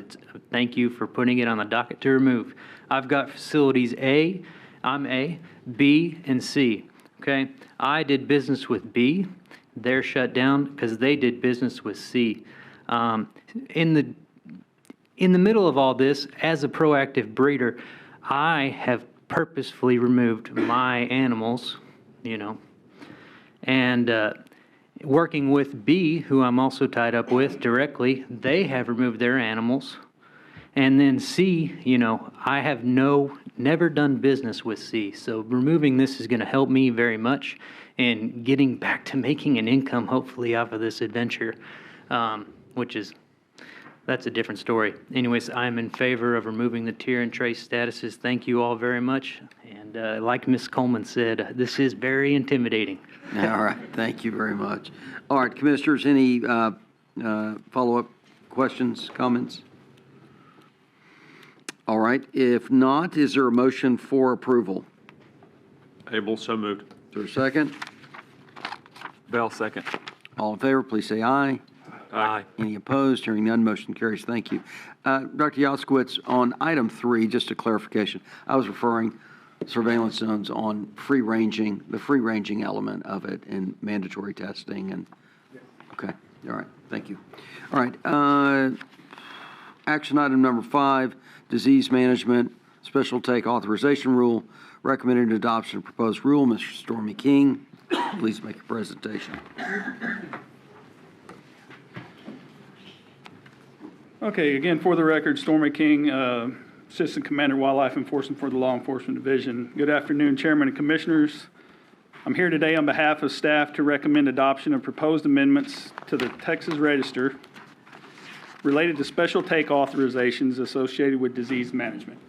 Thank you for putting it on the docket to remove. I've got facilities A, I'm A, B, and C. Okay, I did business with B. They're shut down because they did business with C. In the middle of all this, as a proactive breeder, I have purposefully removed my animals, and working with B, who I'm also tied up with directly, they have removed their animals. And then C, I have never done business with C. So removing this is going to help me very much in getting back to making an income, hopefully, off of this adventure, that's a different story. Anyways, I'm in favor of removing the tier and trace statuses. Thank you all very much. And like Ms. Coleman said, this is very intimidating. All right. Thank you very much. All right, Commissioners, any follow-up questions, comments? All right. If not, is there a motion for approval? Able, so moved. Is there a second? Bell, second. All in favor, please say aye. Aye. Any opposed? Hearing none, motion carries. Thank you. Dr. Yaskowitz, on item 3, just a clarification, I was referring surveillance zones on the free ranging element of it and mandatory testing and, okay. All right. Thank you. All right. Action item number 5, disease management, special take authorization rule, recommended adoption of proposed rule. Mr. Stormy King, please make your presentation. Okay, again, for the record, Stormy King, Assistant Commander, Wildlife Enforcement for the Law Enforcement Division. Good afternoon, Chairman and Commissioners. I'm here today on behalf of staff to recommend adoption of proposed amendments to the Texas Register related to special take authorizations associated with disease management.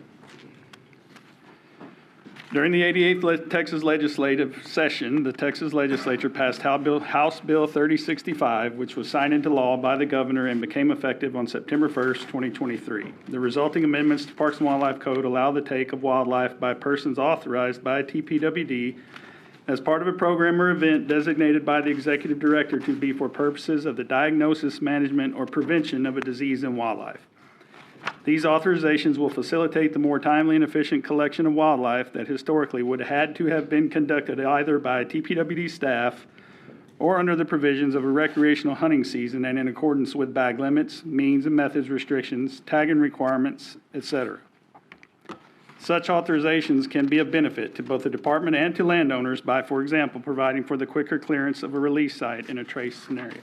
During the 88th Texas legislative session, the Texas legislature passed House Bill 3065, which was signed into law by the governor and became effective on September 1st, 2023. The resulting amendments to Parks and Wildlife Code allow the take of wildlife by persons authorized by TPWD as part of a program or event designated by the executive director to be for purposes of the diagnosis, management, or prevention of a disease in wildlife. These authorizations will facilitate the more timely and efficient collection of wildlife that historically would have had to have been conducted either by TPWD staff or under the provisions of a recreational hunting season and in accordance with bag limits, means and methods restrictions, tagging requirements, etc. Such authorizations can be of benefit to both the department and to landowners by, for example, providing for the quicker clearance of a release site in a trace scenario.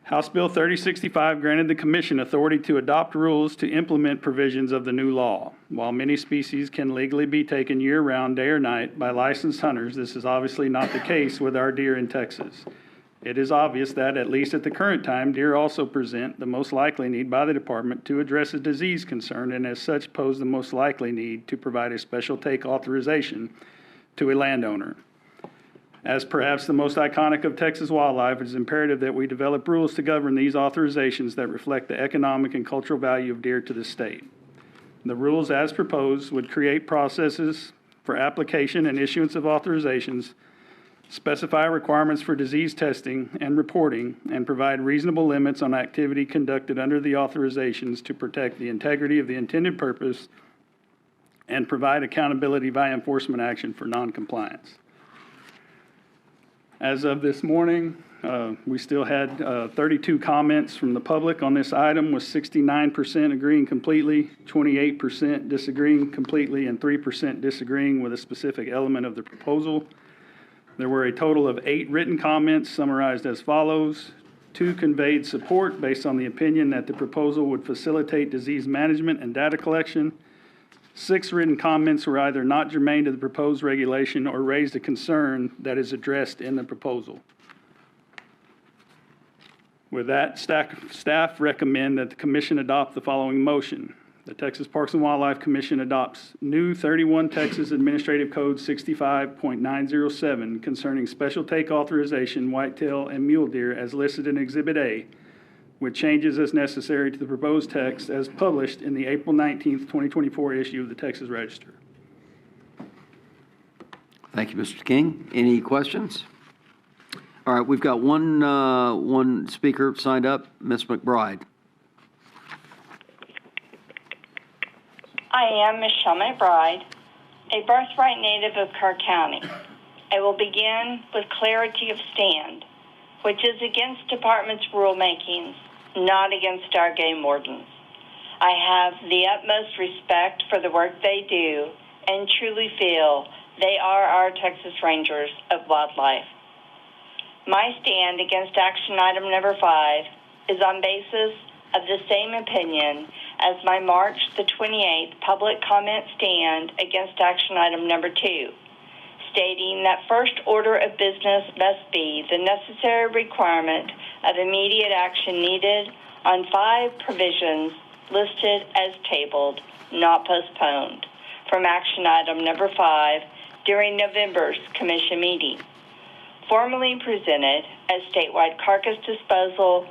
House Bill 3065 granted the Commission authority to adopt rules to implement provisions of the new law. While many species can legally be taken year-round, day or night, by licensed hunters, this is obviously not the case with our deer in Texas. It is obvious that, at least at the current time, deer also present the most likely need by the Department to address a disease concern and as such pose the most likely need to provide a special take authorization to a landowner. As perhaps the most iconic of Texas wildlife, it is imperative that we develop rules to govern these authorizations that reflect the economic and cultural value of deer to the state. The rules as proposed would create processes for application and issuance of authorizations, specify requirements for disease testing and reporting, and provide reasonable limits on activity conducted under the authorizations to protect the integrity of the intended purpose and provide accountability via enforcement action for noncompliance. As of this morning, We still had 32 comments from the public on this item, with 69% agreeing completely, 28% disagreeing completely, and 3% disagreeing with a specific element of the proposal. There were a total of 8 written comments summarized as follows. 2 conveyed support based on the opinion that the proposal would facilitate disease management and data collection. 6 written comments were either not germane to the proposed regulation or raised a concern that is addressed in the proposal. With that, staff recommend that the commission adopt the following motion. The Texas Parks and Wildlife Commission adopts new 31 Texas Administrative Code 65.907 concerning special take authorization, whitetail, and mule deer as listed in Exhibit A, with changes as necessary to the proposed text as published in the April 19th, 2024 issue of the Texas Register. Thank you, Mr. King. Any questions? All right, we've got one speaker signed up, Ms. McBride. I am Michelle McBride, a birthright native of Kerr County. I will begin with clarity of stand, which is against department's rulemakings, not against our game wardens. I have the utmost respect for the work they do and truly feel they are our Texas Rangers of wildlife. My stand against action item number 5 is on basis of the same opinion as my March the 28th public comment stand against action item number 2, stating that first order of business must be the necessary requirement of immediate action needed on 5 provisions listed as tabled, not postponed, from action item number 5 during November's commission meeting. Formally presented as statewide carcass disposal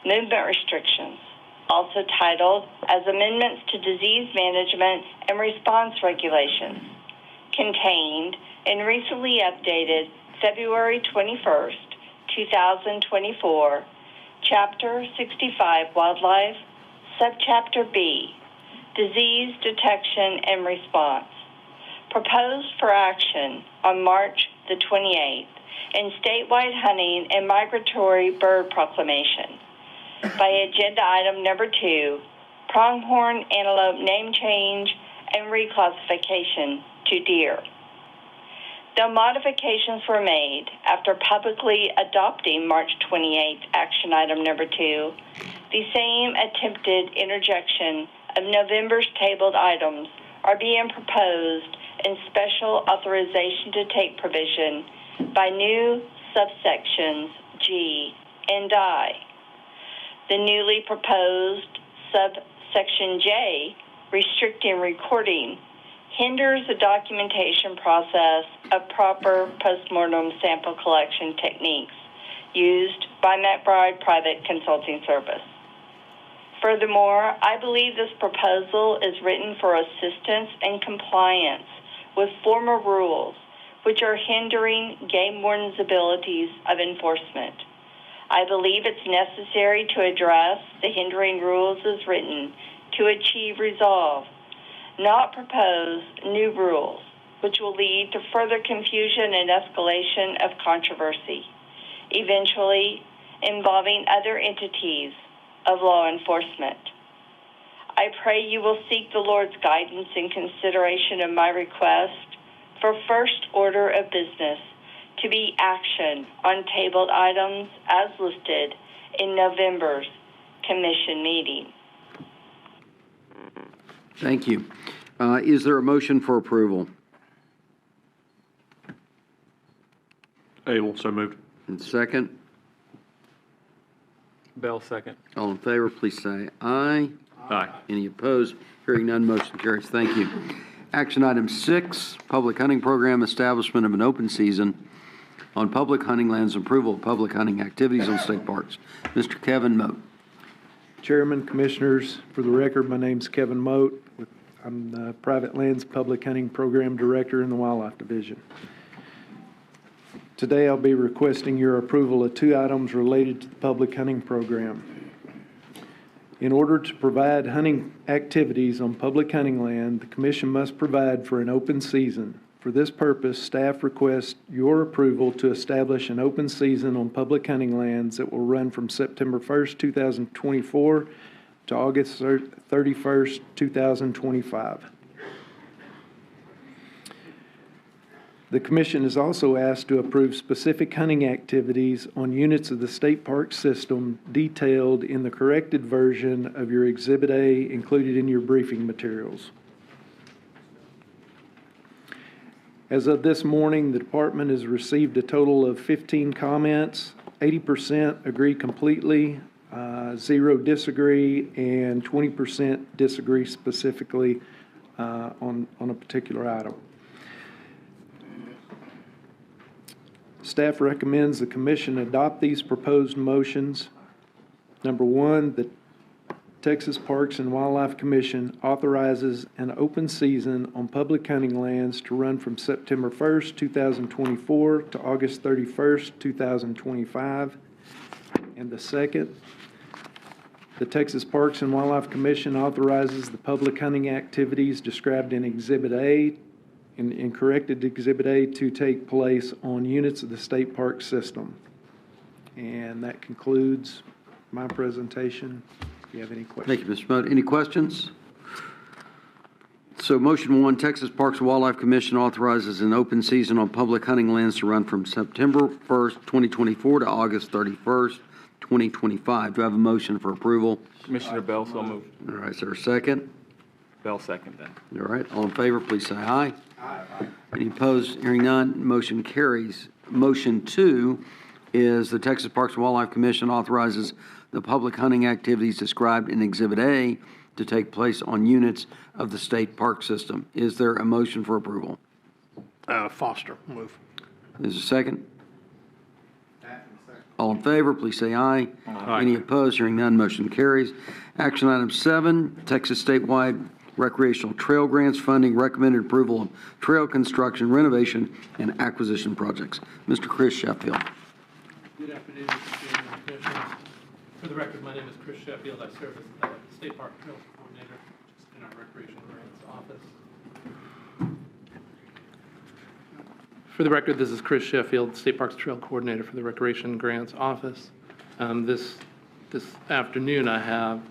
movement restrictions, also titled as amendments to disease management and response regulations, contained in recently updated February 21st, 2024, Chapter 65 Wildlife, Subchapter B, Disease Detection and Response, proposed for action on March the 28th in statewide hunting and migratory bird proclamation by agenda item number 2, pronghorn antelope name change and reclassification to deer. Though modifications were made after publicly adopting March 28th action item number 2, the same attempted interjection of November's tabled items are being proposed in special authorization to take provision by new subsections G and I. The newly proposed subsection J, restricting recording, hinders the documentation process of proper postmortem sample collection techniques used by McBride Private Consulting Service. Furthermore, I believe this proposal is written for assistance and compliance with former rules, which are hindering game wardens' abilities of enforcement. I believe it's necessary to address the hindering rules as written to achieve resolve, not propose new rules, which will lead to further confusion and escalation of controversy, eventually involving other entities of law enforcement. I pray you will seek the Lord's guidance in consideration of my request for first order of business to be action on tabled items as listed in November's commission meeting. Thank you. Is there a motion for approval? Able, so moved. And second? Bell, second. All in favor, please say aye. Aye. Any opposed? Hearing none, motion carries. Thank you. Action item 6, public hunting program, establishment of an open season on public hunting lands, approval of public hunting activities on state parks. Mr. Kevin Moat. Chairman, Commissioners, for the record, my name's Kevin Moat. I'm the Private Lands Public Hunting Program Director in the Wildlife Division. Today I'll be requesting your approval of 2 items related to the public hunting program. In order to provide hunting activities on public hunting land, the Commission must provide for an open season For this purpose, staff requests your approval to establish an open season on public hunting lands that will run from September 1st, 2024 to August 31st, 2025. The commission is also asked to approve specific hunting activities on units of the state park system detailed in the corrected version of your Exhibit A included in your briefing materials. As of this morning, the department has received a total of 15 comments. 80% agree completely, 0 disagree, and 20% disagree specifically on a particular item. Staff recommends the commission adopt these proposed motions. Number one, the Texas Parks and Wildlife Commission authorizes an open season on public hunting lands to run from September 1st, 2024 to August 31st, 2025. And the second, the Texas Parks and Wildlife Commission authorizes the public hunting activities described in Exhibit A, in corrected Exhibit A, to take place on units of the state park system. And that concludes my presentation. If you have any questions. Thank you, Mr. Moat. Any questions? So motion one, Texas Parks and Wildlife Commission authorizes an open season on public hunting lands to run from September 1st, 2024 to August 31st, 2025. Do I have a motion for approval? Commissioner Bell, so moved. All right, is there a second? Bell, second then. All right, all in favor, please say aye. Aye. Any opposed? Hearing none, motion carries. Motion two is the Texas Parks and Wildlife Commission authorizes the public hunting activities described in Exhibit A to take place on units of the state park system. Is there a motion for approval? Foster, move. Is there a second? All in favor, please say aye. Aye. Any opposed? Hearing none, motion carries. Action item 7, Texas statewide recreational trail grants funding, recommended approval of trail construction, renovation, and acquisition projects. Mr. Chris Sheffield. Good afternoon, Mr. Chairman and Commissioners. For the record, my name is Chris Sheffield. I serve as the State Park Trails Coordinator in our Recreation Grants Office. For the record, this is Chris Sheffield, State Parks Trail Coordinator for the Recreation Grants Office. This afternoon, I have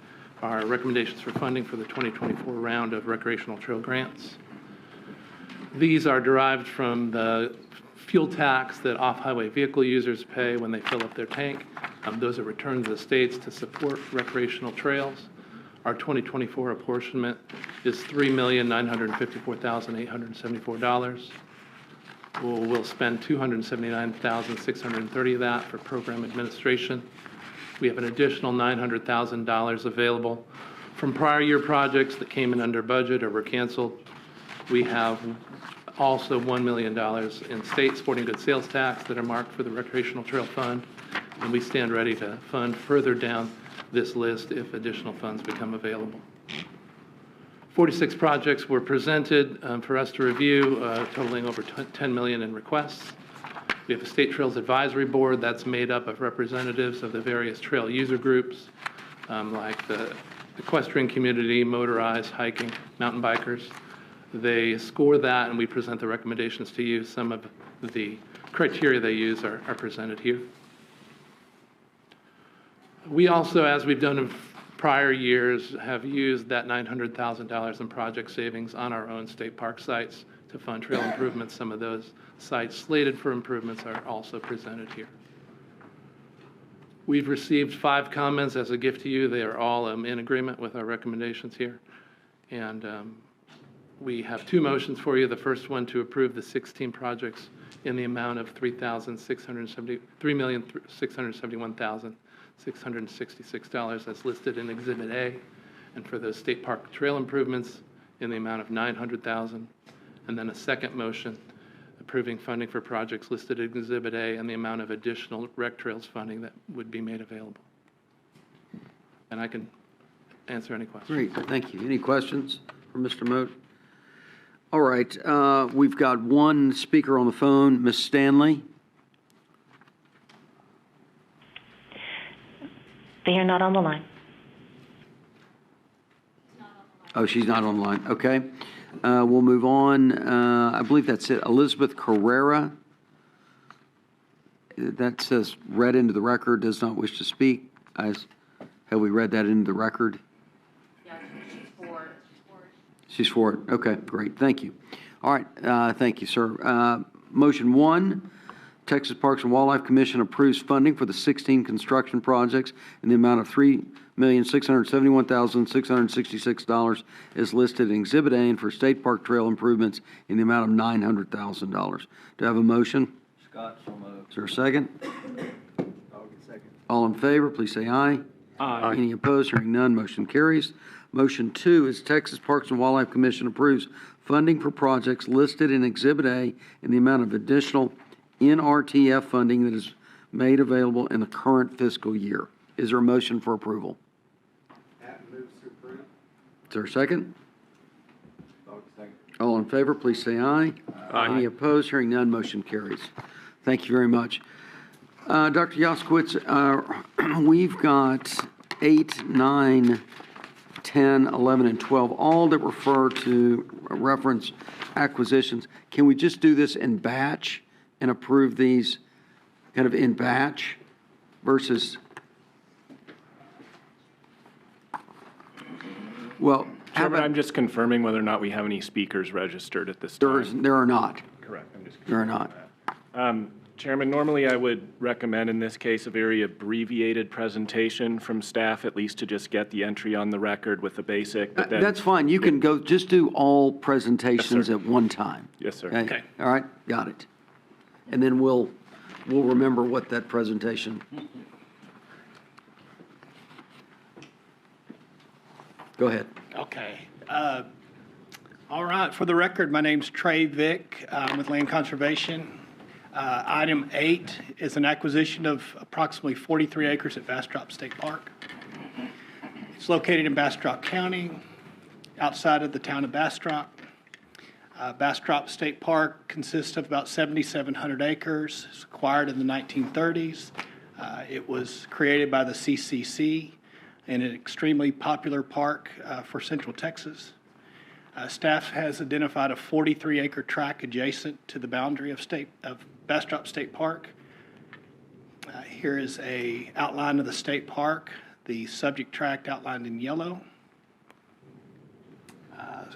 our recommendations for funding for the 2024 round of recreational trail grants. These are derived from the fuel tax that off-highway vehicle users pay when they fill up their tank. Those are returned to the states to support recreational trails. Our 2024 apportionment is $3,954,874. We'll spend $279,630 of that for program administration. We have an additional $900,000 available from prior year projects that came in under budget or were canceled. We have also $1 million in state sporting goods sales tax that are marked for the Recreational Trail Fund, and we stand ready to fund further down this list if additional funds become available. 46 projects were presented for us to review, totaling over $10 million in requests. We have a State Trails Advisory Board that's made up of representatives of the various trail user groups, like the equestrian community, motorized, hiking, mountain bikers. They score that, and we present the recommendations to you. Some of the criteria they use are presented here. We also, as we've done in prior years, have used that $900,000 in project savings on our own state park sites to fund trail improvements. Some of those sites slated for improvements are also presented here. We've received 5 comments as a gift to you. They are all in agreement with our recommendations here. And we have 2 motions for you. The first one to approve the 16 projects in the amount of $3,671,666 as listed in Exhibit A, and for those state park trail improvements in the amount of $900,000. And then a second motion approving funding for projects listed in Exhibit A and the amount of additional rec trails funding that would be made available. And I can answer any questions. Great, thank you. Any questions for Mr. Moat? All right, we've got one speaker on the phone, Ms. Stanley. They are not on the line. Oh, she's not on the line. Okay. We'll move on. I believe that's it. Elizabeth Carrera. That says read into the record, does not wish to speak. Have we read that into the record? Yeah, she's for it. She's for it. Okay, great. Thank you. All right, thank you, sir. Motion 1, Texas Parks and Wildlife Commission approves funding for the 16 construction projects in the amount of $3,671,666 is listed in Exhibit A, and for state park trail improvements in the amount of $900,000. Do I have a motion? Scott, so moved. Is there a second? All in favor, please say aye. Aye. Any opposed? Hearing none, motion carries. Motion 2 is Texas Parks and Wildlife Commission approves funding for projects listed in Exhibit A in the amount of additional NRTF funding that is made available in the current fiscal year. Is there a motion for approval? Is there a second? All in favor, please say aye. Aye. Any opposed? Hearing none, motion carries. Thank you very much. Dr. Jaskowitz, we've got 8, 9, 10, 11, and 12, all that refer to reference acquisitions. Can we just do this in batch and approve these kind of in batch versus? Well, Chairman, I'm just confirming whether or not we have any speakers registered at this time. There are not. Correct. I'm just There are not. Chairman, normally I would recommend in this case a very abbreviated presentation from staff, at least to just get the entry on the record with the basic. But then, That's fine. You can go, just do all presentations at one time. Yes, sir. Okay? All right, got it. And then we'll remember what that presentation. Go ahead. Okay. All right, for the record, my name's Trey Vick. I'm with Land Conservation. Item 8 is an acquisition of approximately 43 acres at Bastrop State Park. It's located in Bastrop County, outside of the town of Bastrop. Bastrop State Park consists of about 7,700 acres. It's acquired in the 1930s. It was created by the CCC and an extremely popular park for Central Texas. Staff has identified a 43-acre tract adjacent to the boundary of Bastrop State Park. Here is an outline of the state park, the subject tract outlined in yellow.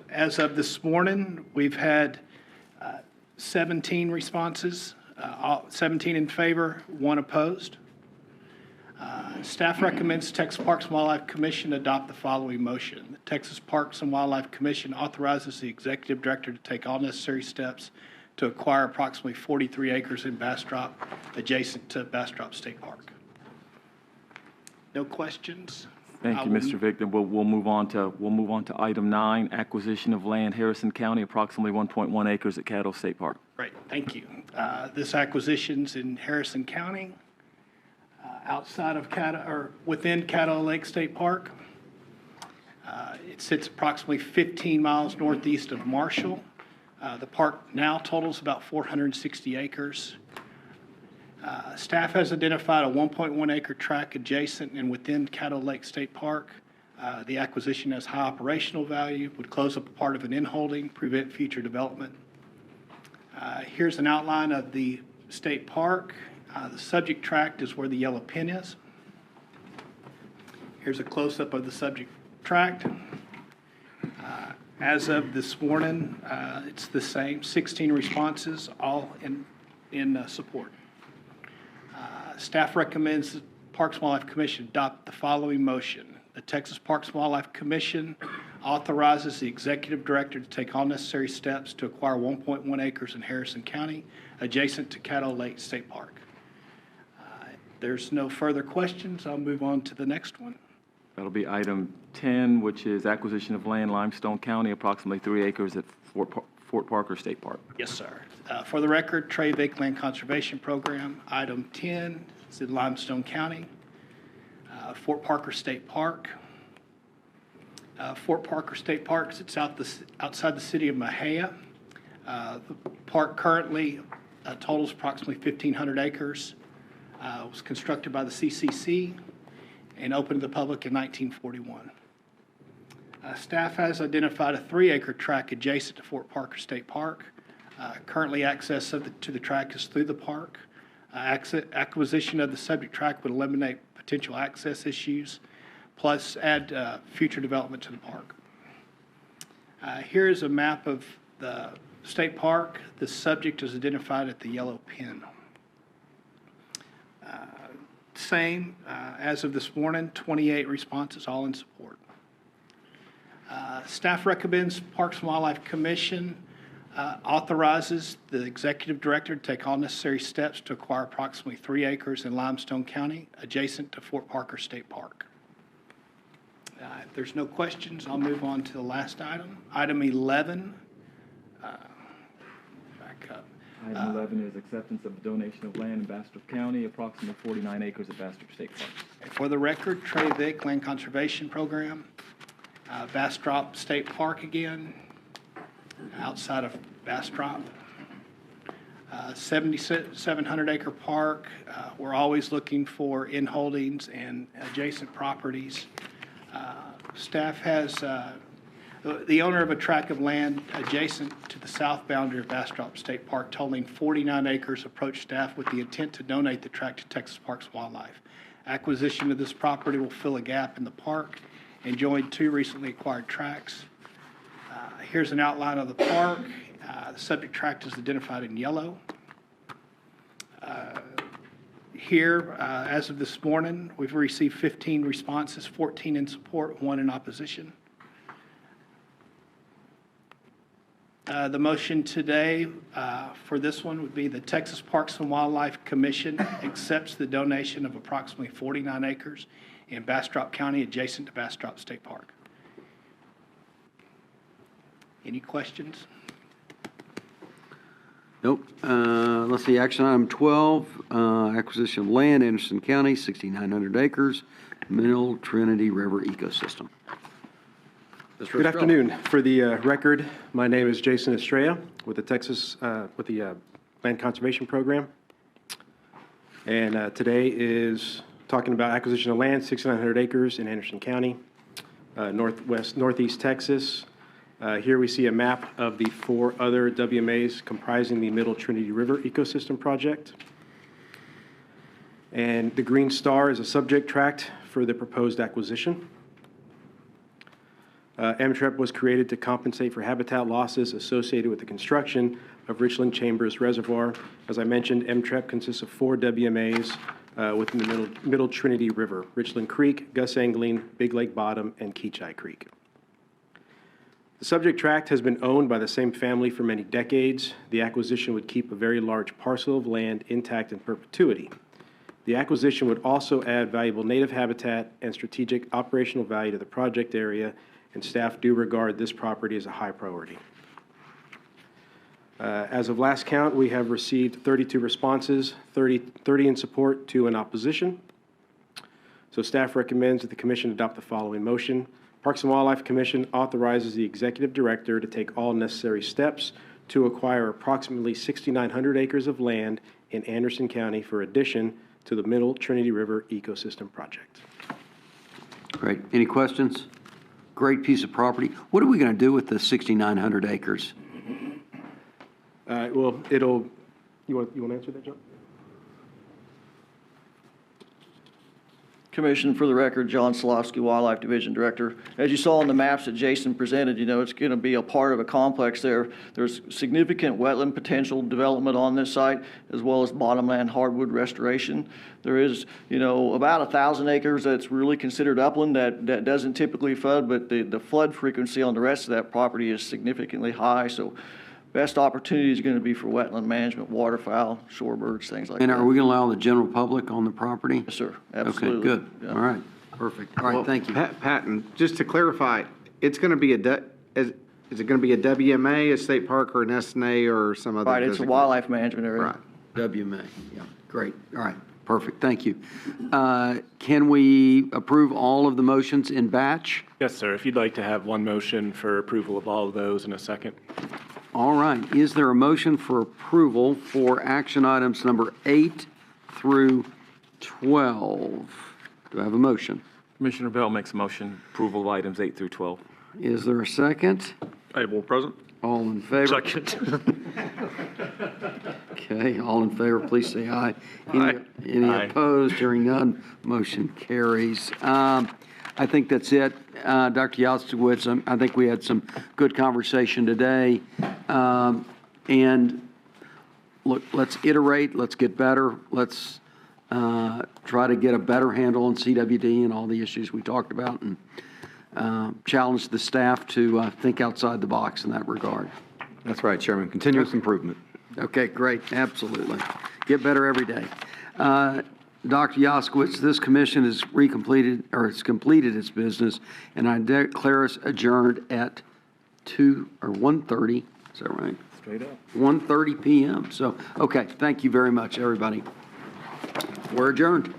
As of this morning, we've had 17 responses, 17 in favor, 1 opposed. Staff recommends Texas Parks and Wildlife Commission adopt the following motion. The Texas Parks and Wildlife Commission authorizes the executive director to take all necessary steps to acquire approximately 43 acres in Bastrop adjacent to Bastrop State Park. No questions? Thank you, Mr. Vick. Then we'll move on to item 9, acquisition of land, Harrison County, approximately 1.1 acres at Caddo State Park. Great, thank you. This acquisition's in Harrison County, outside of within Caddo Lake State Park. It sits approximately 15 miles northeast of Marshall. The park now totals about 460 acres. Staff has identified a 1.1 acre tract adjacent and within Caddo Lake State Park. The acquisition has high operational value, would close up a part of an in-holding, prevent future development. Here's an outline of the state park. The subject tract is where the yellow pin is. Here's a close-up of the subject tract. As of this morning, it's the same, 16 responses, all in support. Staff recommends the Parks and Wildlife Commission adopt the following motion. The Texas Parks and Wildlife Commission authorizes the executive director to take all necessary steps to acquire 1.1 acres in Harrison County adjacent to Caddo Lake State Park. There's no further questions. I'll move on to the next one. That'll be item 10, which is acquisition of land, Limestone County, approximately 3 acres at Fort Parker State Park. Yes, sir. For the record, Trey Vick Land Conservation Program. Item 10 is in Limestone County, Fort Parker State Park. Fort Parker State Park sits outside the city of Mahia. The park currently totals approximately 1,500 acres. It was constructed by the CCC and opened to the public in 1941. Staff has identified a 3-acre tract adjacent to Fort Parker State Park. Currently, access to the tract is through the park. Acquisition of the subject tract would eliminate potential access issues, plus add future development to the park. Here is a map of the state park. The subject is identified at the yellow pin. Same as of this morning, 28 responses, all in support. Staff recommends Parks and Wildlife Commission authorizes the executive director to take all necessary steps to acquire approximately 3 acres in Limestone County adjacent to Fort Parker State Park. If there's no questions, I'll move on to the last item. Item 11. Back up. Item 11 is acceptance of a donation of land in Bastrop County, approximately 49 acres at Bastrop State Park. For the record, Trey Vick, Land Conservation Program, Bastrop State Park again, outside of Bastrop. 7,700 acre park. We're always looking for in-holdings and adjacent properties. Staff has, the owner of a tract of land adjacent to the south boundary of Bastrop State Park totaling 49 acres approached staff with the intent to donate the tract to Texas Parks and Wildlife. Acquisition of this property will fill a gap in the park and join 2 recently acquired tracts. Here's an outline of the park. The subject tract is identified in yellow. Here, as of this morning, we've received 15 responses, 14 in support, 1 in opposition. The motion today for this one would be the Texas Parks and Wildlife Commission accepts the donation of approximately 49 acres in Bastrop County adjacent to Bastrop State Park. Any questions? Nope. Let's see, action item 12, acquisition of land, Anderson County, 6,900 acres, Middle Trinity River ecosystem. Good afternoon. For the record, my name is Jason Estrella with the Land Conservation Program. And today is talking about acquisition of land, 6,900 acres in Anderson County, northeast Texas. Here we see a map of the 4 other WMAs comprising the Middle Trinity River Ecosystem Project. And the green star is a subject tract for the proposed acquisition. MTREP was created to compensate for habitat losses associated with the construction of Richland Chambers Reservoir. As I mentioned, MTREP consists of 4 WMAs within the Middle Trinity River: Richland Creek, Gus Angling, Big Lake Bottom, and Keachai Creek. The subject tract has been owned by the same family for many decades. The acquisition would keep a very large parcel of land intact in perpetuity. The acquisition would also add valuable native habitat and strategic operational value to the project area, and staff do regard this property as a high priority. As of last count, we have received 32 responses, 30 in support, 2 in opposition. So staff recommends that the commission adopt the following motion. Parks and Wildlife Commission authorizes the executive director to take all necessary steps to acquire approximately 6,900 acres of land in Anderson County for addition to the Middle Trinity River Ecosystem Project. Great. Any questions? Great piece of property. What are we going to do with the 6,900 acres? Well, you want to answer that, John? Commission, for the record, John Solofsky, Wildlife Division Director. As you saw on the maps that Jason presented, it's going to be a part of a complex there. There's significant wetland potential development on this site, as well as bottomland hardwood restoration. There is, about 1,000 acres that's really considered upland that doesn't typically flood, but the flood frequency on the rest of that property is significantly high. So best opportunity is going to be for wetland management, waterfowl, shorebirds, things like that. And are we going to allow the general public on the property? Yes, sir. Absolutely. Okay, good. Yeah. All right, perfect. All right, thank you. Patton, just to clarify, it's going to be is it going to be a WMA, a state park, or an SNA, or some other? Right, it's a wildlife management area. Right, WMA, yeah, great. All right, perfect, thank you. Can we approve all of the motions in batch? Yes, sir. If you'd like to have one motion for approval of all of those in a second. All right, is there a motion for approval for action items number 8 through 12? Do I have a motion? Commissioner Bell makes a motion, approval of items 8 through 12. Is there a second? Able, present. All in favor? Second. Okay, all in favor, please say aye. Aye. Any Aye. opposed? Hearing none, motion carries. I think that's it. Dr. Yostowitz, I think we had some good conversation today. And look, let's iterate, let's get better, let's try to get a better handle on CWD and all the issues we talked about, and challenge the staff to think outside the box in that regard. That's right, Chairman. Continuous improvement. Okay, great, absolutely. Get better every day. Dr. Yostowitz, this commission has it's completed its business, and I declare us adjourned at 1:30, is that right? Straight up. 1:30 p.m. So, okay, thank you very much, everybody. We're adjourned.